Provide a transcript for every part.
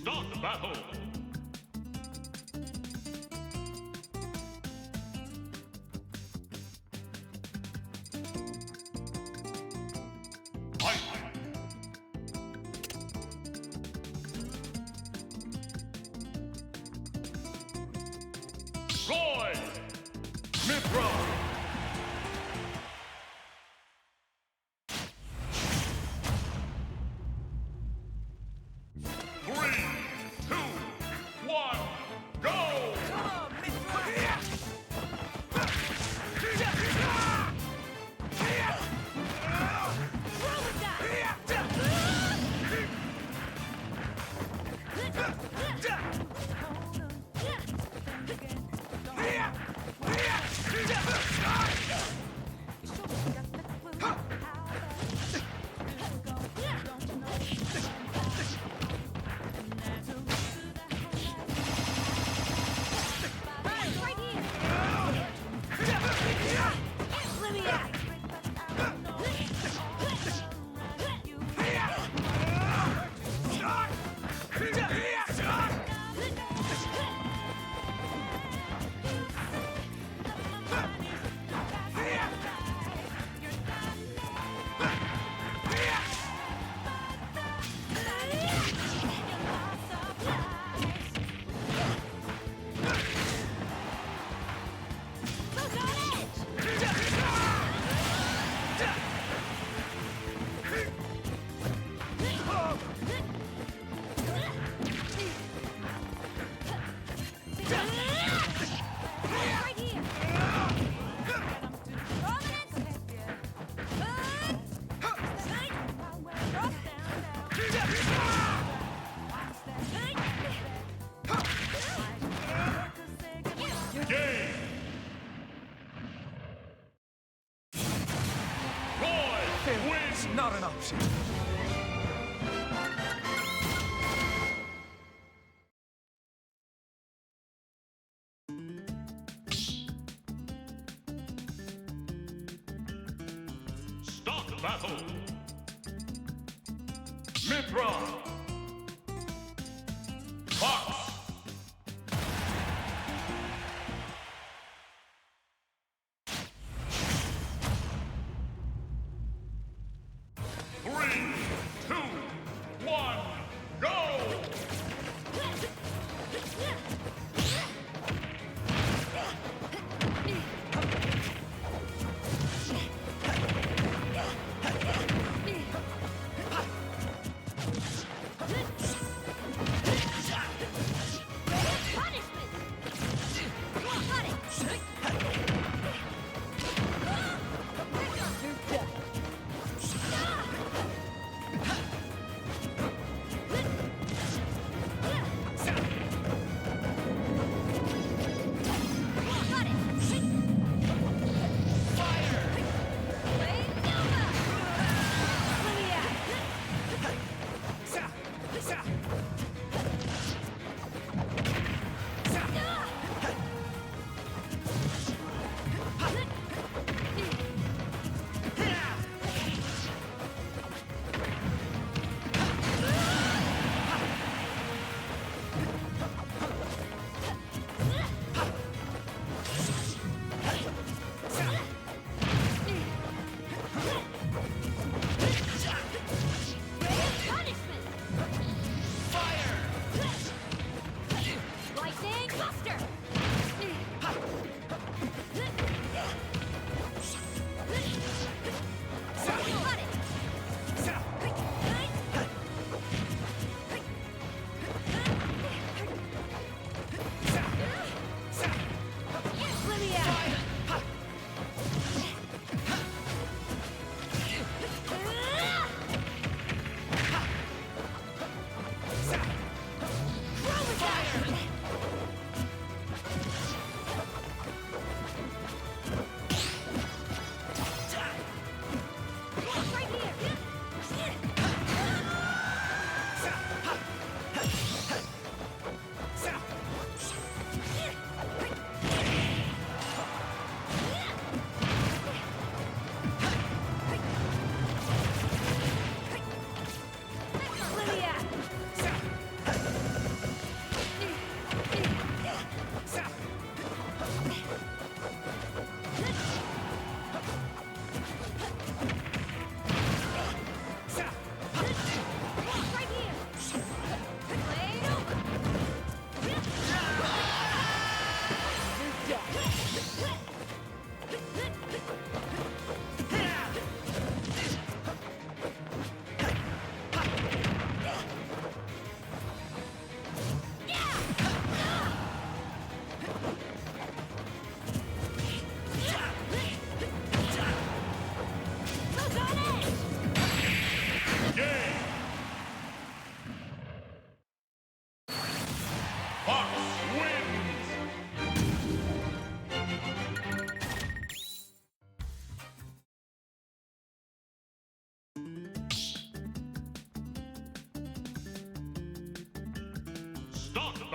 Start the battle! Fight! Roy! Mithra! 3, 2, 1, go! Game! Roy wins! Not an option. Start the battle! Mithra! Fox! Three, two, one, go!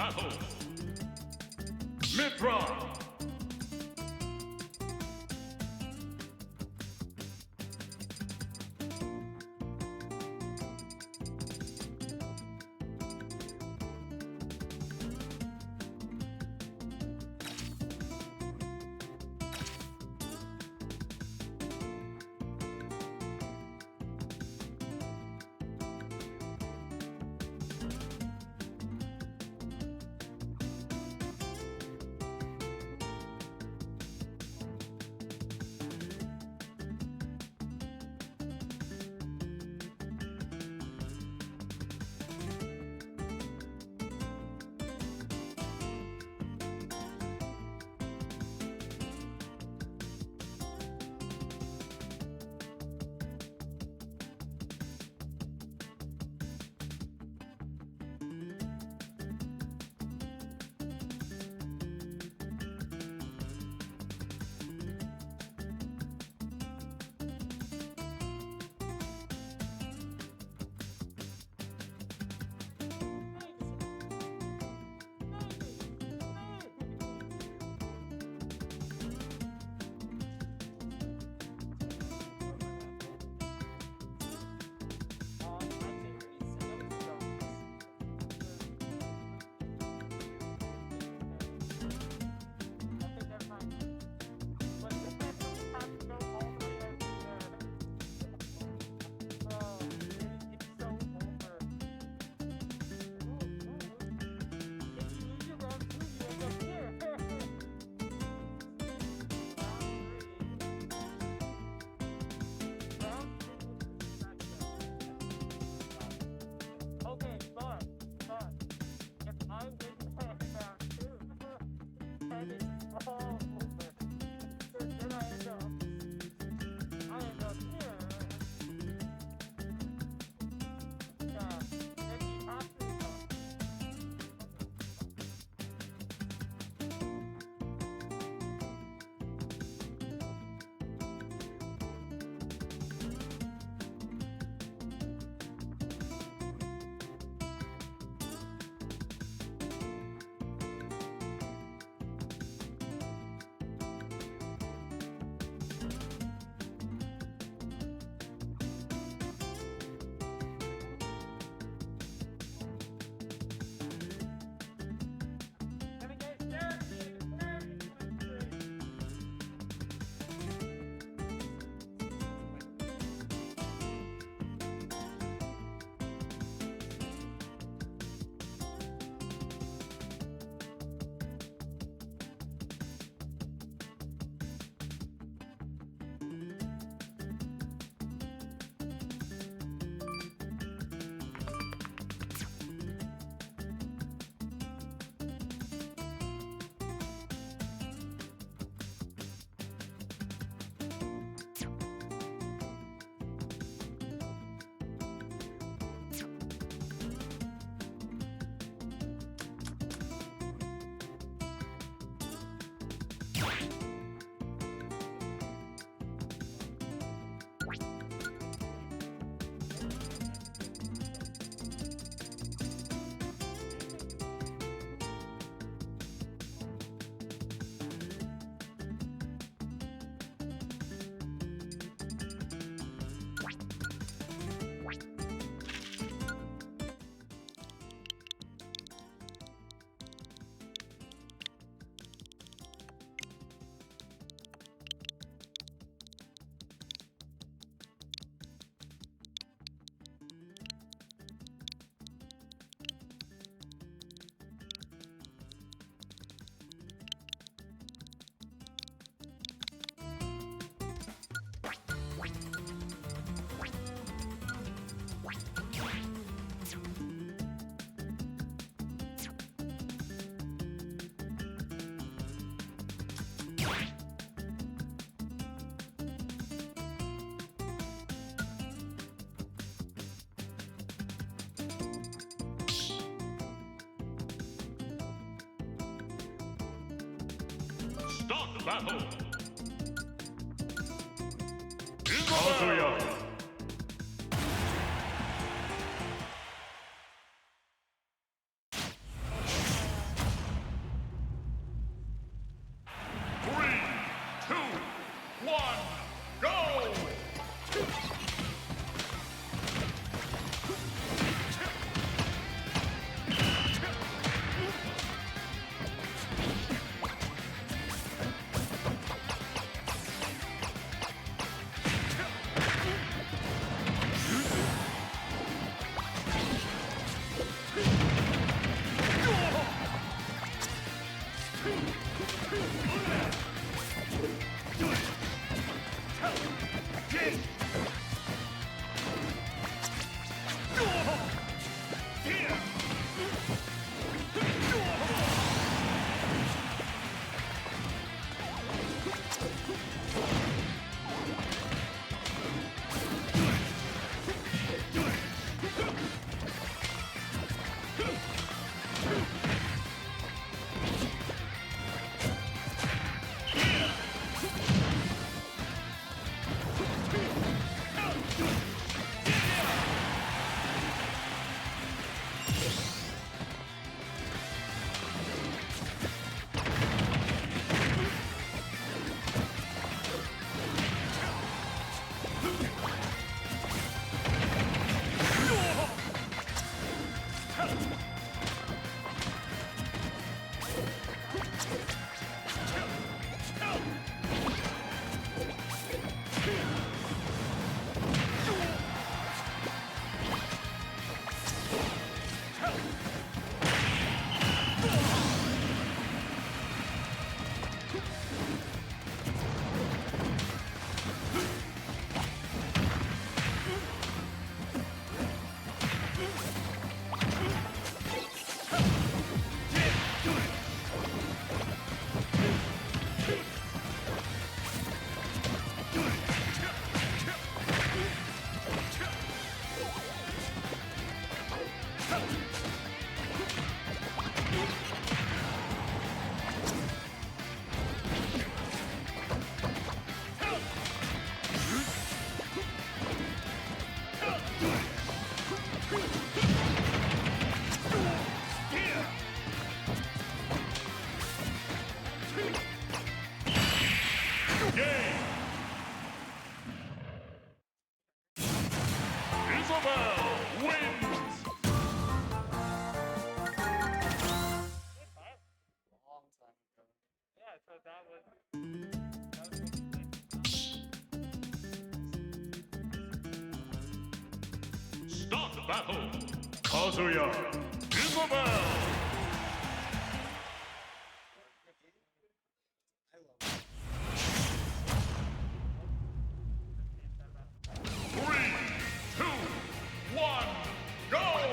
battle. Mid-round. Start battle! In the battle! Start battle! Kazuya, Isabel! Three, two, one, go!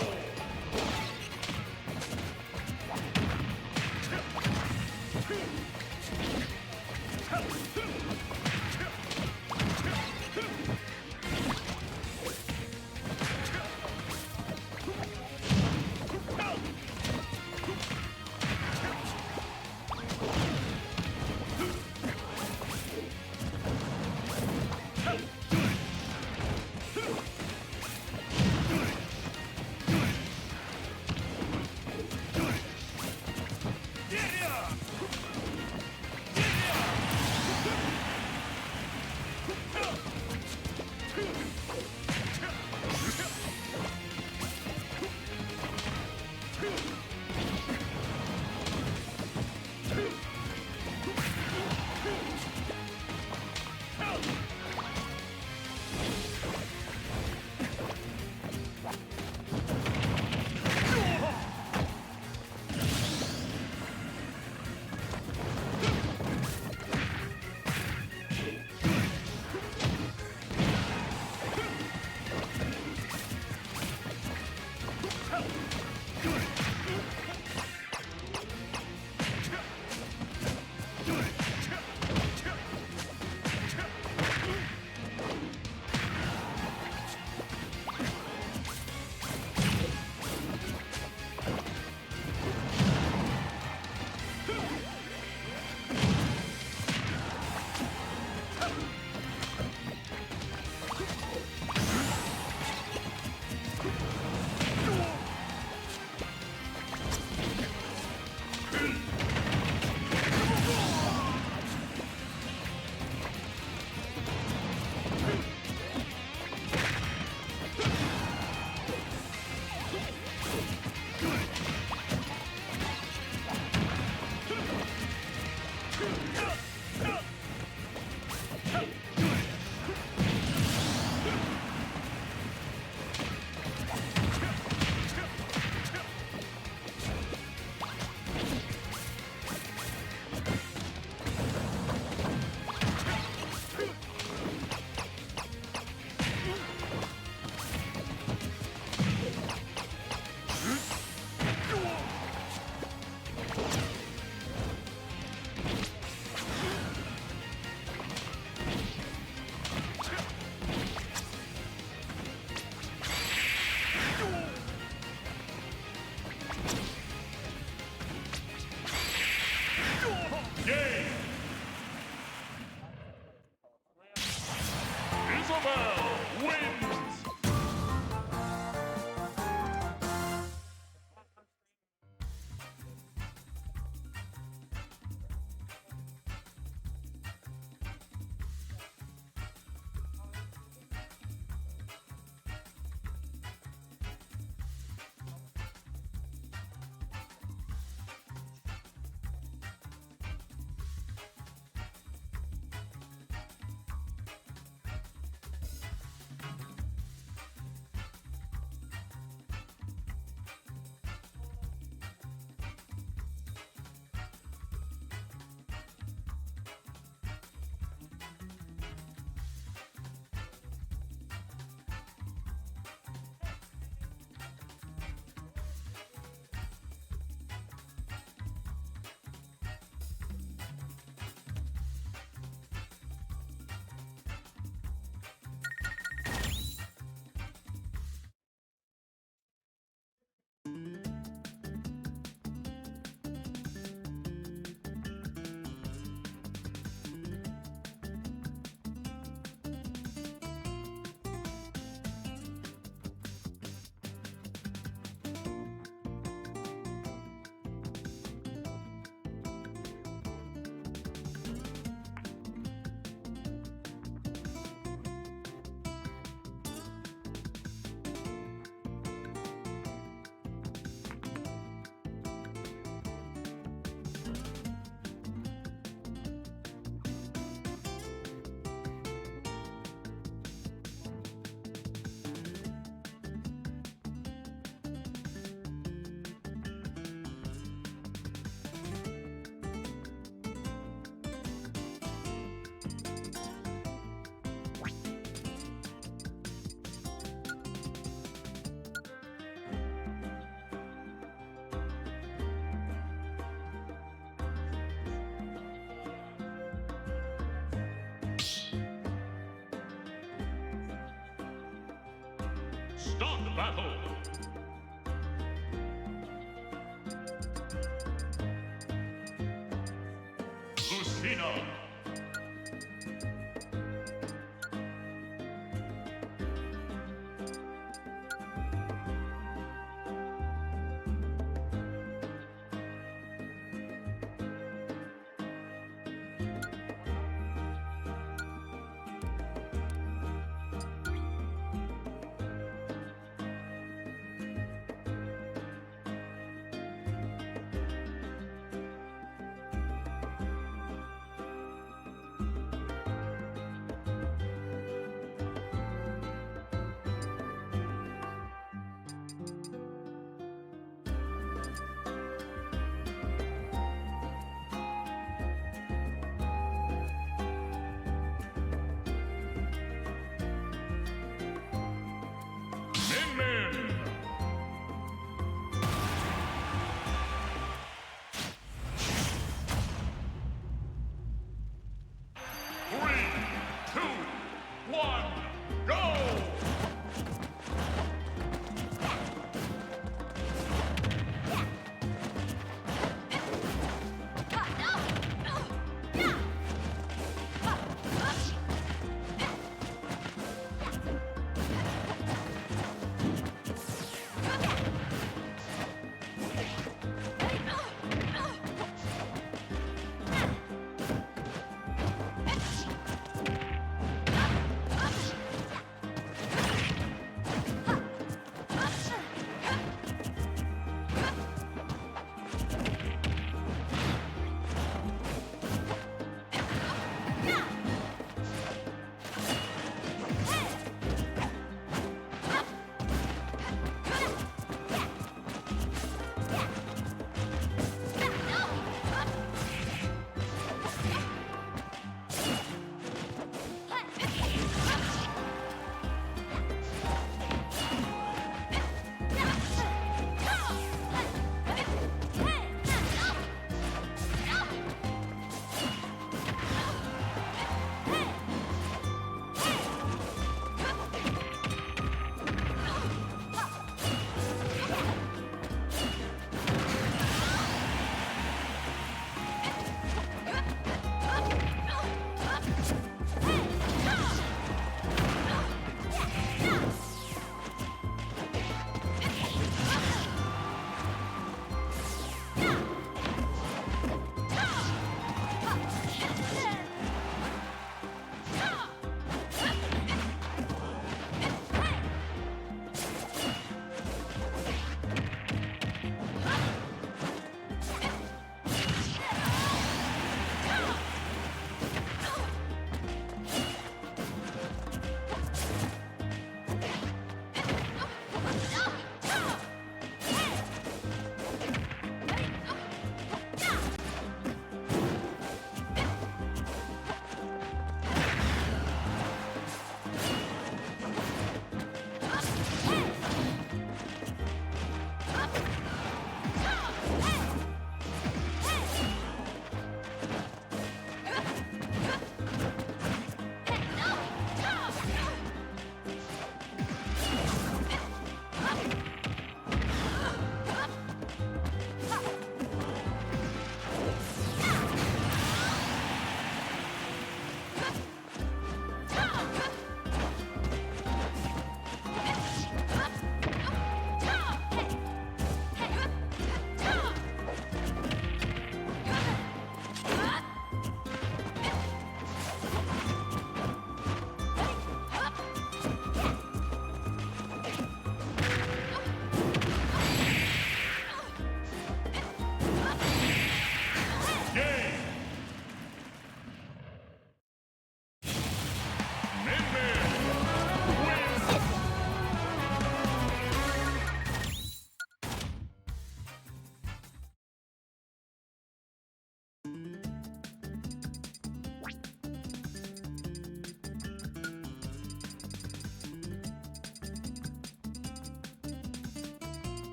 Start battle. Lucina.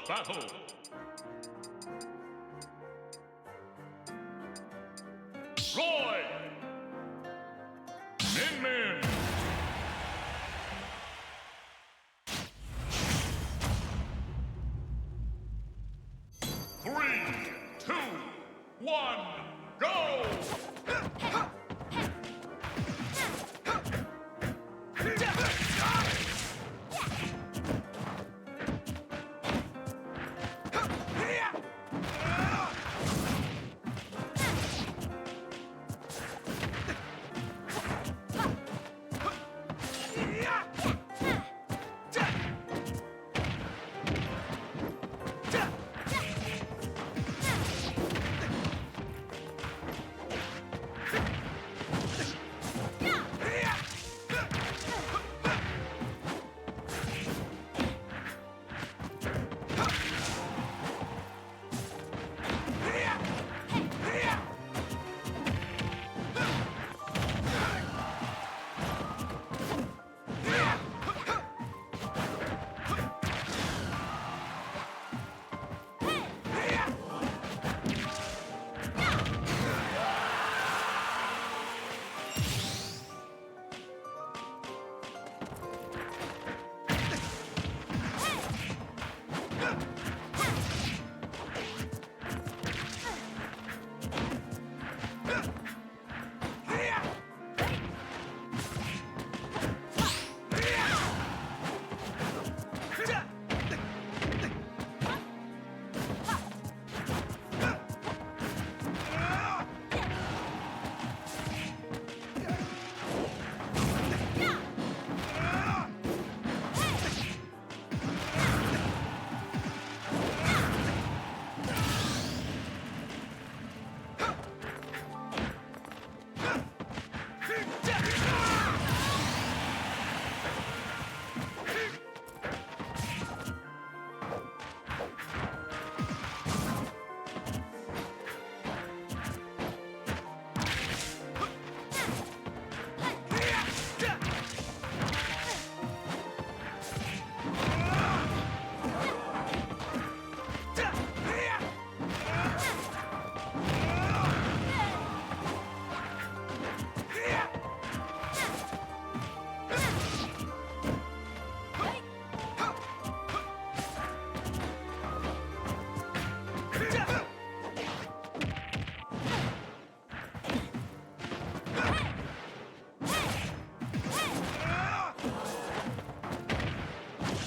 battle. Roy! Min Min! 3, 2, 1, go!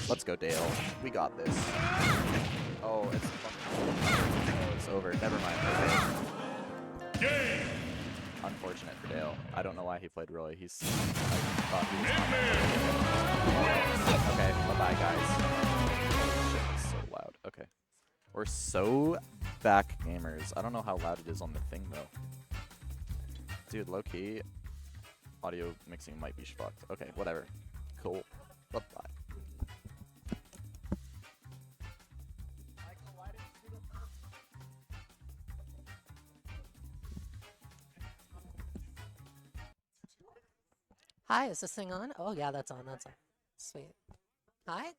Let's go, Dale. We got this. Oh, it's over. Never mind. Okay. Unfortunate for Dale. I don't know why he played Roy. I thought he was okay, bye-bye, guys. Shit, it's so loud. Okay. We're so back gamers. I don't know how loud it is on the thing, though. Dude, low-key, audio mixing might be fucked. Okay, whatever. Cool. Bye-bye. Hi, is this thing on? Oh yeah, that's on, that's on. Sweet. Hi?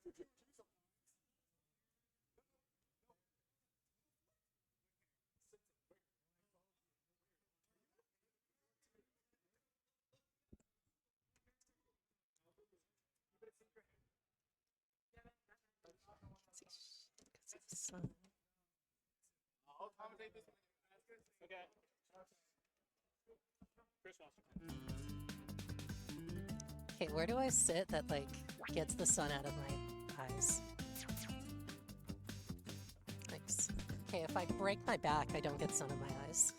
I'll commentate this. Okay. Chris wants to. Okay, where do I sit that, like, gets the sun out of my eyes? Thanks. Okay, if I break my back, I don't get sun in my eyes.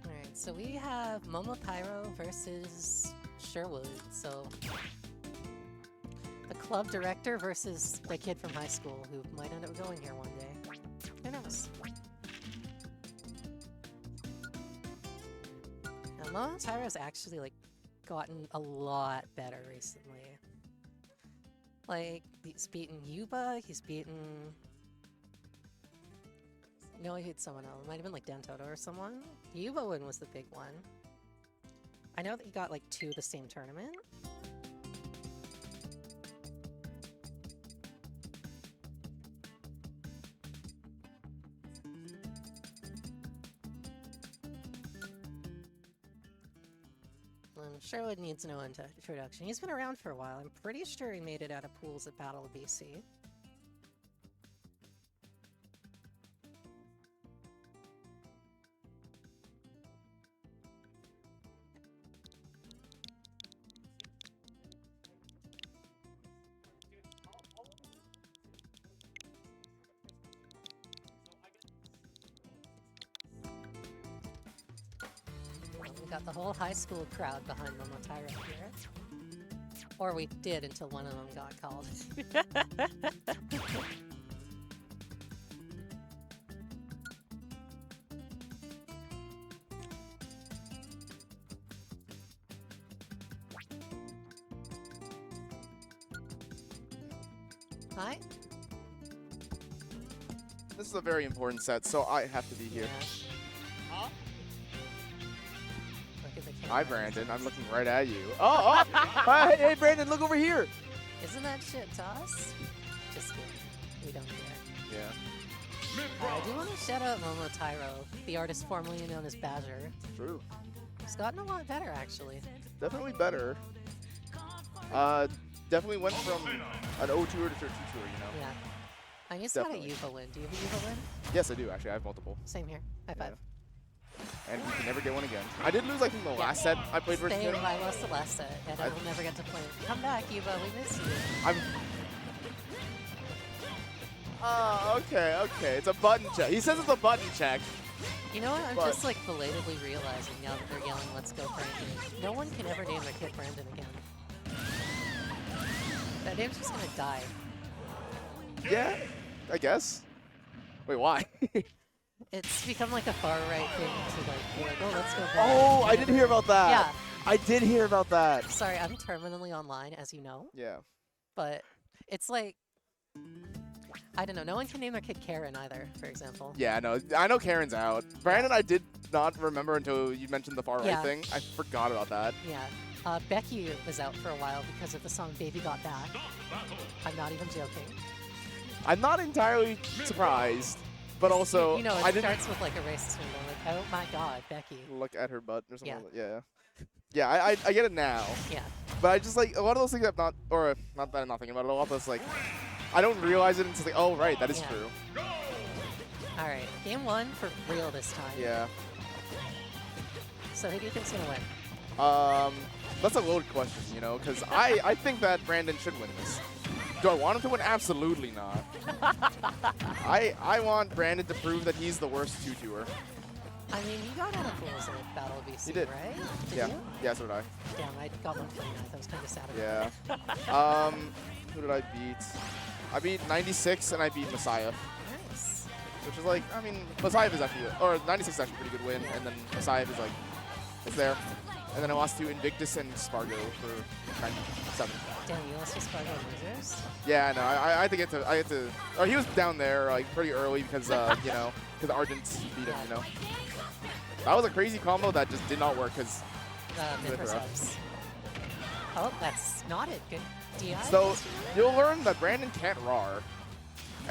Alright, so we have Momo Pyro versus Sherwood, so... the club director versus the kid from high school who might end up going here one day. Who knows? Momo Pyro's actually, like, gotten a lot better recently. Like, he's beaten Yuba, he's beaten... No, he beat someone else. It might have been, like, Dentoto or someone. Yuba win was the big one. I know that he got, like, 2 the same tournament. Sherwood needs no introduction. He's been around for a while. I'm pretty sure he made it out of pools at Battle of BC. We got the whole high school crowd behind Momotairo here. Or we did until one of them got called. Hi? This is a very important set, so I have to be here. Yeah. Look at the camera. Hi, Brandon. I'm looking right at you. Oh! Hi, hey, Brandon, look over here. Isn't that shit toss? Just kidding. We don't care. Yeah, I do want to shout out Momotairo, the artist formerly known as Badger. true. He's gotten a lot better, actually. Definitely better. Definitely went from an 0-2 to 2-2, you know? Yeah. I used to have a Definitely. Yuba win. Do you have a Yuba win? Yes, I do, actually. I have multiple. Same here. High five. And you can never get one again. I did lose, like, in the last set I played versus Same, him. I lost the last set, and I will never get to play it. Come back, Yuba. We miss you. I'm... okay, okay. It's a button check. He says it's a button check. You know what? I'm But- just like belatedly realizing now that they're yelling, "Let's go, Brandon." No one can ever name their kid Brandon again. That name's just gonna die. Yeah, I guess. Wait, why? It's become like a far right thing to like be like, "Oh, let's go." Brandon." Oh, I did hear about that. Yeah. I did hear about that. Sorry, I'm terminally online, as you know, Yeah. but it's like, I don't know. No one can name their kid Karen either, for example. Yeah, I know Karen's out. Brandon, I did not remember until you mentioned the far right Yeah. thing. I forgot about that. Yeah. Becky was out for a while because of the song "Baby Got Back." I'm not even joking. I'm not entirely surprised, but also You know, I it didn't starts with like a racist window, like, "Oh my God, Becky." look at her butt or something. Yeah. Like that. Yeah. Yeah, I get it now. Yeah. But I just like a lot of those things I'm not, or not that I'm not thinking about it a lot, but it's like I don't realize it until like, oh right, that is Yeah. true. All right, game one for real this time. Yeah. So who do you think's gonna win? That's a loaded question, you know, because I think that Brandon should win this. Do I want him to win? Absolutely not. I want Brandon to prove that he's the worst 2-2er. I mean, you got out of pools at Battle of BC, He did. right? Did Yeah. you? Yeah, so did I. Damn, I got 129th. I was kind of sad about Yeah. Who did I beat? I beat 96 and I beat Messiah, that. Nice. which is like, I mean, Messiah is actually, or 96 is actually a pretty good win, and then Messiah is like, it's there. And then I lost to Invictus and Spargo for 97. Damn, you lost to Spargo Losers? Yeah, I know. I had to get to. Oh, he was down there like pretty early because you know, because Argent beat him. You know, that was a crazy combo that just did not work because. Mythra subs. Oh, that's not it. Good DI. So you'll learn that Brandon can't RAR,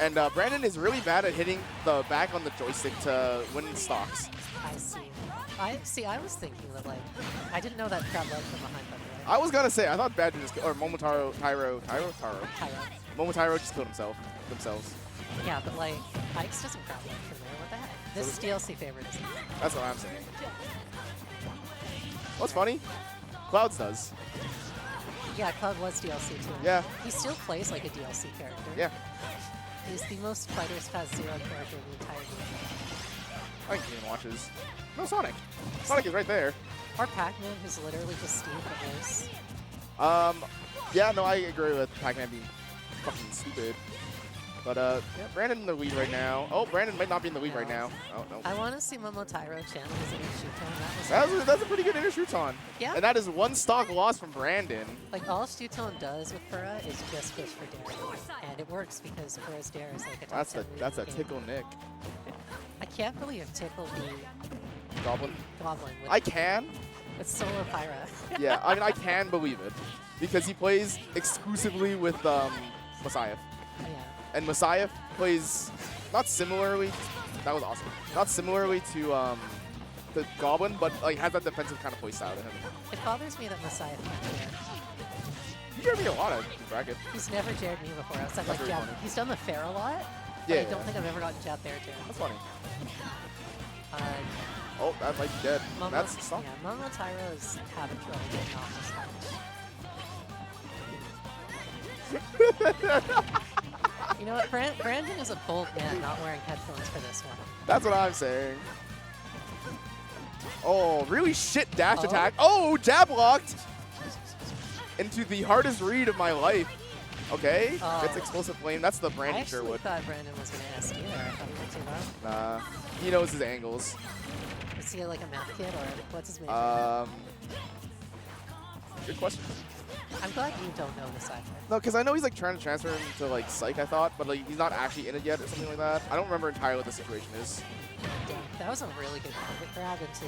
and Brandon is really bad at hitting the back on the joystick to win stocks. I see. I was thinking that, like, I didn't know that crowd led from behind, by the way. I was gonna say I thought Badger just or Momotaro Tyro. Momotaro just killed themselves. Yeah, but like, Ike's doesn't crowd led from there. What the heck? This is DLC favoritism. That's what I'm saying. What's funny? Clouds does. Yeah, Cloud was DLC too. Yeah. He still plays like a DLC character. Yeah. He's the most Fighters Pass 0 character in the entire game. I like Game Watches. No Sonic. Sonic is right there. Or Pac-Man, who's literally just Steve but worse. Yeah, no, I agree with Pac-Man being fucking stupid. But, yeah, Brandon in the lead right now. Oh, Brandon might not be in the lead right now. Oh, no. I want to see Momotairo channel his inner Shuton. That's a pretty good inner Shuton. Yeah. And that is one stock loss from Brandon. Like, all Shuton does with Fura is just push for Dare. And it works because Fura's Dare is like a top 10 That's a move in the game. tickle Nick. I can't believe Tickle beat Goblin. Goblin I with, can. with Solar Pyra. Yeah, I mean, I can believe it. Because he plays exclusively with Messiah. Yeah. And Messiah plays not similarly. That was awesome. Not similarly to the Goblin, but like has that defensive kind of play style to him. It bothers me that Messiah can't dare. You hear me a lot at bracket. He's never jared me before. Outside That's like really jab. funny. He's done the fair a lot. But Yeah. I don't think I've ever gotten jab there too. That's funny. Uh, Oh, that might be dead. Momo, That's something. yeah, Momo Tyro's having trouble getting off this match. You know what? Brandon is a bold man not wearing headphones for this one. That's what I'm saying. Oh, really shit dash Oh. attack. Oh, jab locked into the hardest read of my life. Okay, Oh. gets explosive flame. That's the I Brandon actually Sherwood. thought Brandon was going to ask you there. I thought he went too low. Nah, he knows his angles. Is he like a math kid or what's his name? Good question. I'm glad you don't know the cipher. No, because I know he's like trying to transfer him to like Psych, I thought, but like he's not actually in it yet or something like that. I don't remember entirely what the situation is. Damn, that was a really good target grab into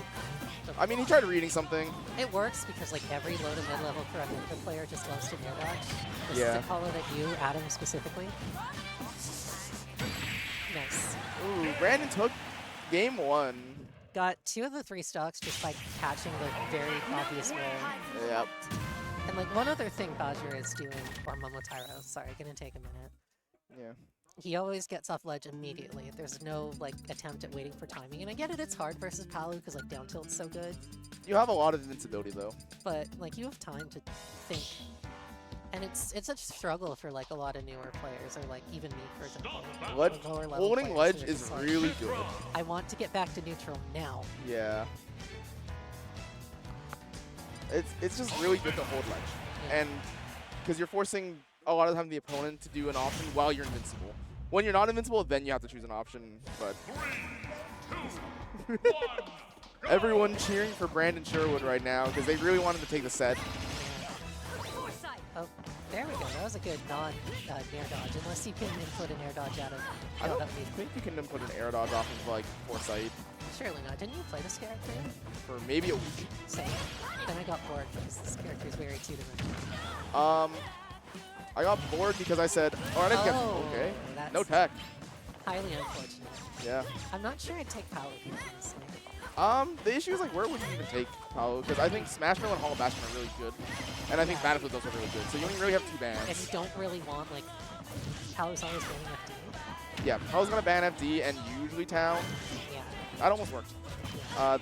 the I mean, he tried reading something. It works because like every low to mid-level Corrupted player just loves to air dodge. This Yeah. is to call it at you, Adam specifically. Nice. Ooh, Brandon took game 1. Got 2 of the 3 stocks just by catching the very obvious roll. Yep. And like one other thing Badger is doing, or Momotyro, sorry, gonna take a minute. Yeah. He always gets off ledge immediately. There's no like attempt at waiting for timing. And I get it, it's hard versus Palu because like down tilt's so good. You have a lot of invincibility though. But like you have time to think. And it's a struggle for like a lot of newer players, or like even me for example. Ledge, Lower level holding players ledge who are is just like, really good. I want to get back to neutral now. Yeah. It's just really good to hold ledge. Yeah. And because you're forcing a lot of the time the opponent to do an option while you're invincible. When you're not invincible, then you have to choose an option. But 3, 2, 1, go! everyone cheering for Brandon Sherwood right now because they really wanted to take the set. Oh, there we go. That was a good non-nair dodge. Unless you can input an air dodge out of. I don't that would be think you can input an air dodge off of like Foresight surely not. Didn't you play this character? for maybe a week. Same. Then I got bored because this character is very two-dimensional. I got bored because I said, oh, I didn't get okay. That's No tech. highly unfortunate. Yeah. I'm not sure I'd take Palu here, honestly. The issue is like where would you even take Paolo? Because I think Smash Mill and Hollow Bastion are really good, and I think Yeah. Battlefield's also really good. So you only really have 2 And you bans. don't really want like Palu's always banning FD. Yeah, Paolo's gonna ban FD and usually Town. Yeah. That almost worked. Yeah.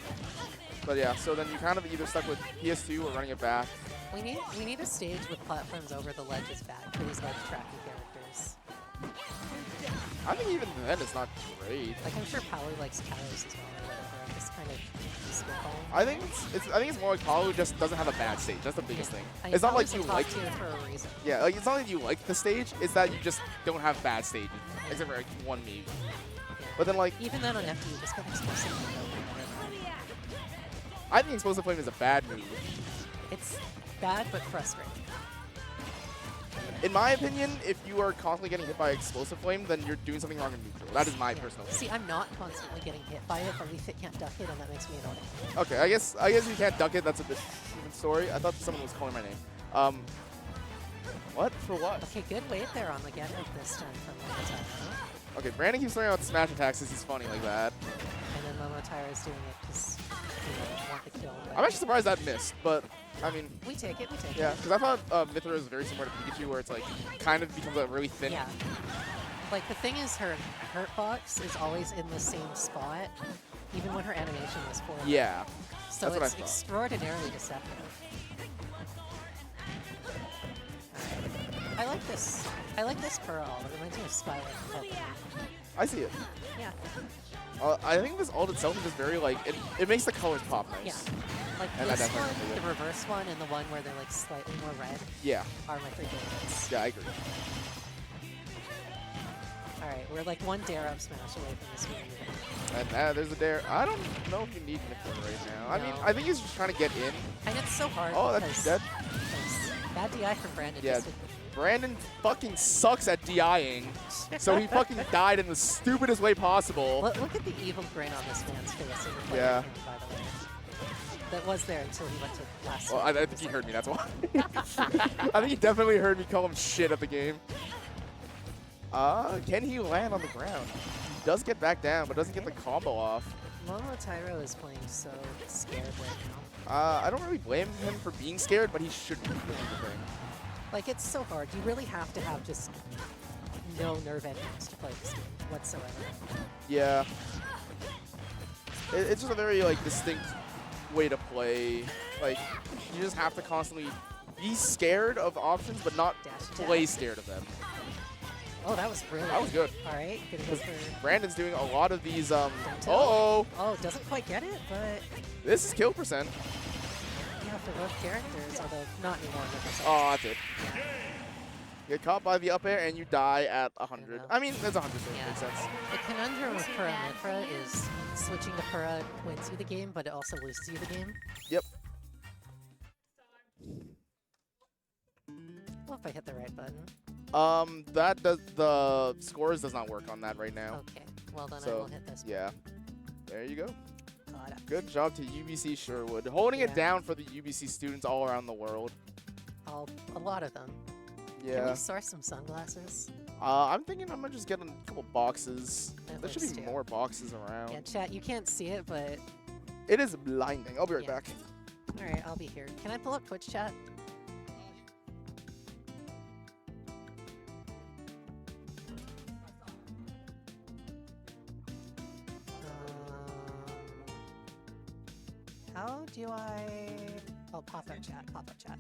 But yeah, so then you kind of either stuck with PS2 or running it back. We need a stage with platforms over the ledge is bad for these ledge tracking characters. I think even then it's not great. Like I'm sure Palu likes towers as well or whatever. I'm just kind of spitballing. I think it's more like Paolo just doesn't have a bad stage. That's the biggest thing. I mean, It's not like Palu's a you top like. tier for a reason. Yeah, like it's not like you like the stage. It's that you just don't have bad stages, except for like one maybe. Yeah. But then like Even then on FD, you just get explosive and go for whatever. I think Explosive Flame is a bad move. It's bad but frustrating. In my opinion, if you are constantly getting hit by Explosive Flame, then you're doing something wrong in neutral. That is my Yeah. personal See, opinion. I'm not constantly getting hit by it, but we can't duck it, and that makes me annoyed. Okay, I guess you can't duck it. That's a different story. I thought someone was calling my name. What? For what? Okay, good wait there on the get up this time from Momotyro. Okay, Brandon keeps throwing out smash attacks because he's funny like that. And then Momotyro is doing it because you want the kill. But I'm actually surprised that missed, but I mean, we take it, we take yeah, it. because I thought Mithra is very similar to Pikachu, where it's like kind of becomes a really thin. Yeah. Like, the thing is, her hurt box is always in the same spot, even when her animation is forward. Yeah. So that's what I it's thought. extraordinarily deceptive. Alright. I like this Pearl. It reminds me of Spyro from Pokemon. I see it. Yeah. I think this ult itself is just very like it makes the colors pop Yeah. nice. Like And I this definitely one, dig it. the reverse one, and the one where they're like slightly more red Yeah. are my three favorites. Yeah, I agree. Alright, we're like one dare up smash away from this winning. And there's a dare. I don't know if you need Mithra right now. I mean, No. I think he's just trying to get in. And it's so hard Oh, because that's dead. bad DI from Brandon. Yeah. Just to- Brandon fucking sucks at DIing, so he fucking died in the stupidest way possible. Look at the evil grin on this man's face. in the player Yeah. game, by the way. That was there until he went to last. Well, I think he heard me, that's why. I think he definitely heard me call him shit at the game. Can he land on the ground? He does get back down, but doesn't get the combo off. Momo Tyro is playing so scared right now. I don't really blame him for being scared, but he should be. That's the thing. Like, it's so hard. You really have to have just no nerve endings to play this game whatsoever. Yeah. It's just a very like distinct way to play. Like, you just have to constantly be scared of options, but not Dash play attack. scared of them. Oh, that was really That was good. All right, gonna go for... Brandon's doing a lot of these. tilt. Oh, Oh, doesn't quite get it, but this is kill percent. yeah, for both characters, although not anymore. Like I said. Oh, that's it. Get caught by the up air and you die at 100. know. I mean, that's 100, so it Yeah. makes sense. The conundrum with Pura Mithra is switching to Pura wins you the game, but it also loses you the game. Yep. What if I hit the right button? That does the scores does not work on that right now. Okay, well then I So will hit this. yeah, there you go. Got it. Good job to UBC Sherwood, holding it Yeah. down for the UBC students all around the world. A lot of them. Can Yeah. we source some sunglasses? I'm thinking I'm gonna just get a couple boxes. That There should works be too. more boxes around. Yeah, chat, you can't see it, but It is blinding. I'll be right Yeah. back. alright, I'll be here. Can I pull up Twitch chat? How do I... Oh, pop-up chat, pop-up chat.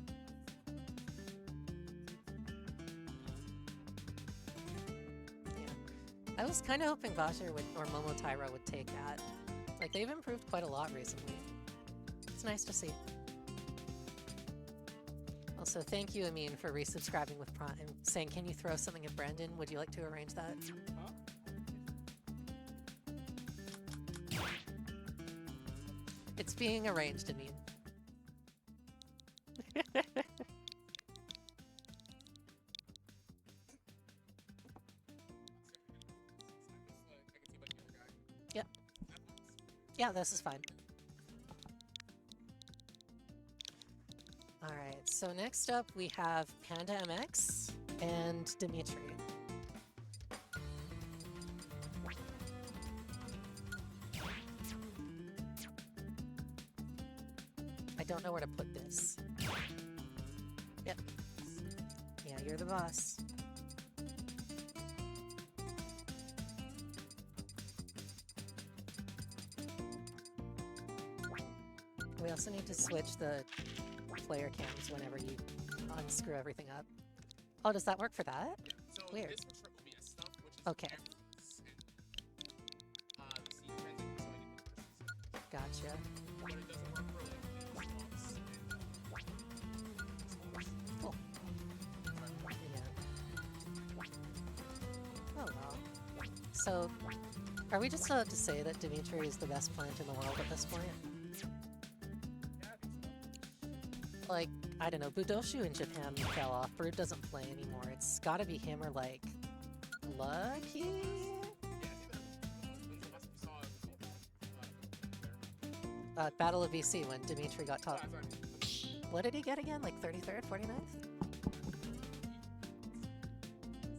Yeah. I was kind of hoping Vasher would, or Momo Tyra would take that. Like, they've improved quite a lot recently. It's nice to see. Also, thank you, Amin, for resubscribing with Prime and saying, can you throw something at Brandon? Would you like to arrange that? It's being arranged, Amin. Yep. Yeah, this is fine. Alright, so next up we have Panda MX and Dimitri. I don't know where to put this. Yep. Yeah, you're the boss. We also need to switch the player cams whenever you unscrew everything up. Oh, does that work for that? So Weird. this will triple be a stuff, which is Okay. cameras and, the scene transition, so I need to push this. Gotcha. But it doesn't work for like blocks Cool. Yeah. Oh well. So, are we just allowed to say that Dimitri is the best plant in the world at this point? Like, I don't know, Budoshu in Japan fell off. Brood doesn't play anymore. It's gotta be him or like Lucky? Battle of VC when Dimitri got top. What did he get again? Like 33rd, 49th?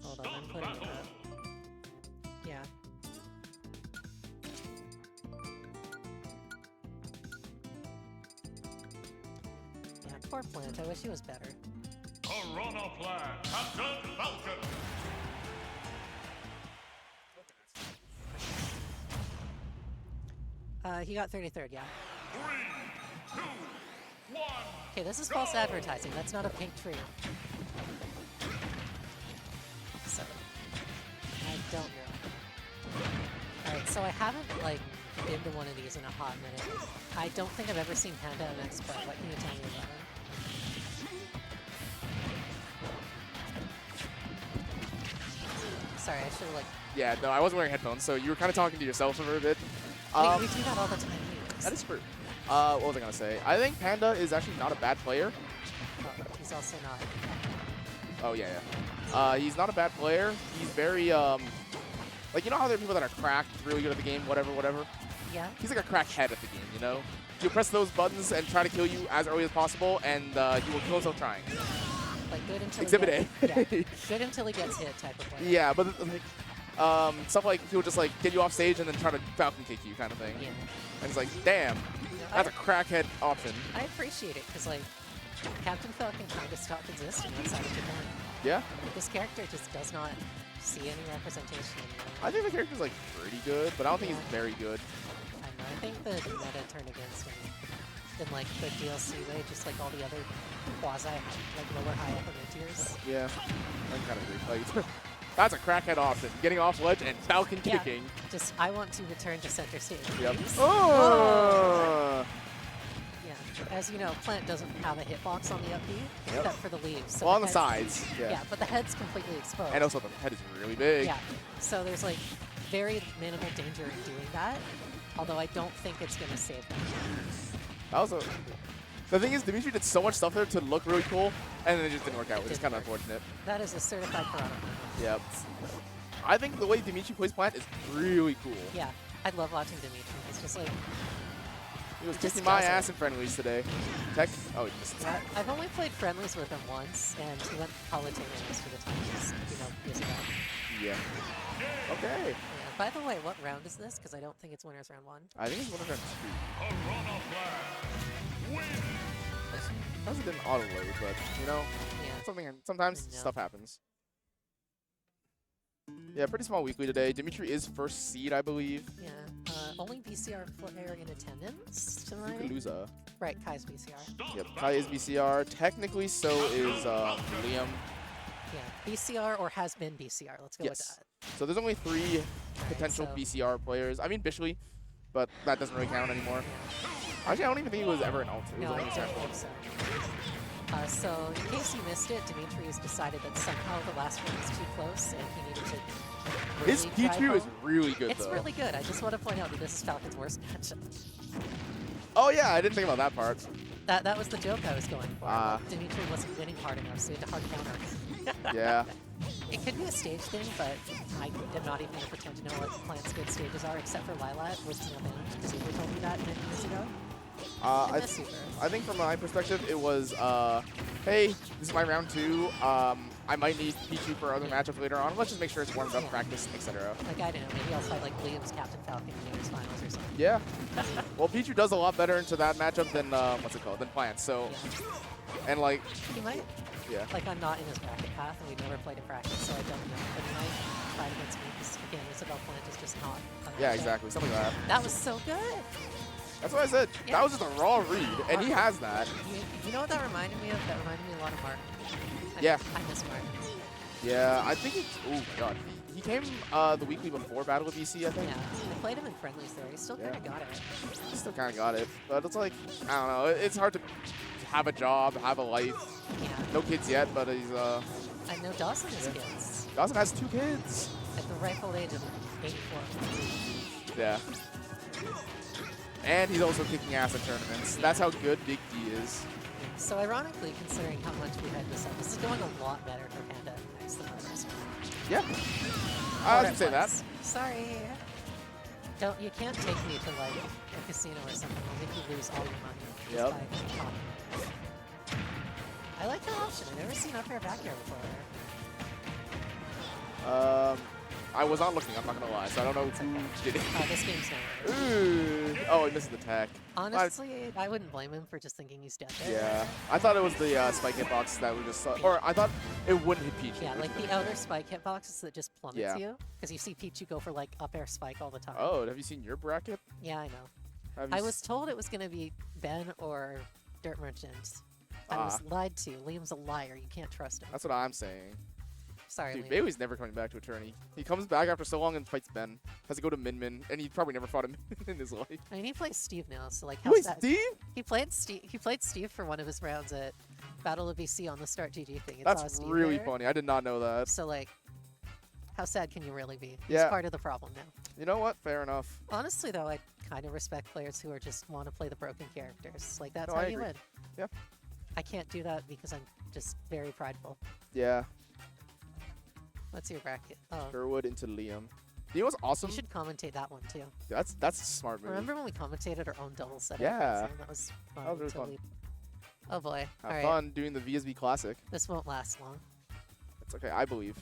Hold on, I'm putting it up. Yeah. Yeah, poor plant. I wish he was better. Corona Plan, Captain Falcon. He got 33rd, yeah. 3, 2, 1. Okay, this is false advertising. That's not a pink tree. So, I don't know. Alright, so I haven't, like, been to one of these in a hot minute. I don't think I've ever seen Panda MX play. What can you tell me about him? Sorry, I should have, like... Yeah, no, I wasn't wearing headphones, so you were kind of talking to yourself for a bit. we do that all the time anyways. That is true. What was I gonna say? I think Panda is actually not a bad player. Oh, he's also not. Oh yeah, yeah. He's not a bad player. He's very like, you know how there are people that are cracked, really good at the game, whatever. Yeah? He's like a crackhead at the game, you know. You press those buttons and try to kill you as early as possible, and you will kill himself trying. Like, good until Exhibit he A. gets, yeah, good until he gets hit type of player. Yeah, but like, stuff like he'll just like get you off stage and then try to falcon kick you kind of thing. Yeah. And it's like, damn, that's a crackhead option. I appreciate it because like Captain Falcon kind of stopped existing outside of Japan. Yeah. This character just does not see any representation anymore. I think the character's like pretty good, but I don't think he's very good. I don't know. I think the meta turned against him in like the DLC way, just like all the other quasi like lower high upper mid tiers. Yeah, I kind of agree. Like, that's a crackhead option. Getting off ledge and falcon Yeah. kicking. Just I want to return to center stage. Yep. please. Oh! Yeah. As you know, Plant doesn't have a hitbox on the up B, Yep. except for the leaves. So Well, on the head's- sides. Yeah. Yeah, but the head's completely exposed. And also the head is really big. Yeah. So there's like very minimal danger in doing that. Although I don't think it's gonna save him. That was a. The thing is, Dimitri did so much stuff there to look really cool, and then it just didn't work out, which is kind of unfortunate. That is a certified piranha. Yep. I think the way Dimitri plays Plant is really cool. Yeah, I love watching Dimitri. It's just like He was just kicking my does it. ass in friendlies today. Tech. Oh, he missed. yeah, I've only played friendlies with him once, and he went politics most of the time. Just, years ago. Yeah. Okay. Yeah. By the way, what round is this? Because I don't think it's winners round 1. I think it's one of them. Piranha Plant wins. That was an auto load, but you know, Yeah. sometimes No. stuff happens. Yeah, pretty small weekly today. Dimitri is first seed, I believe. Yeah. Only BCR player in attendance tonight. Kaluza. Right, Kai's BCR. Yep. Kai is BCR. Technically, so is Liam. Yeah, BCR or has been BCR. Let's go Yes. with that. So there's only 3 Right, potential so- BCR players. I mean, Bishley, but that doesn't really count anymore. Actually, I don't even think he was ever an alt. It was No, I only don't Central. think so. So, in case you missed it, Dimitri has decided that somehow the last one was too close and he needed to. His really drive Pichu is home. really good, It's though. really good. I just want to point out that this is Falcon's worst matchup. Oh, yeah, I didn't think about that part. That was the joke I was going for. Ah. Like, Dimitri wasn't winning hard enough, so he had to hard counter. Yeah. It could be a stage thing, but I am not even going to pretend to know what Plant's good stages are, except for Lilat, which no man, because you told me that many years ago. I, miss you, bro. I think from my perspective, it was, hey, this is my round 2. I might need Pichu for other matchups later on. Let's just make sure it's warmed up, Yeah. practice, etc. Like, I don't know, maybe I'll fight like Liam's Captain Falcon in the News Finals or something. Yeah. Well, Pichu does a lot better into that matchup than, what's it called, than Plant. So, Yeah. and like, He might. yeah. Like, I'm not in his bracket path, and we've never played in practice, so I don't know. But he might fight against me, because, again, Isabel Plant is just not. a Yeah, matchup. exactly. Something like that. That was so good! That's what I said. Yeah. That was just a raw read, and he has that. You know what that reminded me of? That reminded me a lot of Mark. Yeah. I miss Mark. Yeah, I think it's, oh god. He came the weekly before Battle of BC, I think. Yeah, I played him in friendlies there. He still kind of Yeah. got it. He still kind of got it. But it's like, I don't know. It's hard to have a job, have a life. Yeah. No kids yet, but he's, I know Dawson has Yeah. kids Dawson has 2 kids. at the ripe old age of 84. Yeah. And he's also kicking ass at tournaments. That's how good Big D is. So ironically, considering how much we hyped this up, this is going a lot better for Panda next than others. Yeah. I would say that. Sorry. You can't take me to like a casino or something. I'll make you lose all your money. just Yep. by talking. I like that option. I've never seen up air back air before. I was not looking, I'm not gonna lie, so I don't know who did it. This game's not Ooh. Oh, he missed the tech. Honestly, I wouldn't blame him for just thinking he's dead there. Yeah. I thought it was the spike hitbox that we just saw. Or I thought it wouldn't hit Peach. Yeah, like the outer spike hitboxes that just plummets Yeah. you. Because you see Pichu go for like up air spike all the time. Oh, have you seen your bracket? Yeah, I know. Have you I was told it was going to be Ben or Dirt Merchant. I was lied to. Liam's a liar. You can't trust him. That's what I'm saying. Sorry, Dude, Liam. Bailey's never coming back to Attorney. He comes back after so long and fights Ben. Has to go to Min Min, and he probably never fought him in his life. I mean, he plays Steve now, so like, Wait, how's that? Steve? He played Steve for one of his rounds at Battle of BC on the Start GG thing. It's That's really funny. I did not know that. So like, how sad can you really be? Yeah. He's part of the problem now. You know what? Fair enough. Honestly, though, I kind of respect players who are just want to play the broken characters. Like that's No, how I you agree. win. Yeah. I can't do that because I'm just very prideful. Yeah. What's your bracket? Oh, Sherwood into Liam. You know what's awesome? you should commentate that one too. That's a smart move. Remember when we commentated our own double set? Yeah. That was fun. That was really until fun. we- Oh boy. Have All right. fun doing the VSB Classic. This won't last long. It's okay, I believe.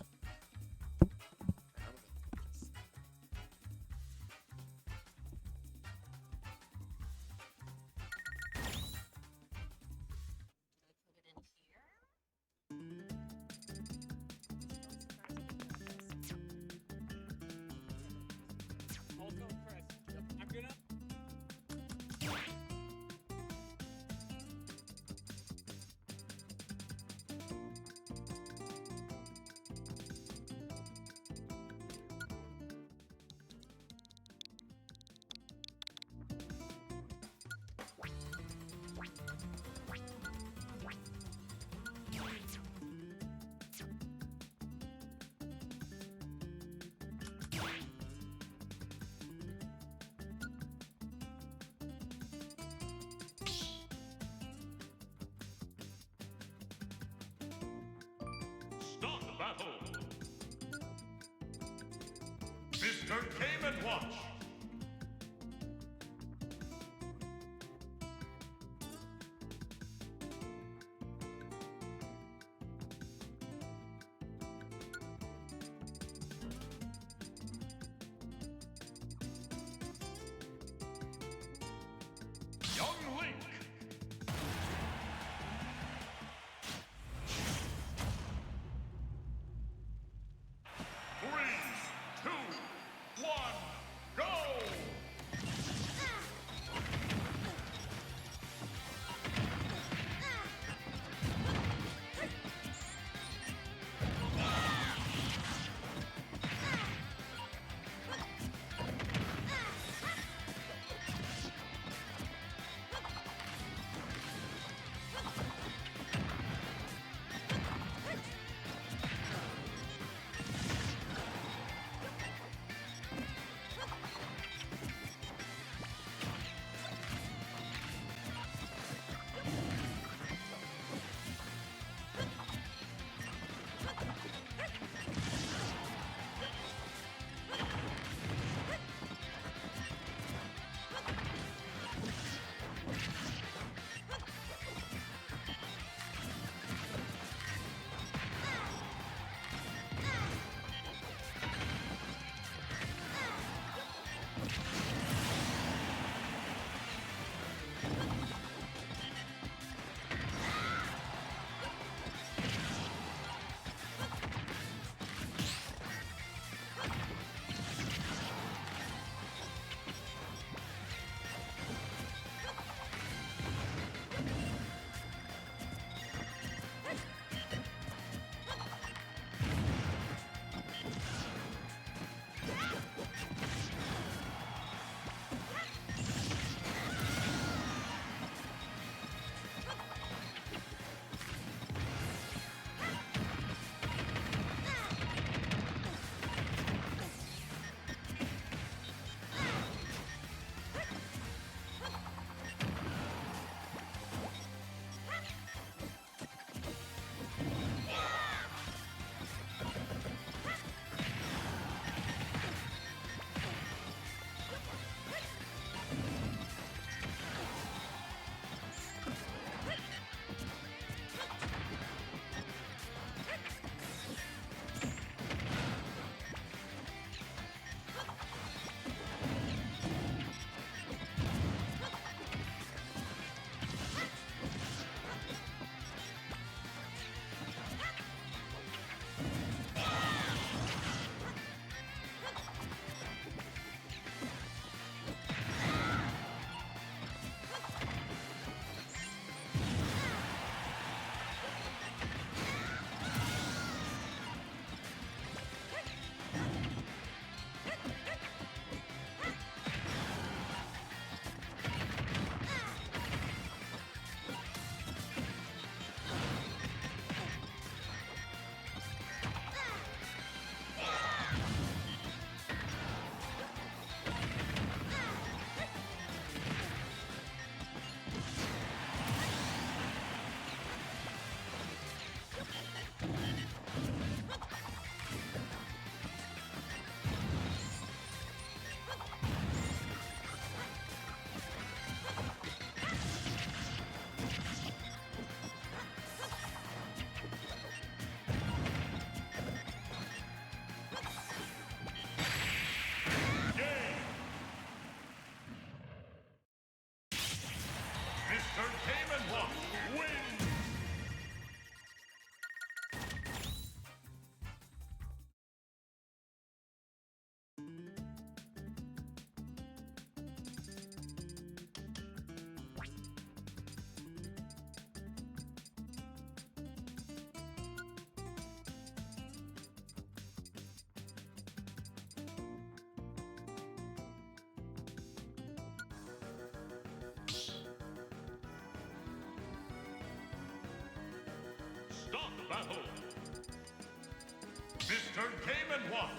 Mr. Game & Watch.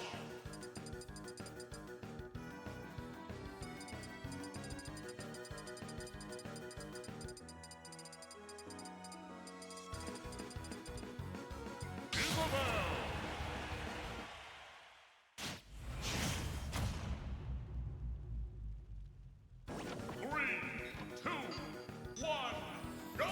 Isabel. 3, 2, 1, go!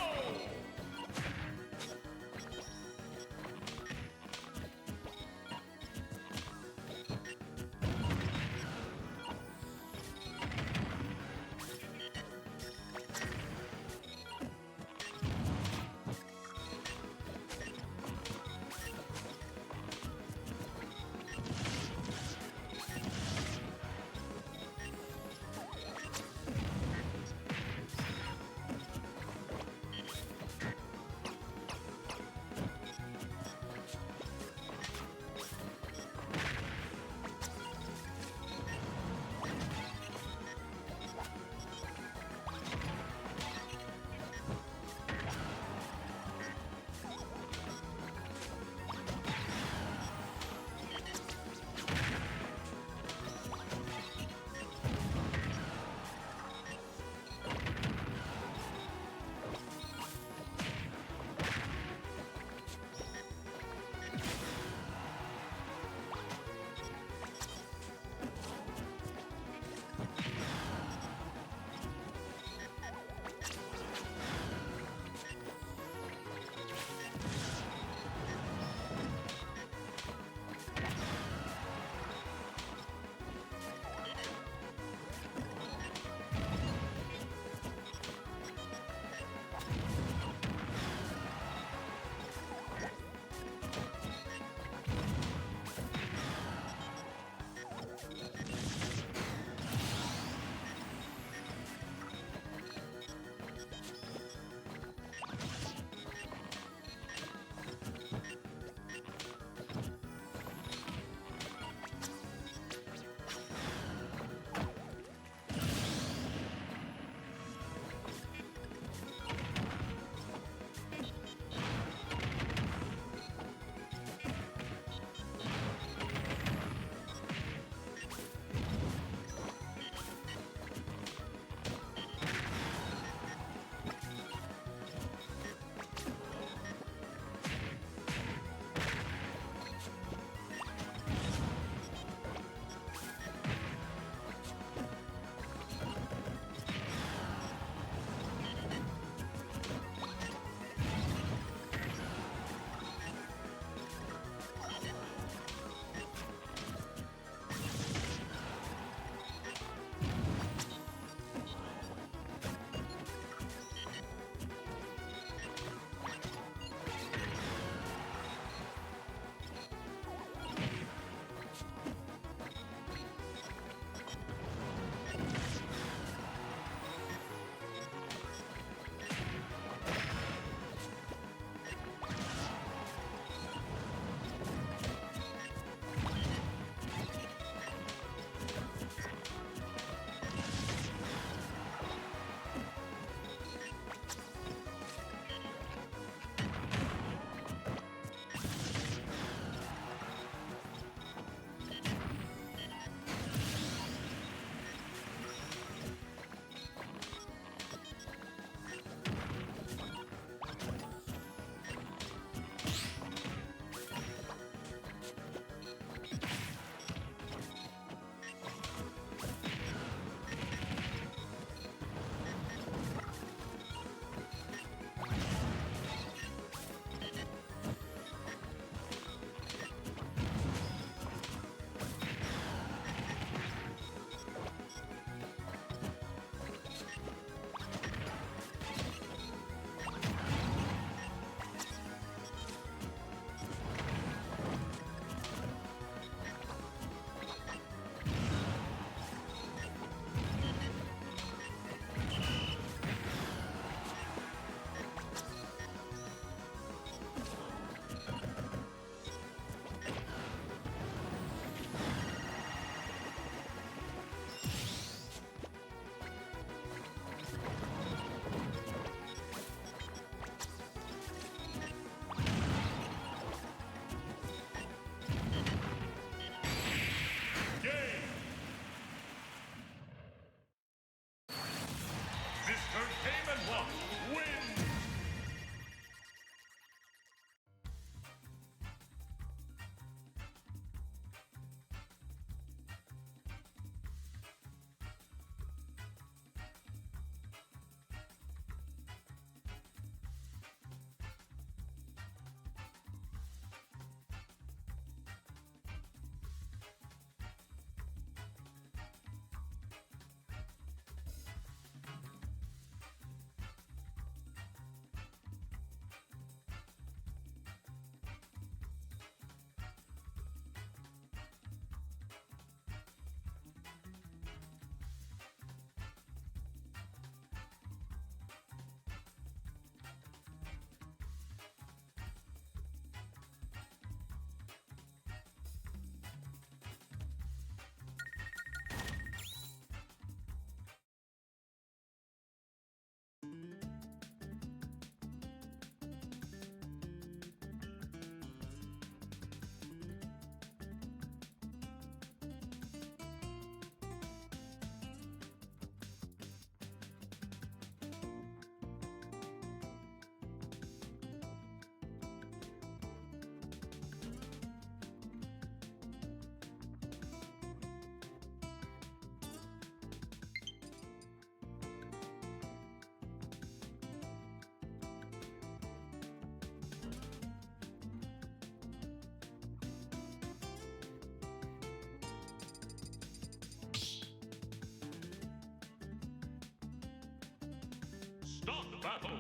battle.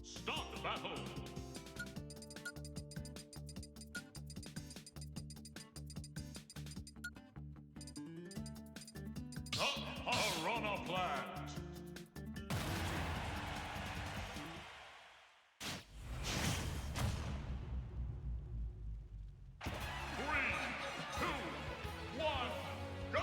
Start the battle. Piranha plant. Three, two, one, go!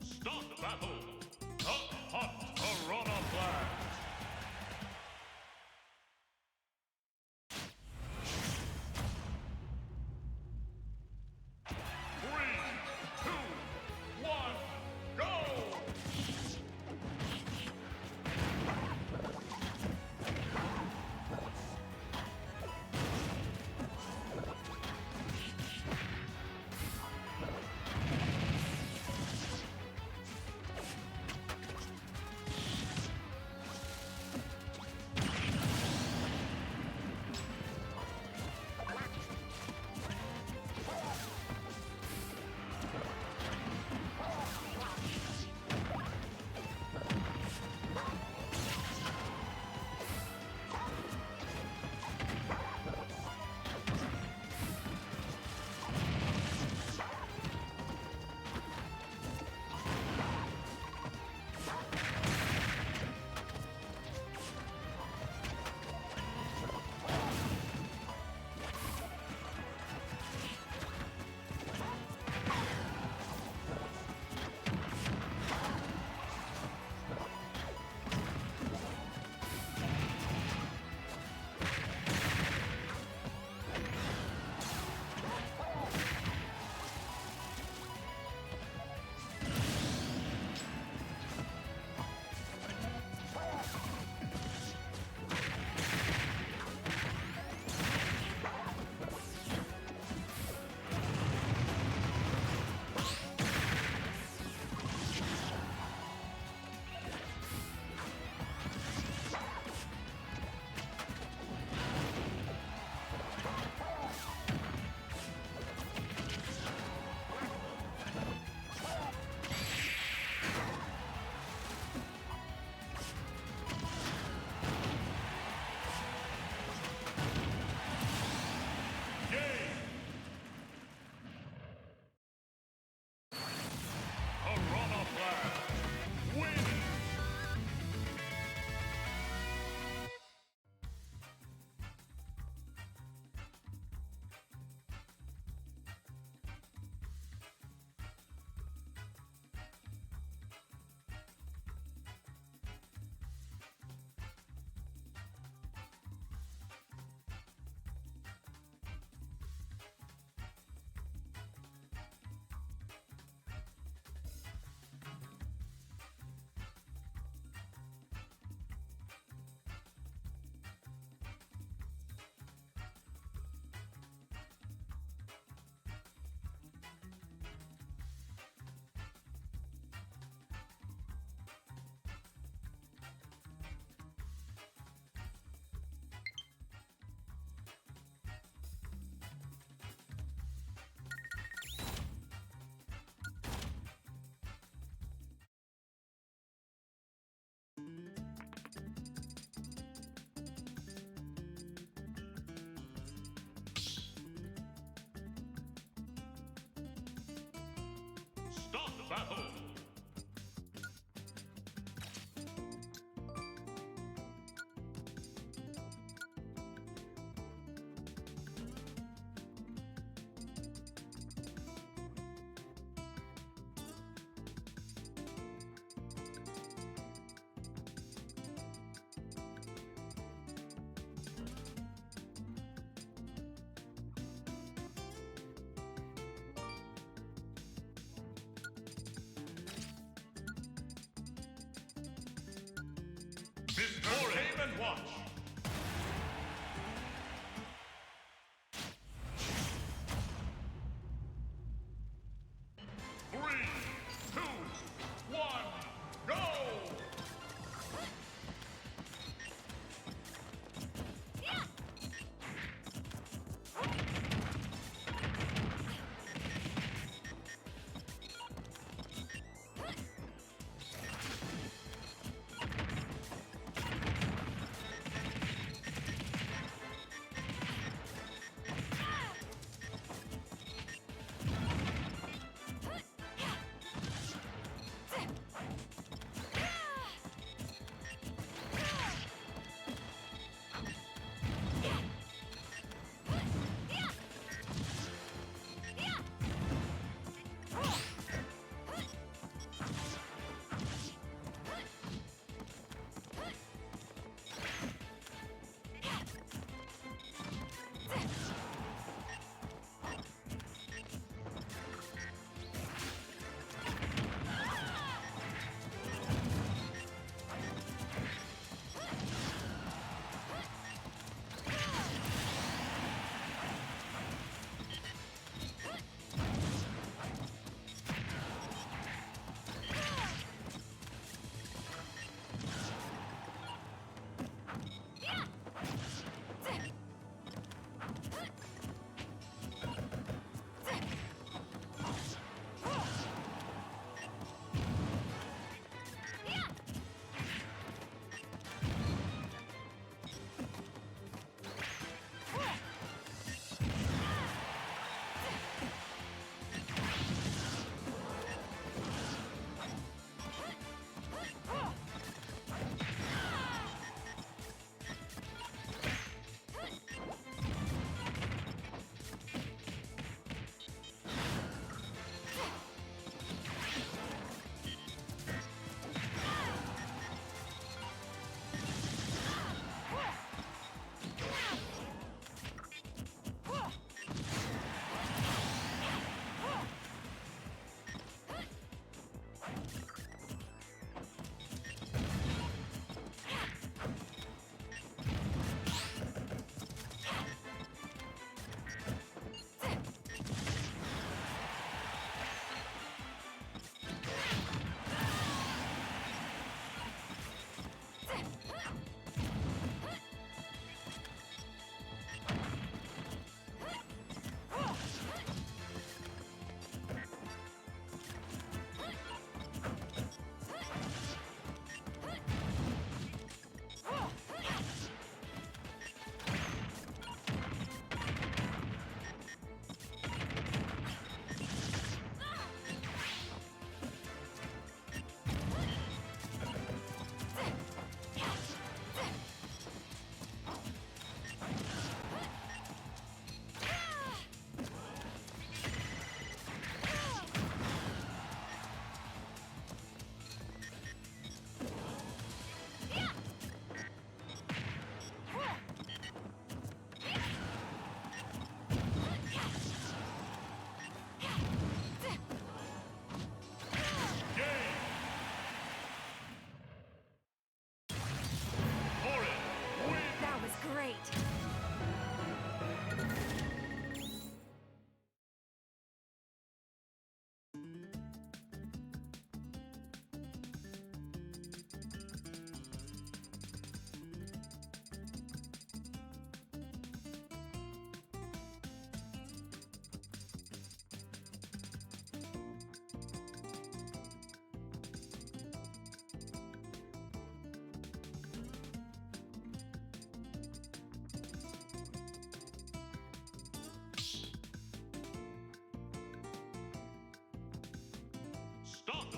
Start the battle. Hot Piranha Plant. Three, two, one, go! battle. Mr. Aim and watch. Three, two, one, go!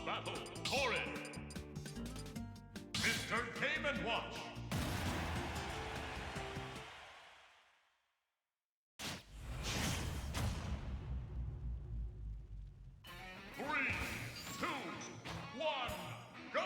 battle, Torin. Mr. Game and Watch. Three, two, one, go!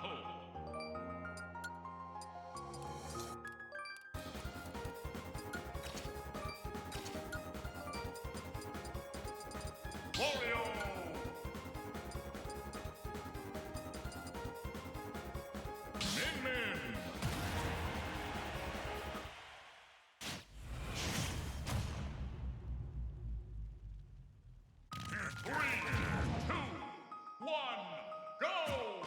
battle. Wario! Min Min! Three, two, one, go!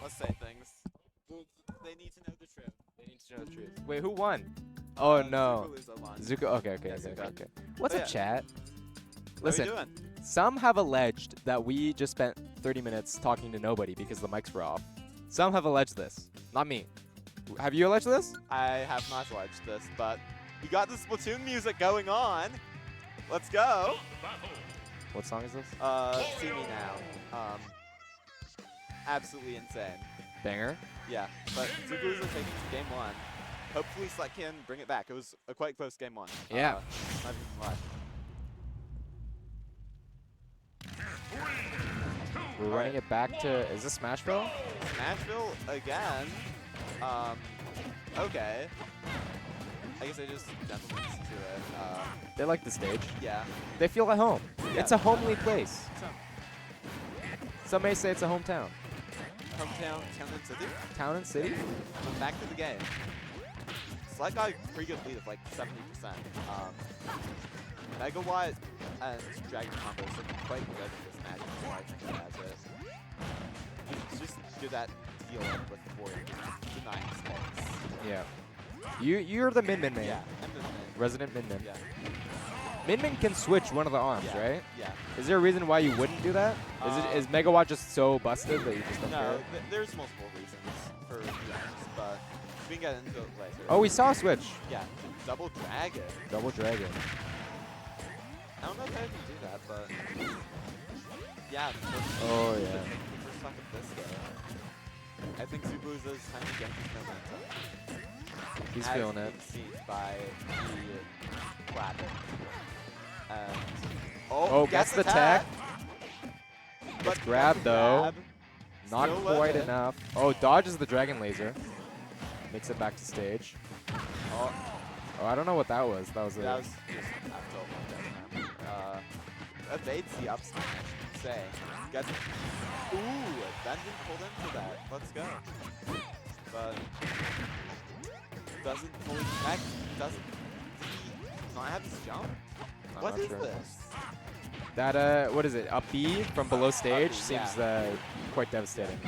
Let's say things. They need to know the truth. They need to know the truth. Wait, who won? Oh no. Zuko won. Zuko. Okay, okay, Yeah, okay, Zuko. okay, okay. What's But up, yeah. chat? What Listen, are we doing? some have alleged that we just spent 30 minutes talking to nobody because the mics were off. Some have alleged this. Not me. Have you alleged this? I have not watched this, but we got the Splatoon music going on. Let's go. What song is this? See Me Now. Absolutely insane. Banger. Yeah, but Zuku's taking game one. Hopefully Slek can bring it back. It was a quite close game one. Yeah. Not even gonna lie. We're running it back to. Is this Smashville? Nashville again. Okay. I guess I just gentlemen to it. They like the stage. Yeah. They feel at home. Yeah. It's a homely place. So, Some may say it's a hometown. hometown, town and city. Town and city? But back to the game. Slek got a pretty good lead of like 70%. Megawatt and Dragon combos are quite good in this match. So I think he has it. He's just good at dealing with denying space. Yeah. You're the Min Min man. Yeah, I'm the Resident Min Min. Yeah. Min Min can switch one of the arms, Yeah. right? Yeah. Is there a reason why you wouldn't do that? Is Megawatt just so busted that you just don't No, care? there's multiple reasons for the arms, but we can get into it later. Oh, we saw a switch. Yeah, double dragon. Double Dragon. I don't know if I can do that, but yeah. The first, Oh, the yeah. first talk of this game. I think Subaru's time to get his momentum. He's as feeling it. seen by the clapping. And Oh, gets the tech. But grabbed, though. Not Still quite living. enough. Oh, dodges the Dragon Laser. Makes it back to stage. Oh, Oh, I don't know what that was. That was a... that was just absolute evades the up smash. Say. Gets. Ooh, Dungeon pulled into that. Let's go. But doesn't fully connect. Doesn't not have his jump. I'm What not is sure. this? That, what is it? Up B from below stage B, seems yeah. quite devastating.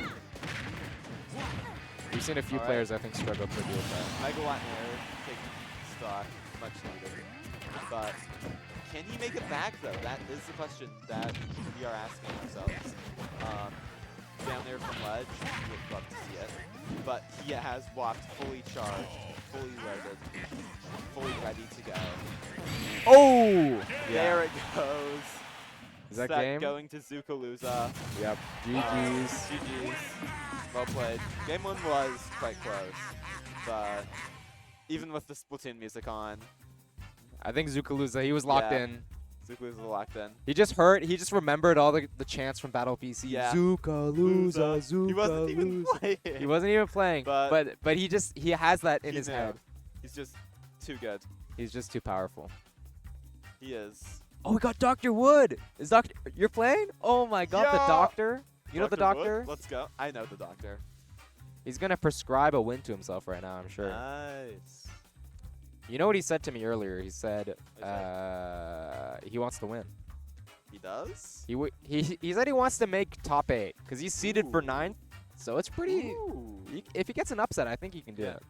We've seen a few All right. players, I think, struggle pretty with that. Megawatt Air taking stock much needed. But can he make it back though? That is the question that we are asking ourselves. Down there from ledge, would love to see it. But he has walked fully charged, fully loaded, fully ready to go. Oh! There it goes. Is that Set game? going to Zukaluza. Yep. GG's. GG's. Well played. Game one was quite close, but even with the Splatoon music on, I think Zukaluza, he was locked Yeah. in. Zukaluza locked in. He just remembered all the chants from Battle PC. Yeah. Zukaluza, Zukaluza. He wasn't even playing. He wasn't even playing, But but he has that in he his knew. head. He's just too good. He's just too powerful. He is. Oh, we got Dr. Wood. You're playing? Oh my God, the Yeah. doctor. You know the Dr. Wood? doctor? Let's go. I know the doctor. He's gonna prescribe a win to himself right now, I'm sure. Nice. You know what he said to me earlier? He said What's he wants to win. He does? He said he wants to make top 8 because he's seeded for Ooh. 9th. So it's pretty. Ooh. If he gets an upset, I think he can do Yeah. it.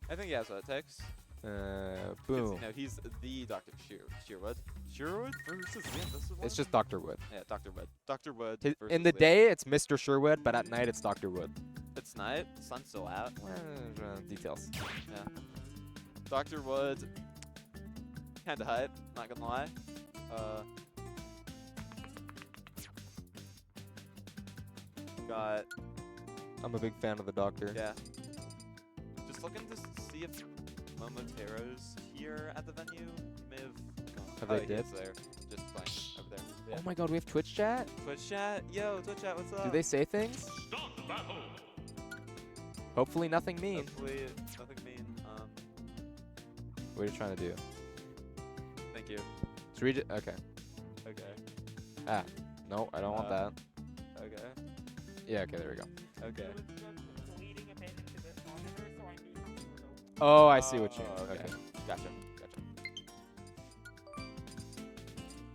I think he has what it takes. 'Cause, Boom. No, he's the Dr. Shearwood. Shearwood versus the Invisible? It's just Dr. Wood. Yeah, Dr. Wood. Dr. Wood. In versus the Liam. day, it's Mr. Sherwood, but at night, it's Dr. Wood. It's night. Sun's still out. Details. Yeah. Dr. Wood. Kinda hype, not gonna lie. Got, I'm a big fan of the Doctor. yeah. Just looking to see if Momotero's here at the venue. May have gone. Have Oh, they he is dipped? there. Just playing over there. Yeah. Oh my God, we have Twitch chat. Twitch chat? Yo, Twitch chat, what's up? Do they say things? Start battle. Hopefully, nothing mean. Hopefully, nothing mean. What are you trying to do? Thank you. Should we just, okay. Okay. No, I don't want that. Okay. Yeah. Okay. There we go. Okay. Leading a bit into this monitor, so I need something to Oh, I see what you. Oh, Okay. Gotcha.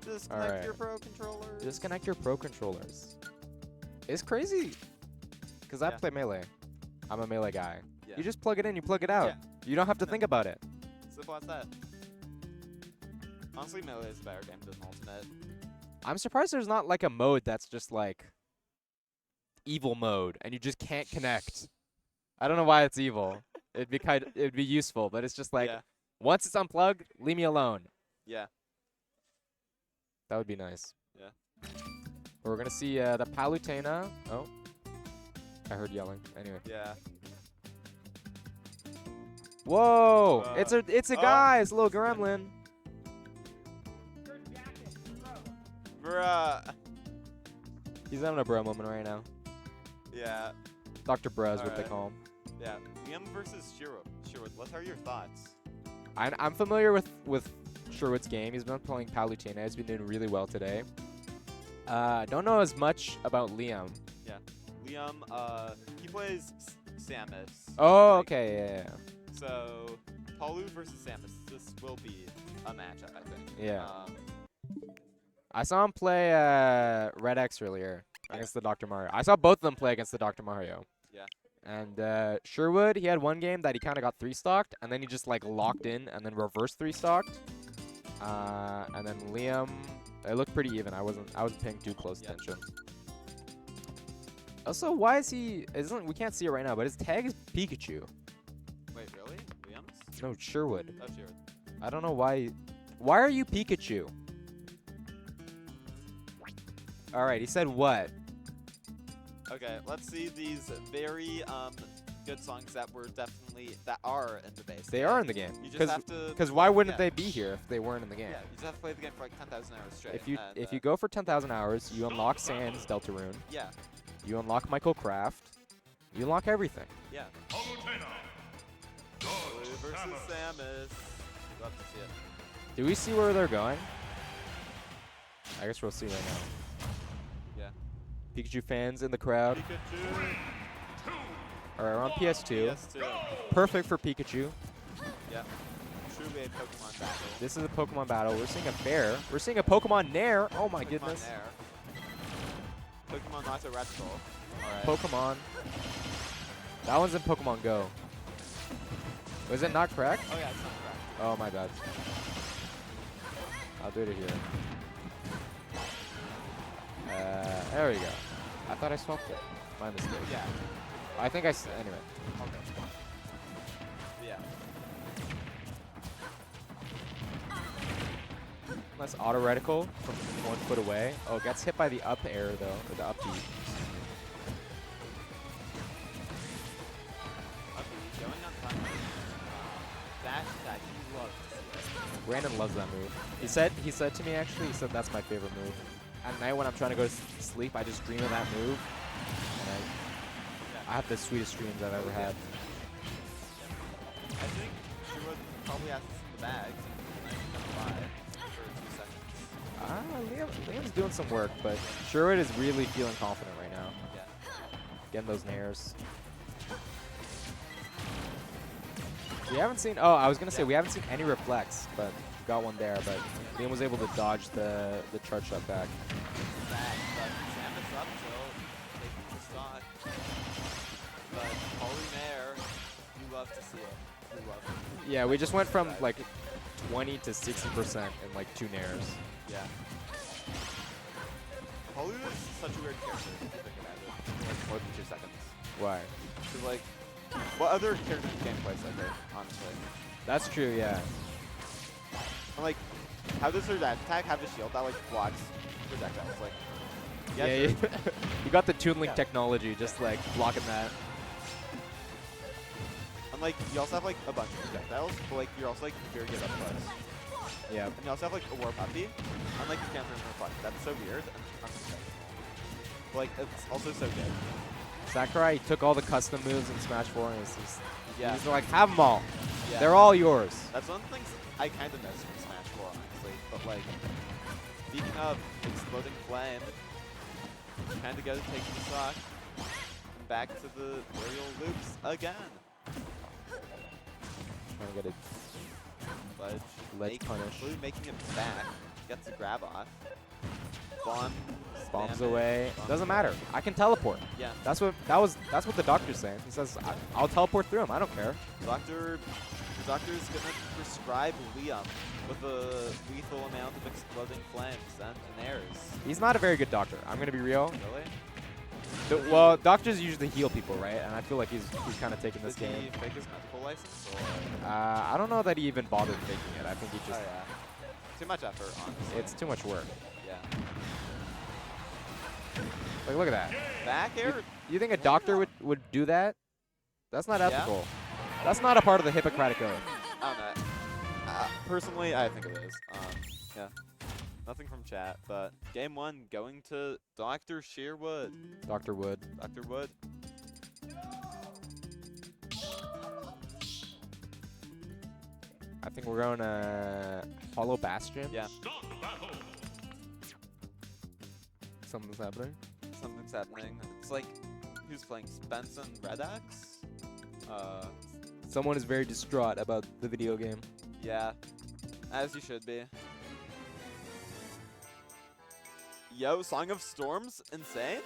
Disconnect Alright. your pro controllers. Disconnect your pro controllers. It's crazy. Because I Yeah. play Melee. I'm a Melee guy. Yeah. You just plug it in, you plug it out. Yeah. You don't have to No. think about it. Simple as that. Honestly, Melee is a better game than Ultimate. I'm surprised there's not like a mode that's just like evil mode and you just can't connect. I don't know why it's evil. It'd be useful, but it's just like Yeah. once it's unplugged, leave me alone. Yeah. That would be nice. Yeah. We're gonna see the Palutena. Oh, I heard yelling. Anyway. Yeah. Whoa! It's a oh. guy. It's a little gremlin. Bruh. He's having a bro moment right now. Yeah. Dr. Bro is what they Alright. call him. Yeah. Liam versus Sherwood. Sherwood, what are your thoughts? I'm familiar with Sherwood's game. He's been playing Palutena. He's been doing really well today. Don't know as much about Liam. Yeah. Liam, he plays Samus. Oh, Like, okay, yeah. So, Palu versus Samus. This will be a matchup, I think. Yeah. I saw him play Red X earlier against the Dr. Mario. I saw both of them play against the Dr. Mario. Yeah. And Sherwood, he had one game that he kind of got 3-stocked, and then he just like locked in and then reverse 3-stocked. And then Liam, it looked pretty even. I wasn't paying too close attention. Also, why is he? We can't see it right now, but his tag is Pikachu. Wait, really? Liam's? No, Sherwood. Oh, Sherwood. I don't know why. Why are you Pikachu? All right, he said what? Okay, let's see these very good songs that are in the base. They are in the game. You just have to. Because why wouldn't yeah. they be here if they weren't in the game? Yeah, you just have to play the game for like 10,000 hours straight. If you go for 10,000 hours, you unlock Sans Deltarune. Yeah. You unlock Michael Craft. You unlock everything. Yeah. Palutena. Blue versus Samus. Love to see it. Do we see where they're going? I guess we'll see right now. Yeah. Pikachu fans in the crowd. Pikachu. All right, we're on PS2. PS2. Perfect for Pikachu. Yeah. Truly a Pokemon battle. This is a Pokemon battle. We're seeing a bear. We're seeing a Pokemon Nair. Oh my Pokemon goodness. Nair. Pokemon not a retro. Alright. Pokemon. That one's in Pokemon Go. Was it not correct? Oh yeah, it's not correct. Oh my bad. I'll do it here. There we go. I thought I swapped it. My mistake. Yeah. I think anyway. Okay. Yeah. That's auto reticle from 1 foot away. Oh, gets hit by the up air though, or the up B. Okay, going on time. Dash attack, you love to see it. Brandon loves that move. He said to me actually, he said that's my favorite move. At night when I'm trying to go to sleep, I just dream of that move. And I have the sweetest dreams I've ever had. I think she would probably has this in the bag. And then come by for 2 seconds. Liam's doing some work, but Sherwood is really feeling confident right now. Yeah. Getting those nairs. We haven't seen, I was going to say, we haven't seen any reflects, but we got one there, but Liam was able to dodge the charge shot back. Back, but Samus up still, taking the stock. But Holy Mare, you love to see it. You love it. Yeah, we just went from like 20 to 60% in like 2 nairs. Yeah. Palu is such a weird character if you think about it. For like more than 2 seconds. Why? Because like, what other character can play like her, honestly? That's true, yeah. And like, how does her dash attack have a shield that like blocks projectiles? Like, Yeah, sure. you got the Toon Link Yeah. technology, just like blocking that. And like, you also have like a bunch of projectiles, but like, you're also like very good up close. Yeah. And you also have like a War Puppy, and like you can't reflect. That's so weird and unsuccessful. But like, it's also so good. Sakurai took all the custom moves in Smash 4 and Yeah. he's like, have them all. Yeah. They're all yours. That's one of the things I kind of miss from Smash 4, honestly. But like, speaking of Exploding Flame, kind of got to take the stock and back to the aerial loops again. Trying to get But Ledge punish. making it back, gets a grab off. Bombs bombs damage, away. bombs Doesn't away. matter. I can teleport. Yeah. That's what the doctor's saying. He says I'll teleport through him. I don't care. The doctor's gonna prescribe Liam with a lethal amount of exploding flames and airs. He's not a very good doctor. I'm gonna be real. Really? Well, doctors usually heal people, right? And I feel like he's kind of taking this Did game. he fake his medical license? Or? I don't know that he even bothered faking it. I think he Oh, just yeah. Too much effort, honestly. it's too much work. Yeah. Like look at that. Back air? You think a doctor would do that? That's not Yeah. ethical. That's not a part of the Hippocratic Oath. I don't know. Personally, I think it is. Yeah. Nothing from chat, but game 1 going to Dr. Shearwood. Dr. Wood. Dr. Wood. I think we're going to Hollow Bastion. Yeah. Start battle. Something's happening. Something's happening. It's like, who's playing? Spence and Red Axe? Someone is very distraught about the video game. Yeah. As you should be. Yo, Song of Storms? Insane?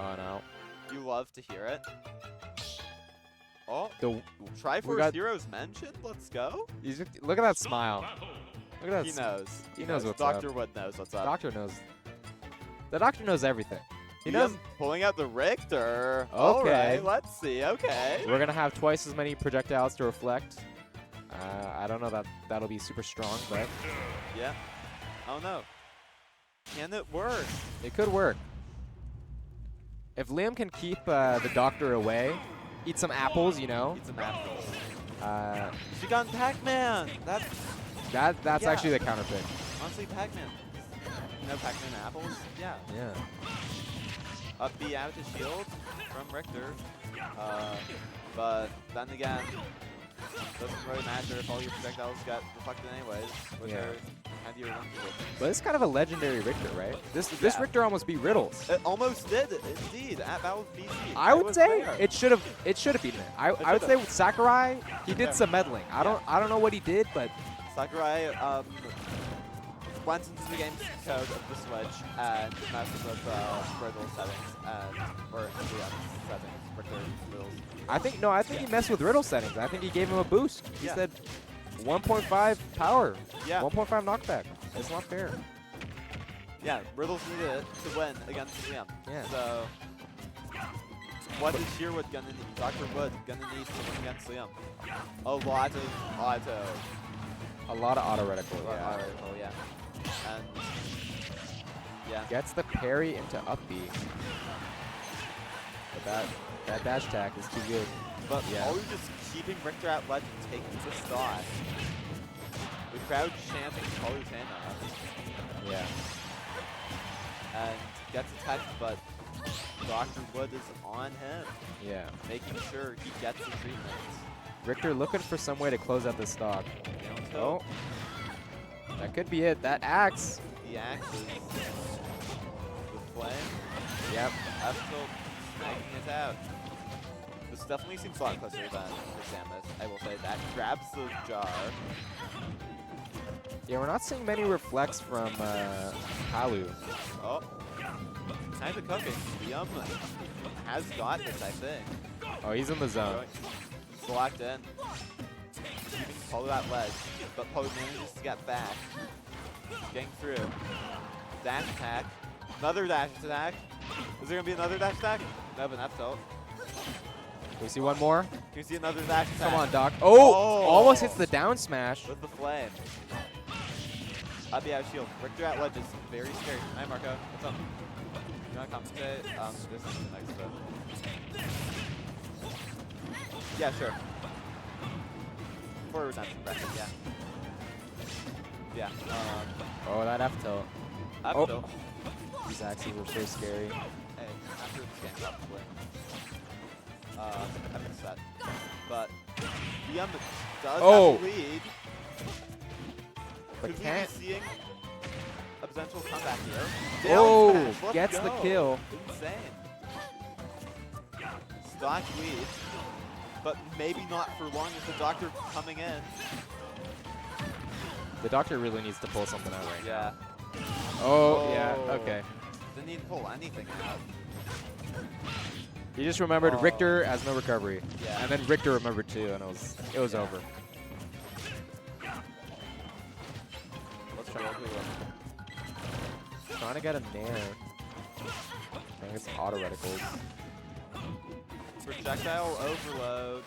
Oh no. You love to hear it. Oh, The Triforce got- Heroes mentioned? Let's go. look at that smile. Battle. Look at that. He knows. He knows what's Dr. up. Wood knows what's up. Doctor knows. The doctor knows everything. He knows. Pulling out the Richter. Okay. Alright, let's see. Okay. We're gonna have twice as many projectiles to reflect. I don't know that that'll be super strong, but Yeah. Oh no. Can it work? it could work. If Liam can keep the doctor away, eat some apples, you know. Eat some apples. Uh, She got Pac-Man. That's that's Yeah. actually the counter pick. honestly Pac-Man. You know Pac-Man apples? Yeah. Yeah. Up B out to shield from Richter. But then again, doesn't really matter if all your projectiles got reflected anyways. With Yeah. her handy or But it's kind of a legendary Richter, right? This Yeah. Richter almost beat Riddles. It almost did, indeed, at Battle of BC. I would was say there. it should have beaten it. I would say should've. with Sakurai, he did some meddling. I don't know what he did, but Sakurai went into the game's code of the Switch and messed with Riddle settings or settings, Richter Riddles. I think he messed with Riddle settings. I think he gave him a boost. He Yeah. said 1.5 power, Yeah. 1.5 knockback. It's not fair. Yeah, Riddles needed it to win against Liam. Yeah. So, what is Shearwood gonna need? Dr. Wood gonna need to win against Liam? A lot of auto. A lot of auto reticle. Yeah. Yeah. Yeah. And yeah. Gets the parry into up B. But that dash attack is too good. But Yeah. always just keeping Richter at ledge and taking the stock. The crowd chanting Palutena Yeah. and gets attacked, but Dr. Wood is on him, Yeah. making sure he gets the treatment. Richter looking for some way to close out the stock. Down tilt. Oh. That could be it. That axe. The axe is with flame. Yep. F tilt, snagging it out. This definitely seems a lot closer than for Samus. I will say that grabs the jar. Yeah, we're not seeing many reflects from Halu. Oh, kind of cooking. Liam has got this, I think. Oh, he's in the zone. He's locked in. Keeping Polo that ledge, but Polo manages to get back. Getting through. Dash attack. Another dash attack. Is there gonna be another dash attack? No, but F tilt. We see one more. Can you see another dash attack? Come on, Doc. Oh! Oh. Almost hits the down smash. With the flame. Up out shield. Richter at ledge is very scary. Hi, Marco. What's up? You want to compensate? This is the next bit. Yeah, sure. For redemption bracket, yeah. Yeah. Oh, that F tilt. Up Oh. tilt. These axes are so scary. Hey, after this game, probably. Having set. But Liam does Oh. have a lead. But Could we can't. be seeing a potential comeback here? Down Oh! smash, let's Gets the go. kill. Insane. Stock lead, but maybe not for long with the doctor coming in. The doctor really needs to pull something out right Yeah. now. Oh, yeah. Oh. Okay. Didn't need to pull anything out. He just remembered Oh. Richter has no recovery. Yeah. And then Richter remembered too, and it was Yeah. over. Let's try to Trying to get a nair. think it's auto reticles. Projectile overload,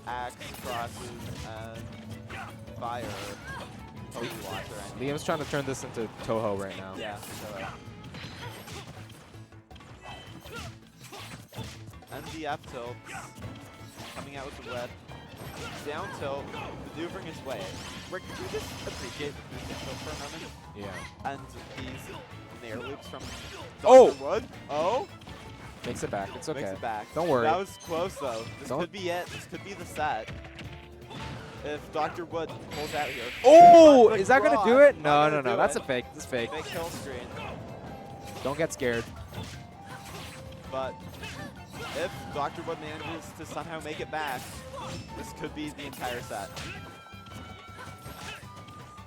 axe, crosses, and fire. Holy water. Liam's trying to turn this into Toho right now. Yeah. And the up tilt, coming out with the web. Down tilt, maneuvering his way. Rick, could you just appreciate the boost tilt for a moment? Yeah. And these nair loops from Oh! Dr. Wood. Oh! Makes it back. It's okay. Makes it back. Don't worry. That was close though. This Don't- could be it. This could be the set. If Dr. Wood pulls out here. Oh! But Is that going to do cross, it? not No, gonna no, no. do That's it. a fake. That's fake. Fake kill screen. Don't get scared. But if Dr. Wood manages to somehow make it back, this could be the entire set.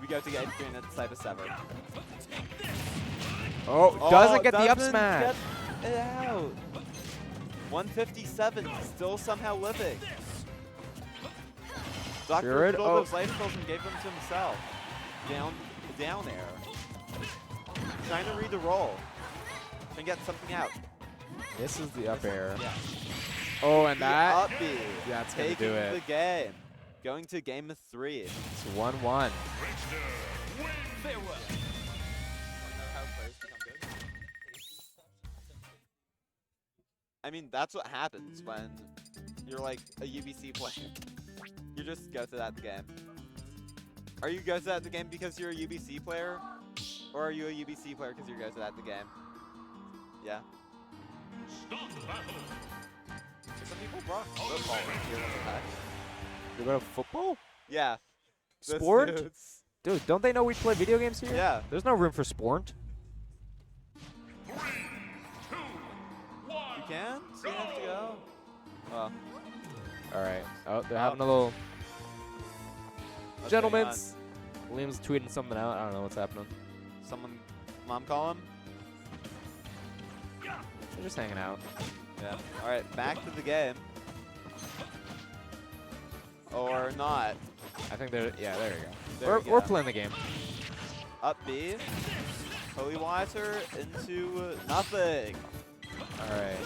We go to game 3 and it's Cyber 7. Oh, doesn't get the up smash. Get it out. 157, still somehow living. Dr. Sure it- stole oh. those life pills and gave them to himself. Down air. Trying to read the roll. And get something out. This is the up air. Yeah. Oh, and The that. up B. That's going to Taking do the it. game. Going to game 3. It's 1-1. Farewell. I mean, that's what happens when you're like a UBC player. You just go to that game. Are you go to that the game because you're a UBC player? Or are you a UBC player because you go to that the game? Yeah. Start battle. Some people brought football in here on the back. You go to football? Yeah. This Sport? dude's- Dude, don't they know we play video games here? Yeah. There's no room for sport. 3, 2, 1. You can? So you have to go? Well. All right. Oh, they're having a little. what's Gentlemen, going Liam's tweeting something out. I don't know what's happening. on? Someone, mom call him? They're just hanging out. Yeah. All right, back to the game. Or not. I think they're. Yeah, there you go. There we We're go. playing the game. Up B. Holy water into nothing. All right.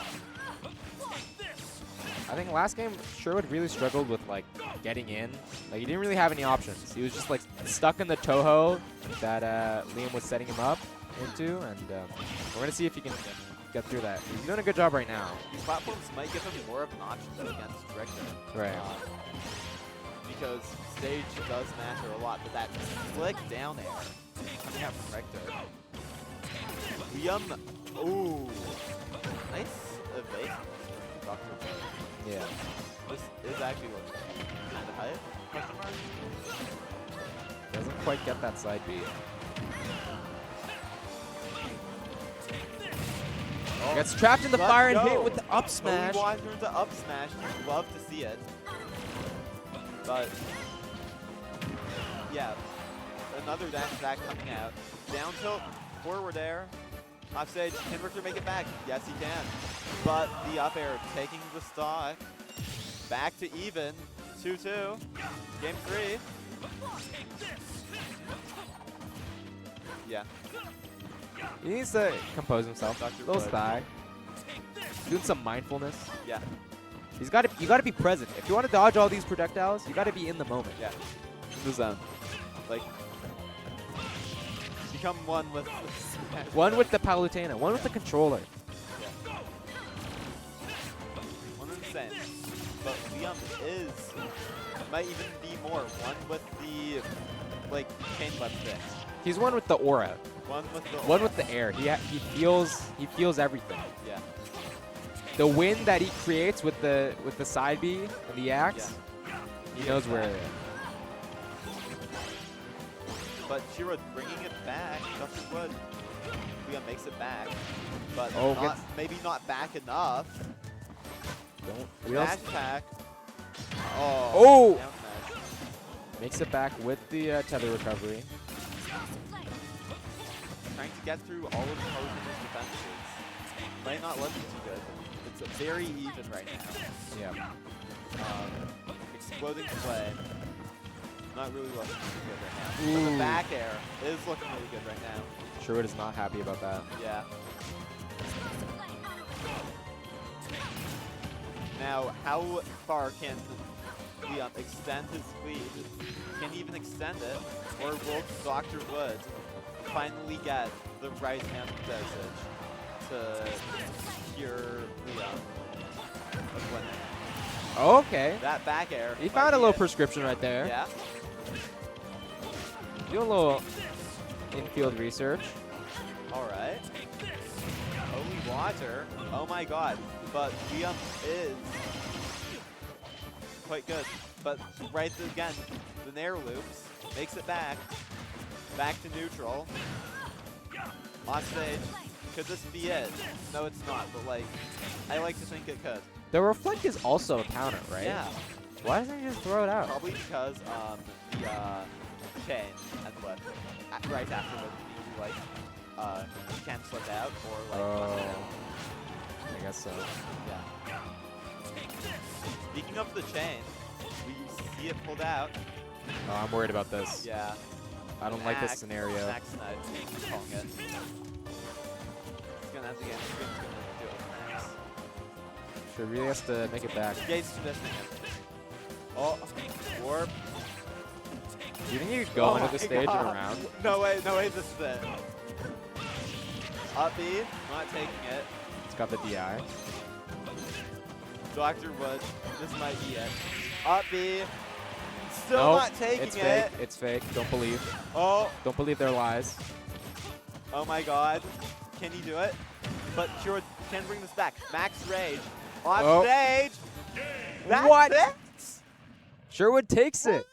I think last game Sherwood really struggled with like getting in. Like he didn't really have any options. He was just like stuck in the Toho that Liam was setting him up into, and we're gonna see if he can get through that. He's doing a good job right now. These platforms might give him more of an option though against Richter. Right. Because stage does matter a lot, but that slick down air coming out from Richter. Liam, ooh, nice evasive from Dr. Wood. Yeah. This is actually looking kind of hype. Question mark? Doesn't quite get that side B. Oh, Gets trapped in the let's fire and go. hit with the up smash. Holy water into up smash. You'd love to see it. But yeah, another dash attack coming out. Down tilt, forward air. Off stage, can Richter make it back? Yes, he can. But the up air taking the stock. Back to even. 2-2. Game 3. Yeah. He needs to compose himself. Dr. Little Wood. thigh. Doing some mindfulness. Yeah. You got to be present. If you want to dodge all these projectiles, you got to be in the moment. Yeah. In the zone. Like, become one with Smash. One with the Palutena, one with the controller. Yeah. One and the same. But Liam might even be more. One with the, like, chain web thing. He's one with the aura. One with the One with the air. He feels everything. Yeah. The wind that he creates with the side B and the axe, he knows where it is. But Shiro bringing it back. Dr. Wood. Liam makes it back. But Oh, not, maybe not back enough. We don't Dash attack. Oh. Oh! Down smash. makes it back with the tether recovery. Trying to get through all of the opponent's defenses. Might not look too good. It's very even right now. Yeah. Exploding play. Not really looking too good right now. But the Ooh. back air is looking really good right now. Sherwood is not happy about that. Yeah. Now, how far can Liam extend his lead? Can he even extend it? Or will Dr. Wood finally get the right hand dosage to cure Liam of winning? Okay. That back air. He might found a be little it. prescription right there. Yeah. Do a little infield research. All right. Holy water. Oh my god. But Liam is quite good. But right again, the Nair loops. Makes it back. Back to neutral. Off stage. Could this be it? No, it's not. But like, I like to think it could. The reflect is also a counter, right? Yeah. Why doesn't he just throw it out? Probably because the chain and flip right after the like can slip out or like bust it out. I guess so. Yeah. Speaking of the chain, we see it pulled out. Oh, I'm worried about this. Yeah. I don't like this scenario. Max Knight, he's calling it. He's gonna have to get he's gonna do it with Max. Sure, really has to make it back. Yeah, he's positioning it. Oh, warp. Do you think you could go into my the stage God. and around? No way, this is it. Up B, not taking it. It's got the DI. Dr. Wood, this might be it. Up B, still Nope, not taking it's it. fake. It's fake. Don't believe. Oh, Don't believe their lies. oh my god. Can he do it? But Cure can bring this back. Max Rage on Oh. stage. That's What? it? Sherwood takes it.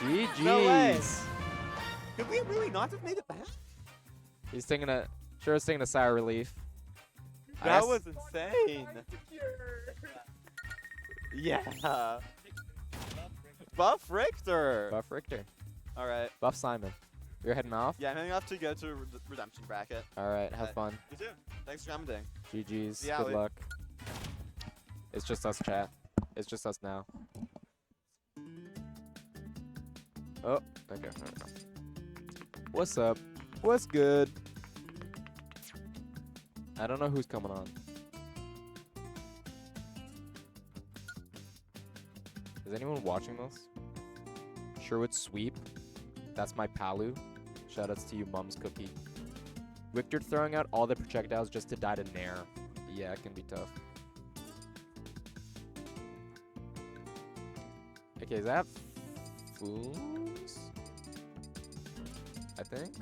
GG's. No way. Could we really not have made it back? He's taking a. Sherwood's taking a sigh of relief. I That guess- was insane. Yeah. Buff Richter. Buff Richter. All right. Buff Simon. You're heading off? Yeah, I'm heading off to go to redemption bracket. All right, have Okay. fun. You too. Thanks for commenting. GG's. Yeah, Good we- luck. It's just us, chat. It's just us now. Oh, okay. There we go. What's up? What's good? I don't know who's coming on. Is anyone watching this? Sherwood Sweep. That's my Palu. Shoutouts to you, Mom's Cookie. Richter throwing out all the projectiles just to die to Nair. Yeah, it can be tough. Okay, is that Fooms? I think.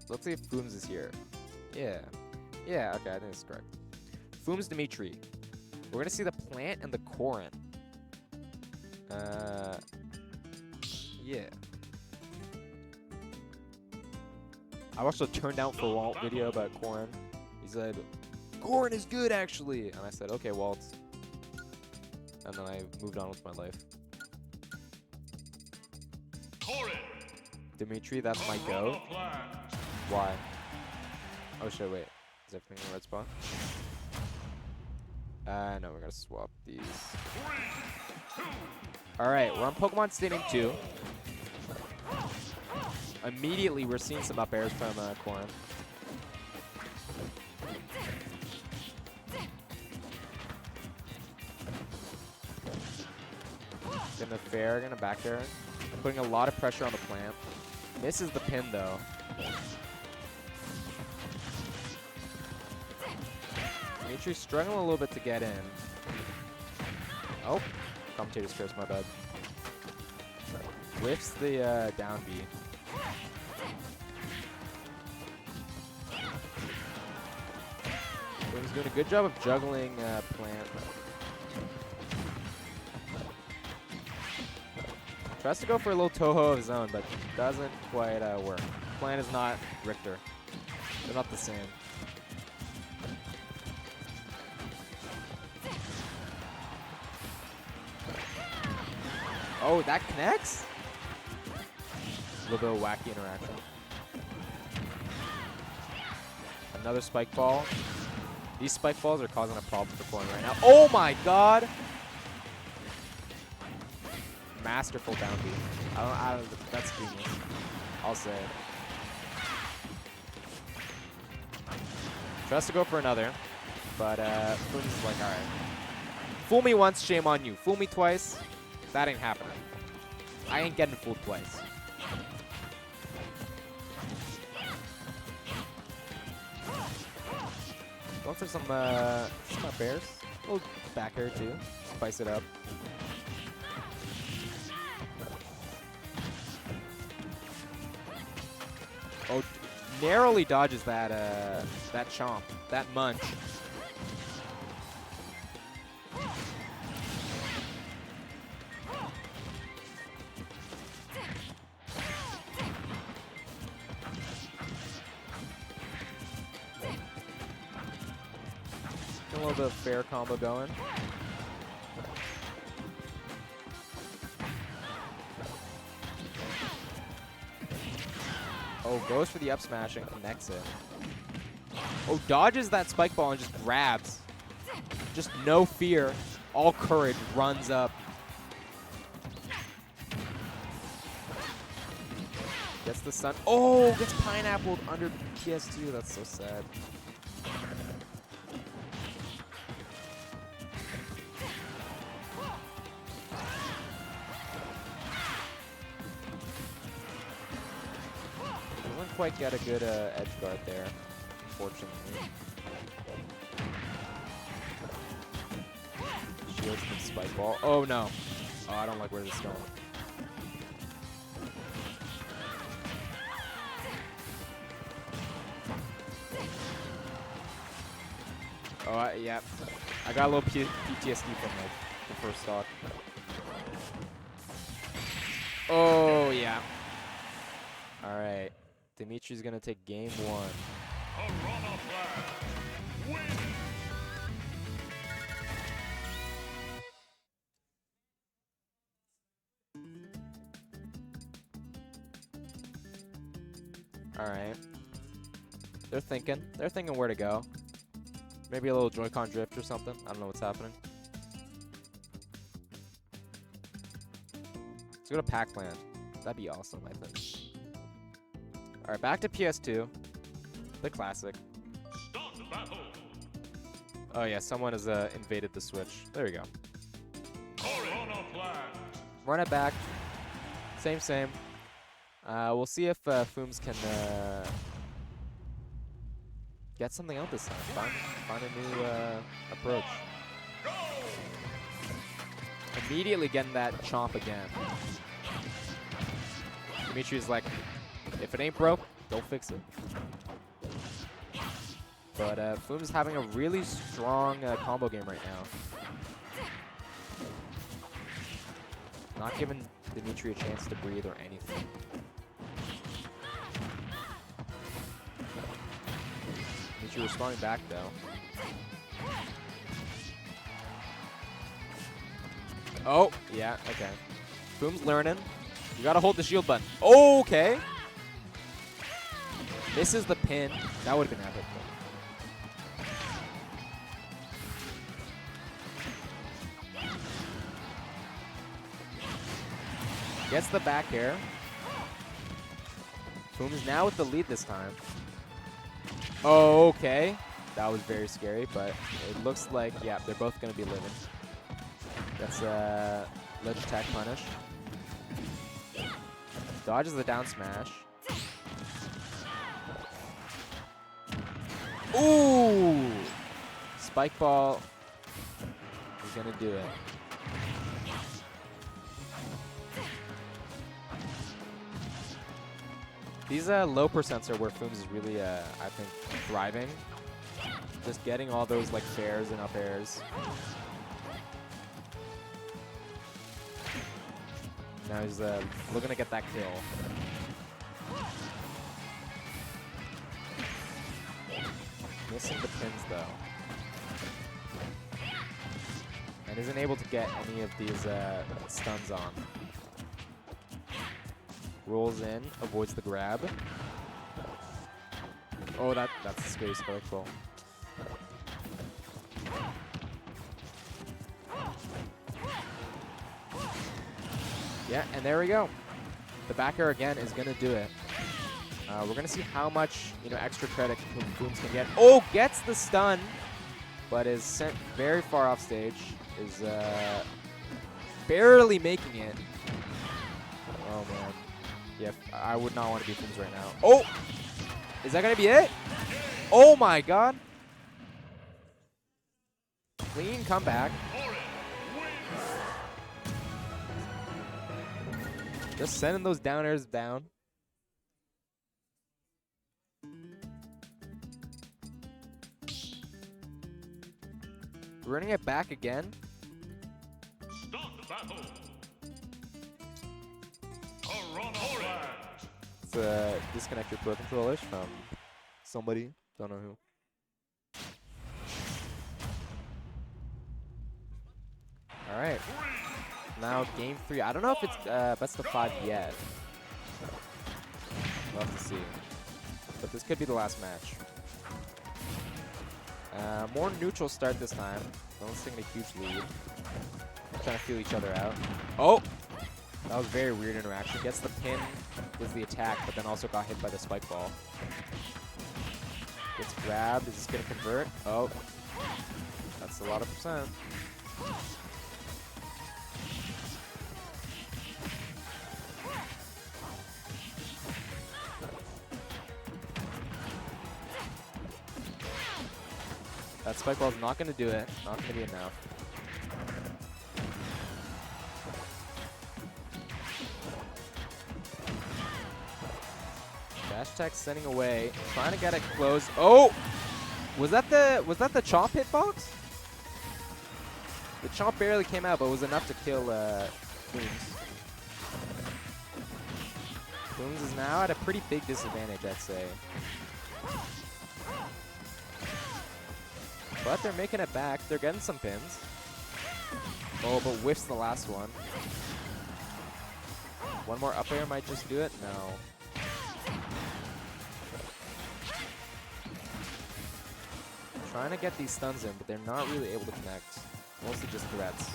Let's see if Fooms is here. Yeah. Yeah, okay, I think it's correct. Fooms Dimitri. We're gonna see the plant and the Korin. Yeah. I watched a turn down for Walt video about Korin. He said, Korin is good actually. And I said, okay, Walt. And then I moved on with my life. Corin. Dimitri, that's my go. Why? Oh shit, wait. Is everything in the right spot? No, we're gonna swap these. Alright, we're on Pokemon Stadium 2. Immediately, we're seeing some up airs from Korin. Gonna fair, gonna back air. Putting a lot of pressure on the plant. Misses the pin though. Dimitri's struggling a little bit to get in. Oh, commentator's curse, my bad. Whiffs the down B. He's doing a good job of juggling plant. Tries to go for a little Toho of his own, but doesn't quite work. Plant is not Richter. They're not the same. Oh, that connects? A little bit of wacky interaction. Another spike ball. These spike balls are causing a problem for Korin right now. Oh my god! Masterful down B. That's genius. I'll say it. Tries to go for another. But Fooms is like, all right. Fool me once, shame on you. Fool me twice, that ain't happening. I ain't getting fooled twice. Going for some up bears. A little back air too. Spice it up. Oh, narrowly dodges that that chomp, that munch. A little bit of fair combo going. Oh, goes for the up smash and connects it. Oh, dodges that spike ball and just grabs. Just no fear. All courage, runs up. Gets the sun. Oh, gets pineappled under PS2. That's so sad. Doesn't quite get a good edge guard there, unfortunately. Shields the spike ball. Oh no. Oh, I don't like where this is going. Oh, yeah. I got a little PTSD from like the first stock. Oh, yeah. All right. Dimitri's going to take game one. Piranha Flash wins. All right. They're thinking where to go. Maybe a little Joy-Con drift or something. I don't know what's happening. Let's go to Pac-Land. That'd be awesome, I think. All right, back to PS2. The classic. Start the battle. Oh, yeah, someone has invaded the Switch. There we go. Piranha Flash. Run it back. Same. We'll see if Fooms can get something out this time. Find a new approach. Immediately getting that chomp again. Dimitri's like, if it ain't broke, don't fix it. But Fooms is having a really strong combo game right now. Not giving Dimitri a chance to breathe or anything. Dimitri responding back though. Oh, yeah, okay. Boom's learning. You gotta hold the shield button. Okay. Misses the pin. That would have been epic. Gets the back air. Boom is now with the lead this time. Oh, okay. That was very scary, but it looks like, yeah, they're both going to be living. That's a ledge attack punish. Dodges the down smash. Ooh! Spike ball is going to do it. These low percents are where Fooms is really, I think, thriving. Just getting all those like fairs and up airs. Now he's looking to get that kill. Missing the pins though. And isn't able to get any of these stuns on. Rolls in, avoids the grab. Oh, that's a scary spike ball. Yeah, and there we go. The back air again is gonna do it. We're gonna see how much extra credit Fooms can get. Oh, gets the stun, but is sent very far off stage. Is barely making it. Oh man. Yeah, I would not want to be Fooms right now. Oh! Is that going to be it? Oh my god. Clean comeback. Just sending those down airs down. Running it back again. Start the battle. Piranha Flash. Let's disconnect your pro controllers from somebody. Don't know who. All right. Now game 3. I don't know if it's best of 5 yet. We'll have to see. But this could be the last match. More neutral start this time. Don't taking a huge lead. Trying to feel each other out. Oh! That was very weird interaction. Gets the pin, does the attack, but then also got hit by the spike ball. Gets grabbed. Is this going to convert? Oh. That's a lot of percent. That spike ball is not going to do it. Not going to be enough. Dash attack sending away, trying to get it close. Oh, was that the chomp hitbox? The chomp barely came out, but was enough to kill Fooms. Fooms is now at a pretty big disadvantage, I'd say. But they're making it back. They're getting some pins. Oh, but whiffs the last one. One more up air might just do it. No. Trying to get these stuns in, but they're not really able to connect. Mostly just threats.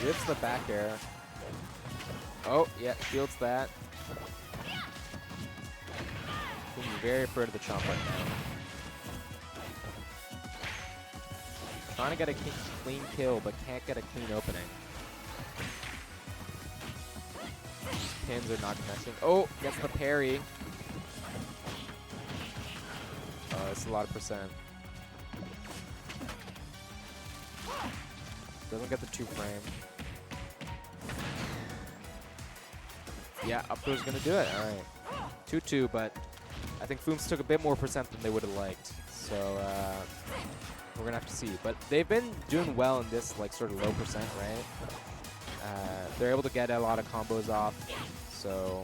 Rips the back air. Oh, yeah, shields that. Very afraid of the chomp right now. Trying to get a clean kill, but can't get a clean opening. Pins are not connecting. Oh, gets the parry. Oh, it's a lot of percent. Doesn't get the 2 frame. Yeah, up throw's gonna do it. All right, 2-2, but I think Fooms took a bit more percent than they would have liked, so we're gonna have to see. But they've been doing well in this like sort of low percent, right? They're able to get a lot of combos off, so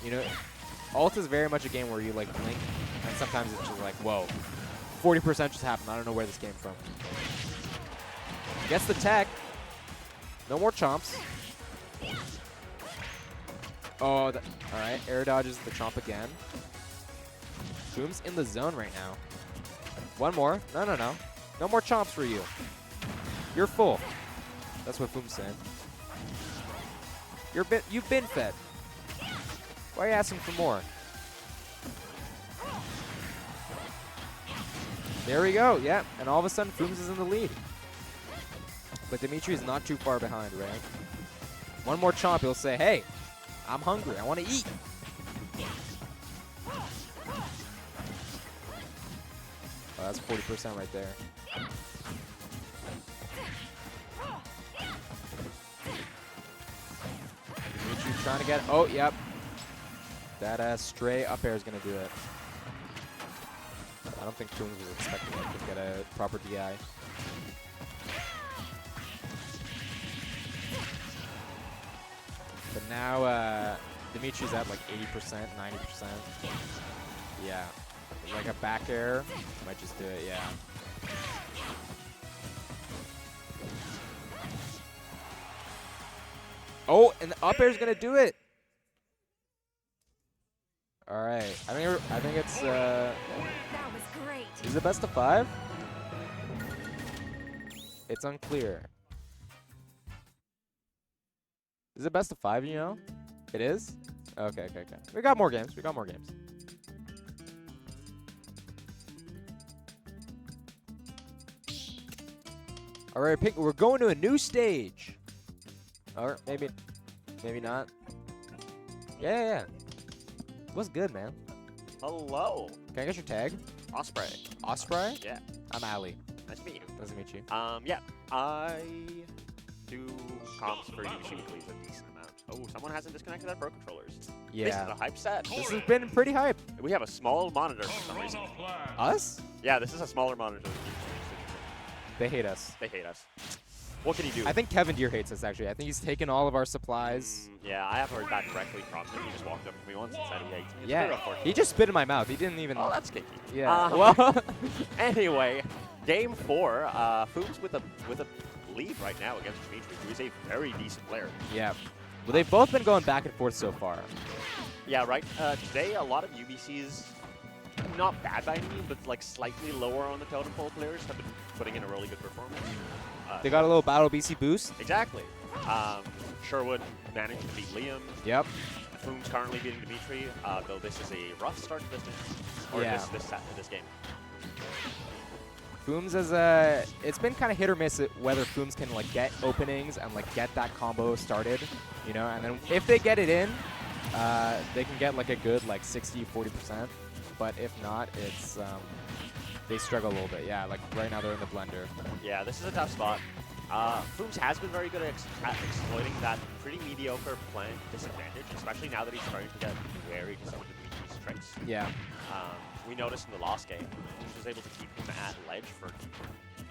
you know, Alt is very much a game where you like blink, and sometimes it's just like, whoa, 40% just happened. I don't know where this came from. Gets the tech. No more chomps. Oh, all right. Air dodges the chomp again. Fooms in the zone right now. One more. No, no, no. No more chomps for you. You're full. That's what Fooms said. You've been fed. Why are you asking for more? There we go. Yeah. And all of a sudden, Fooms is in the lead. But Dimitri is not too far behind, right? One more chomp, he'll say, hey, I'm hungry. I want to eat. Oh, that's 40% right there. Dimitri trying to get... Oh, yep. That stray up air is going to do it. I don't think Fooms was expecting it to get a proper DI. But now Dimitri's at like 80%, 90%. Yeah. Like a back air. Might just do it, yeah. Oh, and the up air is gonna do it. All right. I think it's That was great. is it best of 5? It's unclear. Is it best of 5, you know? It is? Okay, okay, okay. We got more games. We got more games. All right, we're going to a new stage. Or maybe not. Yeah. What's good, man? Hello, Can I get your tag? Osprey. Osprey? Yeah, I'm Ali. nice to meet you. Nice to meet you. Yeah, I do comps for UBC Weeklies a decent amount. Oh, someone hasn't disconnected their Pro Controllers. This is Yeah. a hype set. This has been pretty hype. We have a small monitor for some reason. Toronto flag. Us? Yeah, this is a smaller monitor. They hate us. They hate us. What can he do? I think Kevin Deere hates us, actually. I think he's taken all of our supplies. Yeah, I have heard that directly from him. He just walked up to me once and said he hates me. It's Yeah, very unfortunate. he just spit in my mouth. He didn't even... Oh, that's kinky. Yeah. Well, anyway, game 4. Foods with a lead right now against Dimitri, who is a very decent player. Yeah. Well, they've both been going back and forth so far. Yeah, right. Today, a lot of UBC's not bad by any means, but like slightly lower on the totem pole players have been putting in a really good performance. They got a little Battle BC boost. Exactly. Sherwood managed to beat Liam. Yep. Foom's currently beating Dimitri, though this is a rough start to this this game. Fooms is it's been kind of hit or miss whether Fooms can like get openings and like get that combo started, you know, and then if they get it in, they can get like a good like 60-40%, but if not, it's they struggle a little bit. Yeah, like right now they're in the blender. Yeah, this is a tough spot. Fooms has been very good at exploiting that pretty mediocre plant disadvantage, especially now that he's starting to get wary to some of Dimitri's tricks. Yeah. We noticed in the last game, Fooms was able to keep him at ledge for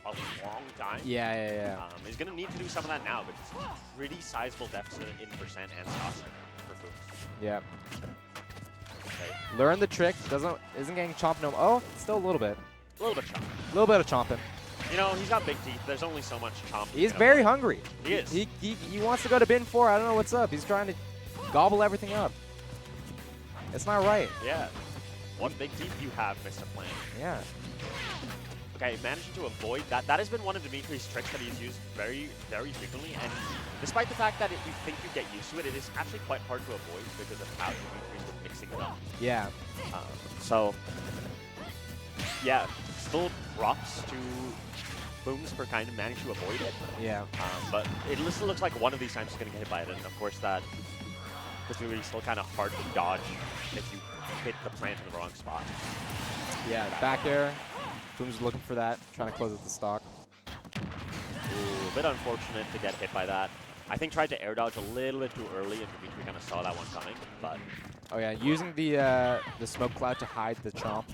a long time. Yeah. He's going to need to do some of that now, but it's a pretty sizable deficit in percent and stocks for Fooms. Yeah. Okay. Learn the trick. Isn't getting chomped no. Oh, still a little bit. A little bit chomp. A little bit of chomping. You know, he's got big teeth. There's only so much chomp. He's very hungry. He is. He wants to go to bin 4. I don't know what's up. He's trying to gobble everything up. It's not right. Yeah. What big teeth you have, Mr. Plant. Yeah. Okay, managing to avoid that. That has been one of Dimitri's tricks that he's used very, very frequently. And despite the fact that you think you get used to it, it is actually quite hard to avoid because of how Dimitri's been mixing it up. Yeah. So, yeah, still props to Fooms for kind of managing to avoid it. Yeah. But it looks like one of these times he's going to get hit by it. And of course, that this movie is still kind of hard to dodge if you hit the plant in the wrong spot. Yeah, back air. Fooms looking for that, trying to close out the stock. Ooh, a bit unfortunate to get hit by that. I think tried to air dodge a little bit too early, and Dimitri kind of saw that one coming. But Oh yeah, using the smoke cloud to hide the chomp.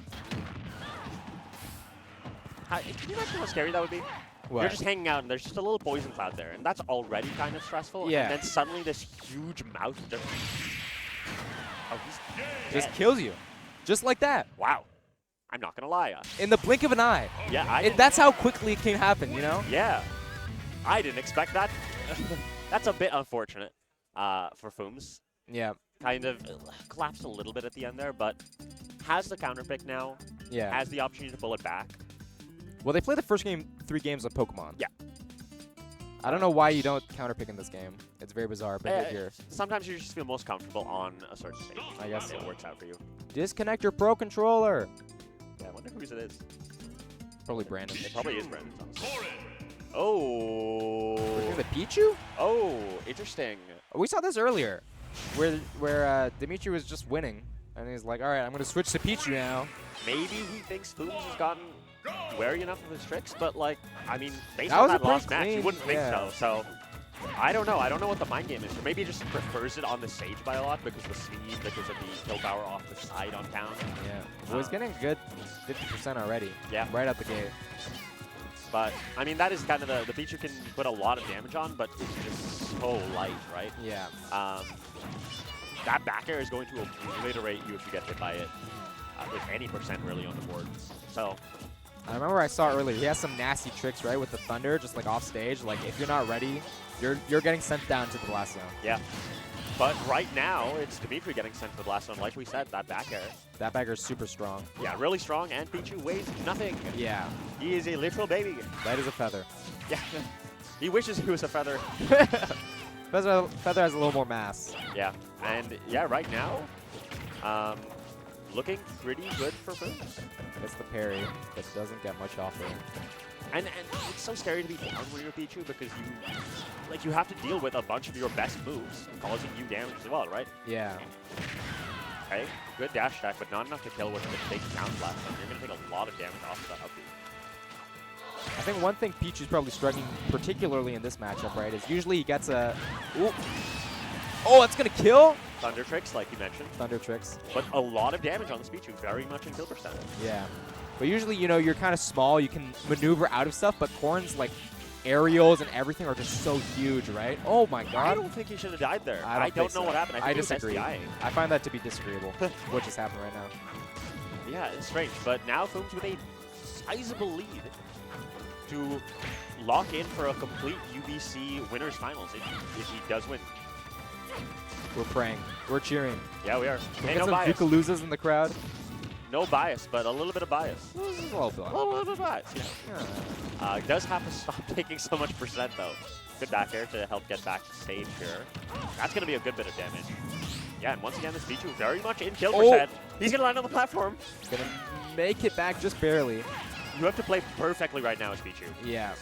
can you imagine how scary that would be? What? You're just hanging out, and there's just a little poison cloud there, and that's already kind of stressful. Yeah. And then suddenly this huge mouth just... Oh, he's Just dead. kills you. Just like that. Wow. I'm not going to lie. In the blink of an eye. Yeah, That's how quickly it can happen, you know? Yeah. I didn't expect that. That's a bit unfortunate for Fooms. Yeah. Kind of collapsed a little bit at the end there, but has the counter pick now. Yeah. Has the opportunity to pull it back. Well, they played the first 3 games of Pokemon. Yeah. I don't know why you don't counter pick in this game. It's very bizarre, but here. Sometimes you just feel most comfortable on a certain stage. I guess it so. works out for you. Disconnect your Pro Controller. Yeah, I wonder whose it is. Probably Brandon. It probably is Brandon's, honestly. Oh. We're doing the Pichu? Oh, interesting. We saw this earlier, where Dimitri was just winning, and he's like, all right, I'm going to switch to Pichu now. Maybe he thinks Fooms has gotten wary enough of his tricks, but like, I mean, based That on was a that pretty last match, you clean- wouldn't think yeah. so. So, I don't know. I don't know what the mind game is. Or maybe he just prefers it on the stage by a lot because of the speed, because of the kill power off the side on town. Yeah. Well, he's getting a good 50% already. Yeah. Right out the gate. But, I mean, that is kind of the feature can put a lot of damage on, but it's just so light, right? Yeah. That back air is going to obliterate you if you get hit by it with any percent really on the board. So, I remember I saw earlier, he has some nasty tricks, right, with the Thunder, just like off stage. Like, if you're not ready, you're getting sent down to the blast zone. yeah. But right now, it's Dimitri getting sent to the blast zone. Like we said, that back air. That bagger is super strong. Yeah, really strong, and Pichu weighs nothing. Yeah. He is a literal baby. That is a feather. Yeah. He wishes he was a feather. Feather has a little more mass. Yeah. And yeah, right now, looking pretty good for Fooms. Gets the parry, but doesn't get much off it. And it's so scary to be down when you're Pichu because you have to deal with a bunch of your best moves causing you damage as well, right? Yeah. Okay, good dash attack, but not enough to kill with the big down blast. You're going to take a lot of damage off of that up B. I think one thing Pichu's probably struggling particularly in this matchup, right, is usually he gets a... Ooh. Oh, that's going to kill? Thunder Tricks, like you mentioned. Thunder Tricks. But a lot of damage on this Pichu, very much in kill percentage. Yeah. But usually, you know, you're kind of small. You can maneuver out of stuff, but Corrin's, like, aerials and everything are just so huge, right? Oh, my God. I don't think he should have died there. I don't know what happened. I think disagree. It was SDIing. I find that to be disagreeable, what just happened right now. Yeah, it's strange. But now Fooms with a sizable lead to lock in for a complete UBC winners finals if he does win. We're praying. We're cheering. Yeah, we are. Can we Hey, get no some bias. Vukaluzas in the crowd? No bias, but a little bit of bias. A little bit. A little bit of bias, yeah. Does have to stop taking so much percent, though. Good back air to help get back to stage here. That's going to be a good bit of damage. Yeah, and once again, this Pichu very much in kill percent. He's going to land on the platform. Gonna make it back just barely. You have to play perfectly right now as Pichu. Yeah.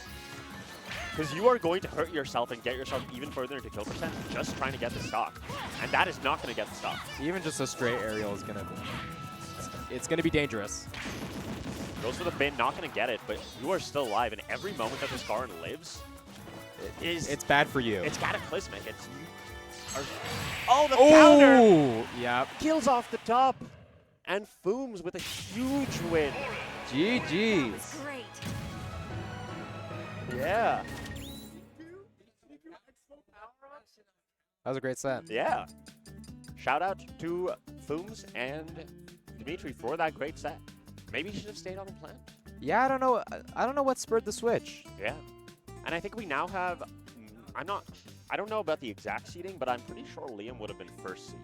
Because you are going to hurt yourself and get yourself even further into kill percent just trying to get the stock. And that is not going to get the stock. Even just a straight aerial is going to... It's going to be dangerous. Goes for the bin, not going to get it, but you are still alive. And every moment that this Karin lives, it's bad for you. It's cataclysmic. Oh, the counter! Yep. Kills off the top. And Fooms with a huge win. GG's. Great. Yeah. That was a great set. Yeah. Shout out to Fooms and Dimitri for that great set. Maybe he should have stayed on the plan. Yeah, I don't know. I don't know what spurred the switch. Yeah. And I think we now have... I don't know about the exact seeding, but I'm pretty sure Liam would have been first seed.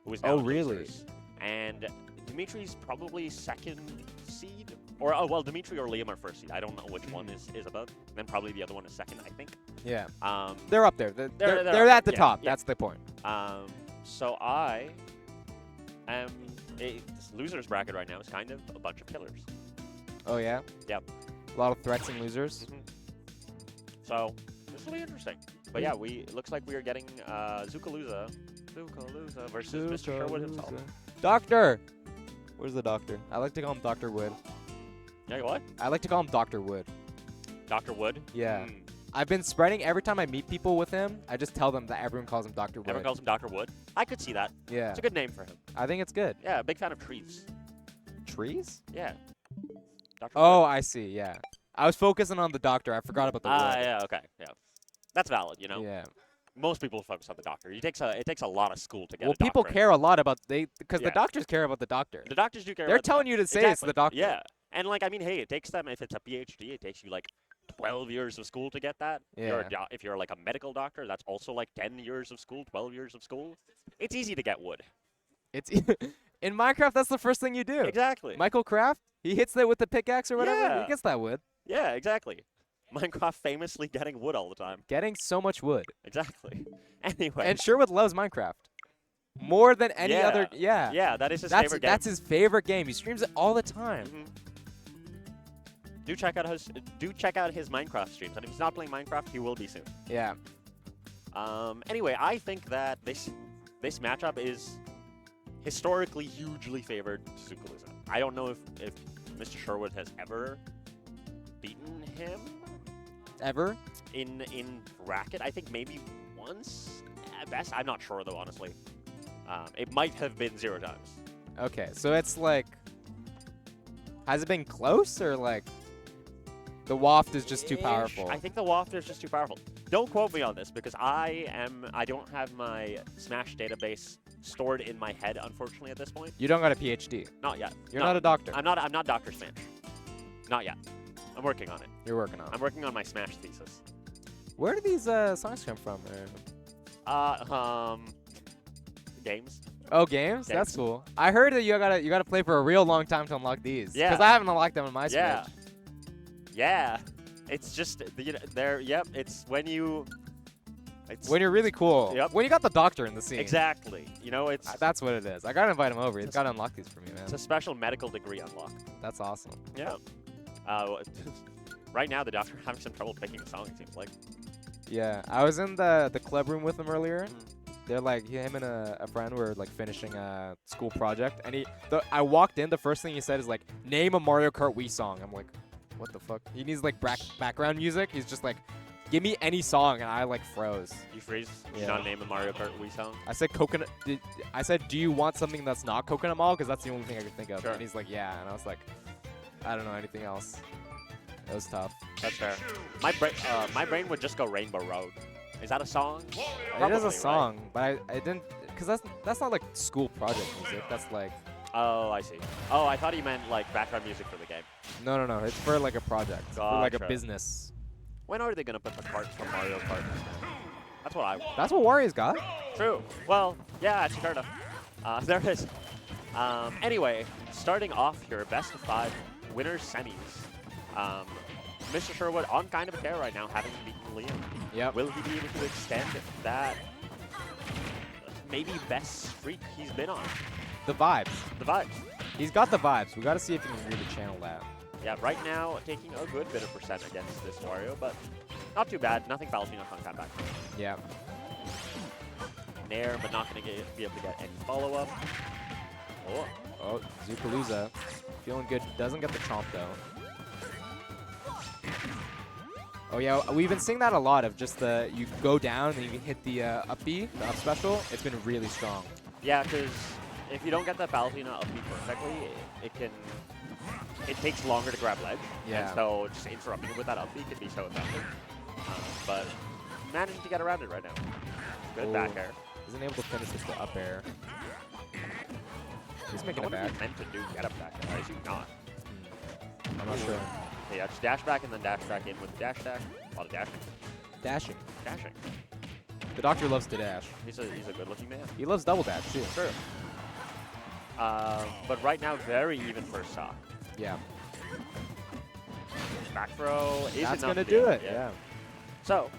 Who is now Oh, in really? losers. And Dimitri's probably second seed. Or, oh, well, Dimitri or Liam are first seed. I don't know which one is above. And then probably the other one is second, I think. Yeah. Um, They're up there. They're at the top. That's the point. So I am... This loser's bracket right now is kind of a bunch of killers. Oh, yeah? Yep. A lot of threats and losers. So this will be interesting. But yeah, it looks like we are getting Zukaluza versus Mr. Sherwood himself. Doctor! Where's the doctor? I like to call him Dr. Wood. Yeah, what? I like to call him Dr. Wood. Dr. Wood? Yeah. Mm. I've been spreading every time I meet people with him, I just tell them that everyone calls him Dr. Wood. Everyone calls him Dr. Wood. I could see that. Yeah. It's a good name for him. I think it's good. Yeah, big fan of trees. Trees? Yeah. Dr. Oh, Wood. I see, yeah. I was focusing on the doctor. I forgot about the wood. Yeah, okay. Yeah. That's valid, you know? Yeah. Most people focus on the doctor. It takes a lot of school to get Well, a people doctorate. care a lot about because Yeah. the doctors care about the doctor. The doctors do care They're about the telling you to say it's Exactly. the doctor. Yeah. And, like, I mean, hey, it takes them, if it's a PhD, it takes you, like, 12 years of school to get that. Yeah. If you're, like, a medical doctor, that's also, like, 10 years of school, 12 years of school. It's easy to get wood. It's in Minecraft, that's the first thing you do. Exactly. Michael Kraft, he hits that with the pickaxe or whatever. Yeah. He gets that wood. Yeah, exactly. Minecraft famously getting wood all the time. Getting so much wood. Exactly. Anyway. And Sherwood loves Minecraft. More than any Yeah. other. Yeah. Yeah, that is his favorite game. That's his favorite game. He streams it all the time. Mhm. Do check out his Minecraft streams. And if he's not playing Minecraft, he will be soon. Yeah. Anyway, I think that this matchup is historically hugely favored to Zukaluza. I don't know if Mr. Sherwood has ever beaten him Ever? in bracket. I think maybe once at best. I'm not sure though, honestly. It might have been 0 times. Okay, so it's like, has it been close or like, the waft is just too powerful? I think the waft is just too powerful. Don't quote me on this because I don't have my Smash database stored in my head, unfortunately, at this point. You don't got a PhD. Not yet. You're No, not a doctor. I'm not Dr. Smash. Not yet. I'm working on it. You're working on I'm it. working on my Smash thesis. Where do these songs come from? Games. Oh, games? That's Games. cool. I heard that you gotta play for a real long time to unlock these. Yeah. Because I haven't unlocked them on my Yeah. Switch. Yeah. It's just they're yep. It's when you. It's When you're really cool. Yep. When you got the doctor in the scene. exactly. You know, it's That's what it is. I gotta invite him over. He's gotta unlock these for me, man. it's a special medical degree unlock. That's awesome. Yeah. right now the Doctor having some trouble picking a song, it seems like. Yeah, I was in the club room with him earlier. They're like, him and a friend were like finishing a school project, and I walked in, the first thing he said is like, name a Mario Kart Wii song. I'm like, what the fuck? He needs like background music. He's just like, give me any song, and I like froze. You freeze? Yeah. You not name a Mario Kart Wii song? I said coconut. I said, do you want something that's not Coconut Mall? Because that's the only thing I could think of. Sure. And he's like, yeah. And I was like, I don't know anything else. It was tough. That's fair. My brain would just go Rainbow Road. Is that a song? It is Probably, a right? song, but I didn't, because that's not like school project music. That's like, Oh, I see. Oh, I thought he meant like background music for the game. no. It's for like a project, for like a Gotcha. business. When are they gonna put the carts from Mario Kart? That's what I want. That's what Warriors got. True. Well, yeah, actually, fair enough. There it is. Anyway, starting off here, best of 5 winners semis. Mr. Sherwood on kind of a tear right now, having beaten Liam. Yep. Will he be able to extend that maybe best streak he's been on? The vibes. The vibes. He's got the vibes. We got to see if he can really channel that. Yeah, right now taking a good bit of percent against this Wario, but not too bad. Nothing Palutena on that back. Yeah. Nair, but not going to be able to get any follow-up. Oh, Zoopalooza. Feeling good. Doesn't get the chomp, though. Oh, yeah. We've been seeing that a lot of just you go down and you can hit the up B, the up special. It's been really strong. Yeah, because if you don't get that Palutena up B perfectly, it takes longer to grab ledge. Yeah. And so just interrupting it with that up B can be so effective. But managing to get around it right now. Good back air. Isn't able to finish with the up air. He's making I it wonder if back. he's meant to do get up back air. I assume not. I'm not sure. Okay, yeah, just dash back and then dash back in with dash dash. A lot of dashing. Dashing. Dashing. The doctor loves to dash. He's a good looking man. He loves double dash, too. True. But right now, very even first stock. Yeah. Back throw is That's enough going to to do it. Yeah. So,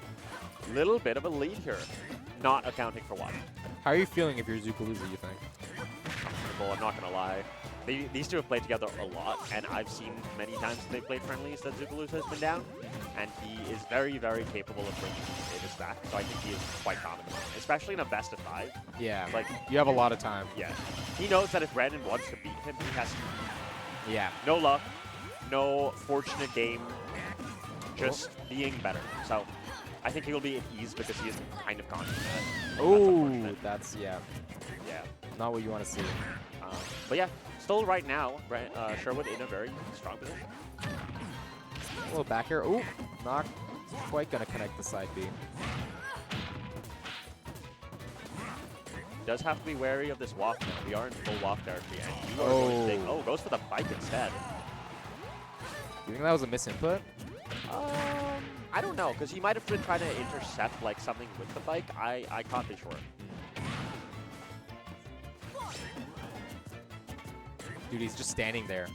little bit of a lead here, not accounting for what. How are you feeling if you're Zoopalooza, you think? Comfortable, I'm not going to lie. These two have played together a lot, and I've seen many times they've played friendlies that Zoopalooza has been down, and he is very, very capable of bringing Davis back, so I think he is quite confident, especially in a best of 5. Yeah. Like, you have a lot of time. yeah. He knows that if Brandon wants to beat him, he has to. Yeah. No luck, no fortunate game, just being better. So I think he'll be at ease because he is kind of confident. Oh, that's, yeah, Yeah. not what you want to see. But yeah, still right now, Sherwood in a very strong position. A little back here. Ooh, not quite going to connect the side B. Does have to be wary of this waft now. We are in full waft territory, and you are going to take, goes for the bike instead. You think that was a misinput? I don't know, because he might have been trying to intercept like something with the bike. I can't be sure. Dude, he's just standing there.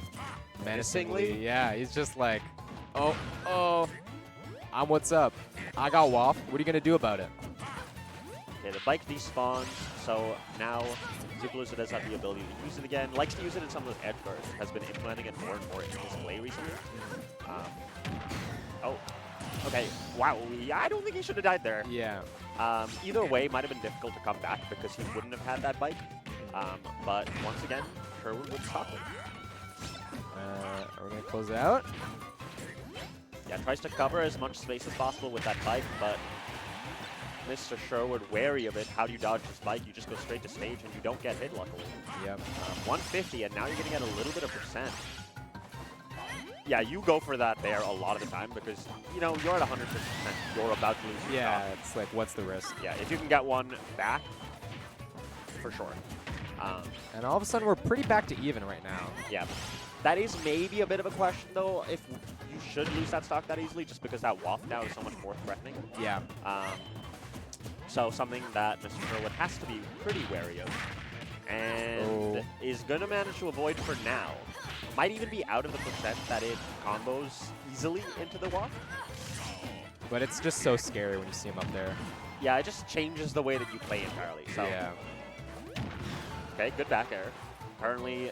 Menacingly? Menacingly. Yeah, he's just like, oh, I'm what's up. I got waft. What are you going to do about it? Okay, the bike despawns, so now Zoopalooza does have the ability to use it again. Likes to use it in some of the edge guards. Has been implementing it more and more in his play recently. Okay. Wow, I don't think he should have died there. Yeah. Either way, might have been difficult to come back because he wouldn't have had that bike. But once again, Sherwood would stop it. Are we going to close it out? Yeah, tries to cover as much space as possible with that bike, but Mr. Sherwood wary of it. How do you dodge this bike? You just go straight to stage and you don't get hit, luckily. Yep. 150, and now you're going to get a little bit of percent. Yeah, you go for that there a lot of the time because, you know, you're at 100%. You're about to lose your Yeah, stock. it's like, what's the risk? Yeah, if you can get one back, for sure. And all of a sudden, we're pretty back to even right now. Yeah. That is maybe a bit of a question, though, if you should lose that stock that easily, just because that waft now is so much more threatening. Yeah. So something that Mr. Sherwood has to be pretty wary of. And is going to manage to avoid for now. Might even be out of the percent that it combos easily into the waft. But it's just so scary when you see him up there. Yeah, it just changes the way that you play entirely. So. Yeah. Okay, good back air. Apparently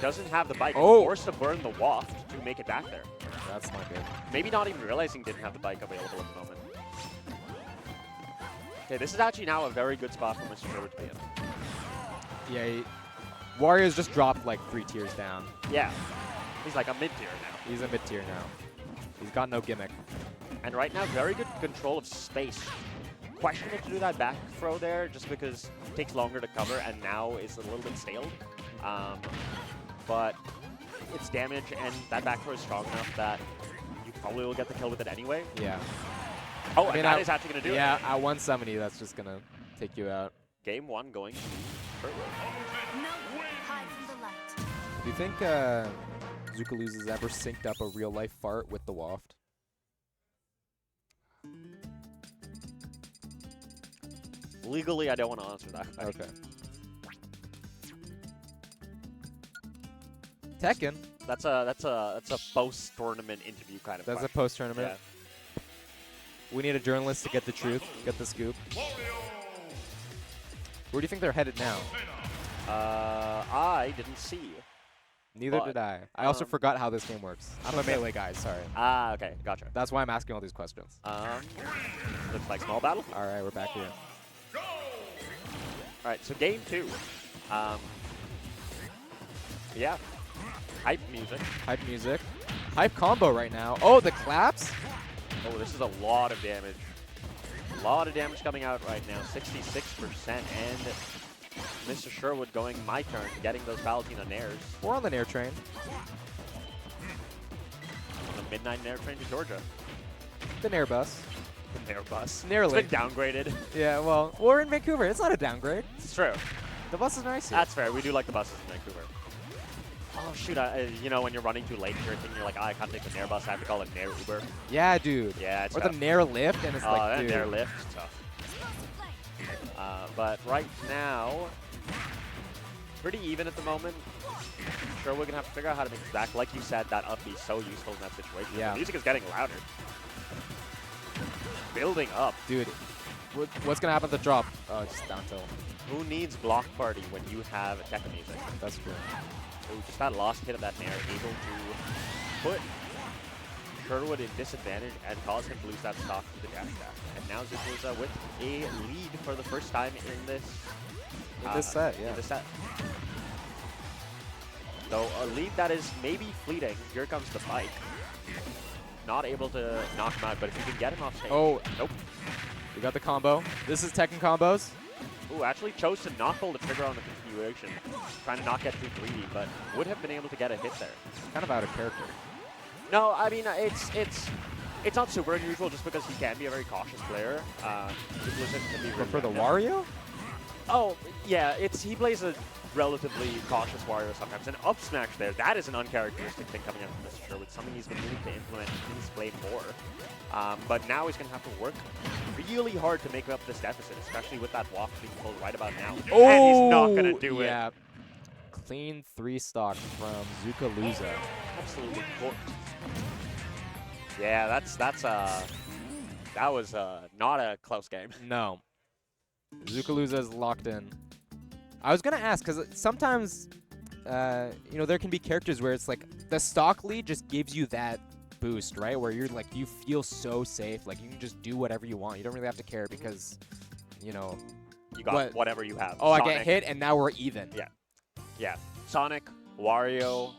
doesn't have the bike. Oh. Forced to burn the waft to make it back there. That's not good. Maybe not even realizing didn't have the bike available at the moment. Okay, this is actually now a very good spot for Mr. Sherwood to be in. Yeah, Warriors just dropped like 3 tiers down. Yeah. He's like a mid-tier now. He's a mid-tier now. He's got no gimmick. And right now, very good control of space. Questionable to do that back throw there just because it takes longer to cover and now is a little bit stale. But it's damage and that back throw is strong enough that you probably will get the kill with it anyway. Yeah. Oh, I mean, and that is actually going to do it. Yeah, at 170, that's just going to take you out. Game 1 going to Sherwood. No hide from the light. Do you think Zukaluz has ever synced up a real-life fart with the waft? Legally, I don't want to answer that. Okay. Tekken. That's a post-tournament interview kind of That's a question. post-tournament. Yeah. We need a journalist to get the truth, get the scoop. Where do you think they're headed now? I didn't see. Neither But, did I. I also forgot how this game works. I'm a melee guy, sorry. Ah, okay, gotcha. That's why I'm asking all these questions. Looks like small battle. All right, we're back here. All right, so game 2. Yeah, hype music. Hype music. Hype combo right now. Oh, the claps? Oh, this is a lot of damage. A lot of damage coming out right now. 66%, and Mr. Sherwood going my turn, getting those Valentina nairs. We're on the Nair train. On the midnight Nair train to Georgia. The Nair bus. The Nair bus. Nearly. It's been downgraded. Yeah, well, we're in Vancouver. It's not a downgrade. It's true. The bus is nice here. That's fair. We do like the buses in Vancouver. Oh, shoot. You know, when you're running too late, you're like, I can't take the Nair bus. I have to call it Nair Uber. Yeah, dude. Yeah, it's Or tough. the Nair lift, and it's like, that dude. Nair lift is tough. But right now, pretty even at the moment. Sure, we're going to have to figure out how to make it back. Like you said, that up B is so useful in that situation. Yeah. The music is getting louder. Building up. Dude, what's going to happen at the drop? Oh, just down tilt. Who needs block party when you have Tekka music? That's true. Oh, just that last hit of that Nair, able to put Sherwood in disadvantage and cause him to lose that stock to the dash attack. And now Zukaluz with a lead for the first time in this set, yeah. In this set. So a lead that is maybe fleeting. Here comes the bike. Not able to knock him out, but if you can get him off stage. Oh, nope. We got the combo. This is Tekken combos. Ooh, actually chose to not pull the trigger on the continuation. Trying to not get too greedy, but would have been able to get a hit there. Kind of out of character. No, I mean, it's not super unusual just because he can be a very cautious player. But for the Wario? Oh, yeah, he plays a relatively cautious Wario sometimes. And up smash there, that is an uncharacteristic thing coming out from Mr. Sherwood, something he's been needing to implement in his play more. But now he's going to have to work really hard to make up this deficit, especially with that walk being pulled right about now. Oh, and he's not going to do yeah. it. Clean 3 stock from Zukaluz. Absolutely cooked. Yeah, that was not a close game. No. Zukaluz is locked in. I was going to ask, because sometimes, you know, there can be characters where it's like the stock lead just gives you that boost, right? Where you're like, you feel so safe. Like, you can just do whatever you want. You don't really have to care because, you know. You got whatever you have. Oh, Sonic. I get hit, and now we're even. Yeah. Yeah. Sonic, Wario,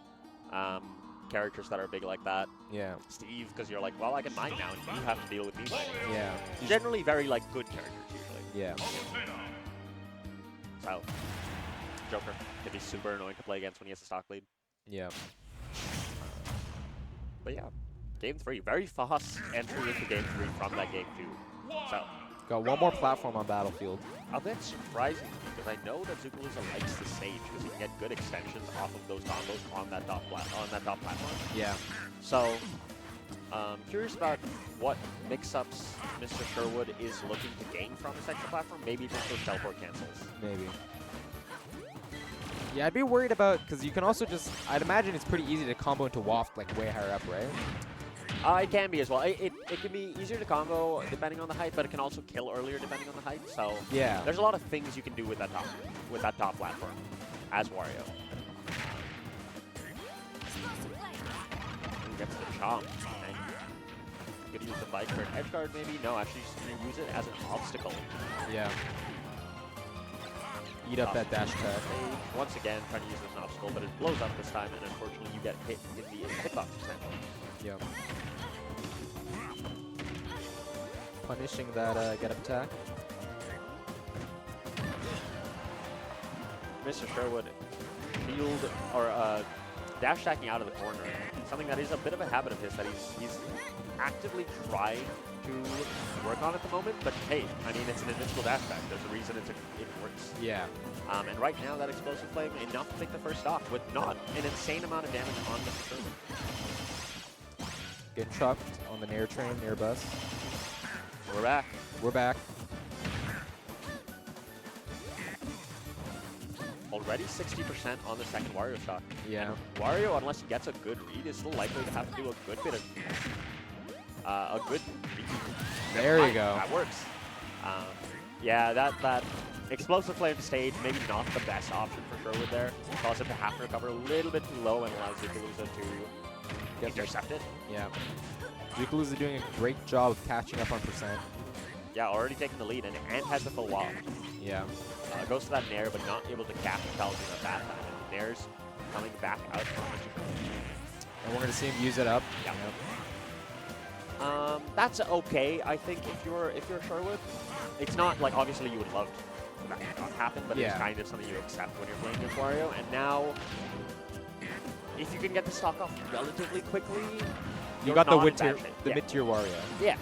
characters that are big like that. Yeah. Steve, because you're like, well, I can mine now, and you have to deal with me mining. Yeah. Generally very, like, good characters, usually. Yeah. So, Joker can be super annoying to play against when he has a stock lead. Yeah. But yeah, game 3, very fast entry into game 3 from that game 2. So, Got one more platform on Battlefield. a bit surprising because I know that Zukaluz likes the stage because he can get good extensions off of those combos on that top platform. Yeah. So, curious about what mix-ups Mr. Sherwood is looking to gain from this extra platform. Maybe just those teleport cancels. Maybe. Yeah, I'd be worried about, because you can also just, I'd imagine it's pretty easy to combo into Waft, like, way higher up, right? It can be as well. It can be easier to combo depending on the height, but it can also kill earlier depending on the height. So Yeah. there's a lot of things you can do with that top platform as Wario. Who gets the comp. And you could use the bike for an edge guard maybe. No, actually just gonna use it as an obstacle. Yeah. Eat up that dash attack. Once again, trying to use it as an obstacle, but it blows up this time, and unfortunately you get hit in the hitbox percentage. Yep. Punishing that get up attack. Mr. Sherwood field or dash stacking out of the corner. Something that is a bit of a habit of his that he's actively trying to work on at the moment. But hey, I mean, it's an initial dash stack. There's a reason it works. Yeah. And right now, that explosive flame enough to take the first stock with not an insane amount of damage on Mr. Sherwood. Getting trucked on the Nair train, near bus. We're back. We're back. Already 60% on the second Wario stock. Yeah. And Wario, unless he gets a good read, is still likely to have to do a good bit of There you go. That works. Yeah, that explosive flame stage, maybe not the best option for Sherwood there. Cause him to have to recover a little bit too low and allows Zukaluza to intercept it. Yeah. Zukaluza doing a great job of catching up on percent. Yeah, already taking the lead and has the full wall. Yeah. Goes to that Nair, but not able to catch Palutena at that time. And Nair's coming back out from Mr. Sherwood. And we're going to see him use it up. Yeah. Yep. That's okay, I think, if you're Sherwood. It's not like obviously you would love that to not happen, but it's kind of something you accept when you're playing against Wario. And now, if you can get the stock off relatively quickly, You got the not in mid-tier, bad shape. the Yeah. mid-tier Wario. Yeah.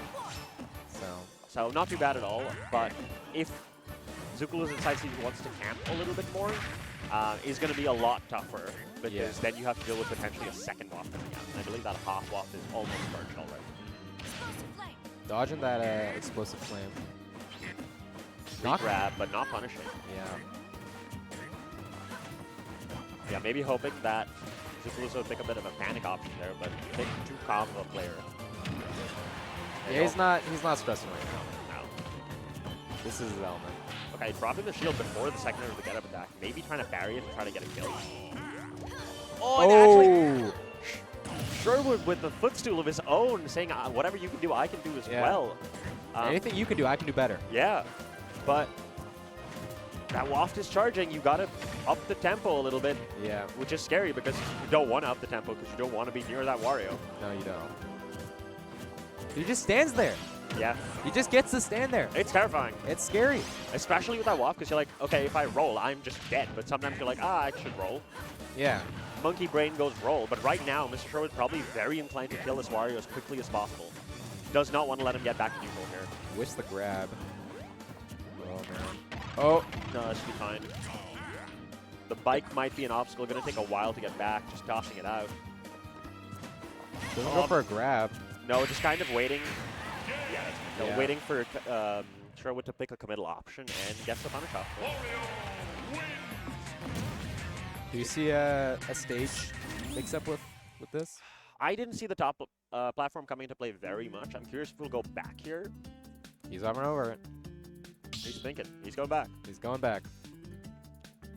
So not too bad at all. But if Zukaluza decides he wants to camp a little bit more, is going to be a lot tougher because then you have to deal with potentially a second waft coming out. And I believe that half waft is almost charged already. dodging that explosive flame. Not grab, but not punishing. Yeah. Yeah, maybe hoping that Zukaluza would pick a bit of a panic option there, but pick too calm of a player. Yeah, he's not stressing right now. No. This is his element. Okay, dropping the shield before the second of the get-up attack. Maybe trying to parry it and try to get a kill. Oh, and actually, Sherwood with the footstool of his own, saying whatever you can do, I can do as well. Anything you can do, I can do better. Yeah, but that waft is charging. You gotta up the tempo a little bit. Yeah. Which is scary because you don't want to up the tempo because you don't want to be near that Wario. No, you don't. He just stands there. Yeah. He just gets to stand there. It's terrifying. It's scary. Especially with that waft because you're like, okay, if I roll, I'm just dead. But sometimes you're like, I should roll. Yeah. Monkey brain goes roll. But right now, Mr. Sherwood's probably very inclined to kill this Wario as quickly as possible. Does not want to let him get back to neutral here. Wish the grab. Oh, man. Oh. No, that should be fine. The bike might be an obstacle. Going to take a while to get back. Just tossing it out. Doesn't go for a grab. No, just kind of waiting. Yeah. Waiting for Sherwood to pick a committal option and gets the punish off. Do you see a stage mix-up with this? I didn't see the top platform coming into play very much. I'm curious if we'll go back here. He's hovering over it. He's thinking. He's going back. He's going back.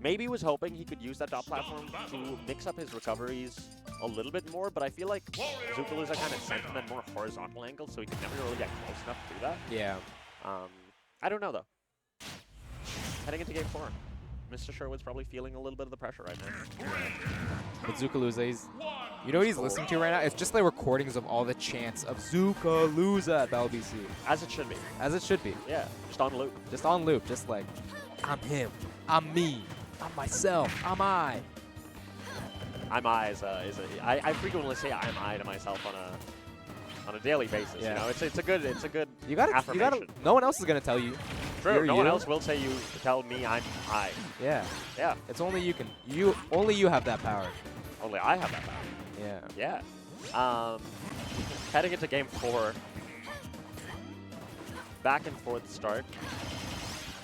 Maybe he was hoping he could use that top platform to mix up his recoveries a little bit more, but I feel like Zukaluza kind of sent him at more horizontal angles, so he could never really get close enough to do that. Yeah. I don't know, though. Heading into Game 4, Mr. Sherwood's probably feeling a little bit of the pressure right now. But Zukaluza, you know what he's listening to right now? It's just the recordings of all the chants of Zukaluza at VOD. As it should be. As it should be. Yeah, just on loop. Just on loop, just like, I'm him, I'm me, I'm myself, I'm I. I'm I I frequently say I'm I to myself on a daily basis. Yeah. You know, it's a good You gotta. No one else is gonna tell you. True. No one else will say tell me I'm I. Yeah. Yeah. It's only you can. Only you have that power. Only I have that power. Yeah. Yeah. Heading into Game 4. Back and forth start.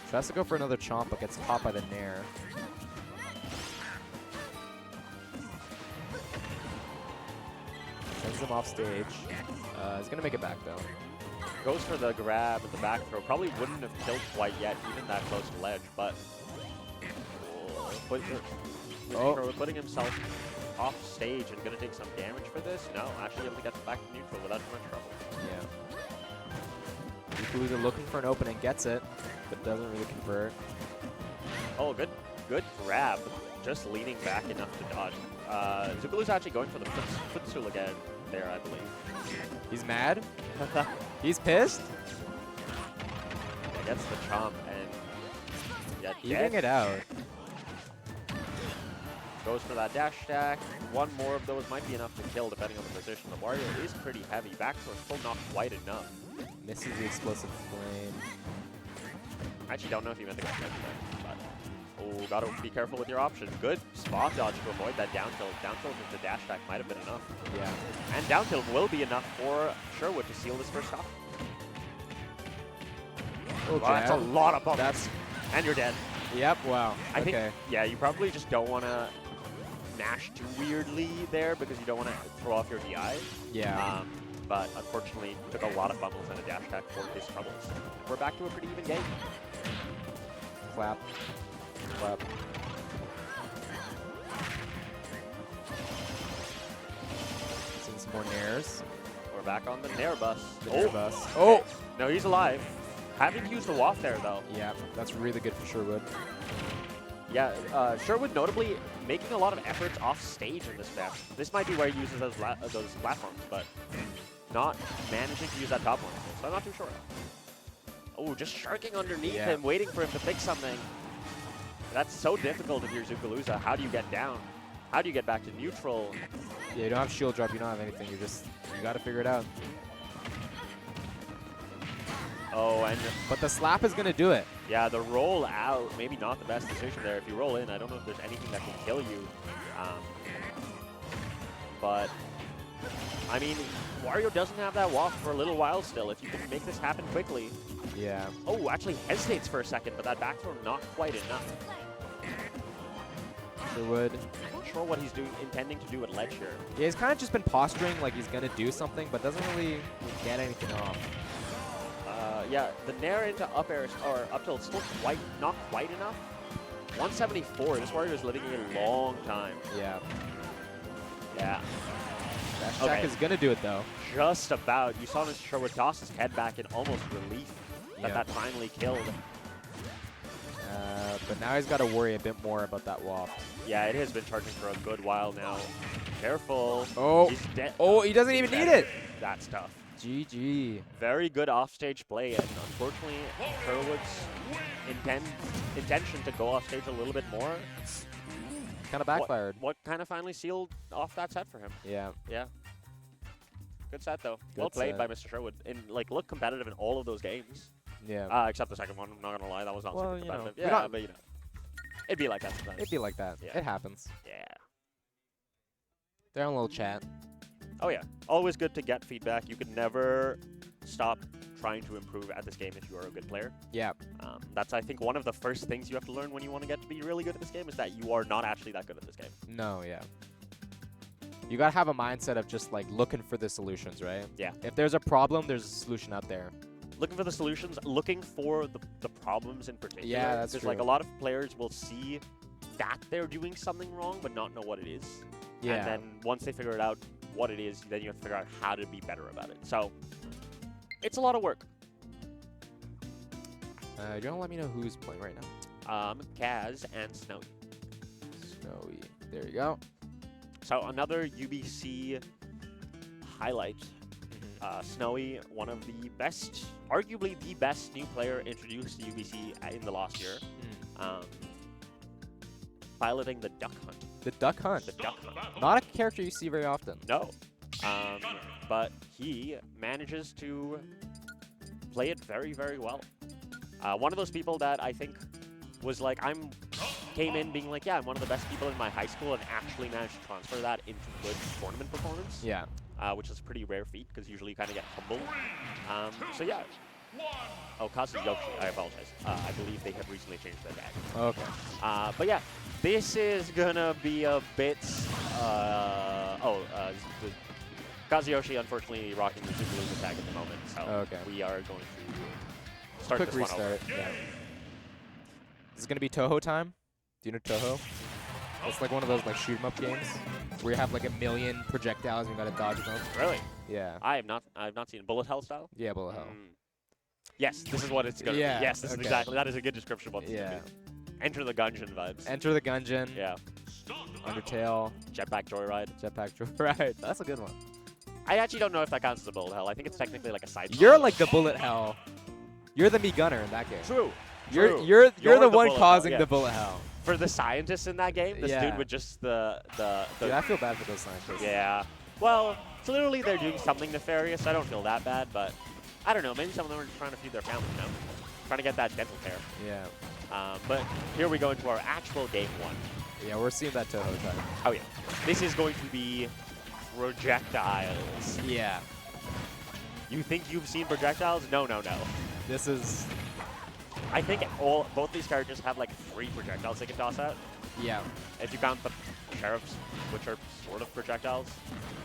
Tries to go for another chomp, but gets caught by the Nair. Sends him off stage. He's gonna make it back though. Goes for the grab at the back throw. Probably wouldn't have killed quite yet, even that close to ledge, but putting himself off stage and going to take some damage for this. No, actually able to get back to neutral without too much trouble. Yeah. UBCEA looking for an opening, gets it, but doesn't really convert. Oh, good grab. Just leaning back enough to dodge. Zukalu's actually going for the footstool again there, I believe. He's mad. He's pissed. Gets the chomp and Evening it out. Goes for that dash stack. One more of those might be enough to kill depending on the position. The Wario is pretty heavy. Back throw still not quite enough. Misses the explosive flame. I actually don't know if he meant to go heavy there, but oh, gotta be careful with your option. Good spot dodge to avoid that down tilt. Down tilt with the dash stack might have been enough. Yeah. And down tilt will be enough for Sherwood to seal this first off. Okay. Wow, that's a lot of bumps. And you're dead. Yep, wow. I think, yeah, you probably just don't want to mash too weirdly there because you don't want to throw off your DI. Yeah. But unfortunately, took a lot of fumbles and a dash attack for his troubles. We're back to a pretty even game. Clap. Clap. Seeing some more nairs. We're back on the Nair bus. The Nair bus. Oh! No, he's alive. Having to use the waft there, though. Yeah, that's really good for Sherwood. Yeah, Sherwood notably making a lot of efforts off stage in this match. This might be where he uses those platforms, but not managing to use that top one. So I'm not too sure. Oh, just sharking underneath him, waiting for him to pick something. That's so difficult if you're Zukaluza. How do you get down? How do you get back to neutral? Yeah, you don't have shield drop, you don't have anything. You got to figure it out. Oh, but the slap is going to do it. Yeah, the roll out, maybe not the best decision there. If you roll in, I don't know if there's anything that can kill you. But, I mean, Wario doesn't have that waft for a little while still. If you can make this happen quickly. Yeah. Oh, actually hesitates for a second, but that back throw not quite enough. Sherwood. Not sure what he's intending to do at ledge here. Yeah, he's kind of just been posturing like he's going to do something, but doesn't really get anything off. Yeah, the nair into up air or up tilt still not quite enough. 174. This Wario is living a long time. Yeah. Yeah. Dash attack is gonna do it though. Just about. You saw Mr. Sherwood toss his head back in almost relief that finally killed. But now he's got to worry a bit more about that waft. Yeah, it has been charging for a good while now. Careful. Oh. He's dead. Oh, he doesn't even need it. That's tough. GG. Very good offstage play, and unfortunately, Sherwood's intention to go offstage a little bit more kind of backfired. What kind of finally sealed off that set for him? Yeah. Yeah. Good set though. Good well played set. by Mr. Sherwood, and like looked competitive in all of those games. Yeah. Except the second one. I'm not gonna lie, that was not Well, super competitive. you know, Yeah, but you know, it'd be like that sometimes. It'd be like that. Yeah. It happens. Yeah. They're on a little chat. Oh yeah, always good to get feedback. You can never stop trying to improve at this game if you are a good player. Yeah. That's, I think, one of the first things you have to learn when you want to get to be really good at this game is that you are not actually that good at this game. No, yeah. You gotta have a mindset of just like looking for the solutions, right? Yeah. If there's a problem, there's a solution out there. Looking for the solutions, looking for the problems in particular. Yeah, that's Because true. like a lot of players will see that they're doing something wrong but not know what it is. Yeah. And then once they figure it out what it is, then you have to figure out how to be better about it. So it's a lot of work. You don't let me know who's playing right now. Kaz and Snowy. Snowy. There you go. So another UBC highlight. Snowy, one of the best, arguably the best new player introduced to UBC in the last year. Piloting the Duck Hunt. The Duck Hunt. The Duck Hunt. Not a character you see very often. No. But he manages to play it very, very well. One of those people that I think was like, came in being like, yeah, I'm one of the best people in my high school and actually managed to transfer that into good tournament performance. Yeah. Which is a pretty rare feat because usually you kind of get humbled. So yeah. Oh, Kazuyoshi, I apologize. I believe they have recently changed their tag. Okay. But yeah, this is gonna be a bit. Kazuyoshi unfortunately rocking the Zukaluza tag at the moment, so we are going to start Quick this one over. restart. Yeah. Is it gonna be Toho time? Do you know Toho? It's like one of those like shoot 'em up games where you have like a million projectiles and you gotta dodge them. Really? Yeah. I have not seen bullet hell style. Yeah, bullet hell. Yes, this is what it's gonna Yeah, be. Yes, this is okay. exactly. That is a good description of what this is Yeah. gonna be. Enter the Gungeon vibes. Enter the Gungeon. Yeah. Undertale. Jetpack Joyride. Jetpack Joyride. That's a good one. I actually don't know if that counts as a bullet hell. I think it's technically like a side. You're like the bullet hell. You're the me gunner in that game. True. You're True. you're You're the the one bullet causing hell, the yeah. bullet hell. For the scientists in that game, this Yeah. dude with just the Dude, I feel bad for those scientists. yeah. Well, clearly they're doing something nefarious. I don't feel that bad, but I don't know. Maybe some of them are trying to feed their family, you know? Trying to get that dental care. Yeah. But here we go into our actual game one. Yeah, we're seeing that Toho type. Oh yeah. This is going to be projectiles. Yeah. You think you've seen projectiles? No, no, no. This is I think both these characters have like 3 projectiles they can toss out. yeah. If you count the sheriffs, which are sort of projectiles.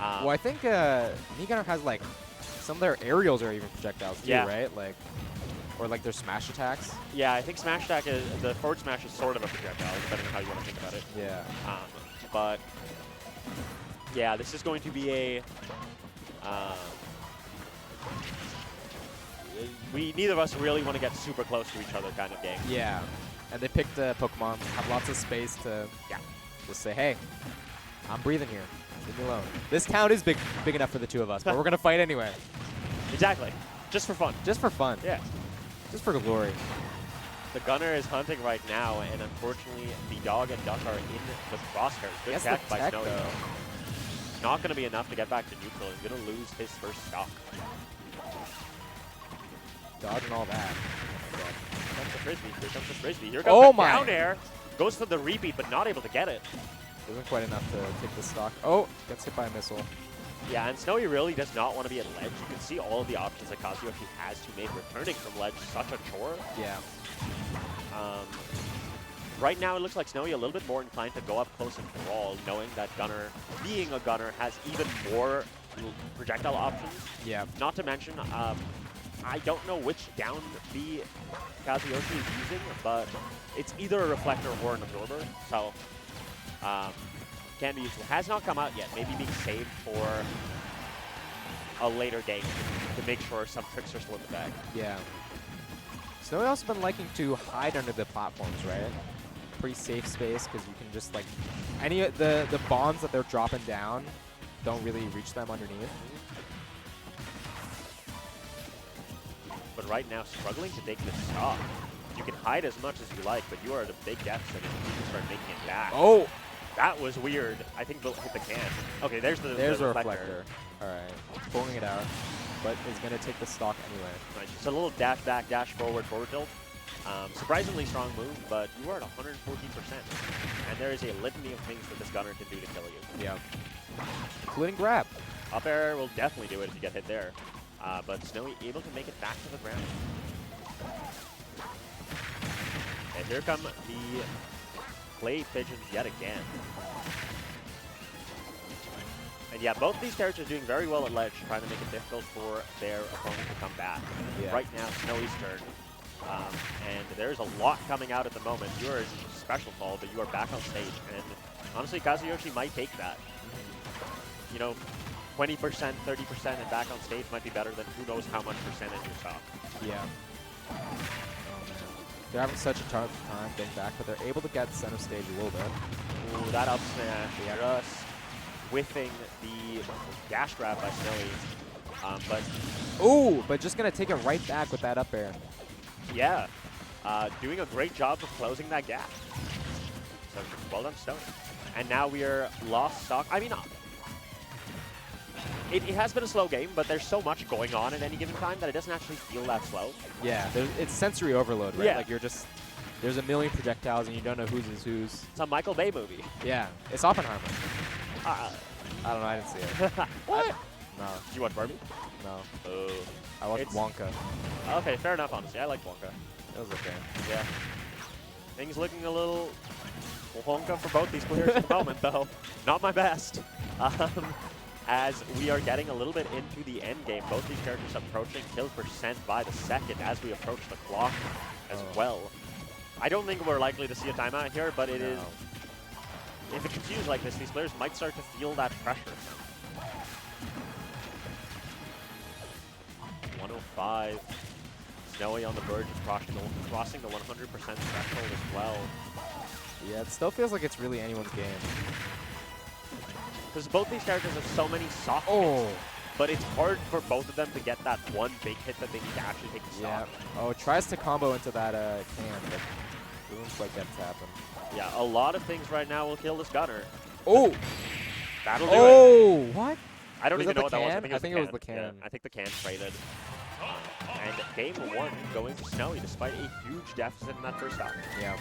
Well, I think me gunner has like some of their aerials are even projectiles too, Yeah. right? Like or like their smash attacks. Yeah, I think Smash Attack is the forward smash is sort of a projectile, depending on how you want to think about it. Yeah. But yeah, this is going to be a. Neither of us really want to get super close to each other kind of game. Yeah. And they picked Pokemon, have lots of space to just say, hey, I'm breathing here. Leave me alone. This town is big enough for the two of us, but we're gonna fight anyway. Exactly. Just for fun. Just for fun. Yeah. Just for glory. The gunner is hunting right now, and unfortunately, the dog and duck are in the crosshairs. Good Guess tech the by tech, Snowy. though. Not going to be enough to get back to neutral. He's going to lose his first stock. Dodge and all that. Here comes the frisbee. Here comes the frisbee. Here comes Oh the my. down air. Goes for the repeat, but not able to get it. Isn't quite enough to take the stock. Oh, gets hit by a missile. Yeah, and Snowy really does not want to be at ledge. You can see all of the options that Kazuyoshi has to make returning from ledge such a chore. Yeah. Right now, it looks like Snowy a little bit more inclined to go up close and crawl, knowing that Gunner, being a Gunner, has even more projectile options. Yeah. Not to mention, I don't know which down B Kazuyoshi is using, but it's either a reflector or an absorber, so can be useful. Has not come out yet, maybe being saved for a later game to make sure some tricks are still in the bag. Yeah. Snowy also been liking to hide under the platforms, right? Pretty safe space because you can just like any of the bombs that they're dropping down don't really reach them underneath. But right now, struggling to take this stop. You can hide as much as you like, but you are at a big deficit if you can start making it back. Oh! That was weird. I think they'll hit the can. Okay, there's the There's the a reflector. Alright. Pulling it out. But is going to take the stock anyway. Nice. Just a little dash back, dash forward, forward tilt. Surprisingly strong move, but you are at 114%. And there is a litany of things that this gunner can do to kill you. Yeah. Including grab. Up air will definitely do it if you get hit there. But Snowy able to make it back to the ground. And here come the clay pigeons yet again. And yeah, both these characters are doing very well at ledge, trying to make it difficult for their opponent to come back. Yeah. Right now, Snowy's turn. And there's a lot coming out at the moment. You are a special fall, but you are back on stage. And honestly, Kazuyoshi might take that. You know, 20%, 30% and back on stage might be better than who knows how much percentage you're top. Yeah. Oh, man. They're having such a tough time getting back, but they're able to get center stage a little bit. Ooh, that up smash, just whiffing the dash grab by Snowy. But Ooh, but just going to take it right back with that up air. yeah, doing a great job of closing that gap. So well done, Snowy. And now we are lost stock. I mean, it has been a slow game, but there's so much going on at any given time that it doesn't actually feel that slow. Yeah, it's sensory overload, right? Yeah. Like you're just, there's a million projectiles and you don't know whose is whose. It's a Michael Bay movie. Yeah, it's Oppenheimer. Uh, I don't know, I didn't see it. what? No, Did you watch Barbie? no. Oh. I watched It's- Wonka. Okay, fair enough, honestly. I like Wonka. It was okay. Yeah. Things looking a little wonka for both these players at the moment, though. Not my best. As we are getting a little bit into the end game, both these characters approaching kill percent by the second as we approach the clock as well. I don't think we're likely to see a timeout here, but it is. if it continues like this, these players might start to feel that pressure. 105. Snowy on the verge of crossing the 100% threshold as well. Yeah, it still feels like it's really anyone's game. Because both these characters have so many soft Oh. hits, but it's hard for both of them to get that one big hit that they need to actually take the Yeah. stock. Oh, it tries to combo into that can, but doesn't quite get to happen. Yeah, a lot of things right now will kill this gunner. Oh! That'll do it. Oh! What? I don't Was even that know what the that was. can? I think it was the Yeah, can. I think the can traded. And game 1 going to Snowy despite a huge deficit in that first stock. Yeah.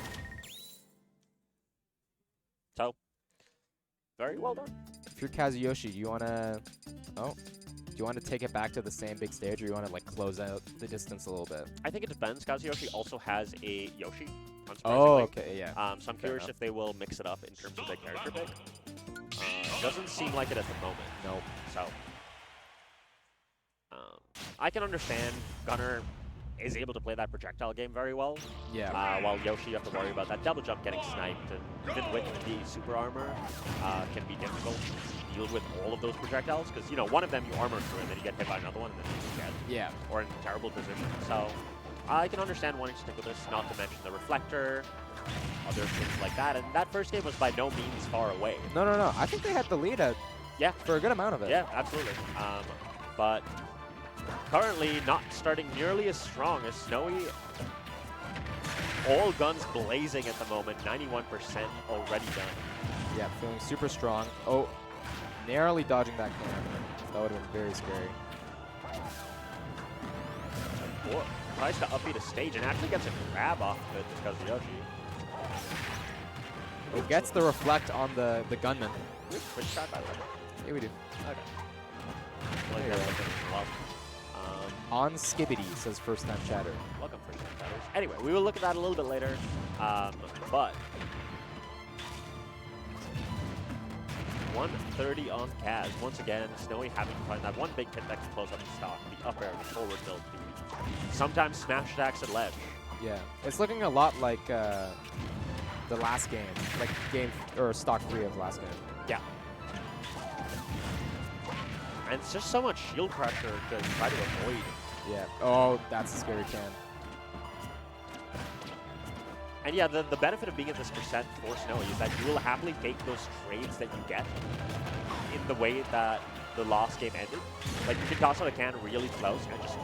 So, very well done. If you're Kazuyoshi, do you wanna take it back to the same big stage, or you wanna like close out the distance a little bit? I think it depends. Kazuyoshi also has a Yoshi. Oh, unsurprisingly. okay, yeah. So I'm Fair curious enough. if they will mix it up in terms of their character pick. Doesn't seem like it at the moment. Nope. So, I can understand Gunner is able to play that projectile game very well. Yeah. While Yoshi, you have to worry about that double jump getting sniped, and even with the super armor, can be difficult to deal with all of those projectiles, because, you know, one of them you armor through, and then you get hit by another one, and then you get Yeah. or in a terrible position. So I can understand wanting to stick with this, not to mention the reflector, other things like that. And that first game was by no means far away. No, no, no. I think they had the lead for a good amount of it. Yeah, absolutely. But currently not starting nearly as strong as Snowy. All guns blazing at the moment, 91% already done. Yeah, feeling super strong. Oh, narrowly dodging that can. That would have been very scary. Boy, tries to upbeat a stage and actually gets a grab off of it because of Yoshi. Oh, gets the reflect on the gunman. Which shot, by the way? Yeah, we do. Okay. There you go. On Skibbity, says first time chatter. Welcome, first time chatters. Anyway, we will look at that a little bit later. But 130 on Kaz. Once again, Snowy having to find that one big hit that can close up the stock, the up air, the forward build, sometimes smash attacks at ledge. Yeah, it's looking a lot like the last game, like stock 3 of last game. Yeah. And it's just so much shield pressure to try to avoid. Yeah. Oh, that's a scary can. And yeah, the benefit of being at this percent for Snowy is that you will happily take those trades that you get in the way that the last game ended. Like, you can toss out a can really close and just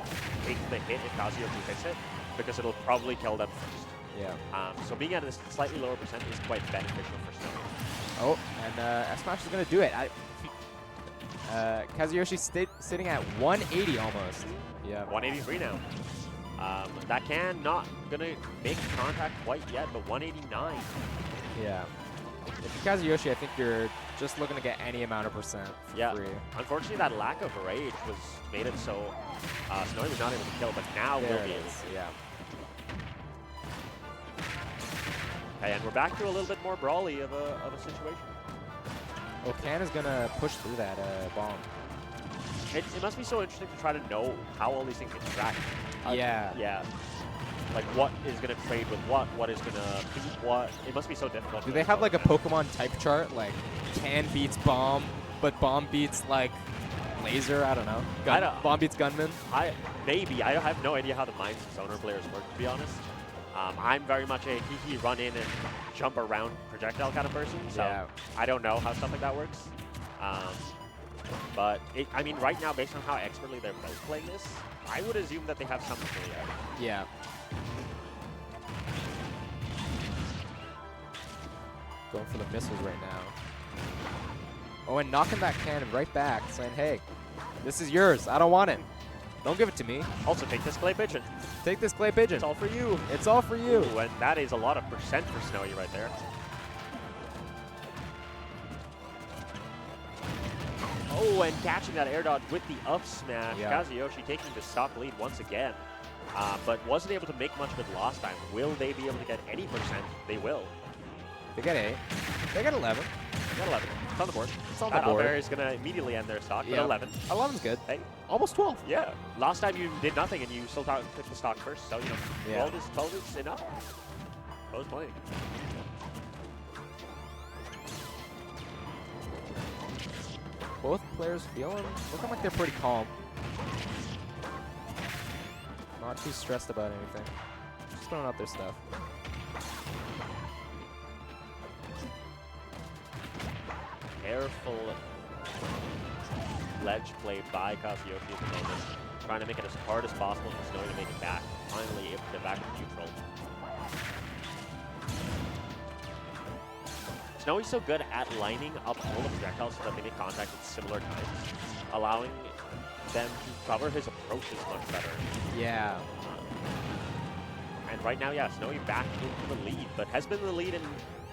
take the hit if Kazuyoshi hits it, because it'll probably kill them first. Yeah. So being at a slightly lower percent is quite beneficial for Snowy. Oh, and S-Smash is going to do it. Kazuyoshi sitting at 180 almost. Yeah. 183 now. That can not going to make contact quite yet, but 189. Yeah. If you're Kazuyoshi, I think you're just looking to get any amount of percent for free. Unfortunately, that lack of rage made it so Snowy was not able to kill, but now There will be it able is, to. yeah. Okay, and we're back to a little bit more brawly of a situation. Oh, Can is going to push through that bomb. It must be so interesting to try to know how all these things interact. Yeah. Yeah. Like, what is going to trade with what is going to beat what. It must be so difficult. Do they have like a Pokemon type chart? Like, Can beats Bomb, but Bomb beats like Laser? I don't know. Bomb beats Gunman? Maybe. I have no idea how the minds of Zoner players work, to be honest. I'm very much a hee run in and jump around projectile kind of person, so Yeah. I don't know how stuff like that works. But I mean, right now, based on how expertly they're both playing this, I would assume that they have some familiarity. Yeah. Going for the missiles right now. Oh, and knocking that cannon right back, saying, hey, this is yours. I don't want it. Don't give it to me. Also, take this clay pigeon. Take this clay pigeon. It's all for you. It's all for you. Ooh, and that is a lot of percent for Snowy right there. Oh, and catching that air dodge with the up smash. Yeah. Kazuyoshi taking the stock lead once again, but wasn't able to make much of it last time. Will they be able to get any percent? They will. They got 8. They got 11. They got 11. It's on the board. It's on the That board. up air is going to immediately end their stock, but Yeah. 11. 11's good. Hey. Almost 12. Yeah. Last time you did nothing and you still took the stock first, so, you know, Yeah. 12 is enough. 12 is plenty. both players looking like they're pretty calm. Not too stressed about anything. Just throwing out their stuff. Careful ledge play by Kazuyoshi at the moment. Trying to make it as hard as possible for Snowy to make it back. Finally able to get back to neutral. Snowy's so good at lining up all the projectiles so that they make contact at similar times, allowing them to cover his approaches much better. Yeah. And right now, yeah, Snowy back into the lead, but has been in the lead in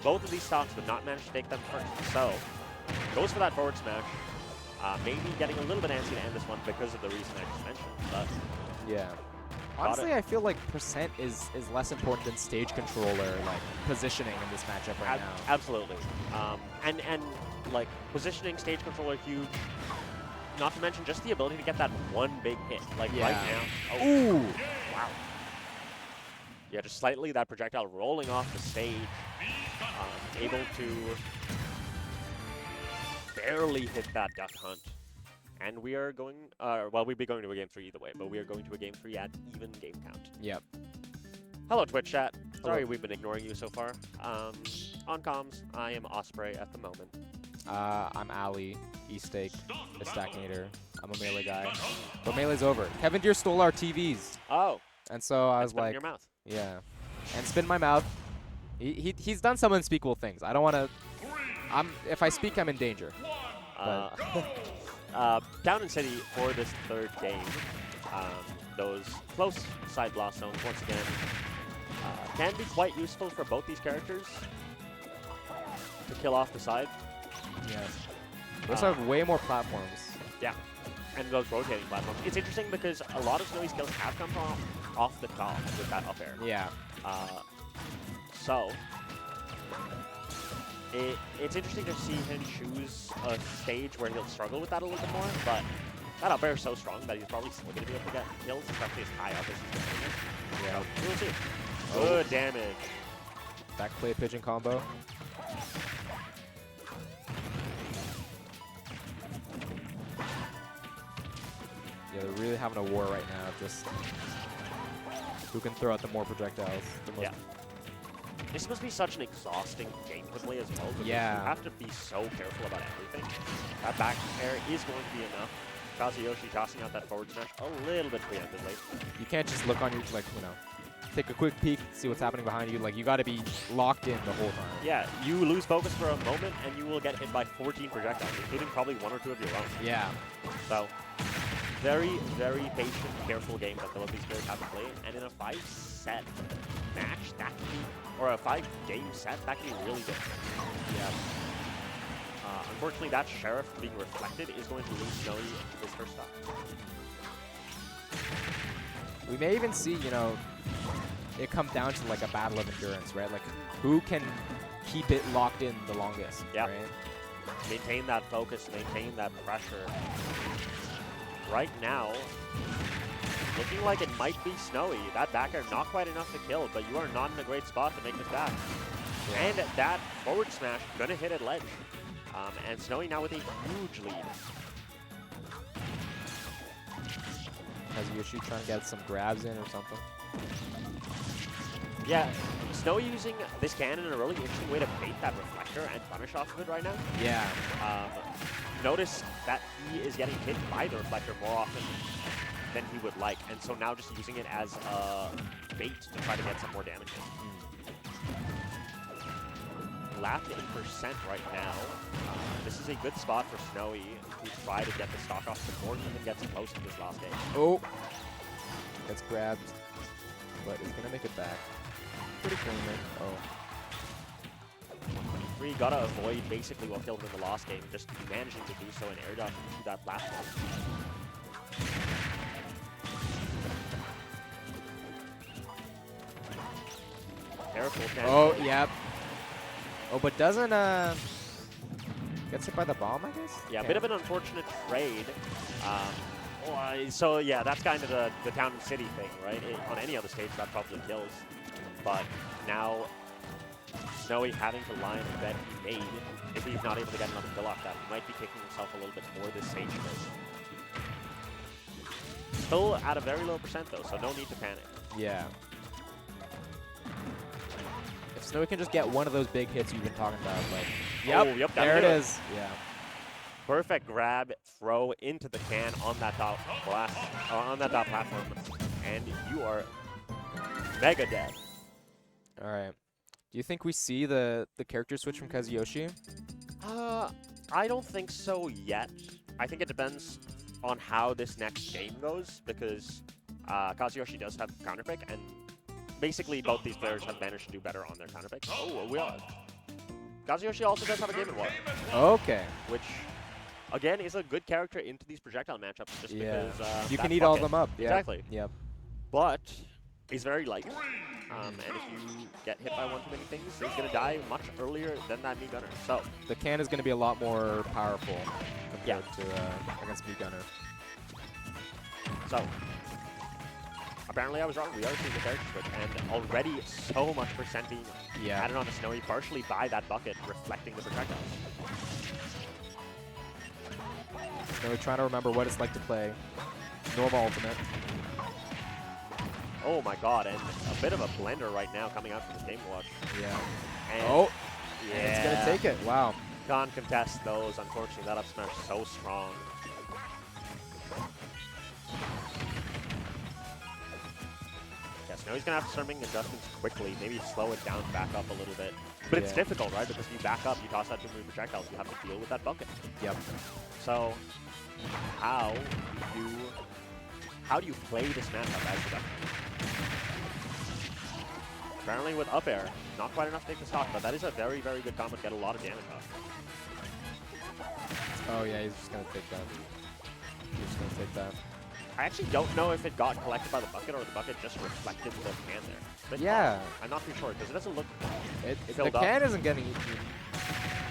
both of these stocks, but not managed to take them first. So, goes for that forward smash. Maybe getting a little bit antsy to end this one because of the reason I just mentioned, but Yeah. Honestly, I feel like percent is less important than stage control or like positioning in this matchup right now. Absolutely. And like positioning, stage control are huge. Not to mention just the ability to get that one big hit. Like right now. Oh, Ooh. wow. Yeah, just slightly that projectile rolling off the stage. Able to barely hit that duck hunt. And we are going, well, we'd be going to a game 3 either way, but we are going to a game 3 at even game count. Yep. Hello, Twitch chat. Sorry we've been ignoring you so far. On comms, I am Osprey at the moment. I'm Ali, E-Stake, the Stackinator. I'm a Melee guy. But Melee's over. Kevin Deere stole our TVs. Oh. And so I was Spit in like, your mouth. yeah. And spit in my mouth. He's done some unspeakable things. I don't want to, if I speak, I'm in danger. Down in City for this third game, those close side blast zones once again can be quite useful for both these characters to kill off the side. Yes. We also have way more platforms. Yeah, and those rotating platforms. It's interesting because a lot of Snowy's kills have come from off the top with that up air. Yeah. So it's interesting to see him choose a stage where he'll struggle with that a little bit more, but that up air is so strong that he's probably still going to be able to get kills, especially as high up as he's getting it. Yeah. So we'll see. Good damage. Back play pigeon combo. Yeah, they're really having a war right now. Just who can throw out the more projectiles. The most This must be such an exhausting game to play as well. Because Yeah. you have to be so careful about everything. That back air is going to be enough. Kazuyoshi tossing out that forward smash a little bit preemptively. You can't just look on your, like, take a quick peek, see what's happening behind you. Like, you got to be locked in the whole time. Yeah, you lose focus for a moment and you will get hit by 14 projectiles, including probably 1 or 2 of your own. Yeah. So, very, very patient, careful game that both of these players have to play. And in a 5-set match, that can be, or a 5-game set, that can be really good. Yeah. Unfortunately, that Sheriff being reflected is going to lose Snowy his first stock. We may even see, it come down to like a battle of endurance, right? Like, who can keep it locked in the longest, Yep. right? Maintain that focus, maintain that pressure. Right now, looking like it might be Snowy. That back air not quite enough to kill, but you are not in a great spot to make this back. Yeah. And that forward smash gonna hit at ledge. And Snowy now with a huge lead. Kazuyoshi trying to get some grabs in or something. Yeah, Snowy using this cannon in a really interesting way to bait that reflector and punish off of it right now. Yeah. Notice that he is getting hit by the reflector more often than he would like, and so now just using it as a bait to try to get some more damage in. Lapped in percent right now. This is a good spot for Snowy to try to get the stock off before he even gets close to this last game. Oh. Gets grabbed, but is going to make it back. Pretty cleanly. Oh. Free gotta avoid basically what killed him in the last game, just managing to do so in air dodge to that platform. Careful, Ken. Oh, yep. Oh, but doesn't, gets hit by the bomb, I guess? Yeah, a bit of an unfortunate trade. So, yeah, that's kind of the town and city thing, right? On any other stage, that probably kills. But now, Snowy having to lie on the bet he made if he's not able to get another kill off that. He might be kicking himself a little bit more this stage phase. Still at a very low percent though, so no need to panic. Yeah. If Snowy can just get one of those big hits you've been talking about, like, Yep, there it is. Yeah. Perfect grab, throw into the can on that top on that top platform, and you are mega dead. All right. Do you think we see the character switch from Kazuyoshi? I don't think so yet. I think it depends on how this next game goes, because Kazuyoshi does have counter pick, and basically both these players have managed to do better on their counter pick. Oh, we are. Kazuyoshi also does have a Game & Watch, Okay. which again is a good character into these projectile matchups, just Yeah. because You that can eat all of bucket- them up. Yeah. Exactly. Yep. But he's very light. And if you get hit by one too many things, he's going to die much earlier than that Mii Gunner. So, The can is going to be a lot more powerful compared to against Mii Gunner. so apparently I was wrong. We are seeing the character switch, and already so much percent being added on to Snowy, partially by that bucket reflecting the projectiles. Snowy trying to remember what it's like to play normal ultimate. Oh my god, and a bit of a blender right now coming out from this Game & Watch. Yeah. And Yeah. And it's going to take it. Wow. Can't contest those. Unfortunately, that up smash is so strong. Yeah, Snowy's going to have to start making adjustments quickly. Maybe slow it down, back up a little bit. But it's difficult, right? Because you back up, you toss out 2 moving projectiles, you have to deal with that bucket. Yep. So, how do you play this matchup as the duck? Apparently with up air, not quite enough to take the stock, but that is a very, very good combo to get a lot of damage off. Oh, yeah, he's just going to take that. He's just going to take that. I actually don't know if it got collected by the bucket or the bucket just reflected the can there. But Yeah. I'm not too sure because it doesn't look The filled up. can isn't getting eaten.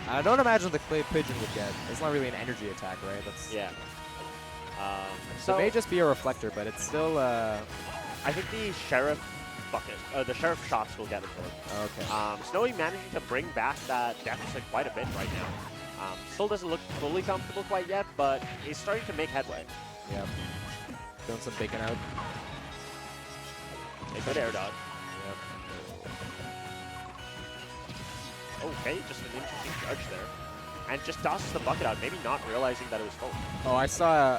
I don't imagine the clay pigeon would get. It's not really an energy attack, right? That's Yeah. So it may just be a reflector, but it's still. I think the sheriff bucket, the sheriff shots will get absorbed. Okay. Snowy managing to bring back that deficit quite a bit right now. Still doesn't look fully comfortable quite yet, but he's starting to make headway. Yeah. Doing some bacon out. A good air dodge. Yep. Okay, just an interesting judge there. And just tosses the bucket out, maybe not realizing that it was full. Oh, I saw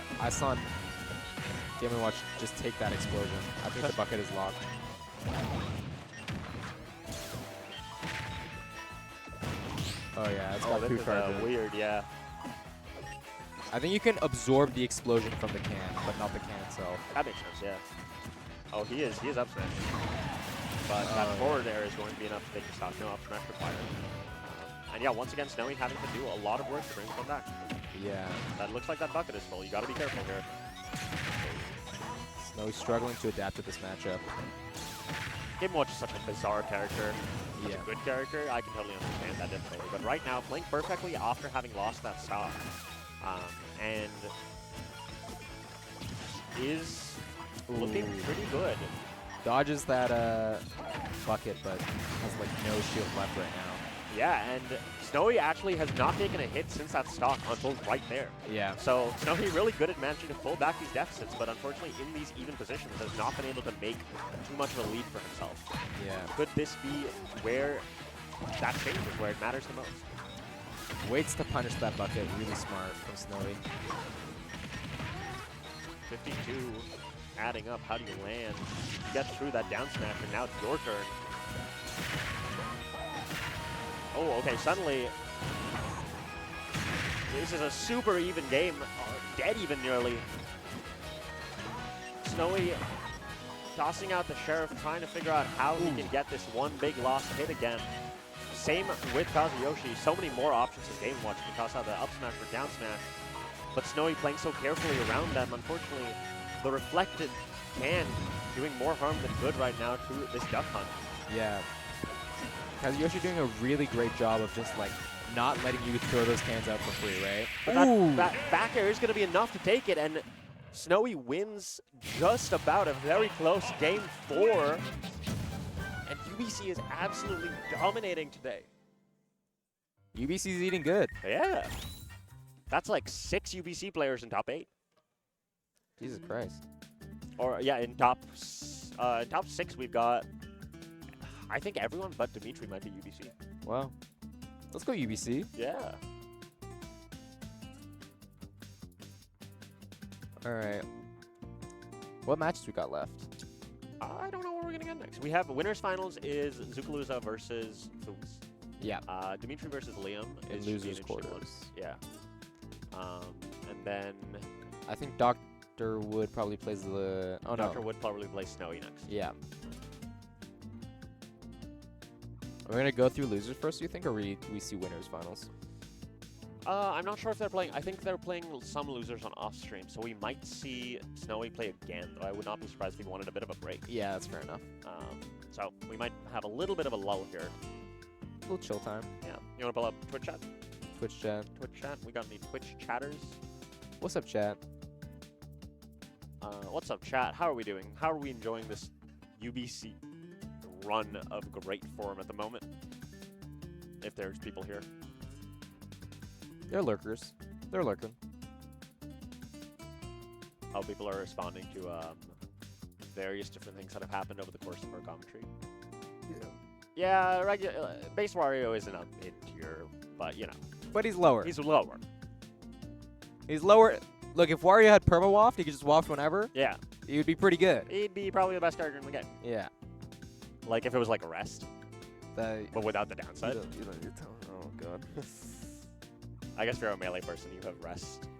Game & Watch just take that explosion. I think the bucket is locked. Oh yeah, it's got this two is charges. weird, yeah. I think you can absorb the explosion from the can, but not the can itself. That makes sense, yeah. Oh, he is up smash. But that forward air is going to be enough to take the stock. No up smash required. And yeah, once again, Snowy having to do a lot of work to bring him back. Yeah. That looks like that bucket is full. You got to be careful here. Snowy struggling to adapt to this matchup. Game & Watch is such a bizarre character. Such Yeah. a good character. I can totally understand that difficulty. But right now, playing perfectly after having lost that stock. And is looking pretty good. Dodges that bucket, but has like no shield left right now. Yeah, and Snowy actually has not taken a hit since that stock until right there. Yeah. So Snowy really good at managing to pull back these deficits, but unfortunately in these even positions has not been able to make too much of a lead for himself. Yeah. Could this be where that changes, where it matters the most? Waits to punish that bucket. Really smart from Snowy. 52 adding up. How do you land? You get through that down smash, and now it's your turn. Oh, okay, suddenly this is a super even game. Dead even nearly. Snowy tossing out the sheriff, trying to figure out how he can get this one big lost hit again. Same with Kazuyoshi. So many more options in Game & Watch. You can toss out the up smash or down smash. But Snowy playing so carefully around them. Unfortunately, the reflected can doing more harm than good right now to this duck hunt. Yeah. Kazuyoshi doing a really great job of just like not letting you throw those cans out for free, right? But that back air is going to be enough to take it, and Snowy wins just about a very close game 4. And you UBC is absolutely dominating today. UBC's eating good. Yeah. That's like 6 UBC players in top 8. Jesus Christ. Or, yeah, in top 6, we've got, I think everyone but Dimitri might be UBC. Wow. Let's go UBC. Yeah. All right. What matches we got left? I don't know where we're going to get next. We have winners finals is Zukaluza versus Fools. Yeah. Dimitri versus Liam And is should be an losers interesting one. quarters. Yeah. And then I think Dr. Wood probably plays the. Oh Dr. no. Wood probably play Snowy next. Yeah. We're gonna go through losers first, do you think, or we see winners finals? I'm not sure if they're playing. I think they're playing some losers on off stream, so we might see Snowy play again. Though I would not be surprised if he wanted a bit of a break. Yeah, that's fair enough. So we might have a little bit of a lull here. A little chill time. Yeah. You want to pull up Twitch chat? Twitch chat. Twitch chat. We got any Twitch chatters? What's up, chat? What's up, chat? How are we doing? How are we enjoying this UBC run of great form at the moment? If there's people here. They're lurkers. They're lurking. How people are responding to various different things that have happened over the course of our commentary. Yeah, base Wario isn't a mid tier, but you know. But he's lower. He's lower. He's lower. Look, if Wario had perma waft, he could just waft whenever. Yeah. He would be pretty good. He'd be probably the best character in the game. Yeah. Like if it was like a rest, The, but without the downside. you don't need to. Oh god. I guess if you're a melee person, you have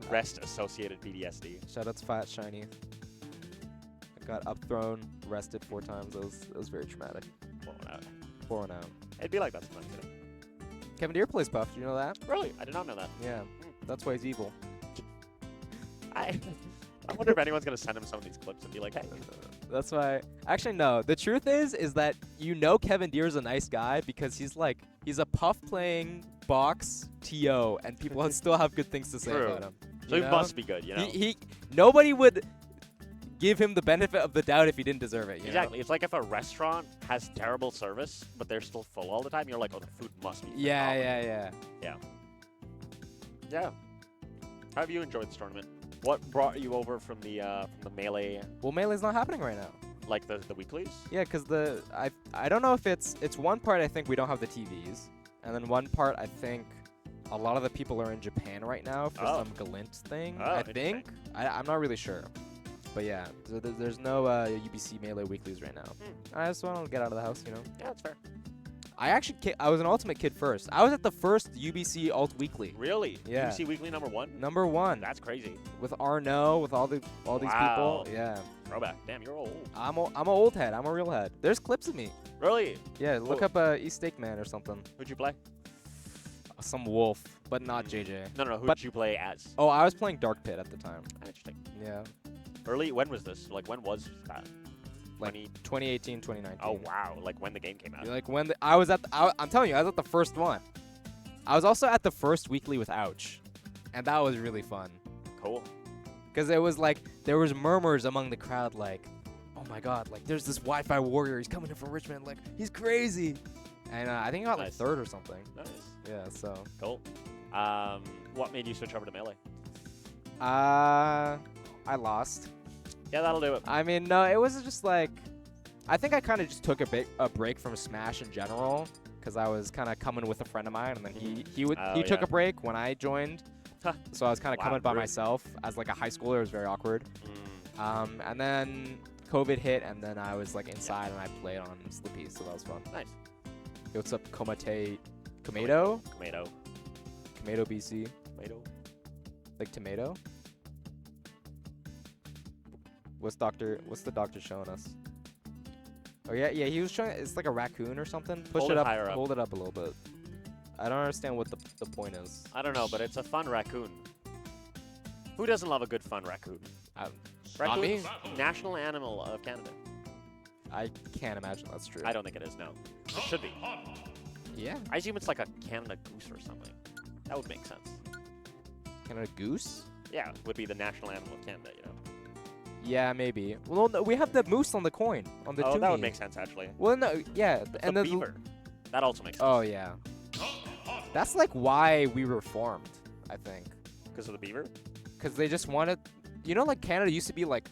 rest associated PTSD. Shout out to Fat Shiny. I got up thrown, rested 4 times. It was very traumatic. 4-1 out. 4 out. It'd be like that sometimes. You know? Kevin Deere plays Puff. Do you know that? Really? I did not know that. Yeah. That's why he's evil. I wonder if anyone's gonna send him some of these clips and be like, hey. That's why. Actually, no. The truth is that you know Kevin Deere's a nice guy because he's a Puff playing box TO, and people still have good things to say True. about him. So you he know? must be good, you know? Nobody would give him the benefit of the doubt if he didn't deserve it. You Exactly. know? It's like if a restaurant has terrible service, but they're still full all the time, you're like, oh, the food must be Yeah, phenomenal. yeah. Yeah. How have you enjoyed this tournament? What brought you over from the Melee, Well, Melee's not happening right now. like the weeklies? Yeah, because I don't know if it's one part I think we don't have the TVs, and then one part I think a lot of the people are in Japan right now for Oh. some Galint thing. Oh, I interesting. think I'm not really sure, but yeah, so there's no UBC Melee weeklies right now. I just want to get out of the house, you know. Yeah, that's fair. I was an Ultimate Kid first. I was at the first UBC Alt Weekly. Really? Yeah. UBC Weekly #1? Number 1. That's crazy. With Arno, with all these Wow. people. Yeah. Throwback. Damn, you're old. I'm a old head. I'm a real head. There's clips of me. Really? Yeah, look Whoa. up East Steak Man or something. Who'd you play? Some wolf, but not JJ. No, who'd But- you play as? Oh, I was playing Dark Pit at the time. Interesting. Yeah. Early, when was this? Like, when was that? Like 2018, 2019. Oh, wow. Like, when the game came out. Like when I'm telling you, I was at the first one. I was also at the first weekly with Ouch, and that was really fun. Cool. Because it was like, there was murmurs among the crowd like, oh my god, like there's this Wi-Fi warrior, he's coming in from Richmond, like he's crazy. And I think I got like Nice. 3rd or something. Nice. Yeah, so. Cool. What made you switch over to Melee? I lost. Yeah, that'll do it. I mean, no, it was just like, I think I kind of just took a break from Smash in general because I was kind of coming with a friend of mine, and then he Oh, took yeah. a break when I joined, so I was kind of Wow, coming by rude. myself as like a high schooler. It was very awkward. And then COVID hit, and then I was like inside and I played on Slippy, so that was fun. Nice. Yo, what's up, Komato, Tomato. BC, Tomato. like tomato. What's the doctor showing us? Oh yeah, he was showing. It's like a raccoon or something. Push Hold it it up, higher up. hold it up a little bit. I don't understand what the point is. I don't know, but it's a fun raccoon. Who doesn't love a good fun raccoon? Not me. Raccoon's national animal of Canada. I can't imagine that's true. I don't think it is, no. It should be. Yeah. I assume it's like a Canada goose or something. That would make sense. Canada goose? Yeah, would be the national animal of Canada, you know. Yeah, maybe. Well, no, we have the moose on the coin on the Oh, that would toonie. make sense actually. Well, no, yeah, and the then beaver. That also makes sense. Oh yeah, that's like why we were formed, I think, Because of the beaver? because they just wanted, you know, like Canada used to be like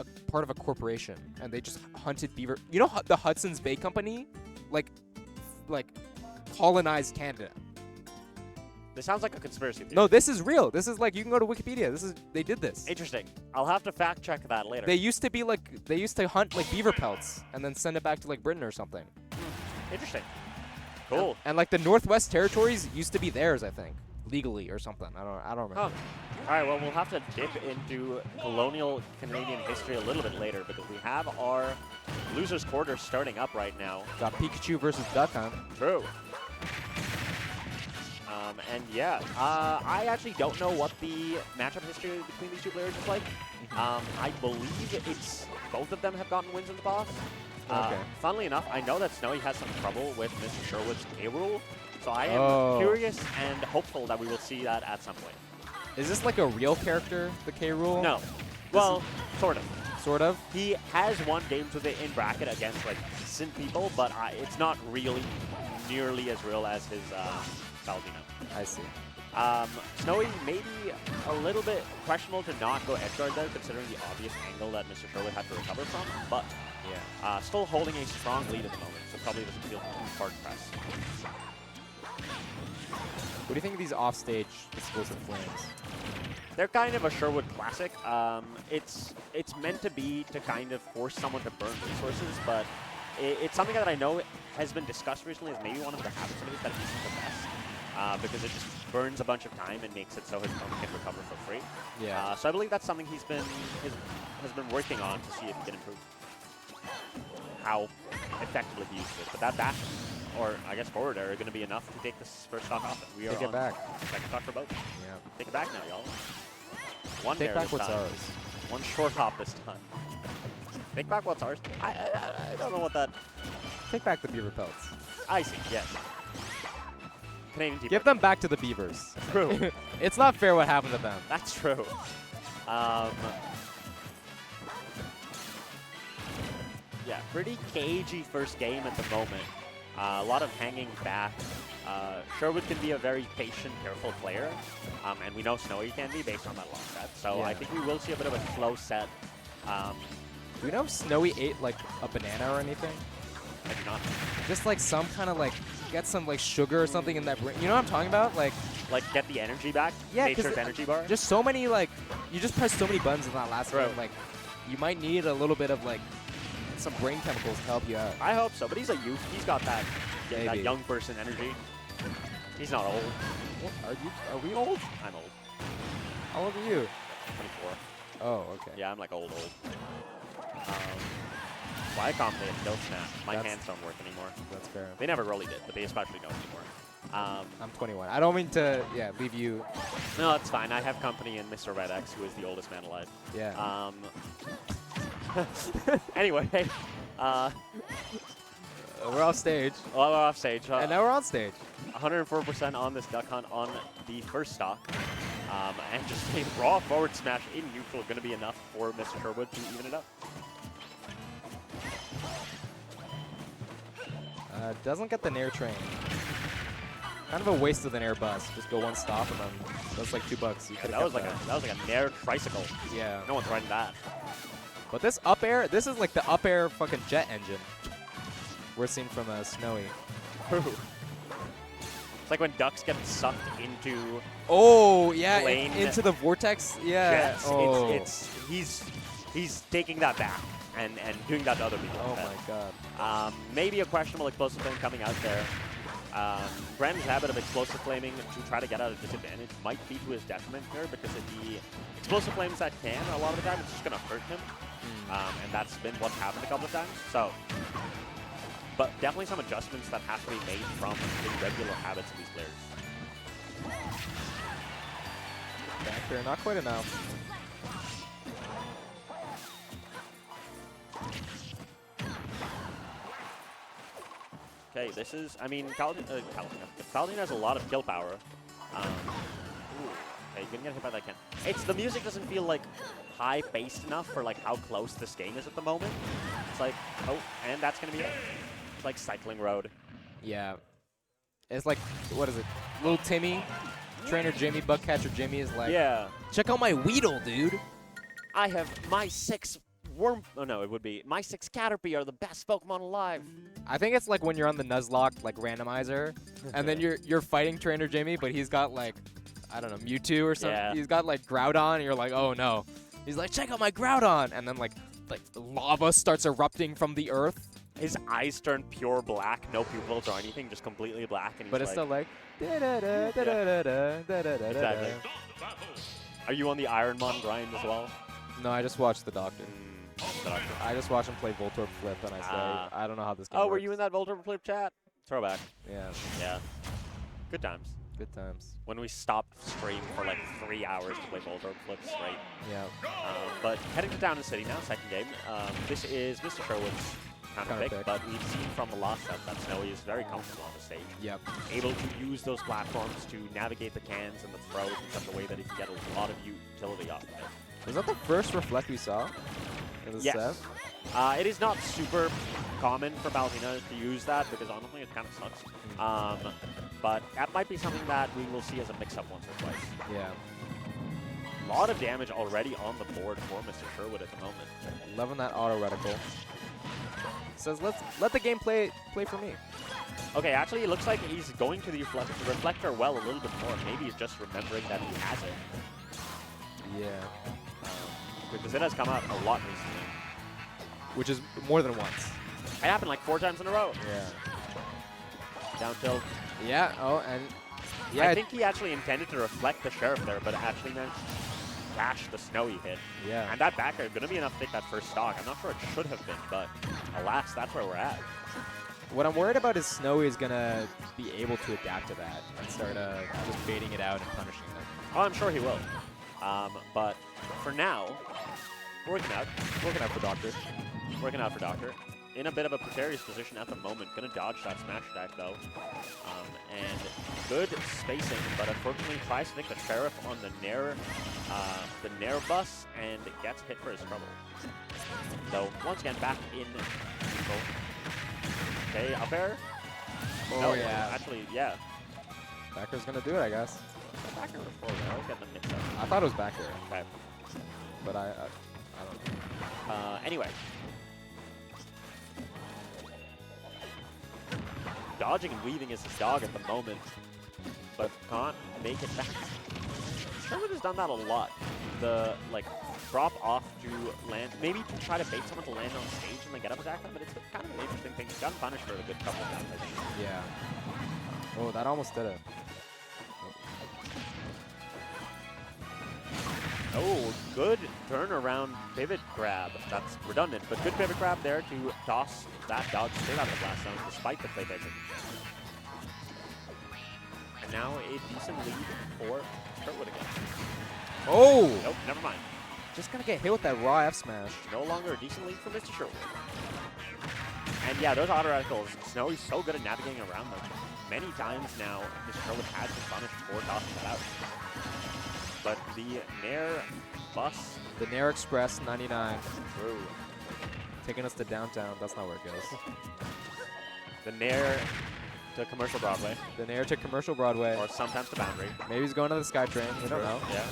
a part of a corporation, and they just hunted beaver. You know, the Hudson's Bay Company, like colonized Canada. This sounds like a conspiracy theory. No, this is real. This is like, you can go to Wikipedia. They did this. Interesting. I'll have to fact check that later. They used to be like, they used to hunt like beaver pelts and then send it back to like Britain or something. Interesting. Cool. And like the Northwest Territories used to be theirs, I think, legally or something. I don't remember. Huh. All right, well, we'll have to dip into colonial Canadian history a little bit later because we have our losers quarter starting up right now. Got Pikachu versus Duck Hunt. True. And yeah, I actually don't know what the matchup history between these two players is like. I believe it's both of them have gotten wins in the past. Okay. Funnily enough, I know that Snowy has some trouble with Mr. Sherwood's K rule, so I am curious and hopeful that we will see that at some point. Is this like a real character, the K Rule? No. Well, sort of. Sort of? He has won games with it in bracket against like decent people, but it's not really nearly as real as his Paladino. I see. Snowy maybe a little bit questionable to not go edge guard there, considering the obvious angle that Mr. Sherwood had to recover from, but yeah, still holding a strong lead at the moment, so probably doesn't feel too hard pressed. What do you think of these offstage explosive flames? They're kind of a Sherwood classic. It's meant to be to kind of force someone to burn resources, but it's something that I know has been discussed recently as maybe one of the habits of it that isn't the best, because it just burns a bunch of time and makes it so his opponent can recover for free. Yeah. So I believe that's something has been working on to see if he can improve how effectively he uses it. But that back, or I guess forward air, are going to be enough to take this first stock off. And we are Take it on back. second stock for both. Yeah. Take it back now, y'all. One Take there back this what's time. ours. One short hop this time. Take back what's ours. I don't know what that. Take back the beaver pelts. I see. Yes. Canadian team. Give them back to the beavers. True. It's not fair what happened to them. That's true. Yeah, pretty cagey first game at the moment. A lot of hanging back. Sherwood can be a very patient, careful player, and we know Snowy can be based on that long set. So I think we will see a bit of a slow set. Do you know if Snowy ate like a banana or anything? I do not. Just like some kind of like, get some like sugar or something in that brain. You know what I'm talking about? Like get the energy back. Yeah, Nature's energy bar. Just so many like, you just press so many buttons in that last Right. game. Like, you might need a little bit of like some brain chemicals to help you out. I hope so, but he's a youth. He's got that Maybe. young person energy. He's not old. What, are we old? I'm old. How old are you? 24. Oh, okay. Yeah, I'm like old. Viacom did, no snap. My That's- hands don't work anymore. That's fair. They never really did, but they especially don't anymore. I'm 21. I don't mean to, leave you. No, it's fine. I have company in Mr. Red X, who is the oldest man alive. Yeah. Anyway, We're off stage. well, we're off stage. And now we're on stage. 104% on this duck hunt on the first stock. And just a raw forward smash in neutral going to be enough for Mr. Sherwood to even it up. Doesn't get the Nair train. Kind of a waste of an air bus. Just go one stop and then that's like $2. You Yeah, could've that was kept like a Nair tricycle. Yeah. No one's riding that. But this up air, this is like the up air fucking jet engine we're seeing from Snowy. It's like when ducks get sucked into Oh yeah, Lane into the vortex. Yeah. jets. Oh. He's taking that back and doing that to other people. Oh instead. my god. Maybe a questionable explosive flame coming out there. Brandon's habit of explosive flaming to try to get out of disadvantage might be to his detriment here because of the explosive flames that can, a lot of the time, it's just going to hurt him. And that's been what's happened a couple of times. So, but definitely some adjustments that have to be made from the regular habits of these players. Back here, not quite enough. Okay, this is, I mean, Paladin has a lot of kill power. Ooh, okay, gonna get hit by that can. It's the music doesn't feel like high-paced enough for like how close this game is at the moment. It's like, oh, and that's gonna be it. It's like cycling road. Yeah. It's like, what is it? Little Timmy, Trainer Jimmy, Bugcatcher Jimmy is like, Yeah. check out my Weedle, dude. I have my 6 worm. Oh no, it would be my 6 Caterpie are the best Pokemon alive. I think it's like when you're on the Nuzlocke like randomizer, and then you're fighting Trainer Jimmy, but he's got like, I don't know, Mewtwo or something. Yeah. He's got like Groudon, and you're like, oh no. He's like, check out my Groudon, and then like lava starts erupting from the earth. His eyes turn pure black, no pupils or anything, just completely black, and he's But it's like, still like, da-da-da-da-da-da-da-da-da-da. Exactly. Battle. Are you on the Ironmon grind as well? No, I just watched the Doctor. The Doctor. I just watched him play Voltorb Flip, and I say, Ah. I don't know how this game Oh, works. were you in that Voltorb Flip chat? Throwback. Yeah, Yeah. Good times. good times. When we stopped stream for like 3 hours to play Voltorb Flip straight. Yeah. But heading to Down in City now, second game. This is Mr. Sherwood's counter Counter pick, pick. but we've seen from the last set that Snowy is very comfortable on the stage. Yep. Able to use those platforms to navigate the cans and the throws in such a way that he can get a lot of utility off of it. Was that the first Reflect we saw in the set? Yes. It is not super common for Baltina to use that because honestly it kind of sucks. But that might be something that we will see as a mix-up once or twice. Yeah. A lot of damage already on the board for Mr. Sherwood at the moment. Loving that auto reticle. Says let the game play for me. Okay, actually it looks like he's going to the reflector well a little bit more. Maybe he's just remembering that he has it. Yeah. Because it has come out a lot recently. Which is more than once. It happened like 4 times in a row. Yeah. Down tilt. Yeah. Oh, and yeah. I think he actually intended to reflect the Sheriff there, but actually meant dash the Snowy hit. Yeah. And that back air going to be enough to take that first stock. I'm not sure it should have been, but alas, that's where we're at. What I'm worried about is Snowy is gonna be able to adapt to that and start just baiting it out and punishing them. Oh, I'm sure he will. But for now, working out for Doctor. Working out for Doctor. In a bit of a precarious position at the moment. Gonna dodge that smash attack though. And good spacing, but unfortunately tries to take the Sheriff on the Nair bus and gets hit for his trouble. So once again back in control. Okay, up air. Oh No, yeah. actually, yeah. Backer's gonna do it, I guess. Back air before that. I was getting them mixed up. I thought it was backer, Okay. but I don't know. Anyway. Dodging and weaving is his dog at the moment, but can't make it back. Sherwood has done that a lot. The, like, drop off to land, maybe to try to bait someone to land on stage and then get up attack them, but it's kind of an interesting thing. He's gotten punished for a good couple of times, I think. Yeah. Oh, that almost did it. Oh, good turnaround pivot grab. That's redundant, but good pivot grab there to toss that dodge straight out of the blast zone despite the playmaking. And now a decent lead for Sherwood again. Oh! Nope, never mind. Just gonna get hit with that raw F smash. No longer a decent lead for Mr. Sherwood. And yeah, those auto radicals, Snowy's so good at navigating around them. Many times now, Mr. Sherwood has been punished for tossing that out. But the Nair bus. The Nair Express 99. True. Taking us to downtown. That's not where it goes. The Nair to Commercial Broadway. The Nair to Commercial Broadway. Or sometimes to Boundary. Maybe he's going to the SkyTrain. We don't know. Yeah.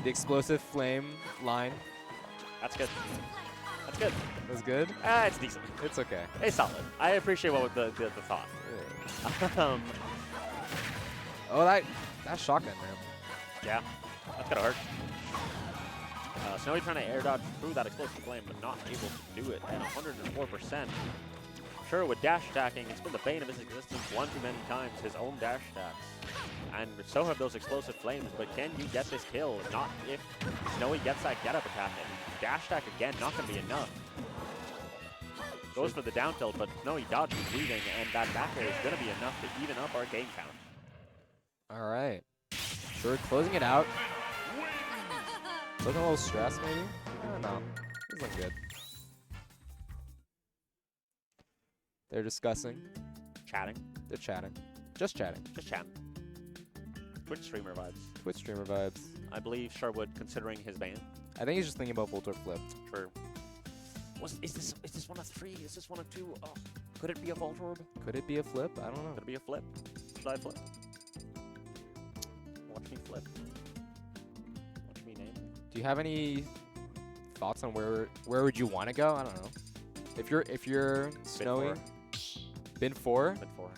The explosive flame line. That's good. That's good. Was good. It's decent. It's okay. It's solid. I appreciate what the thought. Oh, that's shotgun, man. Yeah. That's gonna hurt. Snowy trying to air dodge through that explosive flame, but not able to do it at 104%. Sherwood dash attacking. It's been the bane of his existence one too many times, his own dash attacks. And so have those explosive flames, but can you get this kill? Not if Snowy gets that get-up attack. And dash attack again, not going to be enough. Goes for the down tilt, but Snowy dodging, weaving, and that back air is going to be enough to even up our game count. All right. Sure, closing it out. Looking a little stressed, maybe? I don't know. He's looking good. They're discussing. Chatting. They're chatting. Just chatting. Just chatting. Twitch streamer vibes. Twitch streamer vibes. I believe Sherwood, considering his ban. I think he's just thinking about Voltorb flip. Sure. Is this one of 3? Is this one of 2? Oh, could it be a Voltorb? Could it be a flip? I don't know. Could it be a flip? Should I flip? Watch me flip. Watch me name. Do you have any thoughts on where would you want to go? I don't know. If you're Snowy, bin 4. Bin 4.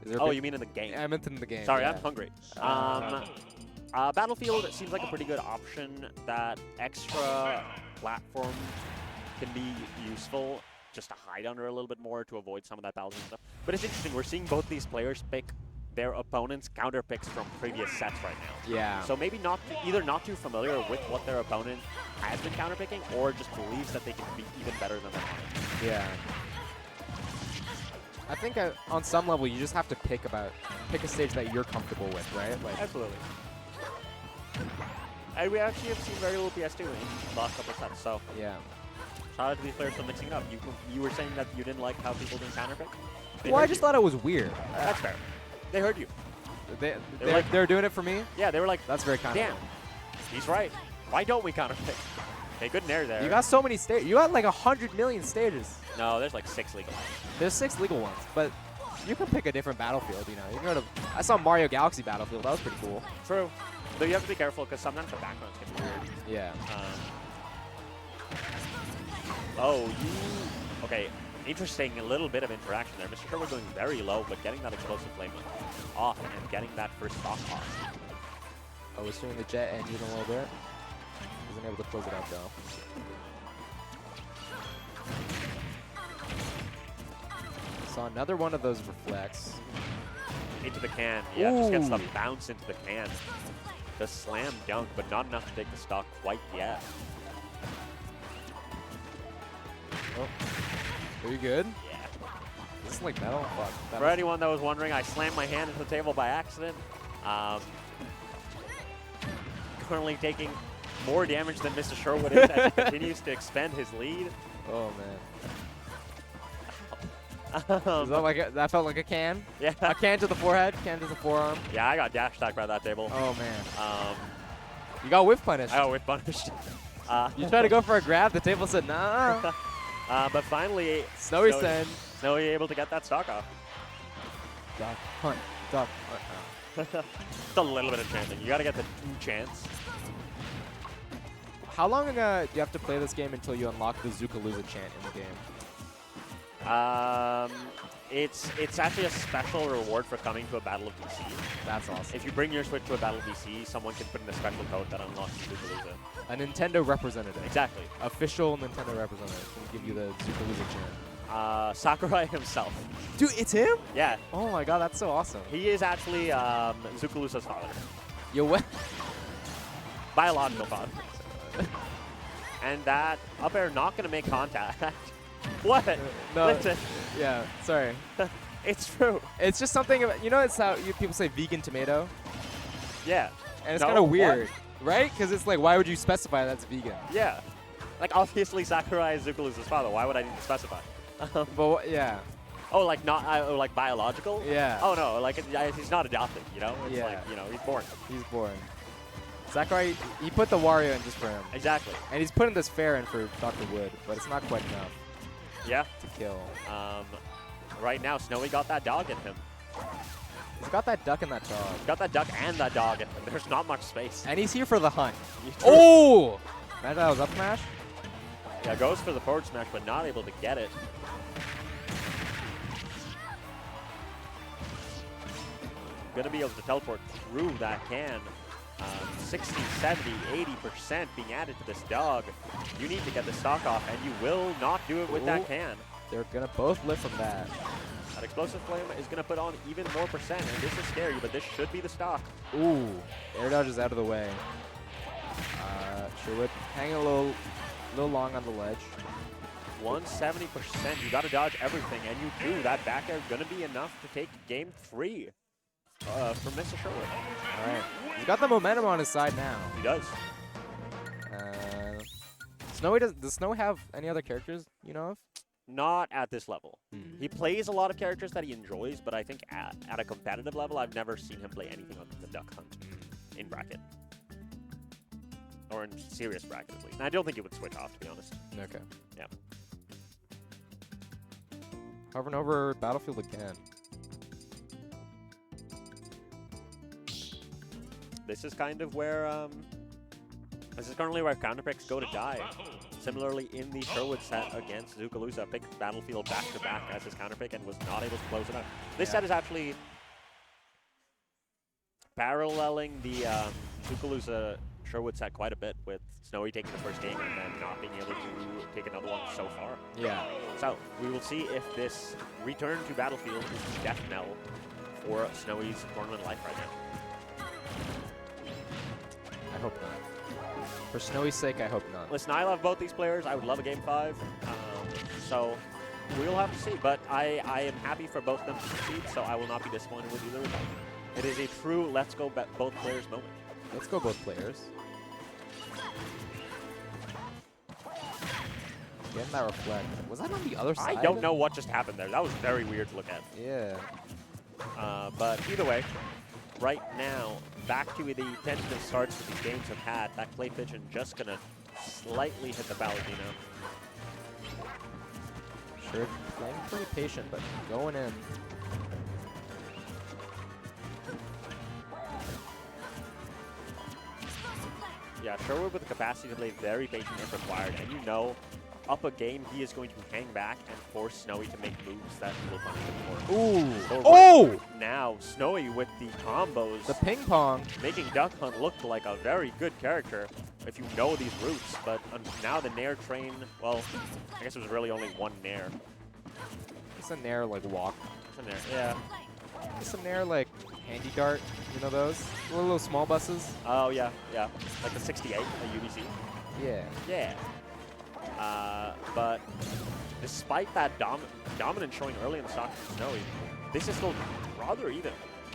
Is there Oh, you mean in the game? I meant in the game. Sorry, yeah. I'm hungry. Battlefield seems like a pretty good option. That extra platform can be useful just to hide under a little bit more to avoid some of that balancing stuff. But it's interesting. We're seeing both these players pick their opponent's counter picks from previous sets right now. Yeah. So maybe either not too familiar with what their opponent has been counter picking, or just believes that they can be even better than them. Yeah. I think on some level you just have to pick a stage that you're comfortable with, right? Like, absolutely. And we actually have seen very little PS2 in the last couple of sets, so yeah. shout out to these players for mixing it up. You were saying that you didn't like how people didn't counter pick? Well, I just thought it was weird. That's fair. They heard you. They're doing it for me? Yeah, they were like, that's very kind damn, he's right. Why don't we counter pick? Hey, good nair there. You got so many stages. You got like 100 million stages. No, there's like 6 legal ones. There's 6 legal ones, but you can pick a different battlefield, you know. You can go to, I saw Mario Galaxy Battlefield. That was pretty cool. True. Though you have to be careful because sometimes the backgrounds can be weird. Yeah. Okay. Interesting, a little bit of interaction there. Mr. Sherwood going very low, but getting that explosive flame off and getting that first stock off. I was doing the jet engine a little bit. Wasn't able to close it out though. Saw another one of those reflects. Into the can. Yeah, just gets the bounce into the can. The slam dunk, but not enough to take the stock quite yet. Oh. Are you good? Yeah. This is like metal? Fuck. For anyone that was wondering, I slammed my hand into the table by accident. Currently taking more damage than Mr. Sherwood is as he continues to expand his lead. Oh, man. That felt like a can? Yeah. A can to the forehead, can to the forearm. Yeah, I got dash attacked by that table. Oh, man. You got whiff punished. I got whiff punished. You tried to go for a grab, the table said, nah. But finally, Snowy said. Snowy able to get that stock off. Duck, hunt, duck, hunt. Just a little bit of chanting. You got to get the 2 chance. How long do you have to play this game until you unlock the Zukalooza chant in the game? It's actually a special reward for coming to a Battle of BC. That's awesome. If you bring your Switch to a Battle of BC, someone can put in a special code that unlocks Zukalooza. A Nintendo representative. Exactly. Official Nintendo representative can give you the Zukalooza chant. Sakurai himself. Dude, it's him? Yeah. Oh my god, that's so awesome. He is actually Zukalooza's father. Yo, what? Biological father. And that up air not going to make contact. What? No. Listen. Yeah, sorry. It's true. It's just something, you know, it's how people say vegan tomato? Yeah. And it's kind of weird, right? Because it's like, why would you specify that's vegan? Yeah. Like, obviously, Sakurai is Zukalooza's father. Why would I need to specify? But, yeah. Oh, like not like biological? Yeah. Oh, no. Like, he's not adopted, you know? It's yeah. like, you know, he's born. He's born. Sakurai, he put the Wario in just for him. Exactly. And he's putting this fair in for Dr. Wood, but it's not quite enough. Yeah. To kill. Right now, Snowy got that dog in him. He's got that duck and that dog. He's got that duck and that dog in him. There's not much space. And he's here for the hunt. Oh! Imagine that was up smash. Yeah, goes for the forward smash, but not able to get it. Gonna be able to teleport through that can. 60, 70, 80% being added to this dog. You need to get the stock off, and you will not do it with that can. They're gonna both live from that. That explosive flame is gonna put on even more percent, and this is scary, but this should be the stock. Ooh, air dodge is out of the way. Sherwood hanging a little long on the ledge. 170%. You gotta dodge everything, and you do. That back air gonna be enough to take game 3 from Mr. Sherwood. All right, he's got the momentum on his side now. He does. Snowy does Snow have any other characters you know of? Not at this level. He plays a lot of characters that he enjoys, but I think at a competitive level, I've never seen him play anything other than Duck Hunt in bracket. or in serious bracket at least. And I don't think he would switch off, to be honest. Okay. Yeah. Hovering over Battlefield again. This is kind of where this is currently where counterpicks go to die. Similarly, in the Sherwood set against Zukalusa, picked Battlefield back-to-back as his counterpick and was not able to close it out. This set is actually paralleling the Zukalusa Sherwood set quite a bit, with Snowy taking the first game and then not being able to take another one so far. Yeah. So we will see if this return to Battlefield is the death knell for Snowy's tournament life right now. I hope not. For Snowy's sake, I hope not. Listen, I love both these players. I would love a Game 5. So we'll have to see. But I am happy for both of them to succeed, so I will not be disappointed with either of them. It is a true let's go both players moment. Let's go both players. Getting that reflect. Was that on the other side? I don't know what just happened there. That was very weird to look at. Yeah. But either way, right now, back to the tentative starts that these games have had. That clay pigeon just going to slightly hit the Balladino. Sure, playing pretty patient, but going in. Yeah, Sherwood with the capacity to play very patient if required. And you know, up a game, he is going to hang back and force Snowy to make moves that he will punish him for. Ooh. So right Oh! now, Snowy with the combos. The ping pong. Making Duck Hunt look like a very good character if you know these routes. But now the Nair train, well, I guess it was really only one Nair. It's a Nair, like, walk. It's a Nair, yeah. It's a Nair, like, handy dart. You know those? Little small buses? Oh, yeah, yeah. Like the 68 at UBC. Yeah. Yeah. But despite that dominant showing early in the stock from Snowy, this is still rather even.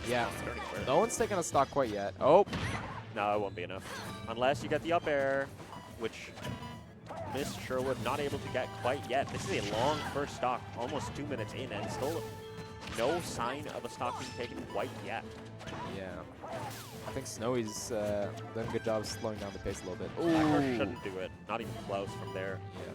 Yeah. 30 square. No one's taken a stock quite yet. Oh. No, it won't be enough. Unless you get the up air, which Miss Sherwood not able to get quite yet. This is a long first stock, almost 2 minutes in, and still no sign of a stock being taken quite yet. Yeah. I think Snowy's done a good job of slowing down the pace a little bit. Backer Ooh. shouldn't do it. Not even close from there. Yeah.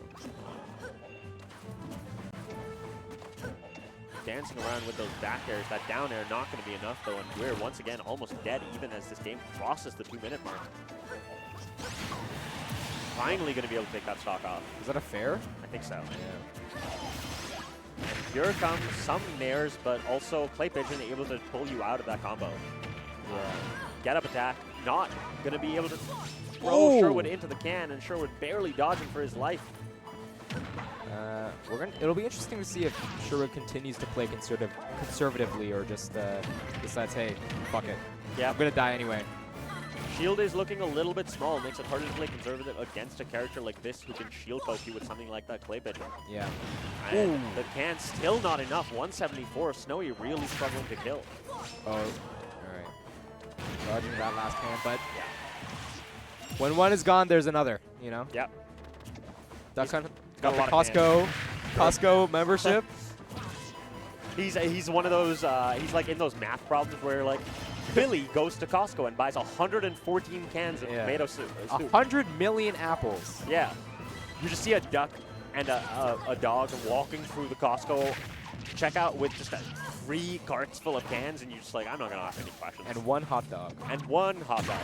Dancing around with those back airs. That down air not going to be enough, though, and we're once again almost dead even as this game crosses the 2-minute mark. Finally going to be able to take that stock off. Is that a fair? I think so. Yeah. And here comes some Nairs, but also Clay Pigeon able to pull you out of that combo. Yeah. Get up attack, not going to be able to throw Oh. Sherwood into the can, and Sherwood barely dodging for his life. It'll be interesting to see if Sherwood continues to play conservatively or just decides, hey, fuck it. Yeah, I'm going to die anyway. Shield is looking a little bit small. Makes it harder to play conservative against a character like this who can shield poke you with something like that Clay Pigeon. Yeah. And Ooh. the can still not enough. 174. Snowy really struggling to kill. Oh. All right. Dodging that last hand, but when one is gone, there's another, you know? Yep. Duck Hunt, got a lot of Costco membership. He's one of those, he's like in those math problems where like, Billy goes to Costco and buys 114 cans of tomato soup. 100 million apples. Yeah. You just see a duck and a dog walking through the Costco checkout with just 3 carts full of cans, and you're just like, I'm not going to ask any questions. And 1 hot dog. And 1 hot dog.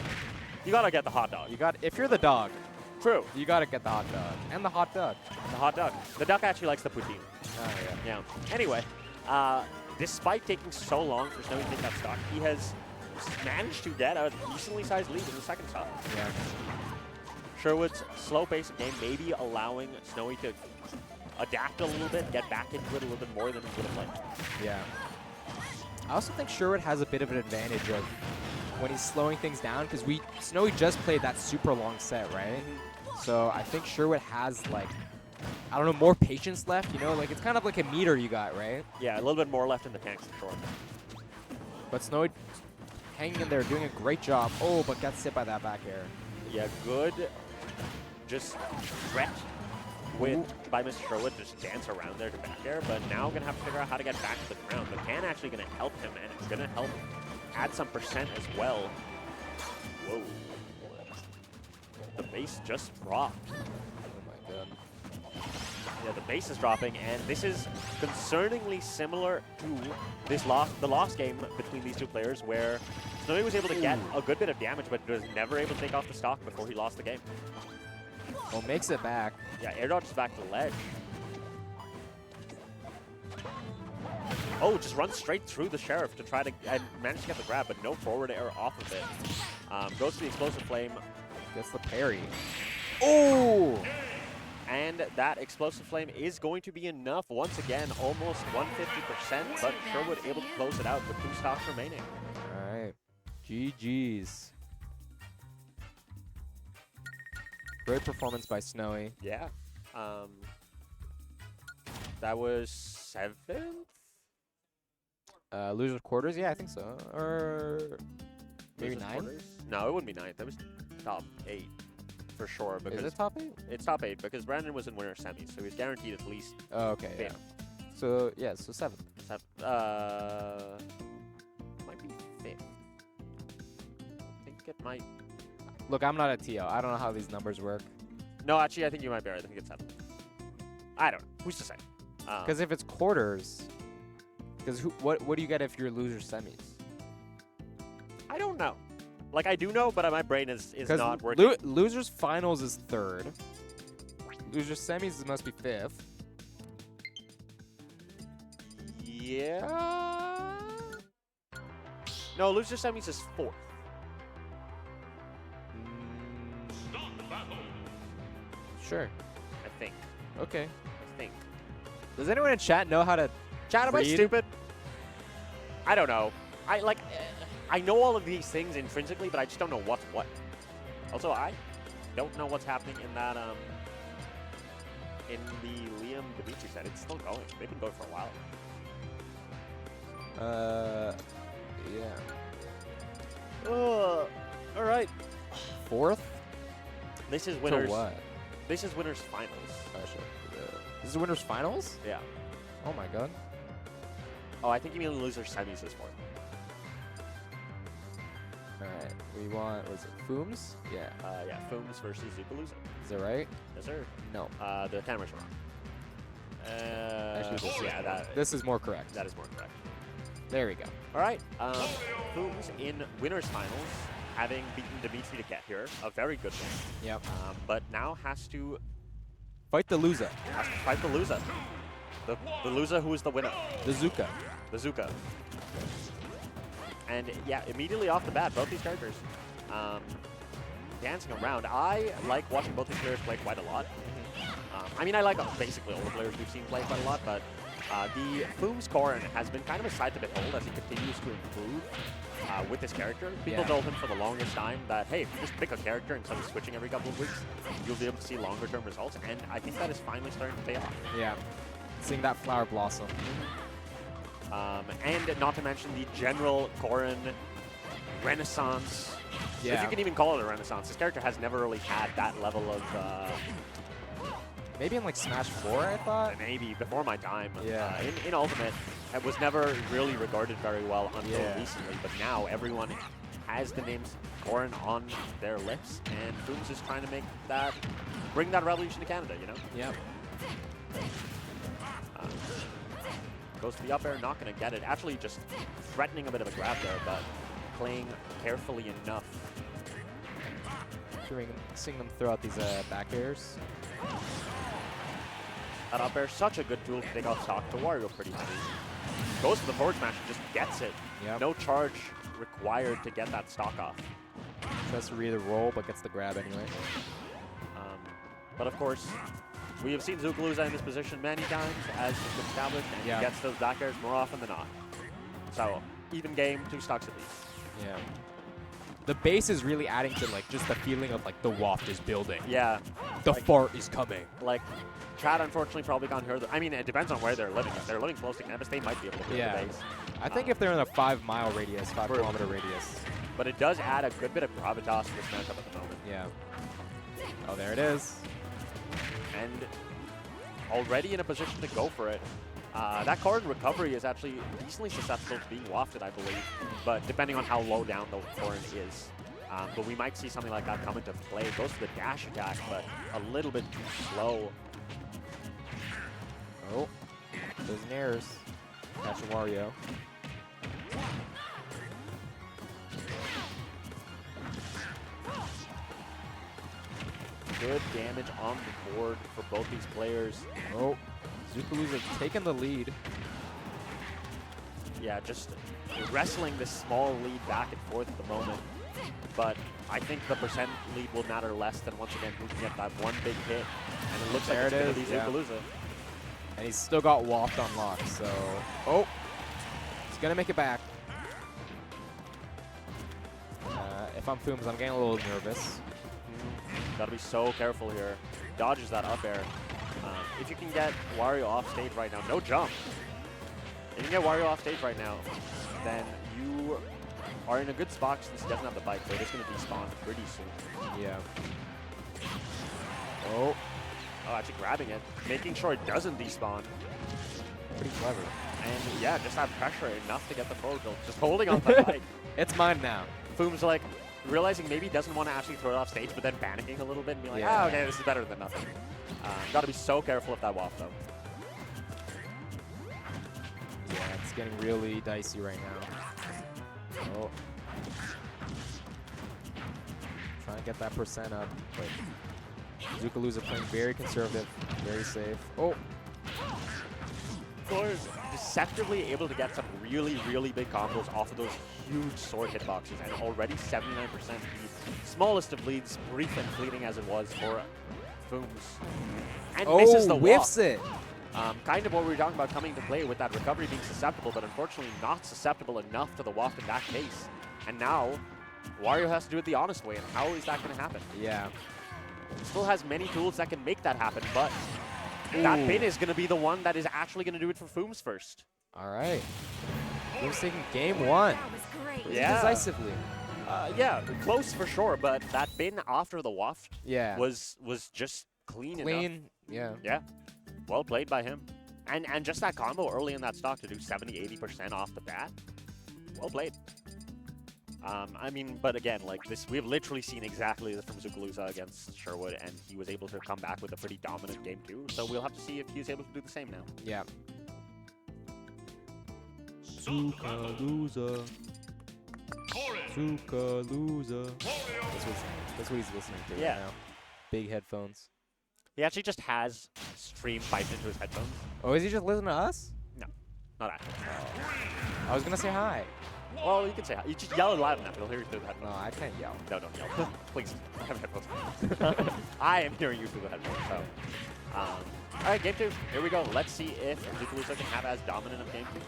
You got to get the hot dog. If you're the dog, True. you got to get the hot dog. And the hot dog. The hot dog. The duck actually likes the poutine. Oh, yeah. Yeah. Anyway, despite taking so long for Snowy to take that stock, he has managed to get a decently sized lead in the second stock. Yeah. Sherwood's slow pace of game maybe allowing Snowy to adapt a little bit, get back into it a little bit more than he would have liked. Yeah. I also think Sherwood has a bit of an advantage of when he's slowing things down, because Snowy just played that super long set, right? So I think Sherwood has, like, I don't know, more patience left, you know? Like, it's kind of like a meter you got, right? Yeah, a little bit more left in the tank for sure. But Snowy hanging in there, doing a great job. Oh, but gets hit by that back air. Yeah, good. Just threat by Mr. Sherwood, just dance around there to back air, but now going to have to figure out how to get back to the ground. The can actually going to help him, and it's going to help add some percent as well. Whoa. the base just dropped. Oh my god. Yeah, the base is dropping, and this is concerningly similar to the last game between these two players, where Snowy was able to get a good bit of damage, but was never able to take off the stock before he lost the game. Well, makes it back. Yeah, air dodges back to the ledge. Oh, just runs straight through the Sheriff to try to manage to get the grab, but no forward air off of it. Goes to the Explosive Flame. Gets the parry. Oh! And that Explosive Flame is going to be enough. Once again, almost 150%, but Sherwood able to close it out with 2 stocks remaining. All right. GG's. Great performance by Snowy. Yeah. That was 7th? Loser quarters? Yeah, I think so. Or maybe Losers 9? quarters? No, it wouldn't be 9th. That was top 8 for sure. Because Is it top 8? It's top 8 because Brandon was in winner semis, so he was guaranteed at least Oh, okay, yeah. 5th. So, yeah, so 7th. Might be 5th. I think it might. Look, I'm not a TO. I don't know how these numbers work. No, actually, I think you might be right. I think it's 7th. I don't know. Who's to say? Because if it's quarters, because what do you get if you're loser semis? I don't know. Like, I do know, but my brain is not working. Losers finals is 3rd. Losers semis must be 5th. Yeah. No, loser semis is 4th. Sure. I think. Okay. I think. Does anyone in chat know how to Chat, am I read? stupid? I don't know. I know all of these things intrinsically, but I just don't know what's what. Also, I don't know what's happening in that in the Liam Dimitri set. It's still going. They've been going for a while. Yeah. All right. 4th? This is So winners. what? This is winners finals. Oh, sure. This is winners finals? Yeah. Oh my god. Oh, I think you mean loser semis is 4th. Alright. We want, what is it, Fooms? Yeah. Yeah, Fooms versus Zupalooza. Is that right? Yes, sir. No. The cameras are on. Actually, this, yeah, this is more correct. that is more correct. There we go. All right, Fooms in winners finals, having beaten Dimitri to get here, a very good win. Yep. But now has to Fight the loser. fight the loser. The loser who is the winner, The Zuka. the Zuka. And yeah, immediately off the bat, both these characters dancing around. I like watching both these players play quite a lot. I mean, I like basically all the players we've seen play quite a lot, but the Fooms Korin has been kind of a sight to behold as he continues to improve with this character. People told him for the longest time that, hey, if you just pick a character instead of switching every couple of weeks, you'll be able to see longer-term results, and I think that is finally starting to pay off. Yeah. Seeing that flower blossom. And not to mention the general Korin renaissance. Yeah. If you can even call it a renaissance. This character has never really had that level of... Maybe in like Smash 4, I thought? maybe before my time. Yeah. In Ultimate, it was never really regarded very well until recently, but now everyone has the names Korin on their lips, and Fooms is trying to make that, bring that revolution to Canada, you know? Yep. Goes to the up air, not going to get it. Actually just threatening a bit of a grab there, but playing carefully enough. Seeing them throw out these back airs. That up air, such a good tool to take off stock to Wario pretty heavy. Goes for the forward smash and just gets it. Yep. No charge required to get that stock off. Tries to read the roll, but gets the grab anyway. But of course, we have seen Zupalooza in this position many times, as has been established, and he gets those back airs more often than not. So, even game, 2 stocks at least. Yeah. The base is really adding to like just the feeling of like the waft is building. Yeah. The fart is coming. Like, Chad unfortunately probably can't hear I mean, it depends on where they're living. If they're living close to campus, they might be able to hear the base. I think if they're in a 5-mile radius, 5-kilometer radius. But it does add a good bit of gravitas to this matchup at the moment. Yeah. Oh, there it is. And already in a position to go for it. That card recovery is actually decently susceptible to being wafted, I believe. But depending on how low down the Korin is. But we might see something like that come into play. Goes for the dash attack, but a little bit too slow. Oh, those nairs. Catch a Wario. Good damage on the board for both these players. Oh, Zukaluza taking the lead. Yeah, just wrestling this small lead back and forth at the moment. But I think the percent lead will matter less than, once again, who can get that one big hit. And it looks There like it it's going to be is, yeah. Zukaluza. And he's still got Waft unlocked, so... Oh! He's gonna make it back. If I'm Fooms, I'm getting a little nervous. Gotta be so careful here. Dodges that up air. If you can get Wario off stage right now, no jump. If you can get Wario off stage right now, then you are in a good spot since he doesn't have the bike, so it is going to despawn pretty soon. Yeah. Oh. Oh, actually grabbing it, making sure it doesn't despawn. Pretty clever. And yeah, just have pressure enough to get the forward build. Just holding on the bike. It's mine now. Foom's like, realizing maybe he doesn't want to actually throw it off stage, but then panicking a little bit and being like, Yeah. oh, okay, this is better than nothing. Gotta be so careful of that waft, though. Yeah, it's getting really dicey right now. Oh. Trying to get that percent up, but Zukaluza playing very conservative, very safe. Oh. Thor's deceptively able to get some really, really big combos off of those huge sword hitboxes, and already 79% lead. Smallest of leads, brief and fleeting as it was for Fooms. And misses the whiffs walk. it. Kind of what we were talking about coming to play with that recovery being susceptible, but unfortunately not susceptible enough to the walk in that case. And now, Wario has to do it the honest way, and how is that going to happen? Yeah. Still has many tools that can make that happen, but that pin is going to be the one that is actually going to do it for Fooms first. All right. Fooms taking game one. That was great. Pretty Yeah. decisively. Yeah, close for sure, but that bin after the waft Yeah. was just clean enough. Clean. Yeah. Yeah, well played by him. And just that combo early in that stock to do 70-80% off the bat, well played. I mean, but again, like this, we've literally seen exactly this from Zukaluza against Sherwood, and he was able to come back with a pretty dominant game too. So we'll have to see if he's able to do the same now. Yeah. Zukaluza. Zukaluza. Wario. That's what he's listening to Yeah. right now. Big headphones. He actually just has stream piped into his headphones. Oh, is he just listening to us? No, not actually. I was gonna say hi. Well, you can say hi. You just yell it loud enough, he'll hear you through the No, headphones. I can't yell. No, don't yell. Please, I have headphones. I am hearing you through the headphones, so. All right, game two. Here we go. Let's see if Zukaluza can have as dominant of game two.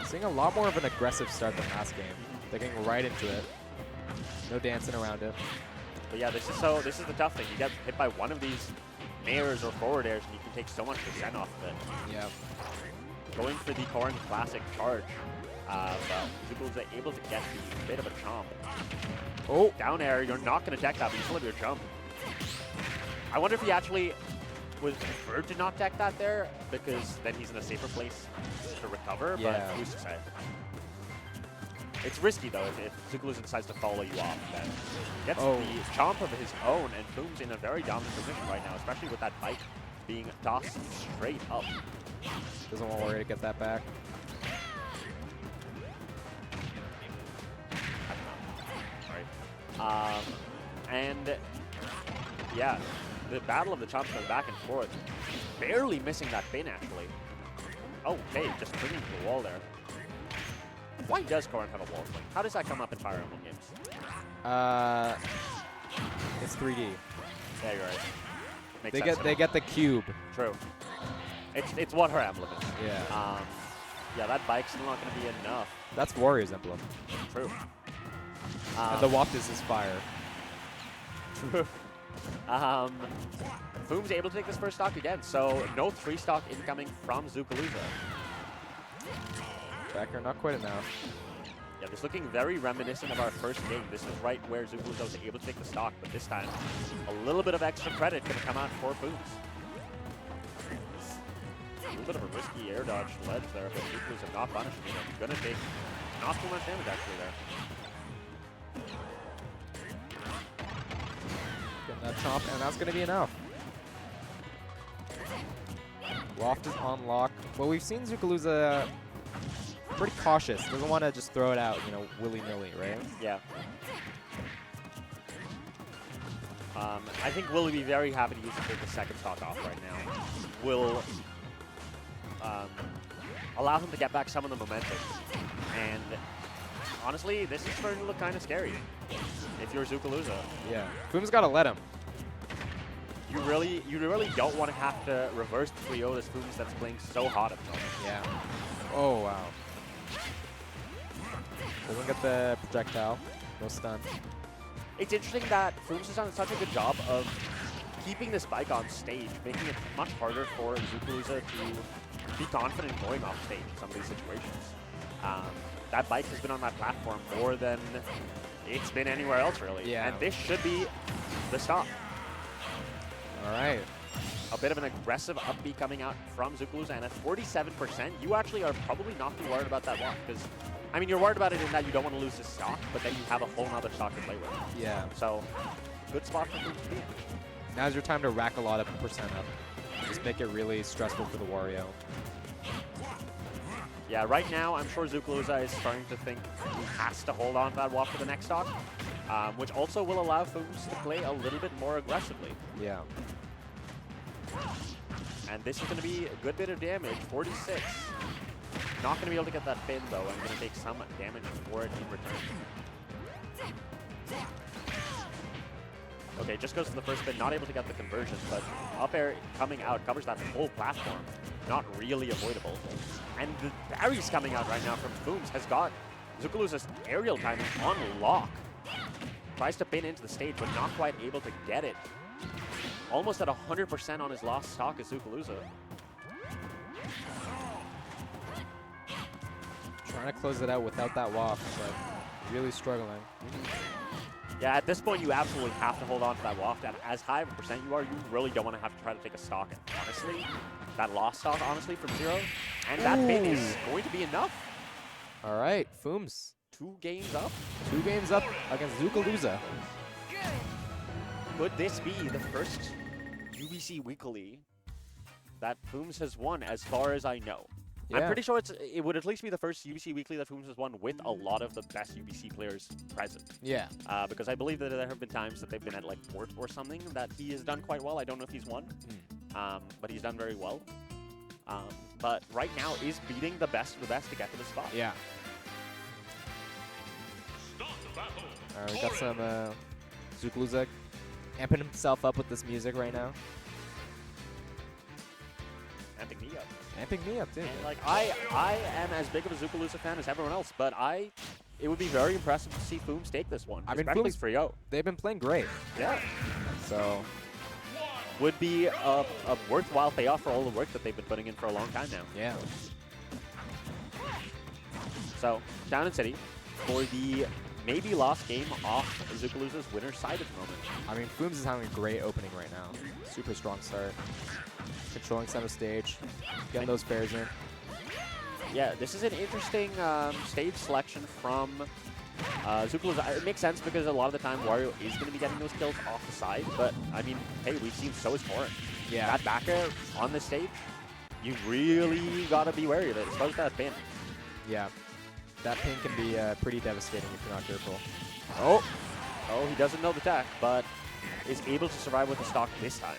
Seeing a lot more of an aggressive start than last game. They're getting right into it. No dancing around it. But yeah, this is the tough thing. You get hit by one of these airs or forward airs, and you can take so much percent off of it. Yeah. Going for the Corrin Classic charge. But Zukaluza able to get the bit of a chomp. Oh. Down air, you're not going to tech that, but you still have your jump. I wonder if he actually was preferred to not tech that there, because then he's in a safer place to recover, Yeah. but who's to say? It's risky though if Zukaluza decides to follow you off. Then gets the chomp of his own, and Boom's in a very dominant position right now, especially with that bike being tossed straight up. Doesn't want Wario to get that back. And yeah, the battle of the chomps going back and forth, barely missing that pin actually. Oh, okay, just bringing to the wall there. Why does Corrin have a wall swing? How does that come up in Fire Emblem games? It's 3D. Yeah, you're right. Makes They sense get to me. the cube. True. It's what her emblem is. Yeah. Yeah, that bike's still not going to be enough. That's Wario's emblem. True. And the waft is his fire. True. Foom's able to take this first stock again, so no 3-stock incoming from Zukaluza. Backer, not quite enough. Yeah, this looking very reminiscent of our first game. This is right where Zukaluza was able to take the stock, but this time a little bit of extra credit going to come out for Fooms. A little bit of a risky air dodge ledge there, but Zukaluza not punishing it. Going to take not too much damage actually there. chomp, and that's going to be enough. Loft is on lock. Well, we've seen Zukaluza pretty cautious. Doesn't want to just throw it out, you know, willy-nilly, right? Yeah. I think Will will be very happy to use it for the second stock off right now. Will allow him to get back some of the momentum. And honestly, this is starting to look kind of scary if you're Zukaluza. Yeah. Foom's got to let him. You really don't want to have to reverse the 3-0 this Fooms that's playing so hot at the moment. Yeah. Oh, wow. Doesn't get the projectile. No stun. It's interesting that Fooms has done such a good job of keeping this bike on stage, making it much harder for Zukaluza to be confident going off stage in some of these situations. That bike has been on that platform more than it's been anywhere else, really. Yeah. And this should be the stop. All right. A bit of an aggressive upbeat coming out from Zukaluza, and at 47%, you actually are probably not too worried about that walk, because, I mean, you're worried about it in that you don't want to lose this stock, but then you have a whole nother stock to play with. Yeah. So, good spot for Fooms to be in. Now's your time to rack a lot of percent up. Just make it really stressful for the Wario. Yeah, right now, I'm sure Zukaluza is starting to think he has to hold on to that walk for the next stock, which also will allow Fooms to play a little bit more aggressively. Yeah. And this is going to be a good bit of damage, 46. Not going to be able to get that pin, though. I'm going to take some damage for it in return. Okay, just goes for the first spin, not able to get the conversion, but up air coming out covers that whole platform. Not really avoidable. And the parries coming out right now from Fooms has got Zukaluza's aerial timing on lock. Tries to pin into the stage, but not quite able to get it. Almost at 100% on his lost stock is Zukaluza. Trying to close it out without that waft, but really struggling. Yeah, at this point, you absolutely have to hold on to that waft. At as high of a percent you are, you really don't want to have to try to take a stock. And honestly, that lost stock, honestly, from 0, and that pin is going to be enough. All right, Fooms. 2 games up. 2 games up against Zukaluza. Could this be the first UBC Weekly that Fooms has won, as far as I know? Yeah. I'm pretty sure it would at least be the first UBC Weekly that Fooms has won with a lot of the best UBC players present. Yeah. Because I believe that there have been times that they've been at like 4th or something that he has done quite well. I don't know if he's won, but he's done very well. But right now is beating the best of the best to get to the spot. Yeah. All right, we got some Zukaluza amping himself up with this music right now. Amping me up. Amping me up, too. And like I am as big of a Zukaluza fan as everyone else, but it would be very impressive to see Fooms take this one. I mean, especially Fooms, for Yo. They've been playing great. Yeah. So Would be a worthwhile payoff for all the work that they've been putting in for a long time now. yeah. So, down in City for the maybe lost game off Zukaluza's winner's side at the moment. I mean, Fooms is having a great opening right now. Super strong start. Controlling center stage. Getting those fairs in. Yeah, this is an interesting stage selection from Zukaluza. It makes sense because a lot of the time Wario is going to be getting those kills off the side, but I mean, hey, we've seen so is Foreign. Yeah. That back air on this stage, you really got to be wary of it, especially that pin. Yeah. That pin can be pretty devastating if you're not careful. Oh, he doesn't know the tech, but is able to survive with the stock this time.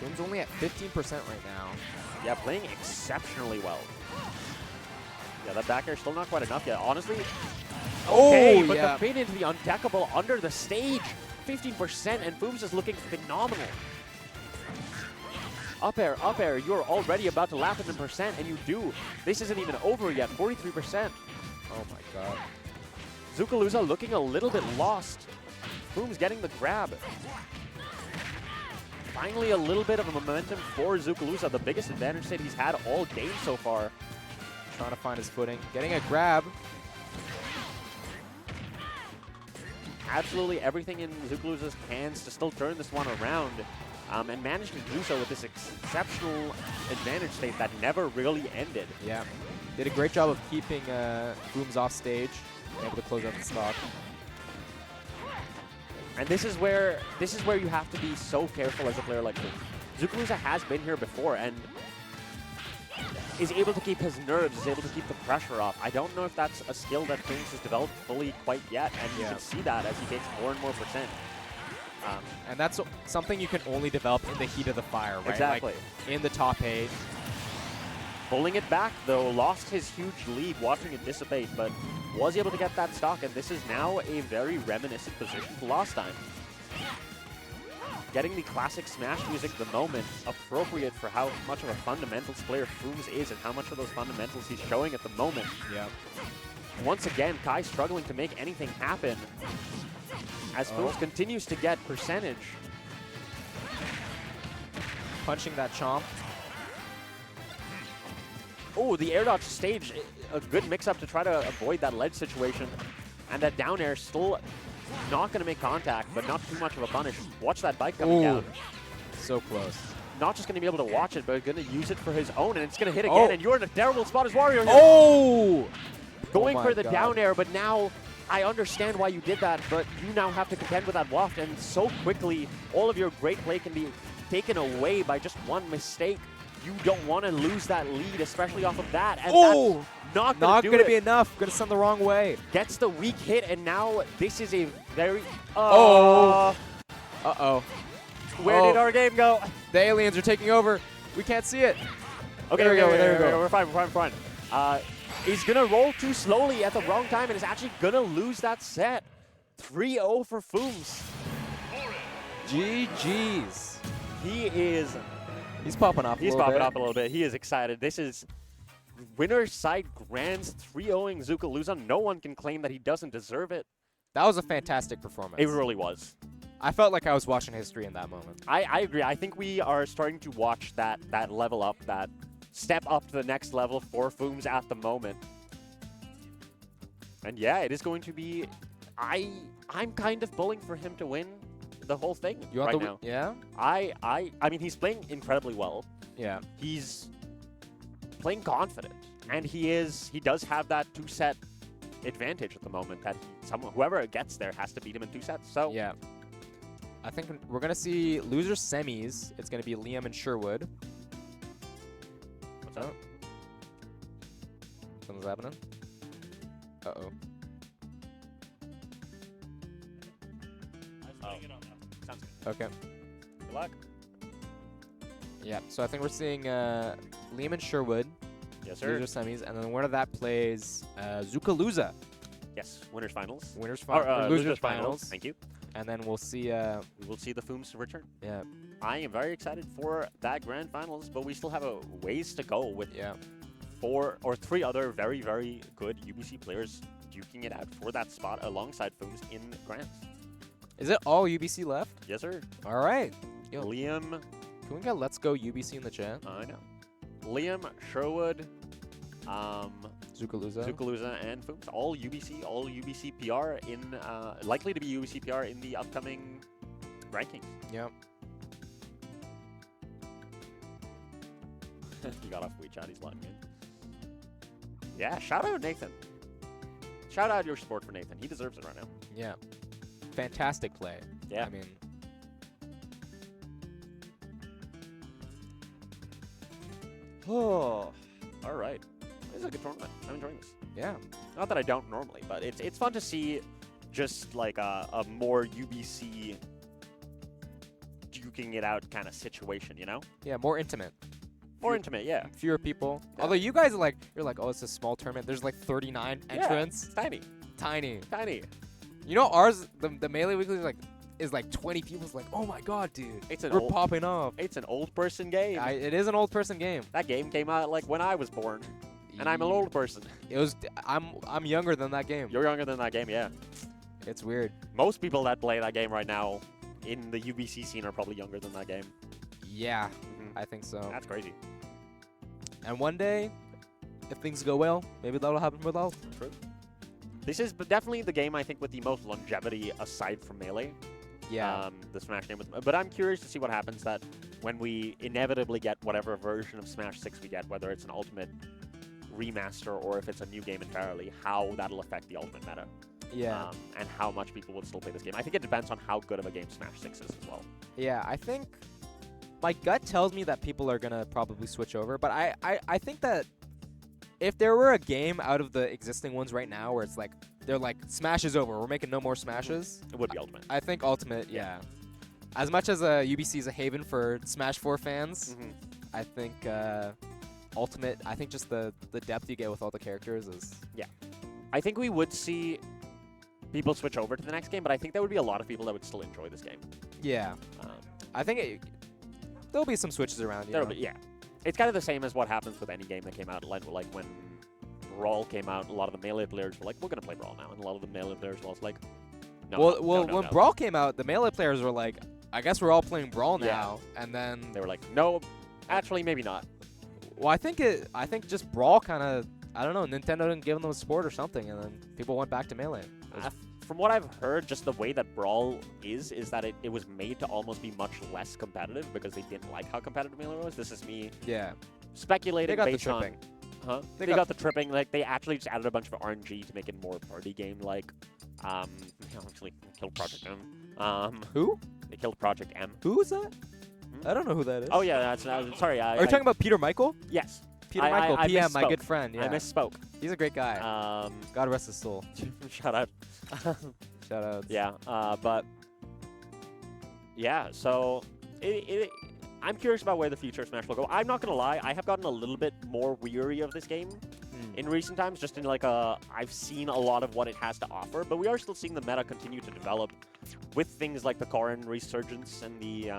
Fooms only at 15% right now. Yeah, playing exceptionally well. Yeah, that back air still not quite enough yet. Honestly, okay, but yeah. the pin into the undeckable under the stage, 15%, and Fooms is looking phenomenal. Up air, you're already about to lap it in percent, and you do. This isn't even over yet, 43%. Oh my god. Zukaluza looking a little bit lost. Fooms getting the grab. Finally, a little bit of a momentum for Zukaluza, the biggest advantage that he's had all game so far. Trying to find his footing. Getting a grab. Absolutely everything in Zukaluza's hands to still turn this one around. And managed to do so with this exceptional advantage state that never really ended. Yeah. Did a great job of keeping Fooms off stage and able to close out the stock. And this is where you have to be so careful as a player like Fooms. Zukaluza has been here before and is able to keep his nerves, is able to keep the pressure off. I don't know if that's a skill that Fooms has developed fully quite yet, and you can see that as he takes more and more percent. And that's something you can only develop in the heat of the fire, right? Exactly. Like in the top 8. Pulling it back, though, lost his huge lead watching it dissipate, but was able to get that stock, and this is now a very reminiscent position to last time. Getting the classic Smash music at the moment, appropriate for how much of a fundamentals player Fooms is and how much of those fundamentals he's showing at the moment. Yeah. Once again, Kai struggling to make anything happen as Fooms continues to get percentage. Punching that chomp. Oh, the air dodge stage, a good mix-up to try to avoid that ledge situation. And that down air still not going to make contact, but not too much of a punish. Watch that bike coming down. So close. Not just going to be able to watch it, but going to use it for his own, and it's going to hit again, and you're in a terrible spot as Wario here. Oh! Going Oh for my the God. down air, but now I understand why you did that, but you now have to contend with that waft, and so quickly, all of your great play can be taken away by just one mistake. You don't want to lose that lead, especially off of that, and that's not Not going gonna to be enough. Gonna send the wrong way. Gets the weak hit, and now this is a very... Uh-oh. Where did our game go? The aliens are taking over. We can't see it. Okay, There we go, there we go. We're fine, we're fine, we're fine. He's going to roll too slowly at the wrong time and is actually going to lose that set. 3-0 for Fooms. GG's. He's popping up He's popping up a little bit. He is excited. This is winner's side grands 3-0ing Zukaluza. No one can claim that he doesn't deserve it. That was a fantastic performance. It really was. I felt like I was watching history in that moment. I agree. I think we are starting to watch that level up, that step up to the next level for Fooms at the moment. And yeah, it is going to be... I'm kind of pulling for him to win the whole thing right now. Yeah? I mean, he's playing incredibly well. Yeah. He's playing confident, and he does have that 2-set advantage at the moment that whoever gets there has to beat him in 2 sets. So Yeah. I think we're going to see loser semis. It's going to be Liam and Sherwood. What's up? Something's happening. Uh-oh. Sounds good. Okay. Good luck. Yeah, so I think we're seeing Liam and Sherwood. Yes, sir. Loser semis. And then one of that plays Zukaluza. Yes, winners finals. Losers finals. Thank you. And then we'll see... We will see the Fooms return. yeah. I am very excited for that grand finals, but we still have a ways to go with 4 or 3 other very, very good UBC players duking it out for that spot alongside Fooms in grands. Is it all UBC left? Yes, sir. All right. Yo, Liam. can we get Let's Go UBC in the chat? I know. Liam, Sherwood, Zukaluza. and Fooms. All UBC PR in, likely to be UBC PR in the upcoming rankings. Yep. He got off WeChat, he's logging in. Yeah, shout out Nathan. Shout out your support for Nathan. He deserves it right now. Yeah. Fantastic play. Yeah. I mean... Oh, all right. This is a good tournament. I'm enjoying this. Yeah. Not that I don't normally, but it's fun to see just like a more UBC duking it out kind of situation, you know? Yeah, more intimate. More intimate, yeah. Fewer people. Yeah. Although you guys are you're like, oh, it's a small tournament. There's like 39 entrants. It's tiny. Tiny. Tiny. You know, ours, the Melee Weekly is like 20 people. It's like, oh my god, dude. It's We're popping off. It's an old person game. It is an old person game. That game came out like when I was born, and I'm an old person. It was. I'm younger than that game. You're younger than that game, yeah. It's weird. Most people that play that game right now in the UBC scene are probably younger than that game. Yeah, I think so. That's crazy. And one day, if things go well, maybe that'll happen with all. True. This is definitely the game I think with the most longevity aside from Melee. Yeah. The Smash game. But I'm curious to see what happens that when we inevitably get whatever version of Smash 6 we get, whether it's an Ultimate remaster or if it's a new game entirely, how that'll affect the Ultimate meta. Yeah. And how much people would still play this game. I think it depends on how good of a game Smash 6 is as well. Yeah, I think my gut tells me that people are going to probably switch over, but I think that if there were a game out of the existing ones right now where it's like, they're like, Smash is over, we're making no more Smashes. It would be Ultimate. I think Ultimate, yeah. As much as UBC is a haven for Smash 4 fans, I think Ultimate, I think just the depth you get with all the characters is... Yeah. I think we would see people switch over to the next game, but I think there would be a lot of people that would still enjoy this game. Yeah. I think there'll be some switches around, you know? Yeah. It's kind of the same as what happens with any game that came out, like when Brawl came out, a lot of the Melee players were like, we're going to play Brawl now, and a lot of the Melee players were also like, no. Well, when Brawl came out, the Melee players were like, I guess we're all playing Brawl now, and then... They were like, no, actually, maybe not. Well, I think just Brawl kind of, I don't know, Nintendo didn't give them support or something, and then people went back to Melee. From what I've heard, just the way that Brawl is that it was made to almost be much less competitive because they didn't like how competitive Melee was. This is me speculating based on... Huh? They got the tripping. Like, they actually just added a bunch of RNG to make it more party game-like. Actually, killed Project M. Who? They killed Project M. Who is that? I don't know who that is. Oh, yeah, that's... sorry. Are you talking about Peter Michael? Yes. Peter Michael, I PM, misspoke. my good friend. Yeah. I misspoke. He's a great guy. God rest his soul. Shout out. Shout out. Yeah, but... Yeah, so... I'm curious about where the future of Smash will go. I'm not going to lie, I have gotten a little bit more weary of this game in recent times, just in like I've seen a lot of what it has to offer, but we are still seeing the meta continue to develop with things like the Corrin resurgence and the,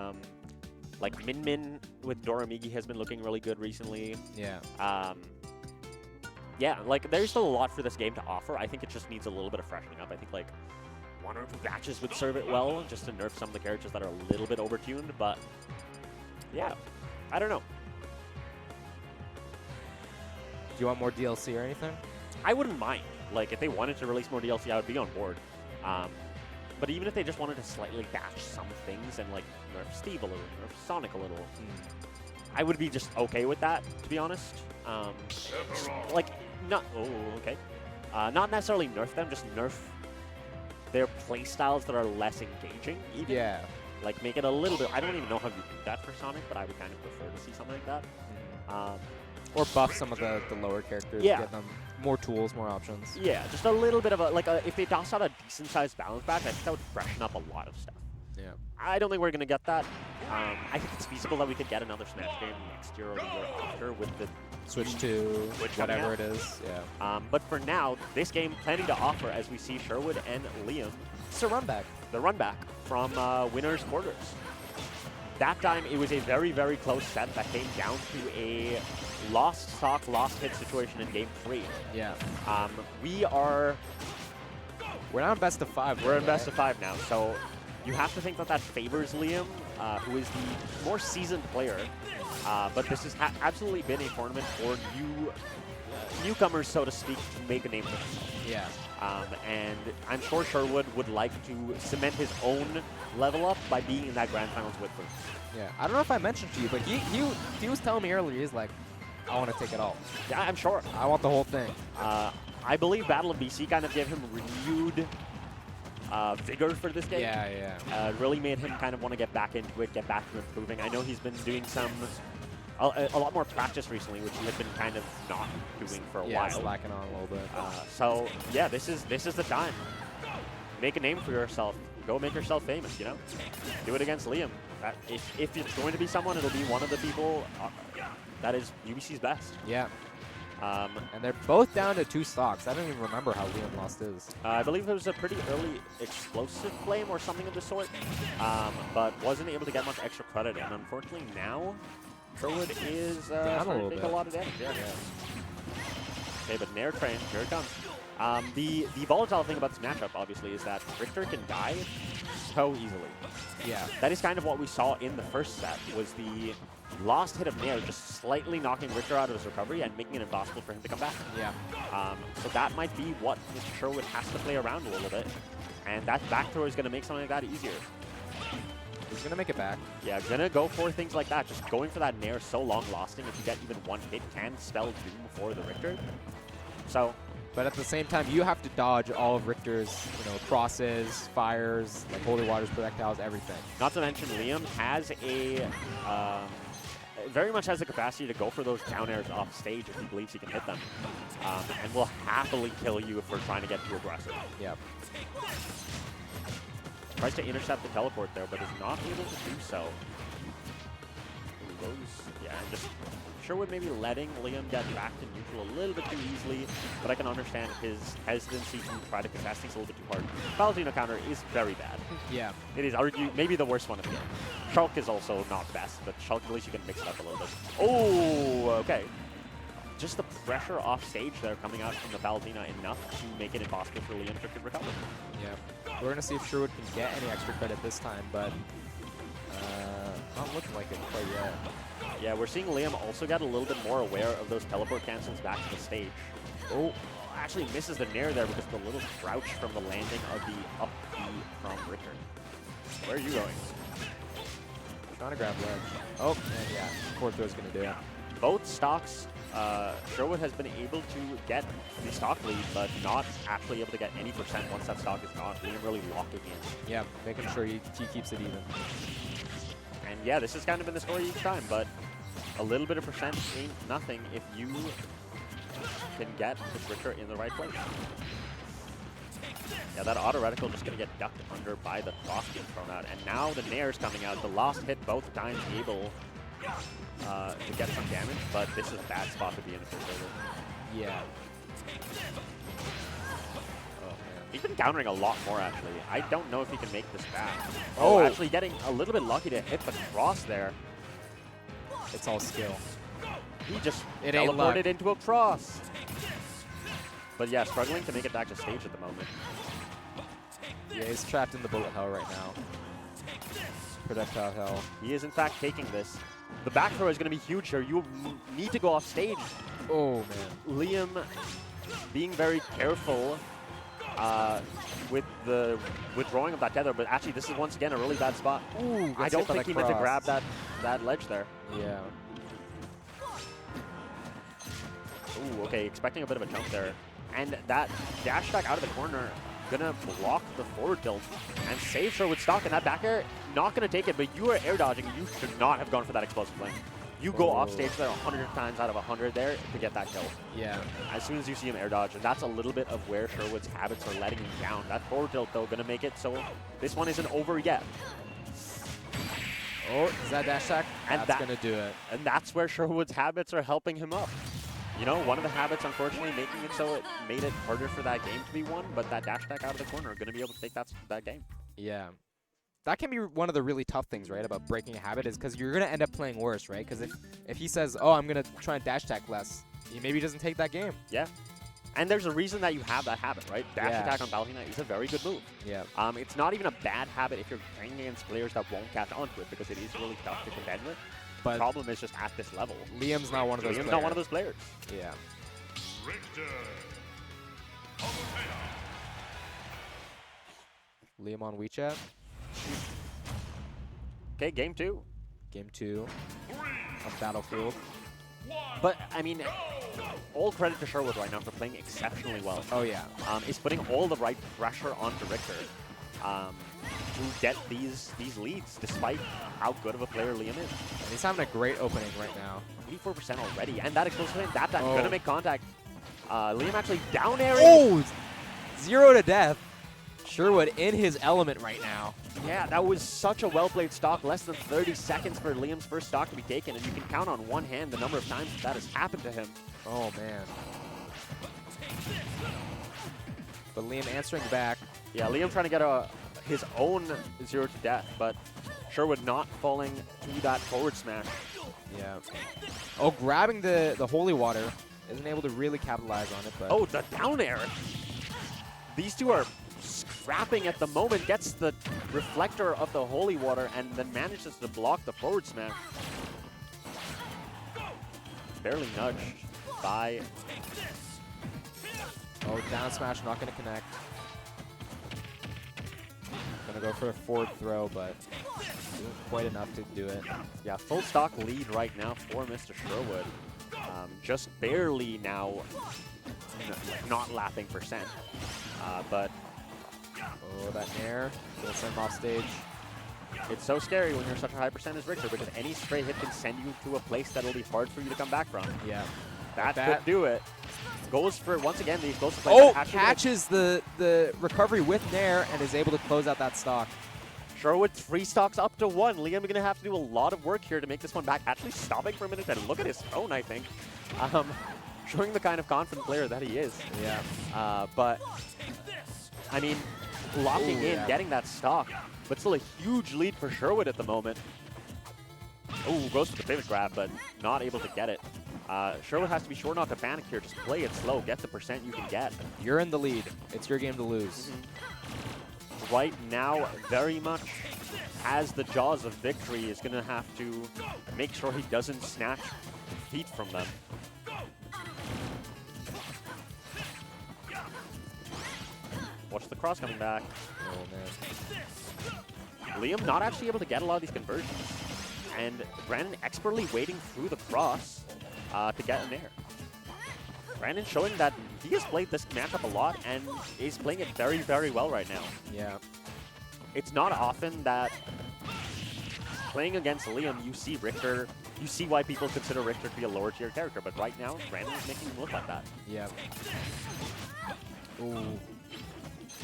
like Min Min with Doramigi has been looking really good recently. Yeah. Yeah, like there's still a lot for this game to offer. I think it just needs a little bit of freshening up. I think like 1 or 2 batches would serve it well, just to nerf some of the characters that are a little bit overtuned, but yeah, I don't know. Do you want more DLC or anything? I wouldn't mind. Like, if they wanted to release more DLC, I would be on board. But even if they just wanted to slightly batch some things and, like, nerf Steve a little, nerf Sonic a little, I would be just okay with that, to be honest. Like, not... Oh, okay. Not necessarily nerf them, just nerf their playstyles that are less engaging, even. Yeah. Like, make it a little bit... I don't even know how you do that for Sonic, but I would kind of prefer to see something like that. Or buff some of the lower characters, Yeah. get them more tools, more options. Yeah, just a little bit of a... Like, if they toss out a decent-sized balance back, I think that would freshen up a lot of stuff. Yeah. I don't think we're going to get that. I think it's feasible that we could get another Smash game next year or the year after with the... Switch to whatever it is, yeah. But for now, this game plenty to offer as we see Sherwood and Liam... It's a run back. The run back from winners' quarters. That time, it was a very, very close set that came down to a lost stock, lost hit situation in Game 3. Yeah. We're now in best of 5. We're in best of 5 now, so you have to think that that favors Liam, who is the more seasoned player. But this has absolutely been a tournament for newcomers, so to speak, to make a name for themselves. Yeah. And I'm sure Sherwood would like to cement his own level up by being in that grand finals with them. Yeah. I don't know if I mentioned to you, but he was telling me earlier, he's like, I want to take it all. Yeah, I'm sure. I want the whole thing. I believe Battle of BC kind of gave him renewed vigor for this game. Yeah, yeah. Really made him kind of want to get back into it, get back to improving. I know he's been doing a lot more practice recently, which he had been kind of not doing for a while. Yeah, slacking on a little bit. So yeah, this is the time. Make a name for yourself. Go make yourself famous. You know, do it against Liam. If it's going to be someone, it'll be one of the people that is UBC's best. Yeah. And they're both down to 2 stocks. I don't even remember how Liam lost his. I believe it was a pretty early explosive flame or something of the sort, but wasn't able to get much extra credit. And unfortunately now, Sherwood is starting to take a lot of damage. Yeah. Okay, but Nair Train, here it comes. The volatile thing about this matchup, obviously, is that Richter can die so easily. Yeah. That is kind of what we saw in the first set, was the lost hit of Nair just slightly knocking Richter out of his recovery and making it impossible for him to come back. Yeah. So that might be what Mr. Sherwood has to play around a little bit, and that back throw is going to make something like that easier. He's going to make it back. Yeah, going to go for things like that. Just going for that Nair so long lasting, if you get even 1 hit, can spell doom for the Richter. So But at the same time, you have to dodge all of Richter's, crosses, fires, like holy waters, projectiles, everything. Not to mention, Liam has very much has the capacity to go for those down airs off stage if he believes he can hit them, and will happily kill you if we're trying to get too aggressive. Yep. Tries to intercept the teleport there, but is not able to do so. Just Sherwood maybe letting Liam get back to neutral a little bit too easily, but I can understand his hesitancy to try to contest things a little bit too hard. Valorant counter is very bad. Yeah. It is maybe the worst one of the game. Shulk is also not best, but Shulk at least you can mix it up a little bit. Oh, okay. Just the pressure off stage there coming out from the Palutena enough to make it impossible for Liam to recover. Yeah. We're going to see if Sherwood can get any extra credit this time, but not looking like it quite yet. Yeah, we're seeing Liam also get a little bit more aware of those teleport cancels back to the stage. Oh, actually misses the nair there because the little crouch from the landing of the up B from Richter. Where are you going? Trying to grab ledge. Oh, and yeah, forward throw's going to do it. Both stocks, Sherwood has been able to get the stock lead, but not actually able to get any percent once that stock is gone. Liam really locking in. Yeah, making sure he keeps it even. And yeah, this has kind of been the story each time, but a little bit of percent ain't nothing if you can get this Richter in the right place. Yeah, that auto reticle just going to get ducked under by the cross being thrown out. And now the nair's coming out. The last hit both times able to get some damage, but this is a bad spot to be in for Sherwood. Yeah. He's been countering a lot more, actually. I don't know if he can make this back. Oh, actually getting a little bit lucky to hit the cross there. It's all skill. He just It ain't luck. teleported into a cross. But yeah, struggling to make it back to stage at the moment. Yeah, he's trapped in the bullet hell right now. Projectile hell. He is, in fact, taking this. The back throw is going to be huge here. You need to go off stage. Oh, man. Liam being very careful with the withdrawing of that tether, but actually this is once again a really bad spot. Ooh, I don't think he meant to grab that ledge there. Yeah. Ooh, okay, expecting a bit of a jump there. And that dash back out of the corner, gonna block the forward tilt and save Sherwood stock, and that back air, not gonna take it, but you are air dodging. You should not have gone for that explosive lane. You go off stage there 100 times out of 100 there to get that kill. Yeah. As soon as you see him air dodge, and that's a little bit of where Sherwood's habits are letting him down. That forward tilt, though, gonna make it so this one isn't over yet. Oh, is that dash attack? And that's gonna do it. And that's where Sherwood's habits are helping him up. You know, one of the habits, unfortunately, making it so it made it harder for that game to be won, but that dash attack out of the corner are gonna be able to take that game. Yeah. That can be one of the really tough things, right, about breaking a habit is because you're going to end up playing worse, right? Because if he says, oh, I'm going to try and dash attack less, he maybe doesn't take that game. Yeah. And there's a reason that you have that habit, right? Dash attack on Palutena is a very good move. Yeah. It's not even a bad habit if you're playing against players that won't catch onto it because it is really tough to contend with. But the problem is just at this level. Liam's not one of those Liam's not one of those players. Yeah. Richter. Liam on WeChat. Okay, game 2. Game 2 on Battlefield. But, I mean, all credit to Sherwood right now for playing exceptionally well. Oh, yeah. He's putting all the right pressure onto Richter to get these leads, despite how good of a player Liam is. And he's having a great opening right now. 84% already, and that explosive hit, that time, gonna make contact. Liam actually down airing. Oh! 0 to death. Sherwood in his element right now. Yeah, that was such a well-played stock. Less than 30 seconds for Liam's first stock to be taken, and you can count on one hand the number of times that has happened to him. Oh, man. But Liam answering back. Yeah, Liam trying to get his own 0 to death, but Sherwood not falling to that forward smash. Yeah. Oh, grabbing the holy water. Isn't able to really capitalize on it, but... Oh, the down air. These two are scrapping at the moment, gets the reflector of the holy water, and then manages to block the forward smash. Barely nudged by... Oh, down smash, not going to connect. Going to go for a forward throw, but doing quite enough to do it. Yeah, full stock lead right now for Mr. Sherwood. Just barely now not lapping percent. But Oh, that nair. Gonna send him off stage. it's so scary when you're such a high percent as Richter because any stray hit can send you to a place that'll be hard for you to come back from. Yeah. That that. could do it. Goes for, once again, these goes to play. Oh, catches the recovery with nair and is able to close out that stock. Sherwood 3 stocks up to 1. Liam going to have to do a lot of work here to make this one back. Actually stopping for a minute and look at his phone, I think. Showing the kind of confident player that he is. Yeah. But, I mean, locking Ooh, in, yeah. getting that stock, but still a huge lead for Sherwood at the moment. Oh, goes for the pivot grab, but not able to get it. Sherwood has to be sure not to panic here. Just play it slow. Get the percent you can get. You're in the lead. It's your game to lose. Right now, very much has the jaws of victory, is going to have to make sure he doesn't snatch defeat from them. Watch the cross coming back. Oh, man. Liam not actually able to get a lot of these conversions. And Brandon expertly waiting through the cross to get in there. Brandon showing that he has played this matchup a lot and is playing it very, very well right now. Yeah. It's not often that playing against Liam, you see Richter, you see why people consider Richter to be a lower tier character, but right now, Brandon is making him look like that. Yeah. Ooh.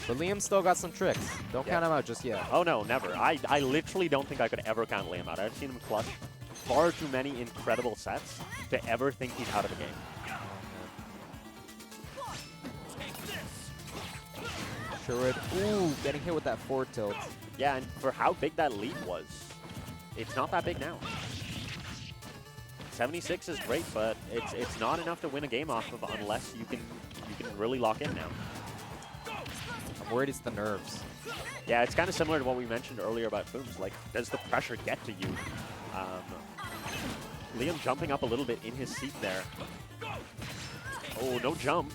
But Liam still got some tricks. Don't count him out just yet. Oh no, never. I literally don't think I could ever count Liam out. I've seen him clutch far too many incredible sets to ever think he's out of the game. Sherwood, ooh, getting hit with that forward tilt. Yeah, and for how big that lead was, it's not that big now. 76 is great, but it's not enough to win a game off of unless you can really lock in now. I'm worried it's the nerves. Yeah, it's kind of similar to what we mentioned earlier about Fooms. Like, does the pressure get to you? Liam jumping up a little bit in his seat there. Oh, no jump.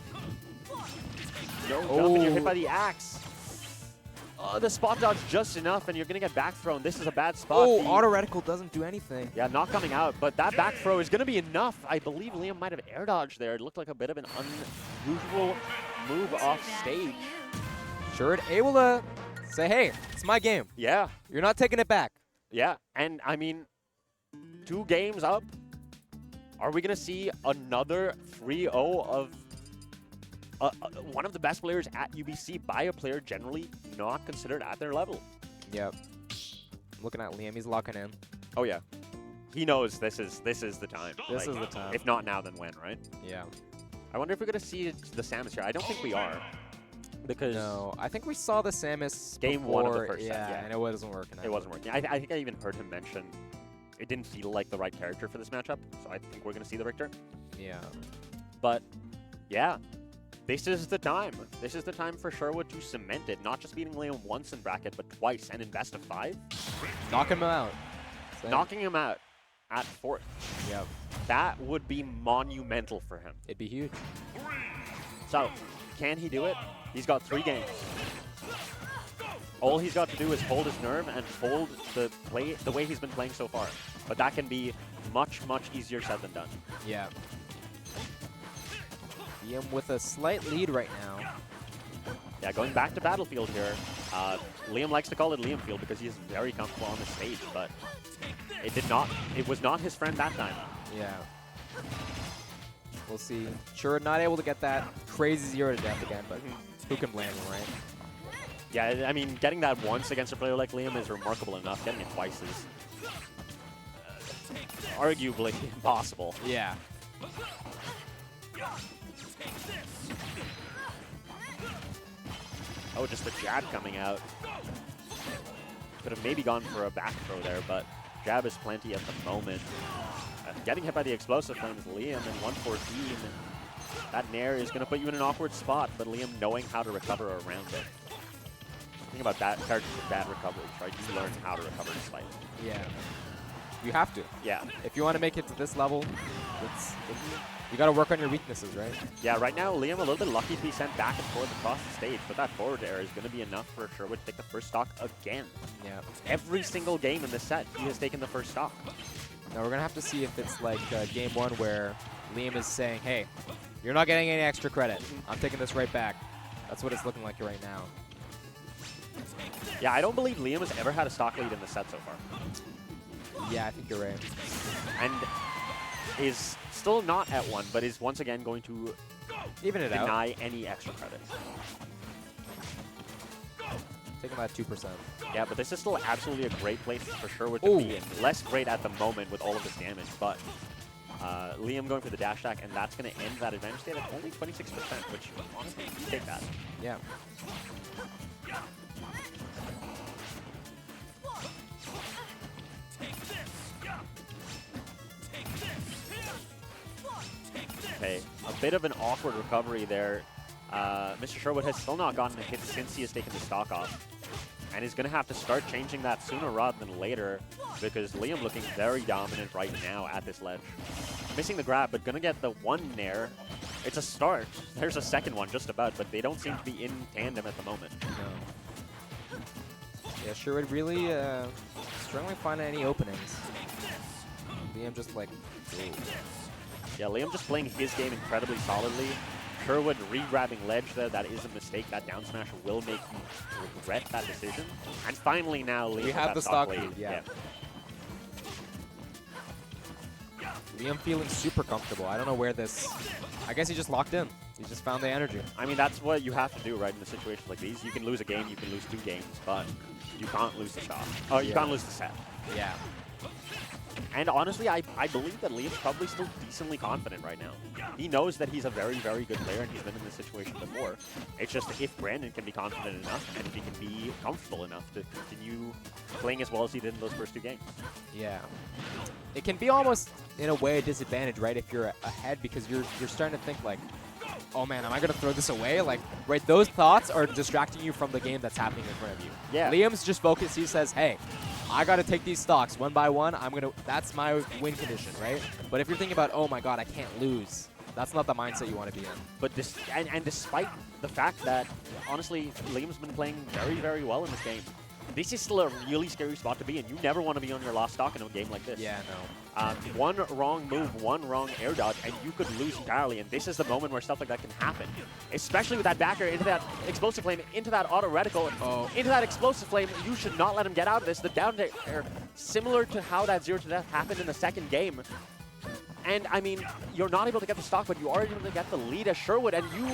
No jump, and you're hit by the axe. The spot dodge just enough, and you're going to get back thrown. This is a bad spot. Oh, auto reticle doesn't do anything. Yeah, not coming out, but that back throw is going to be enough. I believe Liam might have air dodged there. It looked like a bit of an unusual move off stage. Sherwood able to say, hey, it's my game. Yeah. You're not taking it back. Yeah, and I mean, 2 games up. Are we going to see another 3-0 of one of the best players at UBC by a player generally not considered at their level? Yep. Looking at Liam, he's locking in. Oh yeah, he knows this is the time. This is the time. If not now, then when, right? Yeah. I wonder if we're gonna see the Samus here. I don't think we are, because No, I think we saw the Samus Game before, 1 of the first set, yeah. and it wasn't working out. it wasn't working. I think I even heard him mention it didn't feel like the right character for this matchup, so I think we're gonna see the Richter. Yeah. But yeah, this is the time. This is the time for Sherwood to cement it, not just beating Liam once in bracket, but twice, and in best of 5. Knocking him out. Same. Knocking him out at 4th. Yep. That would be monumental for him. It'd be huge. So, can he do it? He's got 3 games. All he's got to do is hold his nerve and hold the way he's been playing so far. But that can be much, much easier said than done. Yeah. Liam with a slight lead right now. Yeah, going back to Battlefield here. Liam likes to call it Liam Field because he is very comfortable on the stage, but it was not his friend that time. Yeah. We'll see. Sure, not able to get that crazy 0 to death again, but who can blame him, right? Yeah, I mean, getting that once against a player like Liam is remarkable enough. Getting it twice is arguably impossible. Yeah. Oh, just the jab coming out. Could have maybe gone for a back throw there, but jab is plenty at the moment. Getting hit by the explosive flames, Liam in 114. That nair is going to put you in an awkward spot, but Liam knowing how to recover around it. The thing about that characters with bad recovery, right? You learn how to recover despite. Yeah. You have to. Yeah. If you want to make it to this level, you got to work on your weaknesses, right? Yeah, right now, Liam a little bit lucky to be sent back and forth across the stage, but that forward air is going to be enough for Sherwood to take the first stock again. Yeah. Every single game in this set, he has taken the first stock. Now we're going to have to see if it's like game 1 where Liam is saying, hey, You're not getting any extra credit. I'm taking this right back. That's what it's looking like right now. Yeah, I don't believe Liam has ever had a stock lead in the set so far. Yeah, I think you're right. And is still not at 1, but is once again going to Even it out. deny any extra credit. Taking that 2%. Yeah, but this is still absolutely a great place for Sherwood to Ooh. be in. Less great at the moment with all of this damage, but Liam going for the dash attack, and that's going to end that advantage state at only 26%, which honestly, you take that. Yeah. Okay, a bit of an awkward recovery there. Mr. Sherwood has still not gotten a hit since he has taken the stock off. And he's going to have to start changing that sooner rather than later, because Liam looking very dominant right now at this ledge. Missing the grab, but going to get the 1 nair. It's a start. There's a second one just about, but they don't seem to be in tandem at the moment. No. Yeah, Sherwood really struggling finding any openings. Liam just like, ooh. Yeah, Liam just playing his game incredibly solidly. Sherwood re-grabbing ledge there, that is a mistake. That down smash will make you regret that decision. And finally now Liam We with have that the stock lead. lead, yeah. Liam feeling super comfortable. I don't know where this... I guess he just locked in. He just found the energy. I mean, that's what you have to do, right, in a situation like these. You can lose a game, you can lose 2 games, but you can't lose the stock. Oh, you can't lose the set. Yeah. And honestly, I believe that Liam's probably still decently confident right now. He knows that he's a very, very good player, and he's been in this situation before. It's just if Brandon can be confident enough, and if he can be comfortable enough to continue playing as well as he did in those first 2 games. Yeah. It can be almost, in a way, a disadvantage, right, if you're ahead, because you're starting to think, like, oh man, am I going to throw this away? Like, right, those thoughts are distracting you from the game that's happening in front of you. Yeah. Liam's just focused. He says, hey, I got to take these stocks 1 by 1. That's my win condition, right? But if you're thinking about, oh my god, I can't lose, that's not the mindset you want to be in. But and despite the fact that, honestly, Liam's been playing very, very well in this game, this is still a really scary spot to be in. You never want to be on your lost stock in a game like this. Yeah, no. One wrong move, one wrong air dodge, and you could lose entirely. And this is the moment where stuff like that can happen. Especially with that backer into that explosive flame, into that auto reticle, into that explosive flame. You should not let him get out of this. The down air, similar to how that 0 to death happened in the second game. And I mean, you're not able to get the stock, but you are able to get the lead as Sherwood, and you...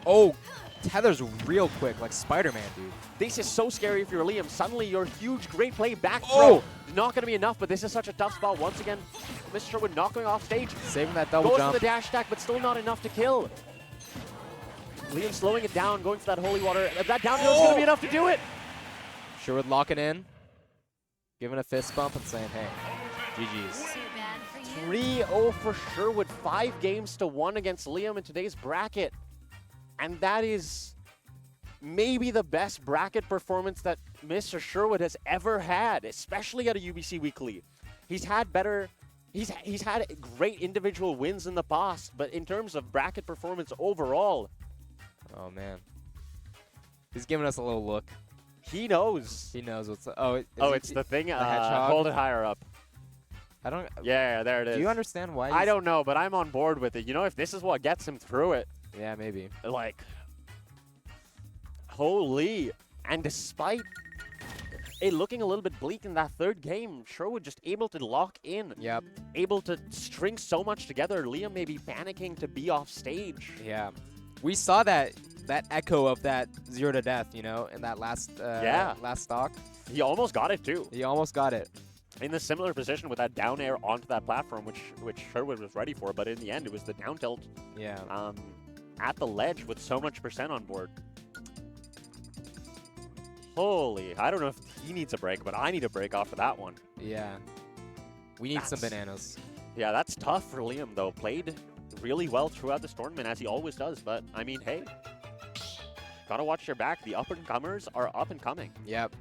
Oh, Tether's real quick, like Spider-Man, dude. This is so scary if you're Liam. Suddenly, your huge, great play back throw is not going to be enough, but this is such a tough spot. Once again, Mr. Sherwood not going off stage. Saving that double Goes jump. for the dash attack, but still not enough to kill. Liam slowing it down, going for that holy water. That down tilt is going to be enough to do it. Sherwood locking in, giving a fist bump and saying, hey, GG's. Too bad for you. 3-0 for Sherwood. 5 games to 1 against Liam in today's bracket. And that is maybe the best bracket performance that Mr. Sherwood has ever had, especially at a UBC Weekly. He's had better, he's had great individual wins in the past, but in terms of bracket performance overall, Oh, man. He's giving us a little look. he knows. He knows what's... Oh, It's the thing. hedgehog? Hold it higher up. I don't... Yeah, there it is. Do you understand why I don't know, but I'm on board with it. You know, if this is what gets him through it, Yeah, maybe. like, holy. And despite it looking a little bit bleak in that 3rd game, Sherwood just able to lock in. Yep. Able to string so much together. Liam may be panicking to be off stage. Yeah. We saw that echo of that 0 to death, you know, in that last last stock. He almost got it too. He almost got it. In the similar position with that down air onto that platform, which Sherwood was ready for, but in the end it was the down tilt Yeah. at the ledge with so much percent on board. Holy, I don't know if he needs a break, but I need a break off of that one. Yeah. We need some bananas. Yeah, that's tough for Liam, though. Played really well throughout this tournament, as he always does. But, I mean, hey, gotta watch your back. The up-and-comers are up and coming. Yep.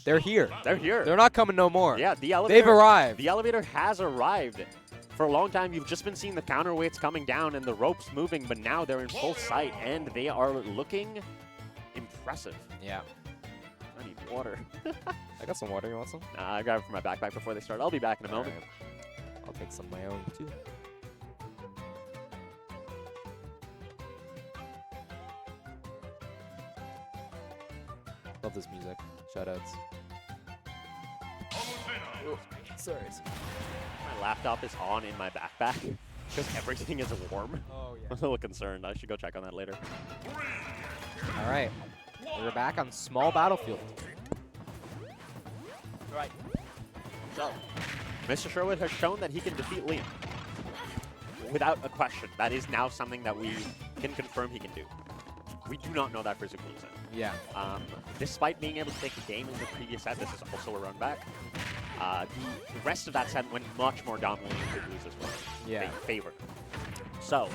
They're here. They're here. They're not coming no more. Yeah, the elevator. They've arrived. The elevator has arrived. For a long time, you've just been seeing the counterweights coming down and the ropes moving, but now they're in full sight, and they are looking impressive. Yeah. I need water. I got some water. You want some? I grabbed it from my backpack before they start. I'll be back in a moment. Alright. I'll take some of my own, too. this music. Shoutouts. Sorry. My laptop is on in my backpack because everything is warm. Oh I'm a little concerned. I should go check on that later. All right. We're back on small battlefield. Right. So, Mr. Sherwood has shown that he can defeat Liam. Without a question. That is now something that we can confirm he can do. We do not know that for Zukaluza. Yeah. Despite being able to take a game in the previous set, this is also a run back. The rest of that set went much more dominantly in Zukaluza's way. Yeah. Favor. So,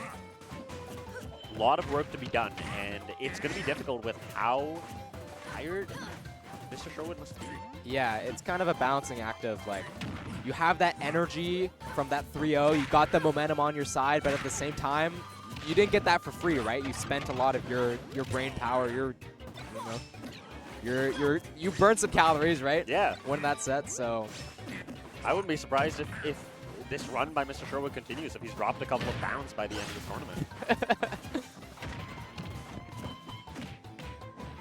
a lot of work to be done, and it's going to be difficult with how tired Mr. Sherwood must be. Yeah, it's kind of a balancing act of like, you have that energy from that 3-0, you got the momentum on your side, but at the same time, you didn't get that for free, right? You spent a lot of your brain power, you burned some calories, right? Yeah. Winning that set, so. I wouldn't be surprised if this run by Mr. Sherwood continues, if he's dropped a couple of pounds by the end of the tournament.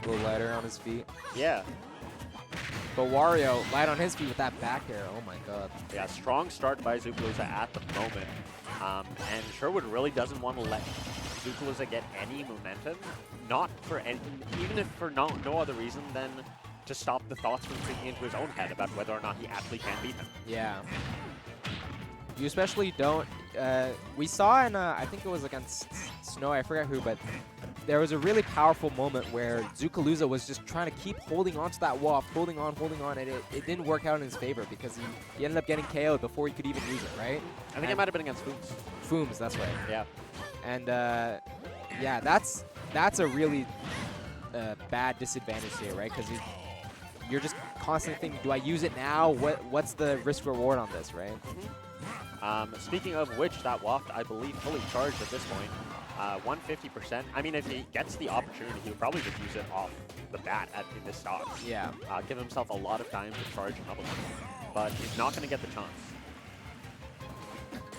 A little lighter on his feet. Yeah. But Wario, light on his feet with that back air. Oh my god. Yeah, strong start by Zukaluza at the moment. And Sherwood really doesn't want to let Zukaluza get any momentum. Not for any, even if for no other reason than to stop the thoughts from creeping into his own head about whether or not he actually can beat him. Yeah. You especially don't. We saw in, I think it was against Snow, I forget who, but there was a really powerful moment where Zukaluza was just trying to keep holding on to that waft, holding on, and it didn't work out in his favor because he ended up getting KO'd before he could even use it, right? I think it might have been against Fooms. Fooms, that's right. Yeah. And yeah, that's a really bad disadvantage here, right? Because you're just constantly thinking, do I use it now? What's the risk reward on this, right? Speaking of which, that waft, I believe, fully charged at this point. 150%. I mean, if he gets the opportunity, he'll probably just use it off the bat in this stock. Yeah. Give himself a lot of time to charge another one. But he's not going to get the chance.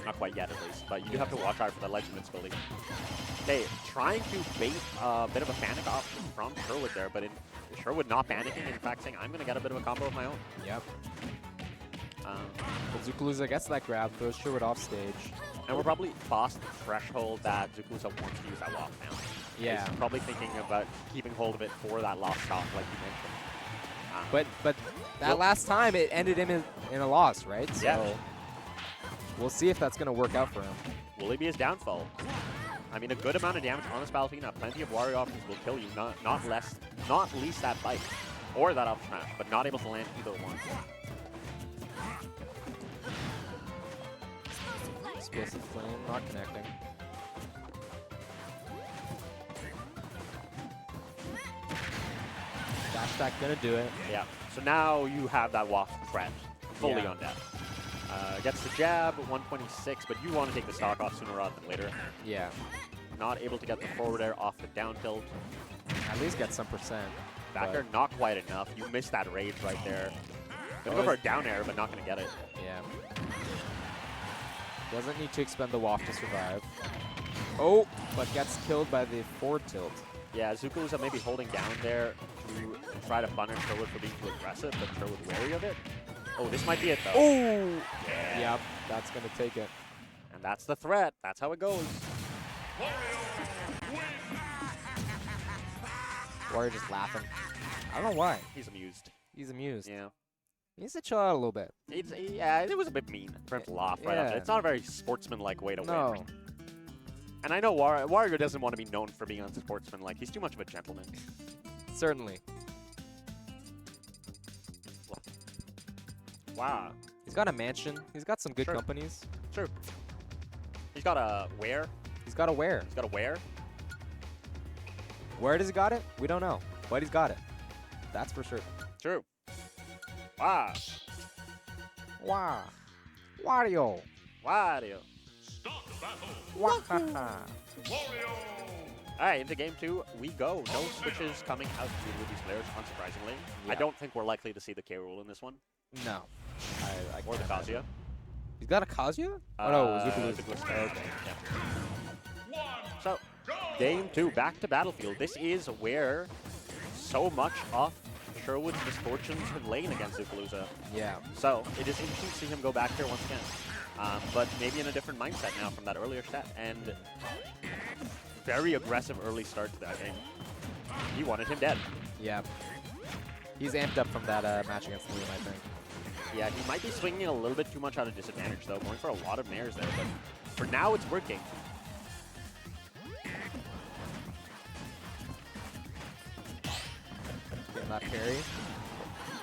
Not quite yet, at least. But you do have to watch out for the ledge invincibility. Okay, trying to bait a bit of a panic option from Sherwood there, but Sherwood not panicking, in fact saying, I'm going to get a bit of a combo of my own. Yep. But Zukaluza gets that grab, throws Sherwood off stage. And we're probably past the threshold that Zukaluza wants to use that waft now. Yeah. He's probably thinking about keeping hold of it for that last stop, like you mentioned. But that last time, it ended him in a loss, right? So yeah. We'll see if that's going to work out for him. Will it be his downfall? I mean, a good amount of damage on this battlefield, plenty of Wario options will kill you, not least that bite, or that up smash, but not able to land either one. Explosive Flame, not connecting. Dash attack gonna do it. Yeah, so now you have that waft threat fully on deck. Gets the jab, 126, but you want to take the stock off sooner rather than later. Yeah. Not able to get the forward air off the down tilt. At least get some percent. Back air, not quite enough. You missed that rage right there. Gonna go for a down air, but not gonna get it. Yeah. Doesn't need to expend the waft to survive. Oh, but gets killed by the forward tilt. Yeah, Zukaluza may be holding down there to try to punish Sherwood for being too aggressive, but Sherwood wary of it. Oh, this might be it, though. Oh! Yeah. Yep, that's going to take it. And that's the threat. That's how it goes. Wario just laughing. I don't know why. He's amused. He's amused. Yeah. He needs to chill out a little bit. Yeah, it was a bit mean for him to laugh right after. It's not a very sportsmanlike way to win. And I know Wario doesn't want to be known for being unsportsmanlike. He's too much of a gentleman. Certainly. Wow. He's got a mansion. He's got some good companies. True. He's got a where? He's got a where? He's got a where? Where does he got it? We don't know. But he's got it. That's for sure. True. Wow. Wow. Wario. Wario. Stop the battle. Wahaha. Wario. All right, into game 2 we go. No switches coming out with these players, unsurprisingly. Yeah. I don't think we're likely to see the K rule in this one. No. Or the Kazuya. He's got a Kazuya? Oh no, Zukaluza. Okay. Yeah. So, game 2, back to Battlefield. This is where so much of Sherwood's misfortunes have lain against Zukaluza. Yeah. So it is interesting to see him go back here once again. But maybe in a different mindset now from that earlier set. And very aggressive early start to that game. He wanted him dead. Yeah. He's amped up from that match against Liam, I think. Yeah, he might be swinging a little bit too much out of disadvantage, though, going for a lot of nairs there. But for now, it's working. Getting that parry.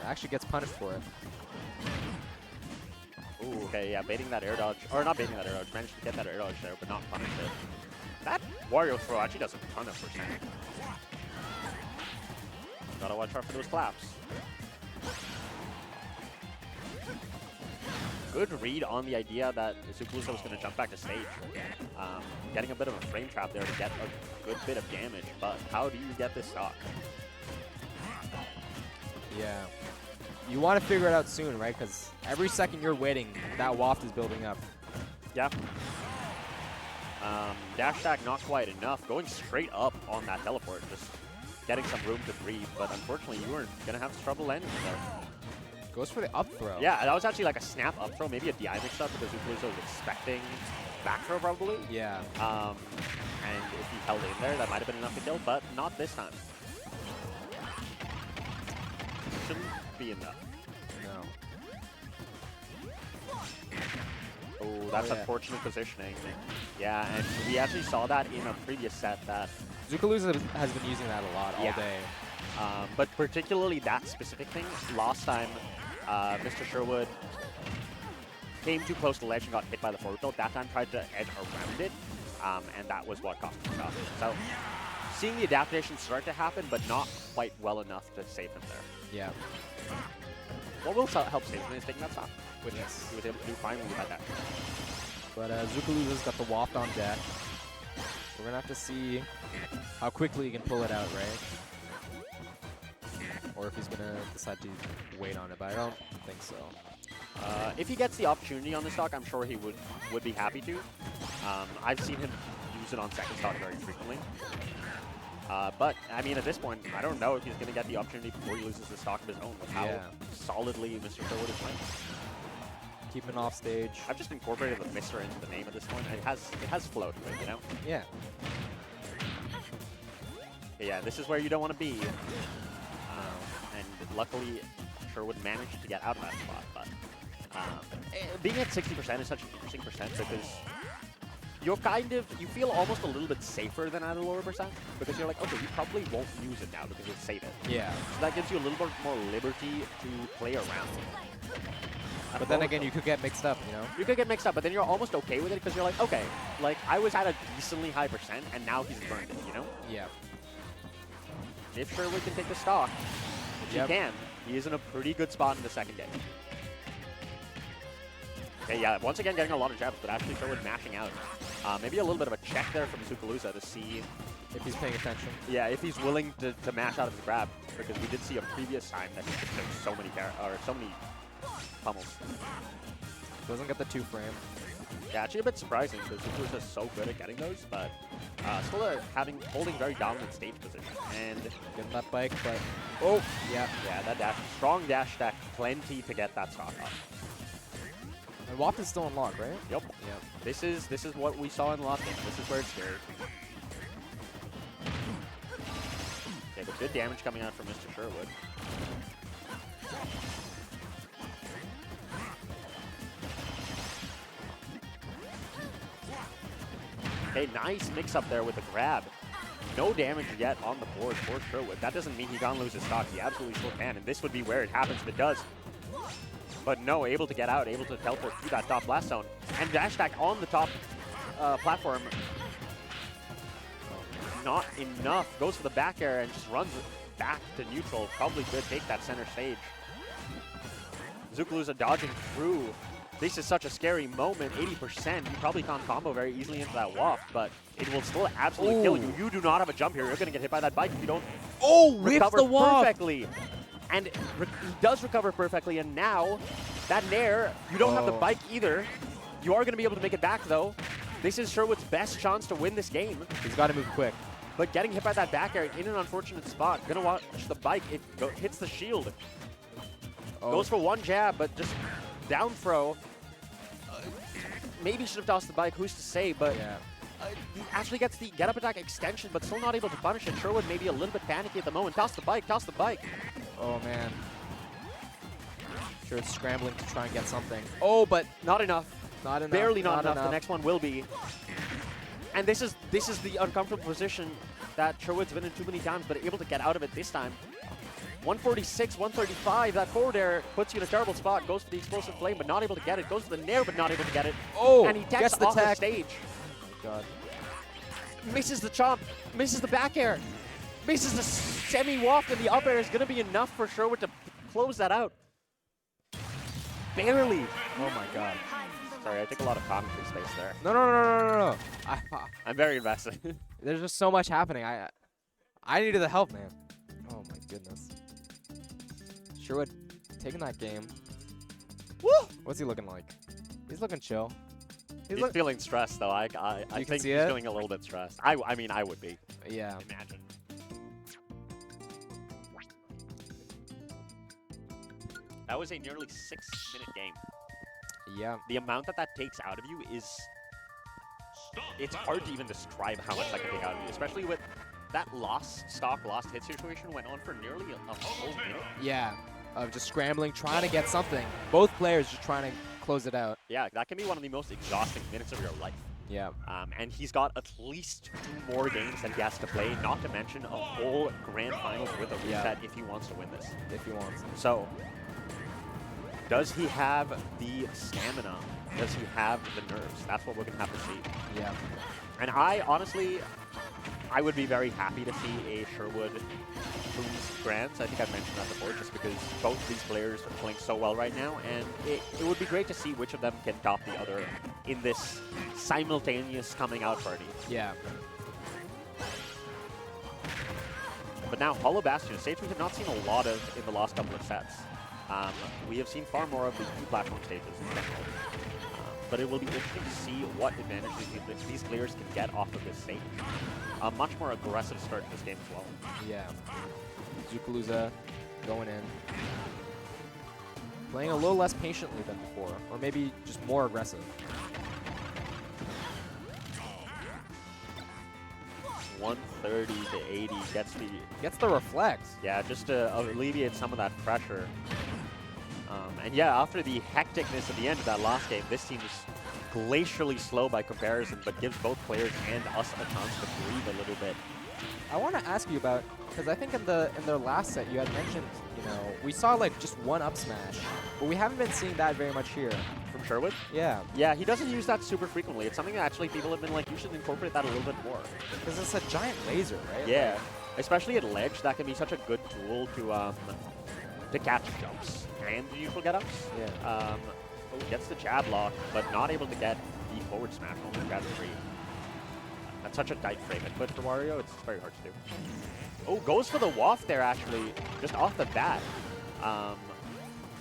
Actually gets punished for it. Ooh, okay, yeah, baiting that air dodge. Or not baiting that air dodge, managed to get that air dodge there, but not punish it. That Wario throw actually does a ton of percent. Gotta watch out for those claps. Good read on the idea that Zukaluza was going to jump back to stage. Getting a bit of a frame trap there to get a good bit of damage, but how do you get this stock? Yeah. You want to figure it out soon, right? Because every second you're waiting, that waft is building up. Yeah. Dash attack not quite enough. Going straight up on that teleport, just getting some room to breathe. But unfortunately, you were going to have trouble landing there. Goes for the up throw. Yeah, that was actually like a snap up throw, maybe a DI mix up because Zukaluza was expecting back throw probably. Yeah. And if he held in there, that might have been enough to kill, but not this time. Shouldn't be enough. No. Oh, that's unfortunate positioning. Yeah, and we actually saw that in a previous set that Zukaluza has been using that a lot all day. But particularly that specific thing, last time Mr. Sherwood came too close to the ledge and got hit by the forward tilt. That time tried to edge around it, and that was what cost him stuff. So seeing the adaptation start to happen, but not quite well enough to save him there. Yeah. What will help save him is taking that stock, which Yes. he was able to do finally by that. But Zukaluza's got the waft on deck. We're going to have to see how quickly he can pull it out, right? Or if he's going to decide to wait on it, but I don't think so. If he gets the opportunity on the stock, I'm sure he would be happy to. I've seen him use it on second stock very frequently. But, I mean, at this point, I don't know if he's going to get the opportunity before he loses the stock of his own with how solidly Mr. Sherwood is playing. Keeping off stage. I've just incorporated the Mr. into the name at this point. It has flow to it, you know? Yeah. Yeah, this is where you don't want to be. And luckily, Sherwood managed to get out of that spot. But being at 60% is such an interesting percent because you feel almost a little bit safer than at a lower percent because you're like, okay, you probably won't use it now because you'll save it. Yeah. So that gives you a little bit more liberty to play around. But then again, you could get mixed up, you know? You could get mixed up, but then you're almost okay with it because you're like, okay, like I was at a decently high percent and now he's burned it, you know? Yeah. If Sherwood can take the stock, which he can, he is in a pretty good spot in the second game. Okay, yeah, once again getting a lot of jabs, but actually Sherwood mashing out. Maybe a little bit of a check there from Zukaluza to see if he's paying attention. Yeah, if he's willing to mash out of his grab, because we did see a previous time that he could take so many pummels. Doesn't get the 2-frame. Yeah, actually a bit surprising because Zukaluza is so good at getting those, but still holding very dominant stage position. And getting that bike, but yeah, that dash, strong dash stack, plenty to get that stock off. And waft is still unlocked, right? Yep. This is what we saw in the last game. This is where it's scary. Okay, but good damage coming out from Mr. Sherwood. Okay, nice mix up there with the grab. No damage yet on the board for Sherwood. That doesn't mean he can't lose his stock. He absolutely still can, and this would be where it happens if it does. But no, able to get out, able to teleport through that top blast zone. And dash attack on the top platform. Not enough. Goes for the back air and just runs back to neutral. Probably could take that center stage. Zukaluza dodging through. This is such a scary moment. 80%. You probably can't combo very easily into that waft, but it will still absolutely kill you. You do not have a jump here. You're going to get hit by that bike if you don't recover the waft perfectly. And he does recover perfectly, and now that nair, you don't have the bike either. You are going to be able to make it back, though. This is Sherwood's best chance to win this game. He's got to move quick. but getting hit by that back air in an unfortunate spot. Gonna watch the bike. It hits the shield. Oh. Goes for one jab, but just down throw. Maybe should have tossed the bike. Who's to say? But Yeah. he actually gets the get up attack extension, but still not able to punish it. Sherwood maybe a little bit panicky at the moment. Toss the bike. Toss the bike. Oh, man. Sure, it's scrambling to try and get something. Oh, but Not enough. not enough. Barely not enough. The next one will be. And this is the uncomfortable position that Sherwood's been in too many times, but able to get out of it this time. 146, 135. That forward air puts you in a terrible spot. Goes for the explosive flame, but not able to get it. Goes for the nair, but not able to get it. Oh, and he gets gets the off the tech. stage. Oh, God. Misses the chomp. Misses the back air. Misses the semi-waft, and the up air is going to be enough for Sherwood to close that out. Barely. Oh, my God. Sorry, I take a lot of commentary space there. No, no, no, no, no, no. I'm very invested. There's just so much happening. I needed the help, man. Oh, my goodness. Sherwood taking that game. Woo! What's he looking like? He's looking chill. He's feeling stressed, though. I can think see he's it? feeling a little bit stressed. I mean, I would be. Yeah. Imagine. That was a nearly 6-minute game. Yeah. The amount that takes out of you is... It's hard to even describe how much that can take out of you, especially with that lost hit situation went on for nearly a whole minute. Yeah. Of just scrambling, trying to get something. Both players just trying to close it out. Yeah, that can be one of the most exhausting minutes of your life. Yeah. And he's got at least 2 more games that he has to play, not to mention a whole grand finals with a reset if he wants to win this. If he wants. So, does he have the stamina? Does he have the nerves? That's what we're going to have to see. Yeah. And I, honestly, I would be very happy to see a Sherwood Booms Grands. I think I've mentioned that before, just because both these players are playing so well right now, and it would be great to see which of them can top the other in this simultaneous coming out party. Yeah. But now, Hollow Bastion, a stage we have not seen a lot of in the last couple of sets. We have seen far more of the platform stages in general. But it will be interesting to see what advantages these players can get off of this stage. A much more aggressive start to this game as well. Yeah. Zukaluza going in. Playing a little less patiently than before, or maybe just more aggressive. 130 to 80 Gets the reflex. Yeah, just to alleviate some of that pressure. And yeah, after the hecticness at the end of that last game, this team is glacially slow by comparison, but gives both players and us a chance to breathe a little bit. I want to ask you about, because I think in their last set you had mentioned, you know, we saw like just one up smash, but we haven't been seeing that very much here. From Sherwood? Yeah. Yeah, he doesn't use that super frequently. It's something that actually people have been like, you should incorporate that a little bit more. Because it's a giant laser, right? Yeah, especially at ledge, that can be such a good tool to catch jumps and neutral get-ups. Yeah. Gets the jab lock, but not able to get the forward smash on the grab free. That's such a tight frame input for Wario, it's very hard to do. Oh, goes for the waft there actually, just off the bat.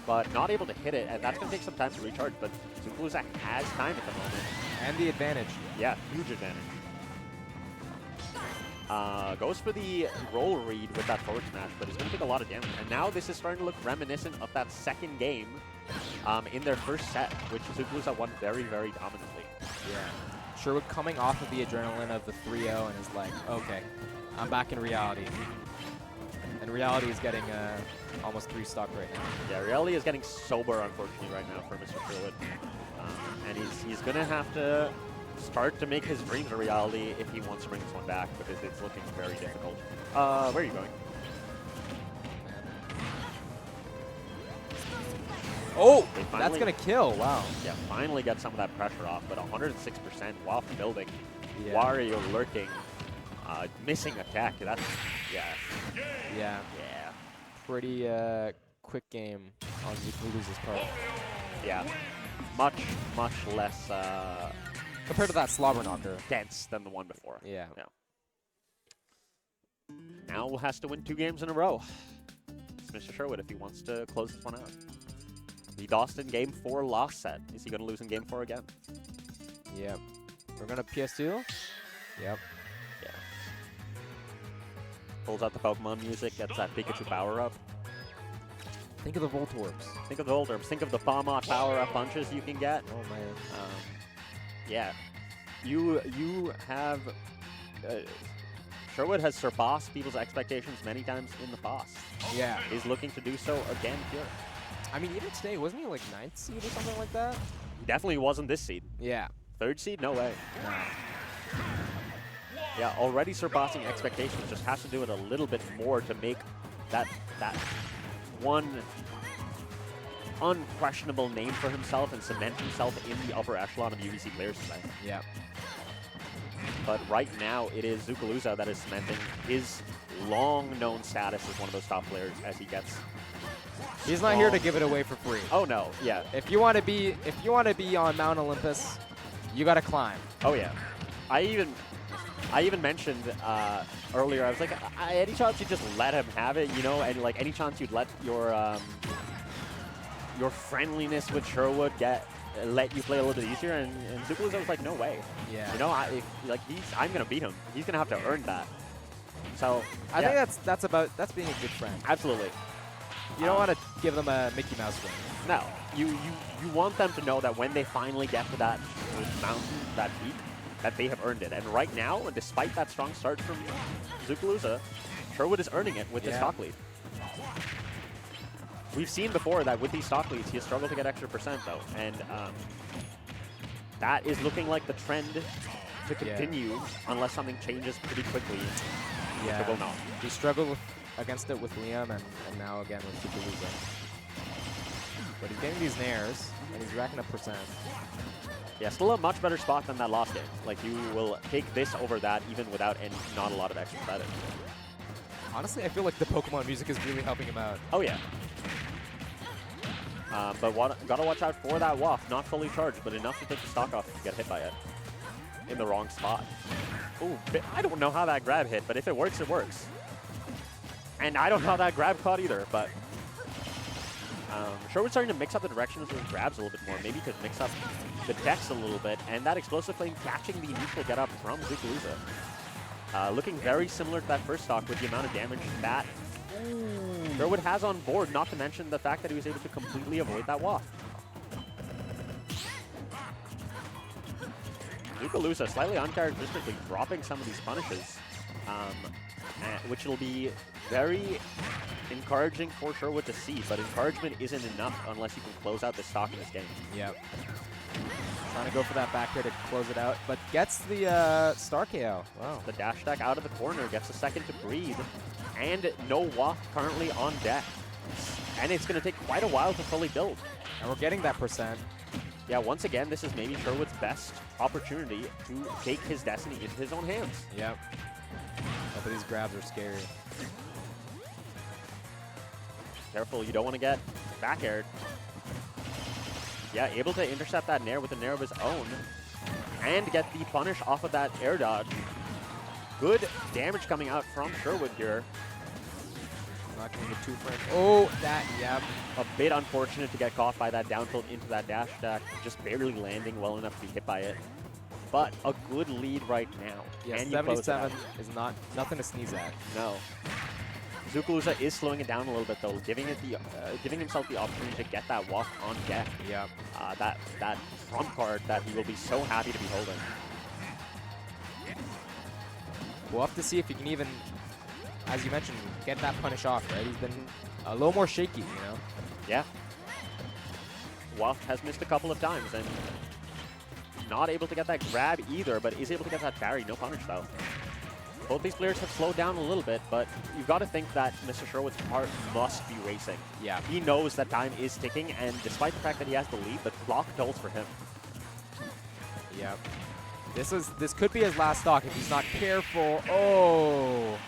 But not able to hit it, and that's going to take some time to recharge, but Zukaluza has time at the moment. And the advantage. Yeah, huge advantage. Goes for the roll read with that forward smash, but he's going to take a lot of damage. And now this is starting to look reminiscent of that second game in their first set, which Zukaluza won very, very dominantly. Yeah. Sherwood coming off of the adrenaline of the 3-0 and is like, okay, I'm back in reality. And reality is getting almost 3-stock right now. Yeah, reality is getting sober, unfortunately, right now for Mr. Sherwood. And he's going to have to start to make his dreams a reality if he wants to bring this one back, because it's looking very difficult. Where are you going? Oh, that's going to kill. Wow. Yeah, finally get some of that pressure off, but 106% while building. Yeah. Wario lurking, missing attack. That's, yeah. Yeah. Yeah. Pretty quick game on Zukaluza's part. Yeah. Much, much less compared to that slobber knocker. Dense than the one before. Yeah. Now has to win 2 games in a row. It's Mr. Sherwood if he wants to close this one out. He lost in game 4 last set. Is he going to lose in game 4 again? Yep. We're going to PS2? Yep. Yeah. Pulls out the Pokemon music, gets that Pikachu power up. Think of the Voltorbs. Think of the Voltorbs. Think of the Pawmot power up punches you can get. Oh man. Yeah, you have. Sherwood has surpassed people's expectations many times in the past. Yeah. He's looking to do so again here. I mean, even today, wasn't he like 9th seed or something like that? He definitely wasn't this seed. Yeah. 3rd seed? No way. No. Yeah, already surpassing expectations. Just has to do it a little bit more to make that one unquestionable name for himself and cement himself in the upper echelon of UBC players today. Yeah. But right now, it is Zukaluza that is cementing his long-known status as one of those top players as he gets. He's not here to give it away for free. Oh no, yeah. If you want to be on Mount Olympus, you got to climb. Oh yeah. I even mentioned earlier. I was like, any chance you just let him have it, you know, and like any chance you'd let your friendliness with Sherwood let you play a little bit easier, and Zukaluza was like, no way. Yeah. You know, I'm gonna beat him. He's gonna have to earn that. So I yeah. think that's being a good friend. Absolutely. You don't want to give them a Mickey Mouse win. No, you want them to know that when they finally get to that mountain, that peak, that they have earned it. And right now, despite that strong start from Zukaluza, Sherwood is earning it with this stock lead. We've seen before that with these stock leads, he has struggled to get extra percent though, and that is looking like the trend to continue unless something changes pretty quickly. Yeah. It will not. He struggled against it with Liam and now again with Zukaluza. But he's getting these nairs, and he's racking up percent. Yeah, still a much better spot than that last game. Like, you will take this over that even without not a lot of extra credit. Honestly, I feel like the Pokemon music is really helping him out. Oh, yeah. But gotta watch out for that waft. Not fully charged, but enough to take the stock off if you get hit by it. In the wrong spot. Ooh, I don't know how that grab hit, but if it works, it works. And I don't know how that grab caught either, but Sherwood's starting to mix up the directions of his grabs a little bit more. Maybe he could mix up the decks a little bit, and that explosive flame catching the neutral get up from Zukaluza. Looking very similar to that first stock with the amount of damage that Sherwood has on board, not to mention the fact that he was able to completely avoid that waft. Zukaluza slightly uncharacteristically dropping some of these punishes, which will be very encouraging for Sherwood to see, but encouragement isn't enough unless you can close out the stock in this game. Yep. Trying to go for that back here to close it out, but gets the star KO. Wow. The dash attack out of the corner, gets a second to breathe, and no waft currently on deck. And it's going to take quite a while to fully build. And we're getting that percent. Yeah, once again, this is maybe Sherwood's best opportunity to take his destiny into his own hands. Yep. Oh, but these grabs are scary. Careful, you don't want to get back aired. Yeah, able to intercept that nair with a nair of his own and get the punish off of that air dodge. Good damage coming out from Sherwood here. Not going to get 2 frames. Oh, that, yep. A bit unfortunate to get caught by that down tilt into that dash attack, just barely landing well enough to be hit by it. But a good lead right now. Yeah, Can you close it 77 out? is nothing to sneeze at. No. Zukaluza is slowing it down a little bit though, giving himself the opportunity to get that waft on deck. Yep. That trump card that he will be so happy to be holding. We'll have to see if he can even, as you mentioned, get that punish off, right? He's been a little more shaky, you know? Yeah. Waft has missed a couple of times and not able to get that grab either, but is able to get that parry. No punish though. Both these players have slowed down a little bit, but you've got to think that Mr. Sherwood's heart must be racing. Yeah. He knows that time is ticking, and despite the fact that he has the lead, the clock tolls for him. Yep. This could be his last stock if he's not careful. Oh.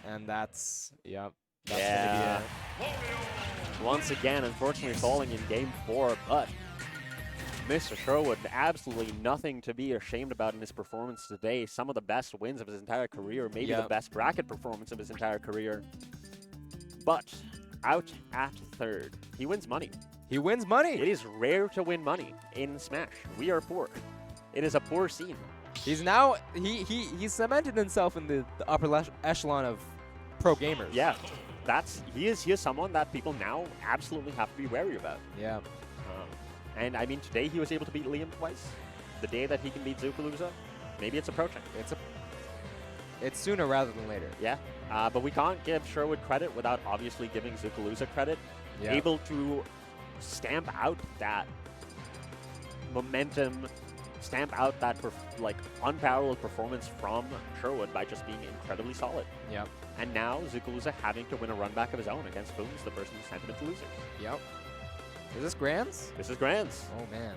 And that's, yep. That's Yeah. gonna be it. Once again, unfortunately falling in game 4, but Mr. Sherwood, absolutely nothing to be ashamed about in his performance today. Some of the best wins of his entire career, maybe the best bracket performance of his entire career. But out at 3rd, he wins money. He wins money. It is rare to win money in Smash. We are poor. It is a poor scene. He's now, he's cemented himself in the upper echelon of pro gamers. Yeah, he is someone that people now absolutely have to be wary about. Yeah. And I mean, today he was able to beat Liam twice. The day that he can beat Zukaluza, maybe it's approaching. It's sooner rather than later. Yeah, but we can't give Sherwood credit without obviously giving Zukaluza credit. Yeah. Able to stamp out that momentum, stamp out that unparalleled performance from Sherwood by just being incredibly solid. Yep. And now Zukaluza having to win a run back of his own against Fooms, the person who sent him into losers. Yep. Is this Grands? This is Grands. Oh, man.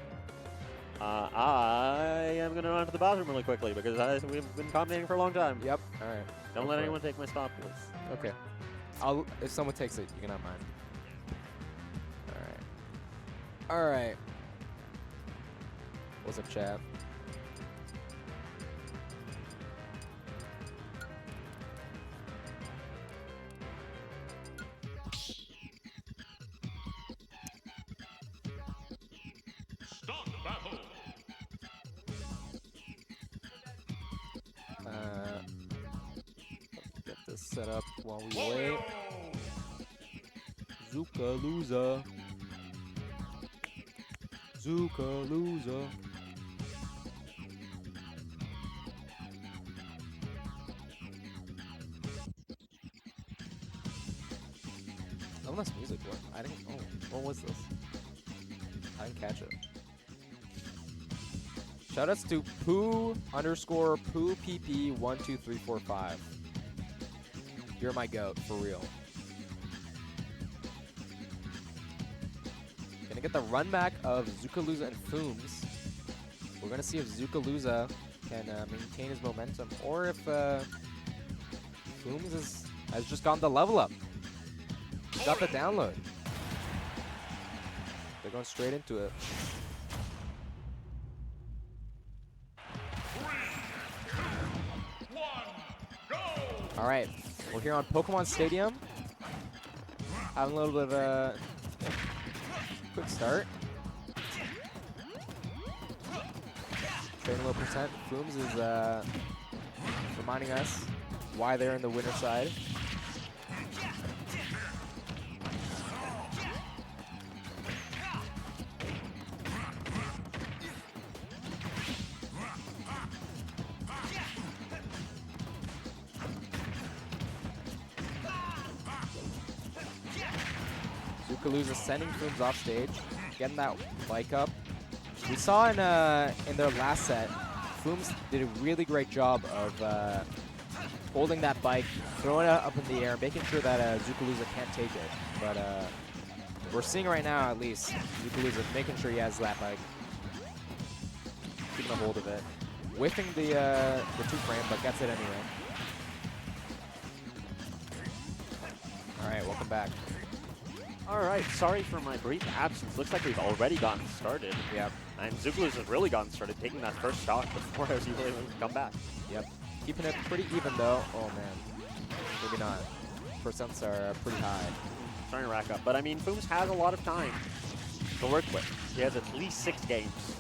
I am going to run to the bathroom really quickly because we've been commentating for a long time. Yep. All right. Don't let anyone take my spot, please. Okay. If someone takes it, you can have mine. All right. All right. What's up, chat? Start the battle. Get this set up while we wait. Zukaluza. Zukaluza. Oh, this music work. I didn't. Oh, what was this? I didn't catch it. Shoutouts to Poo_Poo PP12345. You're my goat, for real. Gonna get the run back of Zukaluza and Fooms. We're gonna see if Zukaluza can maintain his momentum, or if Fooms has just gotten the level up. He's got the download. They're going straight into it. 3, 2, 1, go! All right, we're here on Pokemon Stadium. Having a little bit of a quick start. Trading low percent. Fooms is reminding us why they're in the winner side. Zukaluza sending Fooms off stage, getting that bike up. We saw in their last set, Fooms did a really great job of holding that bike, throwing it up in the air, making sure that Zukaluza can't take it. But we're seeing right now, at least, Zukaluza making sure he has that bike, keeping a hold of it, whiffing the 2-frame, but gets it anyway. All right, welcome back. All right, sorry for my brief absence. Looks like we've already gotten started. Yep. And Zukaluza has really gotten started, taking that first shot before I was even able to come back. Yep. Keeping it pretty even though. Oh man. Maybe not. Percents are pretty high. Starting to rack up. But I mean, Fooms has a lot of time to work with. He has at least 6 games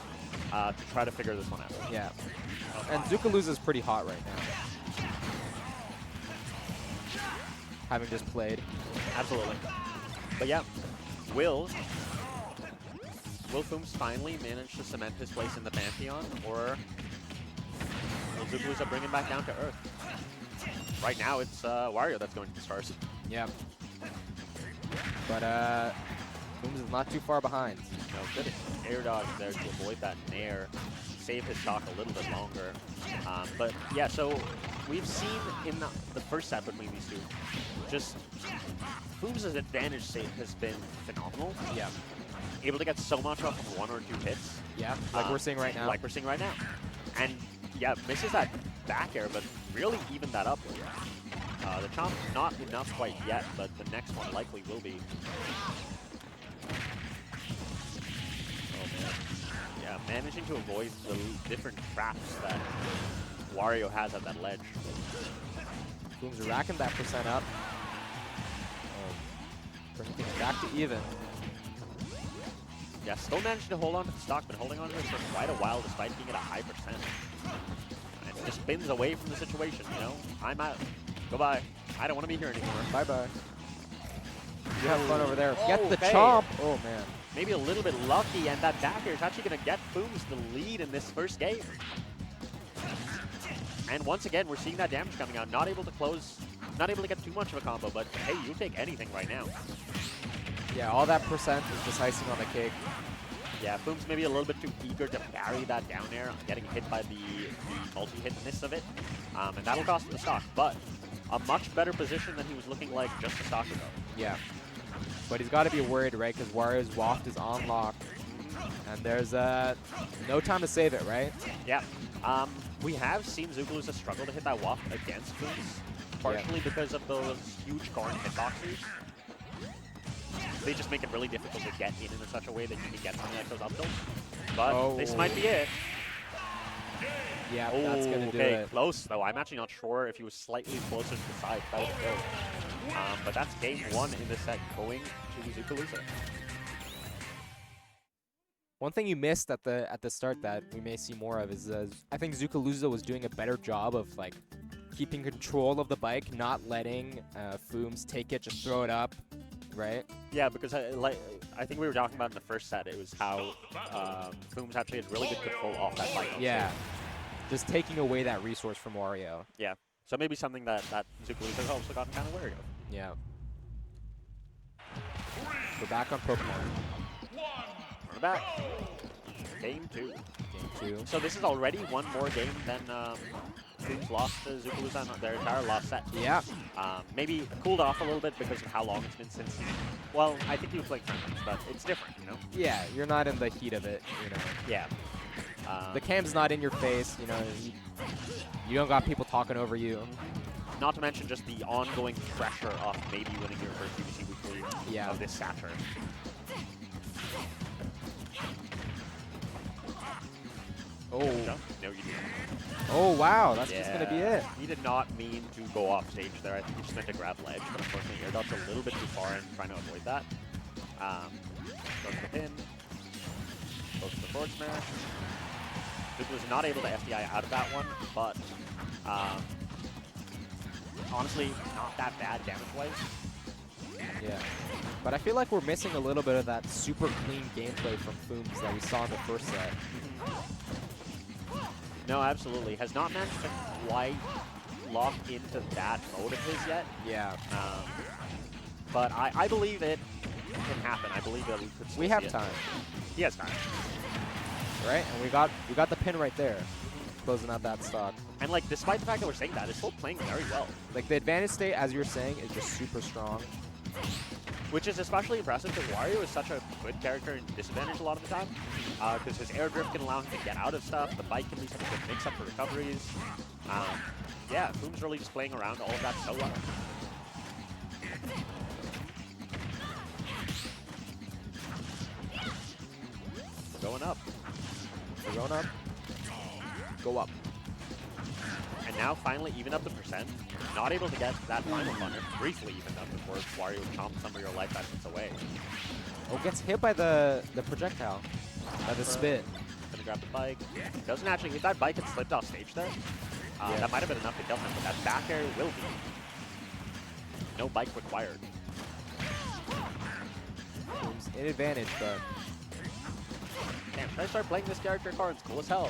to try to figure this one out. Yeah. And Zukaluza is pretty hot right now. Having just played. Absolutely. But yeah, will Fooms finally manage to cement his place in the Pantheon, or will Zukaluza bring him back down to earth? Right now, it's Wario that's going to the stars. Yeah. But Fooms is not too far behind. No, good air dodge there to avoid that nair, save his stock a little bit longer. But yeah, so we've seen in the first set between these two, just Fooms' advantage save has been phenomenal. Yeah. Able to get so much off of 1 or 2 hits. Yeah, like we're seeing right now. Like we're seeing right now. And yeah, misses that back air, but really evened that up. The chomp, not enough quite yet, but the next one likely will be. Oh man. Yeah, managing to avoid the different traps that Wario has at that ledge. Fooms racking that percent up. Bringing things back to even. Yeah, still managing to hold on to the stock, but holding on to it for quite a while despite being at a high percent. And just spins away from the situation, you know? I'm out. Goodbye. I don't want to be here anymore. Bye-bye. You have fun over there. Get the Okay. chomp. Oh, man. Maybe a little bit lucky, and that back air is actually going to get Fooms the lead in this first game. And once again, we're seeing that damage coming out. Not able to close, not able to get too much of a combo, but hey, you take anything right now. Yeah, all that percent is just icing on the cake. Yeah, Fooms maybe a little bit too eager to parry that down air, getting hit by the multi-hitness of it. And that'll cost him the stock, but a much better position than he was looking like just a stock ago. Yeah. But he's got to be worried, right? Because Wario's waft is on lock. And there's no time to save it, right? Yeah. We have seen Zukaluza struggle to hit that waft against Fooms, partially because of those huge Corn hitboxes. They just make it really difficult to get in such a way that you can get something like those up tilts. But this might be it. Yeah, that's going to do okay, it. close though. I'm actually not sure if he was slightly closer to the side. That would go. But that's game 1 in the set going to Zukaluza. One thing you missed at the start that we may see more of is I think Zukaluza was doing a better job of like keeping control of the bike, not letting Fooms take it, just throw it up, right? Yeah, because I think we were talking about in the first set, it was how Fooms actually had really good control off that bike. Yeah, just taking away that resource from Wario. Yeah, so maybe something that Zukaluza has also gotten kind of wary of. Yeah. We're back on Pokemon. We're back. Game 2. Game 2. So this is already one more game than Fooms lost to Zukaluza on their entire last set. Yeah. Maybe cooled off a little bit because of how long it's been since. Well, I think he was playing tournaments, but it's different, you know? Yeah, you're not in the heat of it, you know. Yeah. The cam's not in your face, you know. You don't got people talking over you. Not to mention just the ongoing pressure of maybe winning your first UBC weekly of this Saturn. Oh. No, you didn't. Oh, wow. That's just going to be it. He did not mean to go off stage there. I think he just meant to grab ledge, but unfortunately air dodged a little bit too far and trying to avoid that. Goes to the pin. Goes to the forward smash. Duke was not able to FDI out of that one, but honestly, not that bad damage-wise. Yeah. But I feel like we're missing a little bit of that super clean gameplay from Fooms that we saw in the first set. No, absolutely. Has not managed to quite lock into that mode of his yet. Yeah. But I believe it can happen. I believe that we could still We have see it. time. He has time. Right? And we got the pin right there. Closing out that stock. And like, despite the fact that we're saying that, it's still playing very well. Like, the advantage state, as you were saying, is just super strong. Which is especially impressive because Wario is such a good character in disadvantage a lot of the time. Because his air drift can allow him to get out of stuff. The bike can be such a good mix-up for recoveries. Yeah, Fooms really just playing around all of that so well. We're going up. We're going up. Go up. And now finally even up the percent. Not able to get that final thunder. Briefly even up before Wario chomped some of your life essence away. Oh, gets hit by the projectile. By the spit. Gonna grab the bike. Doesn't actually, if that bike had slipped off stage there, that might have been enough to kill him, but that back air will be. No bike required. In advantage, but Damn, should I start playing this character? Corn's cool as hell.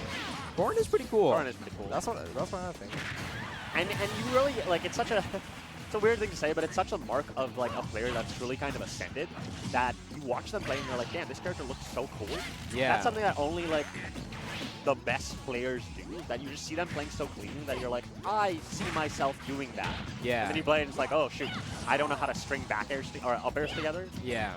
Corn is pretty cool. Corn is pretty cool. That's what I think. And you really, like, it's such a, it's a weird thing to say, but it's such a mark of, like, a player that's really kind of ascended that you watch them play and you're like, damn, this character looks so cool. Yeah. That's something that only, like, the best players do, that you just see them playing so cleanly that you're like, I see myself doing that. Yeah. And then you play and it's like, oh, shoot, I don't know how to string back airs or up airs together. Yeah.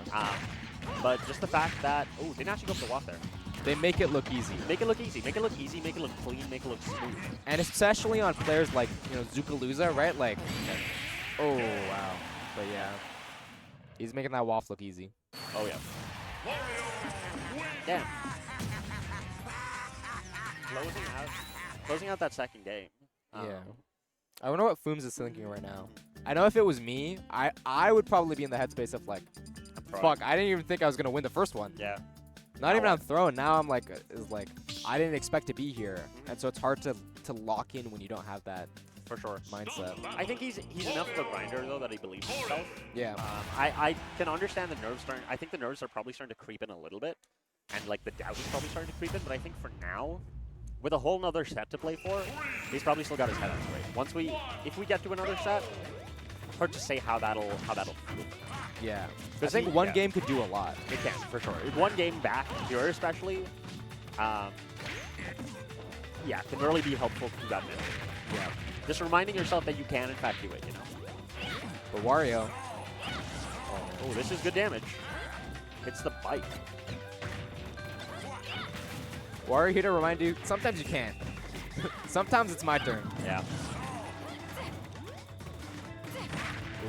But just the fact that, oh, didn't actually go up the walk there. They make it look easy. Make it look easy. Make it look easy. Make it look clean. Make it look smooth. And especially on players like, you know, Zukaluza, right? Like, oh, wow. But yeah. He's making that waft look easy. Oh, yeah. Damn. Closing out that second game. Yeah. I wonder what Fooms is thinking right now. I know if it was me, I would probably be in the headspace of like, fuck, I didn't even think I was going to win the first one. Yeah. Not even on throw. Now I'm like, I didn't expect to be here. And so it's hard to lock in when you don't have that For sure. mindset. I think he's enough of a grinder though that he believes in himself. Yeah. I can understand the nerves starting. I think the nerves are probably starting to creep in a little bit, and like the doubt is probably starting to creep in. But I think for now, with a whole nother set to play for, he's probably still got his head on straight. If we get to another set, hard to say how that'll feel. Yeah. I think one game could do a lot. It can, for sure. One game back here especially, yeah, can really be helpful to that minute. Yeah. Just reminding yourself that you can in fact do it, you know. But Wario. Oh, this is good damage. Hits the bike. Wario here to remind you, sometimes you can't. Sometimes it's my turn. Yeah.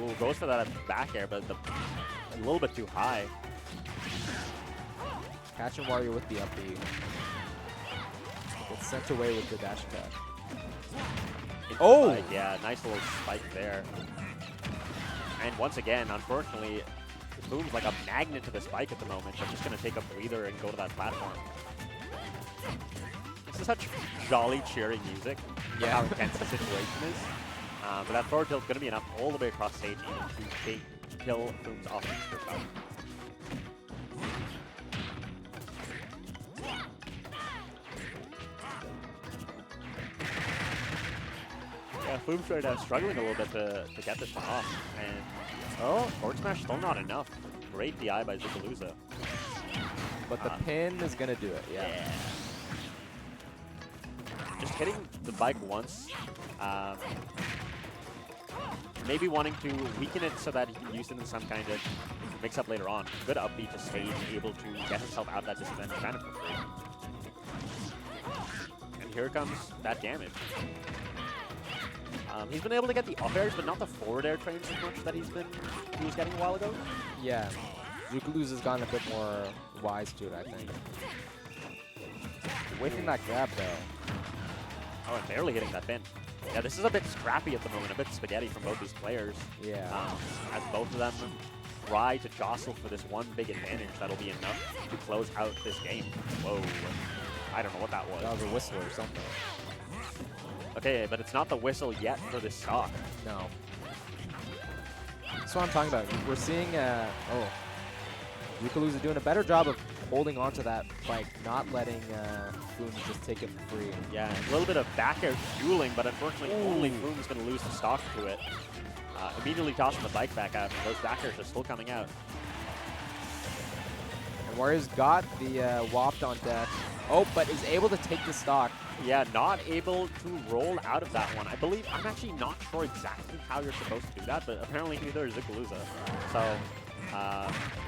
Ooh, goes for that back air, but a little bit too high. Catching Wario with the up B. Gets sent away with the dash attack. Oh! Yeah, nice little spike there. And once again, unfortunately, Boom's like a magnet to the spike at the moment. I'm just going to take a breather and go to that platform. This is such jolly, cheery music for how intense the situation is. But that forward tilt is going to be enough all the way across stage even to kill Boom's offense for shot. Yeah, Boom's right now struggling a little bit to get this one off. And, oh, forward smash still not enough. Great DI by Zukaluza. But the pin is going to do it, yeah. Just hitting the bike once. Maybe wanting to weaken it so that he can use it in some kind of mix-up later on. Good up B to stage, able to get himself out of that disadvantage kind of for free. And here comes that damage. He's been able to get the up airs, but not the forward air trains as much that he was getting a while ago. Yeah. Zukaluza's gotten a bit more wise to it, I think. Whiffing that grab, though. Oh, and barely hitting that pin. Yeah, this is a bit scrappy at the moment, a bit spaghetti from both these players. Yeah. As both of them try to jostle for this one big advantage that'll be enough to close out this game. Whoa. I don't know what that was. That was a whistle or something. Okay, but it's not the whistle yet for this stock. No. That's what I'm talking about. We're seeing, Zukaluza doing a better job of holding onto that bike, not letting Boom just take it for free. Yeah, a little bit of back air dueling, but unfortunately only Boom's going to lose the stock to it. Immediately tossing the bike back out, and those back airs are still coming out. And Warrior's got the waft on deck. Oh, but is able to take the stock. Yeah, not able to roll out of that one. I believe, I'm actually not sure exactly how you're supposed to do that, but apparently neither is Zukaluza. So,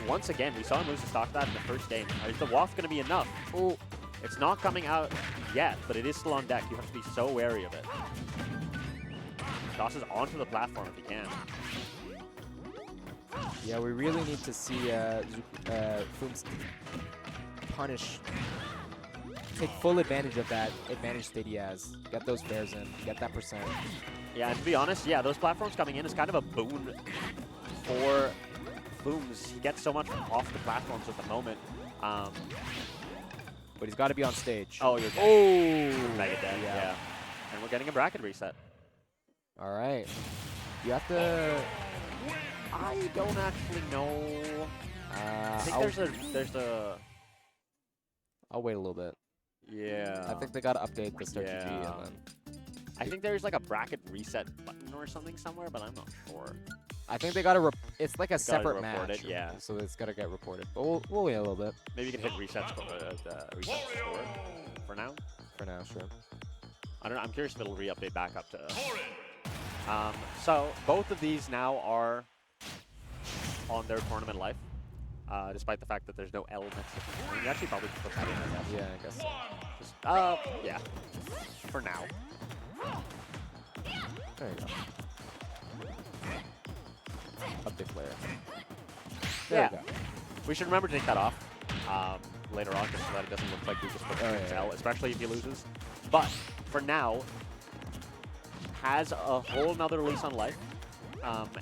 once again, we saw him lose the stock of that in the first game. Is the waft going to be enough? Oh, it's not coming out yet, but it is still on deck. You have to be so wary of it. Tosses onto the platform if he can. Yeah, we really need to see Foom's punish. Take full advantage of that advantage state he has. Get those bears in, get that percent. Yeah, and to be honest, yeah, those platforms coming in is kind of a boon for Booms. He gets so much off the platforms at the moment. But he's got to be on stage. Oh, you're dead. Oh! Mega dead, yeah. And we're getting a bracket reset. All right. You have to... I don't actually know. I think there's a... I'll wait a little bit. Yeah. I think they got to update the start to G and then... I think there's like a bracket reset button or something somewhere, but I'm not sure. I think they got to... It's like a separate report match. it, yeah. So it's got to get reported. But we'll wait a little bit. Maybe you can hit reset score for now. For now, sure. I don't know. I'm curious if it'll re-update back up to... so both of these now are on their tournament life, despite the fact that there's no L next to them. You actually probably should put that in, I guess. Yeah, I guess so. Just, yeah. For now. There you go. Update player. There we go. We should remember to take that off later on, just so that it doesn't look like we just put L, especially if he loses. But for now, has a whole nother lease on life,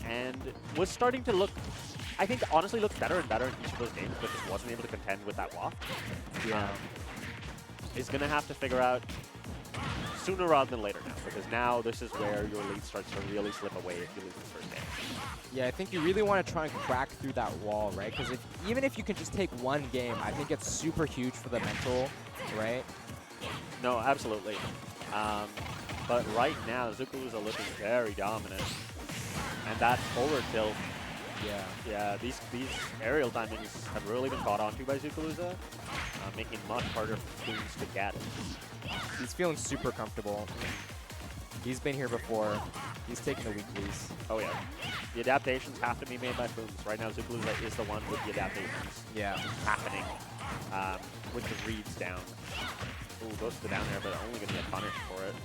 and was starting to look, I think, honestly looked better and better in each of those games, but just wasn't able to contend with that waft. Yeah. Is going to have to figure out sooner rather than later now, because now this is where your lead starts to really slip away if you lose the first game. Yeah, I think you really want to try and crack through that wall, right? Because even if you can just take one game, I think it's super huge for the mental, right? No, absolutely. But right now, Zukaluza looking very dominant. And that forward tilt, yeah, these aerial timings have really been caught onto by Zukaluza, making it much harder for Fooms to get. He's feeling super comfortable. He's been here before. He's taking the weeklies. Oh yeah. The adaptations have to be made by Fooms. Right now, Zukaluza is the one with the adaptations happening with the reads down. Ooh, goes to the down there, but only going to get punished for it.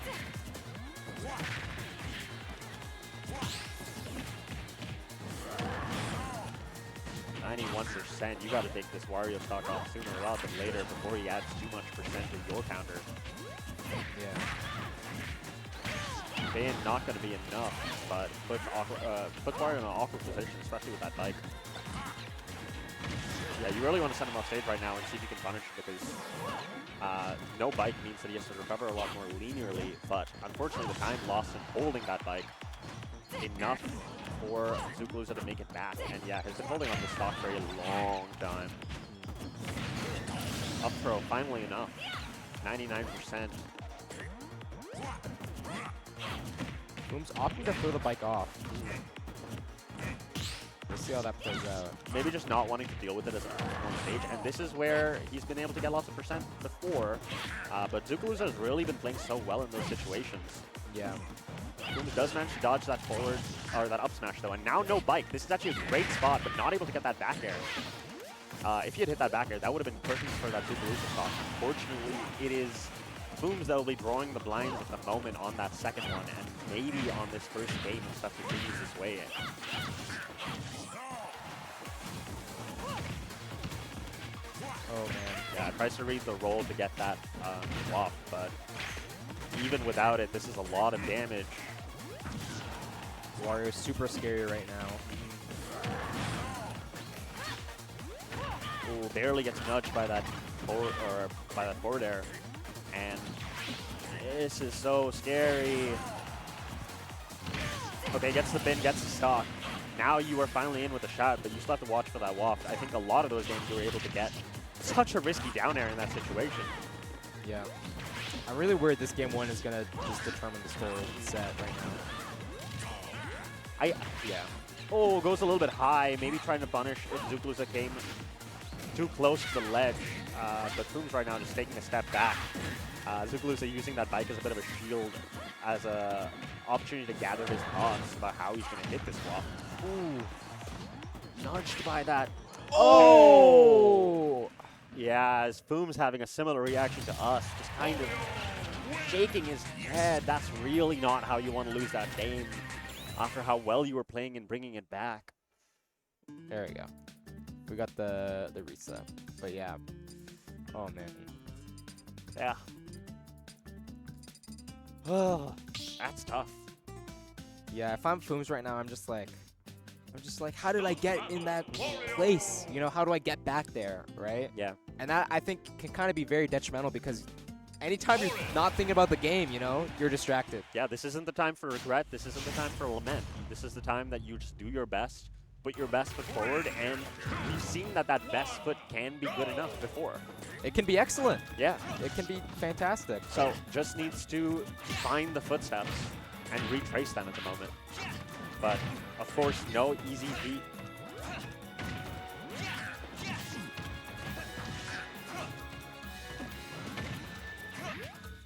91%. You got to take this Wario stock off sooner rather than later before he adds too much percent to your counter. Yeah. Ban not going to be enough, but puts Wario in an awkward position, especially with that bike. Yeah, you really want to send him off stage right now and see if you can punish, because no bike means that he has to recover a lot more linearly, but unfortunately the time lost in holding that bike enough for Zukaluza to make it back. And yeah, has been holding on the stock for a long time. Up throw, finally enough. 99%. Boom's opting to throw the bike off. We'll see how that plays out. Maybe just not wanting to deal with it as on stage, and this is where he's been able to get lots of percent before, but Zukaluza has really been playing so well in those situations. Yeah. Boom does manage to dodge that forward, or that up smash though, and now no bike. This is actually a great spot, but not able to get that back air. If he had hit that back air, that would have been perfect for that Zukaluza stock. Unfortunately, it is Booms that will be drawing the blinds at the moment on that second one, and maybe on this first game if stuff continues this way. Oh man. Yeah, tries to read the roll to get that off, but even without it, this is a lot of damage. Wario's super scary right now. Ooh, barely gets nudged by that forward air, and this is so scary. Okay, gets the bin, gets the stock. Now you are finally in with a shot, but you still have to watch for that waft. I think a lot of those games you were able to get such a risky down air in that situation. Yeah. I'm really worried this game one is going to just determine this whole set right now. Yeah. Oh, goes a little bit high, maybe trying to punish if Zukaluza came too close to the ledge. But Fooms right now just taking a step back. Zukaluza using that bike as a bit of a shield, as a opportunity to gather his thoughts about how he's going to hit this waft. Ooh. Nudged by that. Oh! Yeah, as Fooms having a similar reaction to us, just kind of shaking his head. That's really not how you want to lose that game after how well you were playing and bringing it back. There we go. We got the reset. But yeah. Oh man. Yeah. Oh, that's tough. Yeah, if I'm Fooms right now, I'm just like, how did I get in that place? You know, how do I get back there, right? Yeah. And that, I think, can kind of be very detrimental, because anytime you're not thinking about the game, you know, you're distracted. Yeah, this isn't the time for regret. This isn't the time for lament. This is the time that you just do your best, put your best foot forward, and we've seen that that best foot can be good enough before. It can be excellent. Yeah. It can be fantastic. So just needs to find the footsteps and retrace them at the moment. But, of course, no easy feat.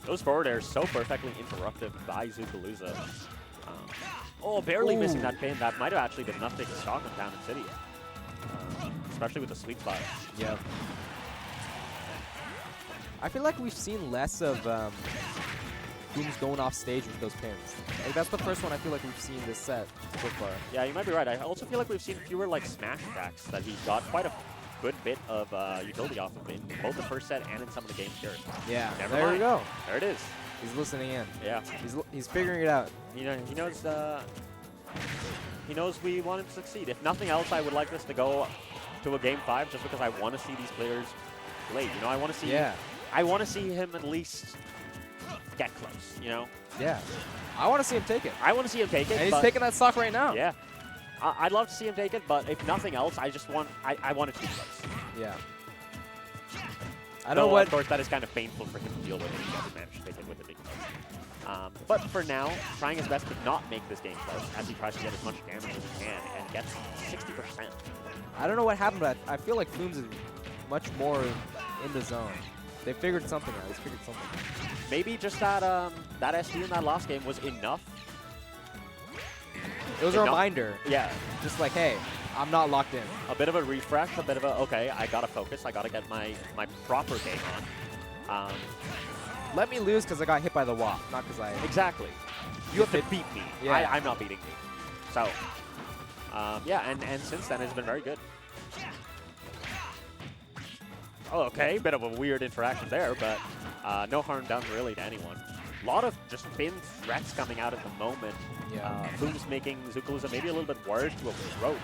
Those forward airs so perfectly interrupted by Zukaluza. Oh, barely missing that pin. That might have actually been enough to take a stock of Town and City. Especially with the sweet spot. Yeah. I feel like we've seen less of Fooms going off stage with those pins. Like, that's the first one I feel like we've seen this set so far. Yeah, you might be right. I also feel like we've seen fewer like smash attacks that he got quite a good bit of utility off of in both the first set and in some of the games here. Yeah, Never there mind. we go. There it is. He's listening in. Yeah. He's figuring it out. You know, he knows we want him to succeed. If nothing else, I would like this to go to a game 5 just because I want to see these players play. You know, I want to see. Yeah. I want to see him at least get close, you know? Yeah. I want to see him take it. I want to see him take it, And he's but taking that stock right now. yeah. I'd love to see him take it, but if nothing else, I just want, I want it to be close. Yeah. I Though, don't know what. Of course, that is kind of painful for him to deal with if he doesn't manage to take it with it being close. But for now, trying his best to not make this game close as he tries to get as much damage as he can and gets 60%. I don't know what happened, but I feel like Fooms is much more in the zone. They figured something out. They figured something out. Maybe just that that SD in that last game was enough. It was a Enough. reminder. Yeah. Just like, hey, I'm not locked in. A bit of a refresh, a bit of a, okay, I gotta focus, I gotta get my proper game on. Let me lose because I got hit by the wall, not because I... Exactly. You have to beat me. Yeah. I'm not beating me. So, yeah, and since then it's been very good. Oh, okay, bit of a weird interaction there, but no harm done really to anyone. A lot of just thin threats coming out at the moment. Yeah. Boom's making Zukaluza maybe a little bit worried to approach.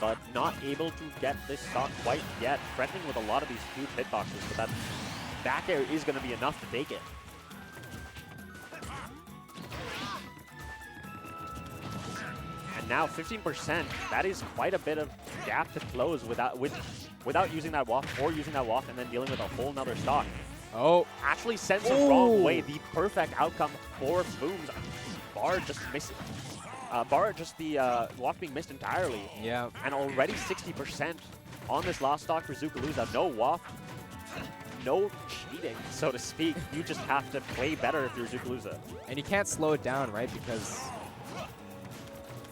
But not able to get this stock quite yet. Threatening with a lot of these huge hitboxes, but that back air is going to be enough to take it. And now 15%, that is quite a bit of gap to close without using that waft or using that waft and then dealing with a whole nother stock. Oh. Actually sends the wrong way. The perfect outcome for Booms. Bar just missed. Bar just the waft being missed entirely. Yeah. And already 60% on this last stock for Zukaluza. No waft, no cheating, so to speak. You just have to play better if you're Zukaluza. And you can't slow it down, right? Because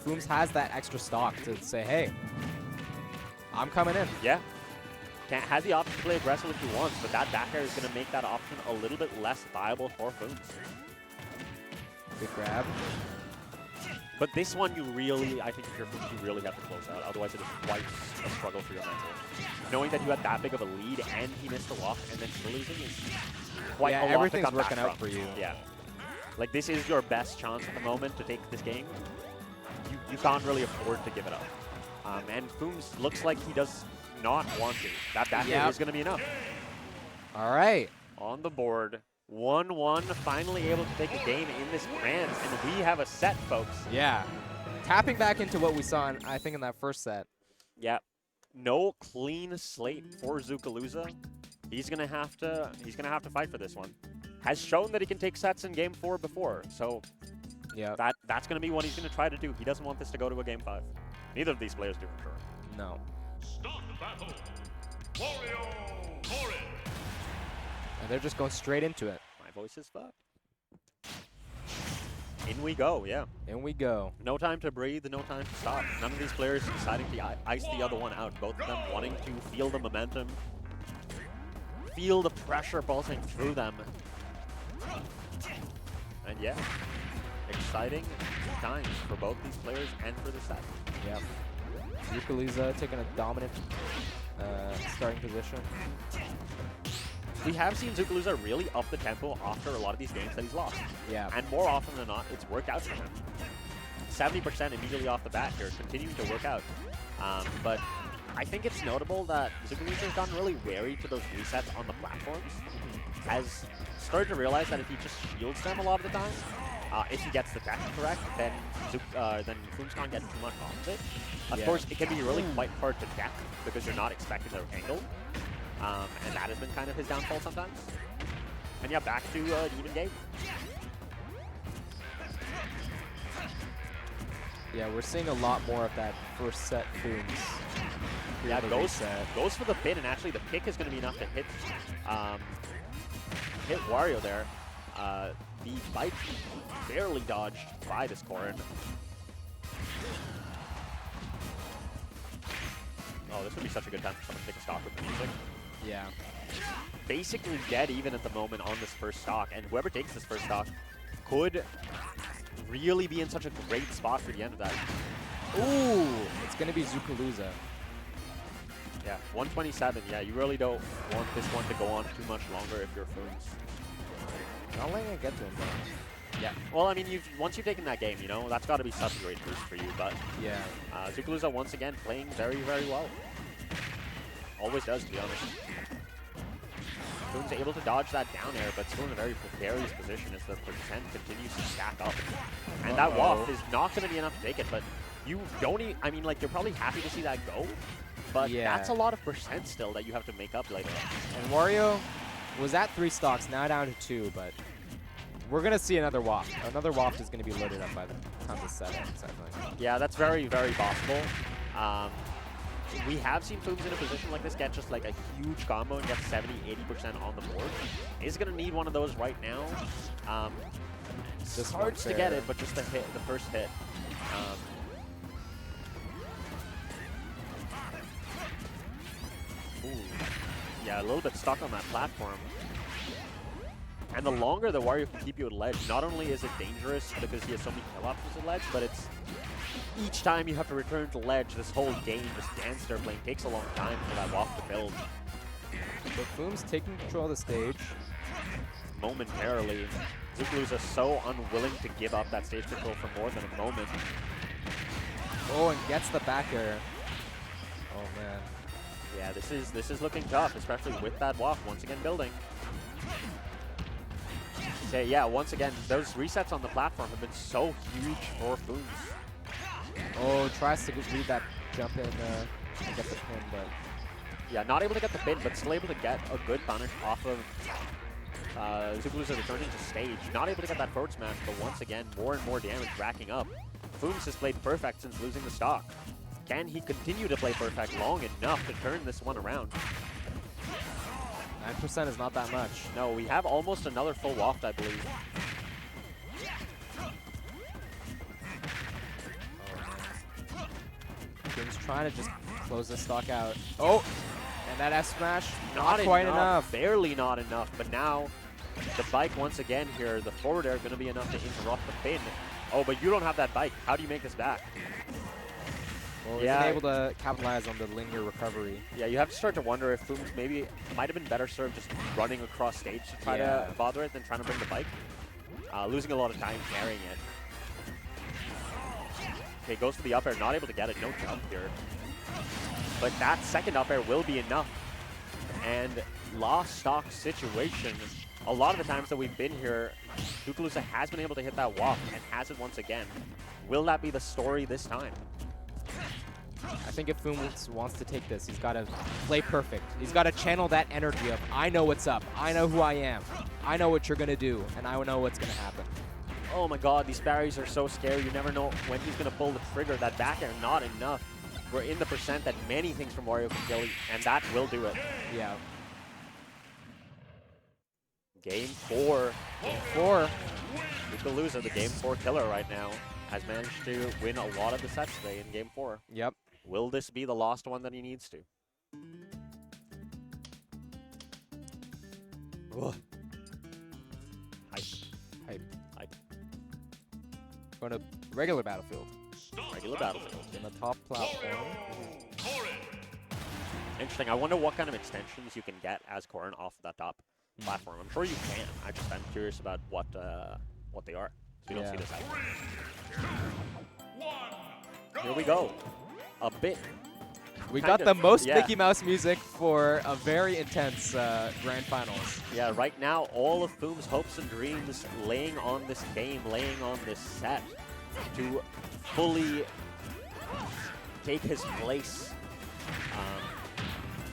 Fooms has that extra stock to say, hey, I'm coming in. Yeah. Has the option to play aggressive if he wants, but that back air is going to make that option a little bit less viable for Fooms. Good grab. But this one, you really, I think if you're Fooms, you really have to close out. Otherwise, it is quite a struggle for your mental. Knowing that you had that big of a lead and he missed the walk and then still losing is quite a lot to everything's come back working out from. for you. Yeah. Like, this is your best chance at the moment to take this game. You can't really afford to give it up. And Fooms looks like he does not want to. That back air is going to be enough. All right. On the board, 1-1, finally able to take a game in this grand, and we have a set, folks. Yeah. Tapping back into what we saw, I think, in that first set. Yeah. No clean slate for Zukaluza. He's gonna have to fight for this one. Has shown that he can take sets in Game 4 before, so yeah, that's gonna be what he's gonna try to do. He doesn't want this to go to a Game 5. Neither of these players do for sure. No. Start battle. Wario Torres. And they're just going straight into it. My voice is fucked. In we go, yeah. In we go. No time to breathe, no time to stop. None of these players deciding to ice the other one out. Both of them wanting to feel the momentum, feel the pressure pulsing through them. And yeah, exciting times for both these players and for the set. Yep. Zukaluza taking a dominant starting position. We have seen Zukaluza really up the tempo after a lot of these games that he's lost. Yeah. And more often than not, it's worked out for him. 70% immediately off the bat here, continuing to work out. But I think it's notable that Zukaluza has gotten really wary to those resets on the platforms. Has started to realize that if he just shields them a lot of the time, if he gets the tech correct, then Fooms can't get too much off of it. Of course, it can be really quite hard to deck because you're not expecting their angle. And that has been kind of his downfall sometimes. And yeah, back to an even game. Yeah, we're seeing a lot more of that first set Fooms. Yeah, goes for the pin, and actually the pick is going to be enough to hit Wario there. The bite barely dodged by this Corrin. Oh, this would be such a good time for someone to take a stock with the music. Yeah. Basically dead even at the moment on this first stock, and whoever takes this first stock could really be in such a great spot for the end of that. Ooh, it's going to be Zukaluza. Yeah, 127. Yeah, you really don't want this one to go on too much longer if you're Fooms. Not letting it get to him, though. Yeah, well, I mean, once you've taken that game, you know, that's got to be such a great boost for you, but yeah, Zukaluza once again playing very, very well. Always does, to be honest. Foom's able to dodge that down air, but still in a very precarious position as the percent continues to stack up. And that waft is not going to be enough to take it, but you don't even, I mean, like, you're probably happy to see that go, but Yeah. that's a lot of percent still that you have to make up later on. And Wario was at 3 stocks, now down to 2, but we're going to see another waft. Another waft is going to be loaded up by the time the set ends, I think. Yeah, that's very, very possible. We have seen Fooms in a position like this get just like a huge combo and get 70-80% on the board. Is going to need one of those right now. This Starts one to get fair. it, but just the first hit. Ooh. Yeah, a little bit stuck on that platform. And the longer the Wario can keep you at ledge, not only is it dangerous because he has so many kill options at ledge, but it's each time you have to return to ledge, this whole game, this dance they're playing, takes a long time for that waft to build. So Foom's taking control of the stage. Momentarily. Zukaluza so unwilling to give up that stage control for more than a moment. Oh, and gets the back air. Oh, man. Yeah, this is looking tough, especially with that waft once again building. So yeah, once again, those resets on the platform have been so huge for Fooms. Oh, tries to read that jump in and get the pin, but Yeah, not able to get the pin, but still able to get a good punish off of Zukaluza returning to stage. Not able to get that forward smash, but once again, more and more damage racking up. Fooms has played perfect since losing the stock. Can he continue to play perfect long enough to turn this one around? 9% is not that much. No, we have almost another full waft, I believe. Foom's trying to just close this stock out. Oh, and that F smash, not Not quite enough. Barely not enough, but now the bike once again here, the forward air going to be enough to interrupt the pin. Oh, but you don't have that bike. How do you make this back? Well, Yeah. isn't able to capitalize on the linear recovery. Yeah, you have to start to wonder if Fooms maybe might have been better served just running across stage to try Yeah. to bother it than trying to bring the bike. Losing a lot of time carrying it. Okay, goes for the up air, not able to get it, no jump here. But that second up air will be enough. And lost stock situation. A lot of the times that we've been here, Zukaluza has been able to hit that waft and has it once again. Will that be the story this time? I think if Foom wants to take this, he's got to play perfect. He's got to channel that energy of, I know what's up, I know who I am, I know what you're going to do, and I know what's going to happen. Oh my god, these parries are so scary. You never know when he's going to pull the trigger. That back air, not enough. We're in the percent that many things from Wario can kill, and that will do it. Yeah. Game 4. Game 4. Zukaluza, the Game 4 killer right now, has managed to win a lot of the sets today in Game 4. Yep. Will this be the lost one that he needs to? Ugh. Hype. Hype. Hype. Going to regular Battlefield. Regular Battlefield. In the top platform. Interesting. I wonder what kind of extensions you can get as Corrin off of that top platform. I'm sure you can. I'm curious about what they are. So we don't see this happen. Here we go. A bit. We kind got the of- most yeah. Mickey Mouse music for a very intense Grand Finals. Yeah, right now, all of Foom's hopes and dreams laying on this game, laying on this set to fully take his place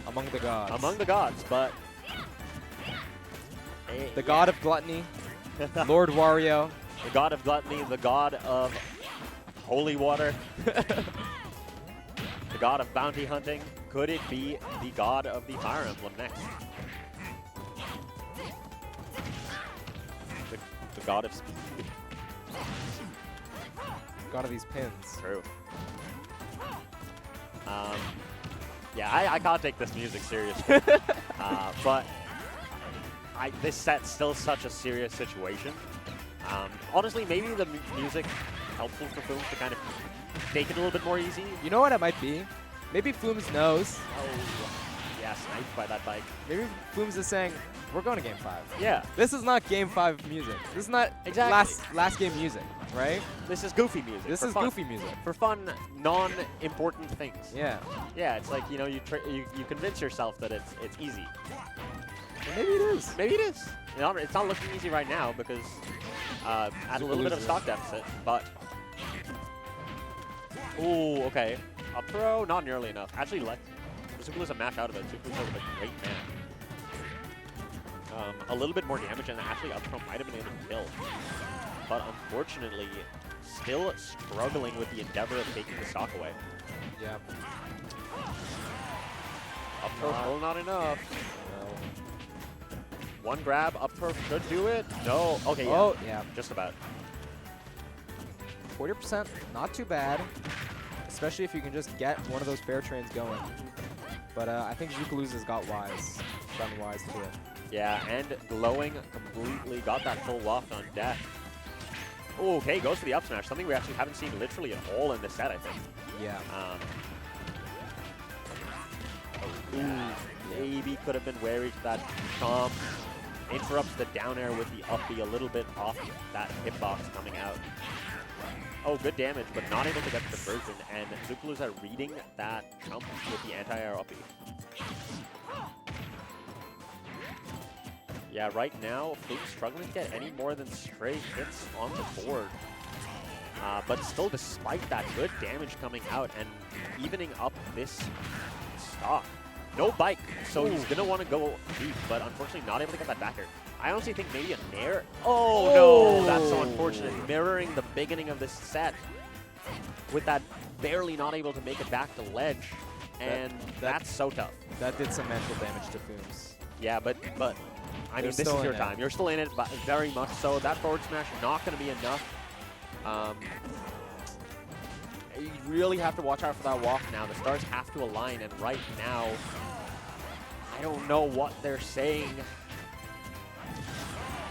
Among the gods. among the gods, but the god of gluttony, Lord Wario. the god of gluttony, the god of holy water, the god of bounty hunting. Could it be the god of the Fire Emblem next? The god of speed. God of these pins. True. Yeah, I can't take this music seriously. But this set's still such a serious situation. Honestly, maybe the music helpful for Fooms to kind of take it a little bit more easy. You know what it might be? Maybe Fooms knows. Oh, yeah, sniped by that bike. Maybe Fooms is saying, we're going to Game 5. Yeah, This is not Game 5 music. This is not Exactly. last game music, right? this is goofy music. This for is fun. goofy music. For fun, non-important things. Yeah. Yeah, it's like, you know, you convince yourself that it's easy. Or maybe it is. Maybe it is. It's not looking easy right now because at a little bit of a stock deficit, but. Ooh, okay. Up throw, not nearly enough. Actually, Zukaluza mash out of it. Zukaluza with a great man. A little bit more damage, and actually up throw might have been able to kill. But unfortunately, still struggling with the endeavor of taking the stock away. Yeah. Up throw still not enough. One grab, up throw should do it. No. Okay, yeah. Oh, yeah. Just about. 40%, not too bad. Especially if you can just get one of those fair trains going. But I think Zukaluza's got wise. Done wise to it. Yeah, and glowing completely got that full waft on death. Oh, okay, goes for the up smash. Something we actually haven't seen literally at all in this set, I think. Yeah. Maybe could have been wary to that chomp. Interrupts the down air with the up B a little bit off that hitbox coming out. Oh, good damage, but not able to get the conversion. And Zukaluza reading that chump with the anti-air up B. Yeah, right now, Food's struggling to get any more than straight hits on the board. But still, despite that good damage coming out and evening up this stock. No bike, so he's going to want to go deep, but unfortunately not able to get that back air. I honestly think maybe a nair. Oh, no, that's so unfortunate. Mirroring the beginning of this set with that barely not able to make it back to ledge, and that's so tough. That did some mental damage to Fooms. Yeah, but I mean, this is your time. You're still in it, but very much so. That forward smash not going to be enough. You really have to watch out for that walk now. The stars have to align, and right now, I don't know what they're saying.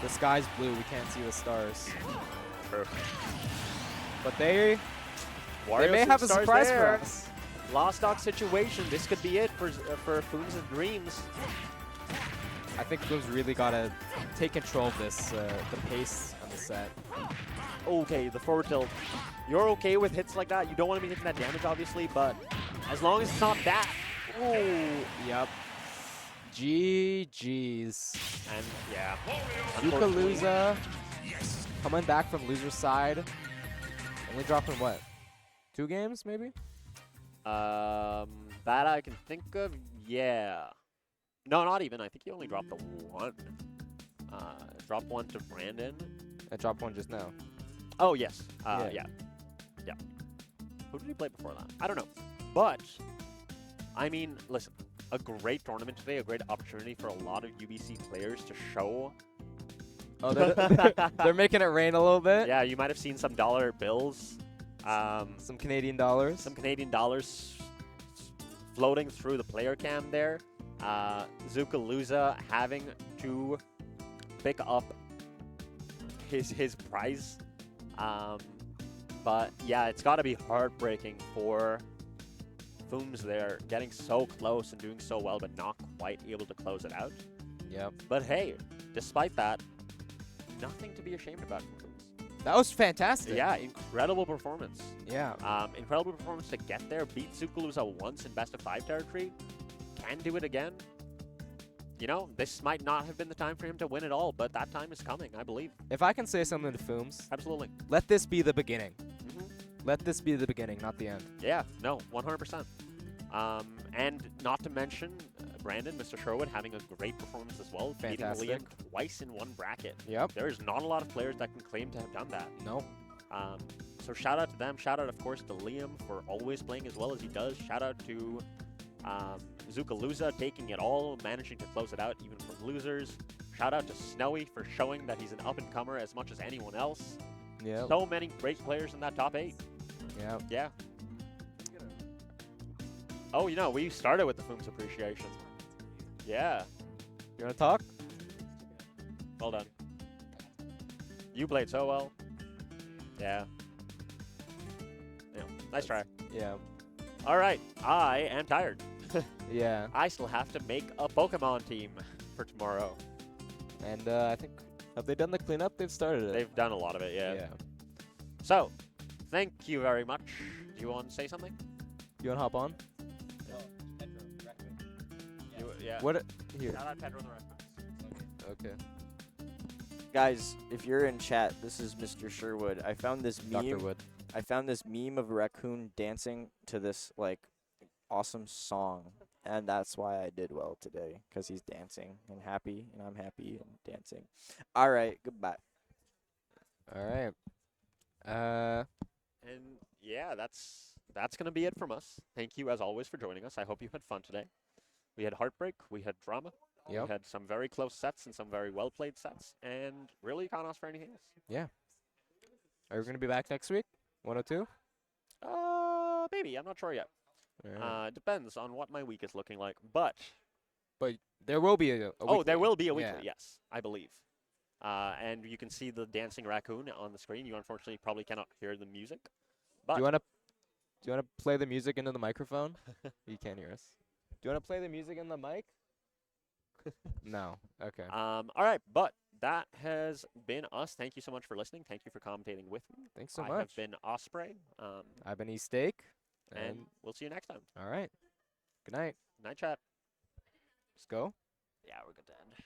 The sky's blue. We can't see the stars. Perfect. But they Wario may have a Superstars surprise there. for us. Lost stock situation. This could be it for Foons' dreams. I think Fooms really got to take control of this, the pace of the set. Okay, the forward tilt. You're okay with hits like that. You don't want to be hitting that damage, obviously, but as long as it's not that. Ooh, yep. GG's. And yeah. Zukaluza coming back from loser's side. Only dropping what? 2 games, maybe? That I can think of, yeah. No, not even. I think he only dropped the one. Dropped one to Brandon. I dropped one just now. Oh, yes. Yeah. Who did he play before that? I don't know. But, I mean, listen. A great tournament today. A great opportunity for a lot of UBC players to show. Oh, they're making it rain a little bit? Yeah, you might have seen some dollar bills. Some Canadian dollars. Some Canadian dollars floating through the player cam there. Zukaluza having to pick up his prize. But yeah, it's got to be heartbreaking for Fooms there, getting so close and doing so well, but not quite able to close it out. Yep. But hey, despite that, nothing to be ashamed about for Fooms. That was fantastic. Yeah, incredible performance. Yeah. Incredible performance to get there, beat Zukaluza once in best of 5 territory, can do it again. You know, this might not have been the time for him to win it all, but that time is coming, I believe. If I can say something to Fooms, Absolutely. let this be the beginning. Let this be the beginning, not the end. Yeah, no, 100%. And not to mention Brandon, Mr. Sherwood, having a great performance as well. Fantastic. Beating Liam twice in one bracket. Yep. There's not a lot of players that can claim to have done that. No. So shout out to them. Shout out, of course, to Liam for always playing as well as he does. Shout out to Zukaluza taking it all, managing to close it out even from losers. Shout out to Snowy for showing that he's an up-and-comer as much as anyone else. Yeah. So many great players in that top 8. Yeah. Yeah. Oh, you know, we started with the Fooms appreciation. Yeah. You want to talk? Well done. You played so well. Yeah. Yeah. Nice try. Yeah. All right. I am tired. Yeah. I still have to make a Pokemon team for tomorrow. And I think, have they done the cleanup? They've started it. They've done a lot of it, yeah. Yeah. So, thank you very much. Do you want to say something? You want to hop on? Yeah. What? Here. Shout out Pedro the rest. Okay. Guys, if you're in chat, this is Mr. Sherwood. I found this Dr. meme. Wood. I found this meme of a raccoon dancing to this like awesome song, and that's why I did well today, because he's dancing and happy, and I'm happy and dancing. All right, goodbye. All right. And yeah, that's gonna be it from us. Thank you as always for joining us. I hope you had fun today. We had heartbreak, we had drama, Yep. we had some very close sets and some very well played sets, and really you can't ask for anything else. Yeah. Are we gonna be back next week? 102. Maybe I'm not sure yet. All right. Depends on what my week is looking like, but But there will be a oh, there weekly. will be a weekly. Yeah. Yes, I believe. And you can see the dancing raccoon on the screen. You unfortunately probably cannot hear the music, but Do you wanna play the music into the microphone? You can't hear us. Do you wanna play the music in the mic? No. Okay. all right. But that has been us. Thank you so much for listening. Thank you for commentating with me. Thanks so I much. have been Osprey, I've been E-Steak. and we'll see you next time. All right. Good night. Night chat. Let's go. Yeah, we're good to end.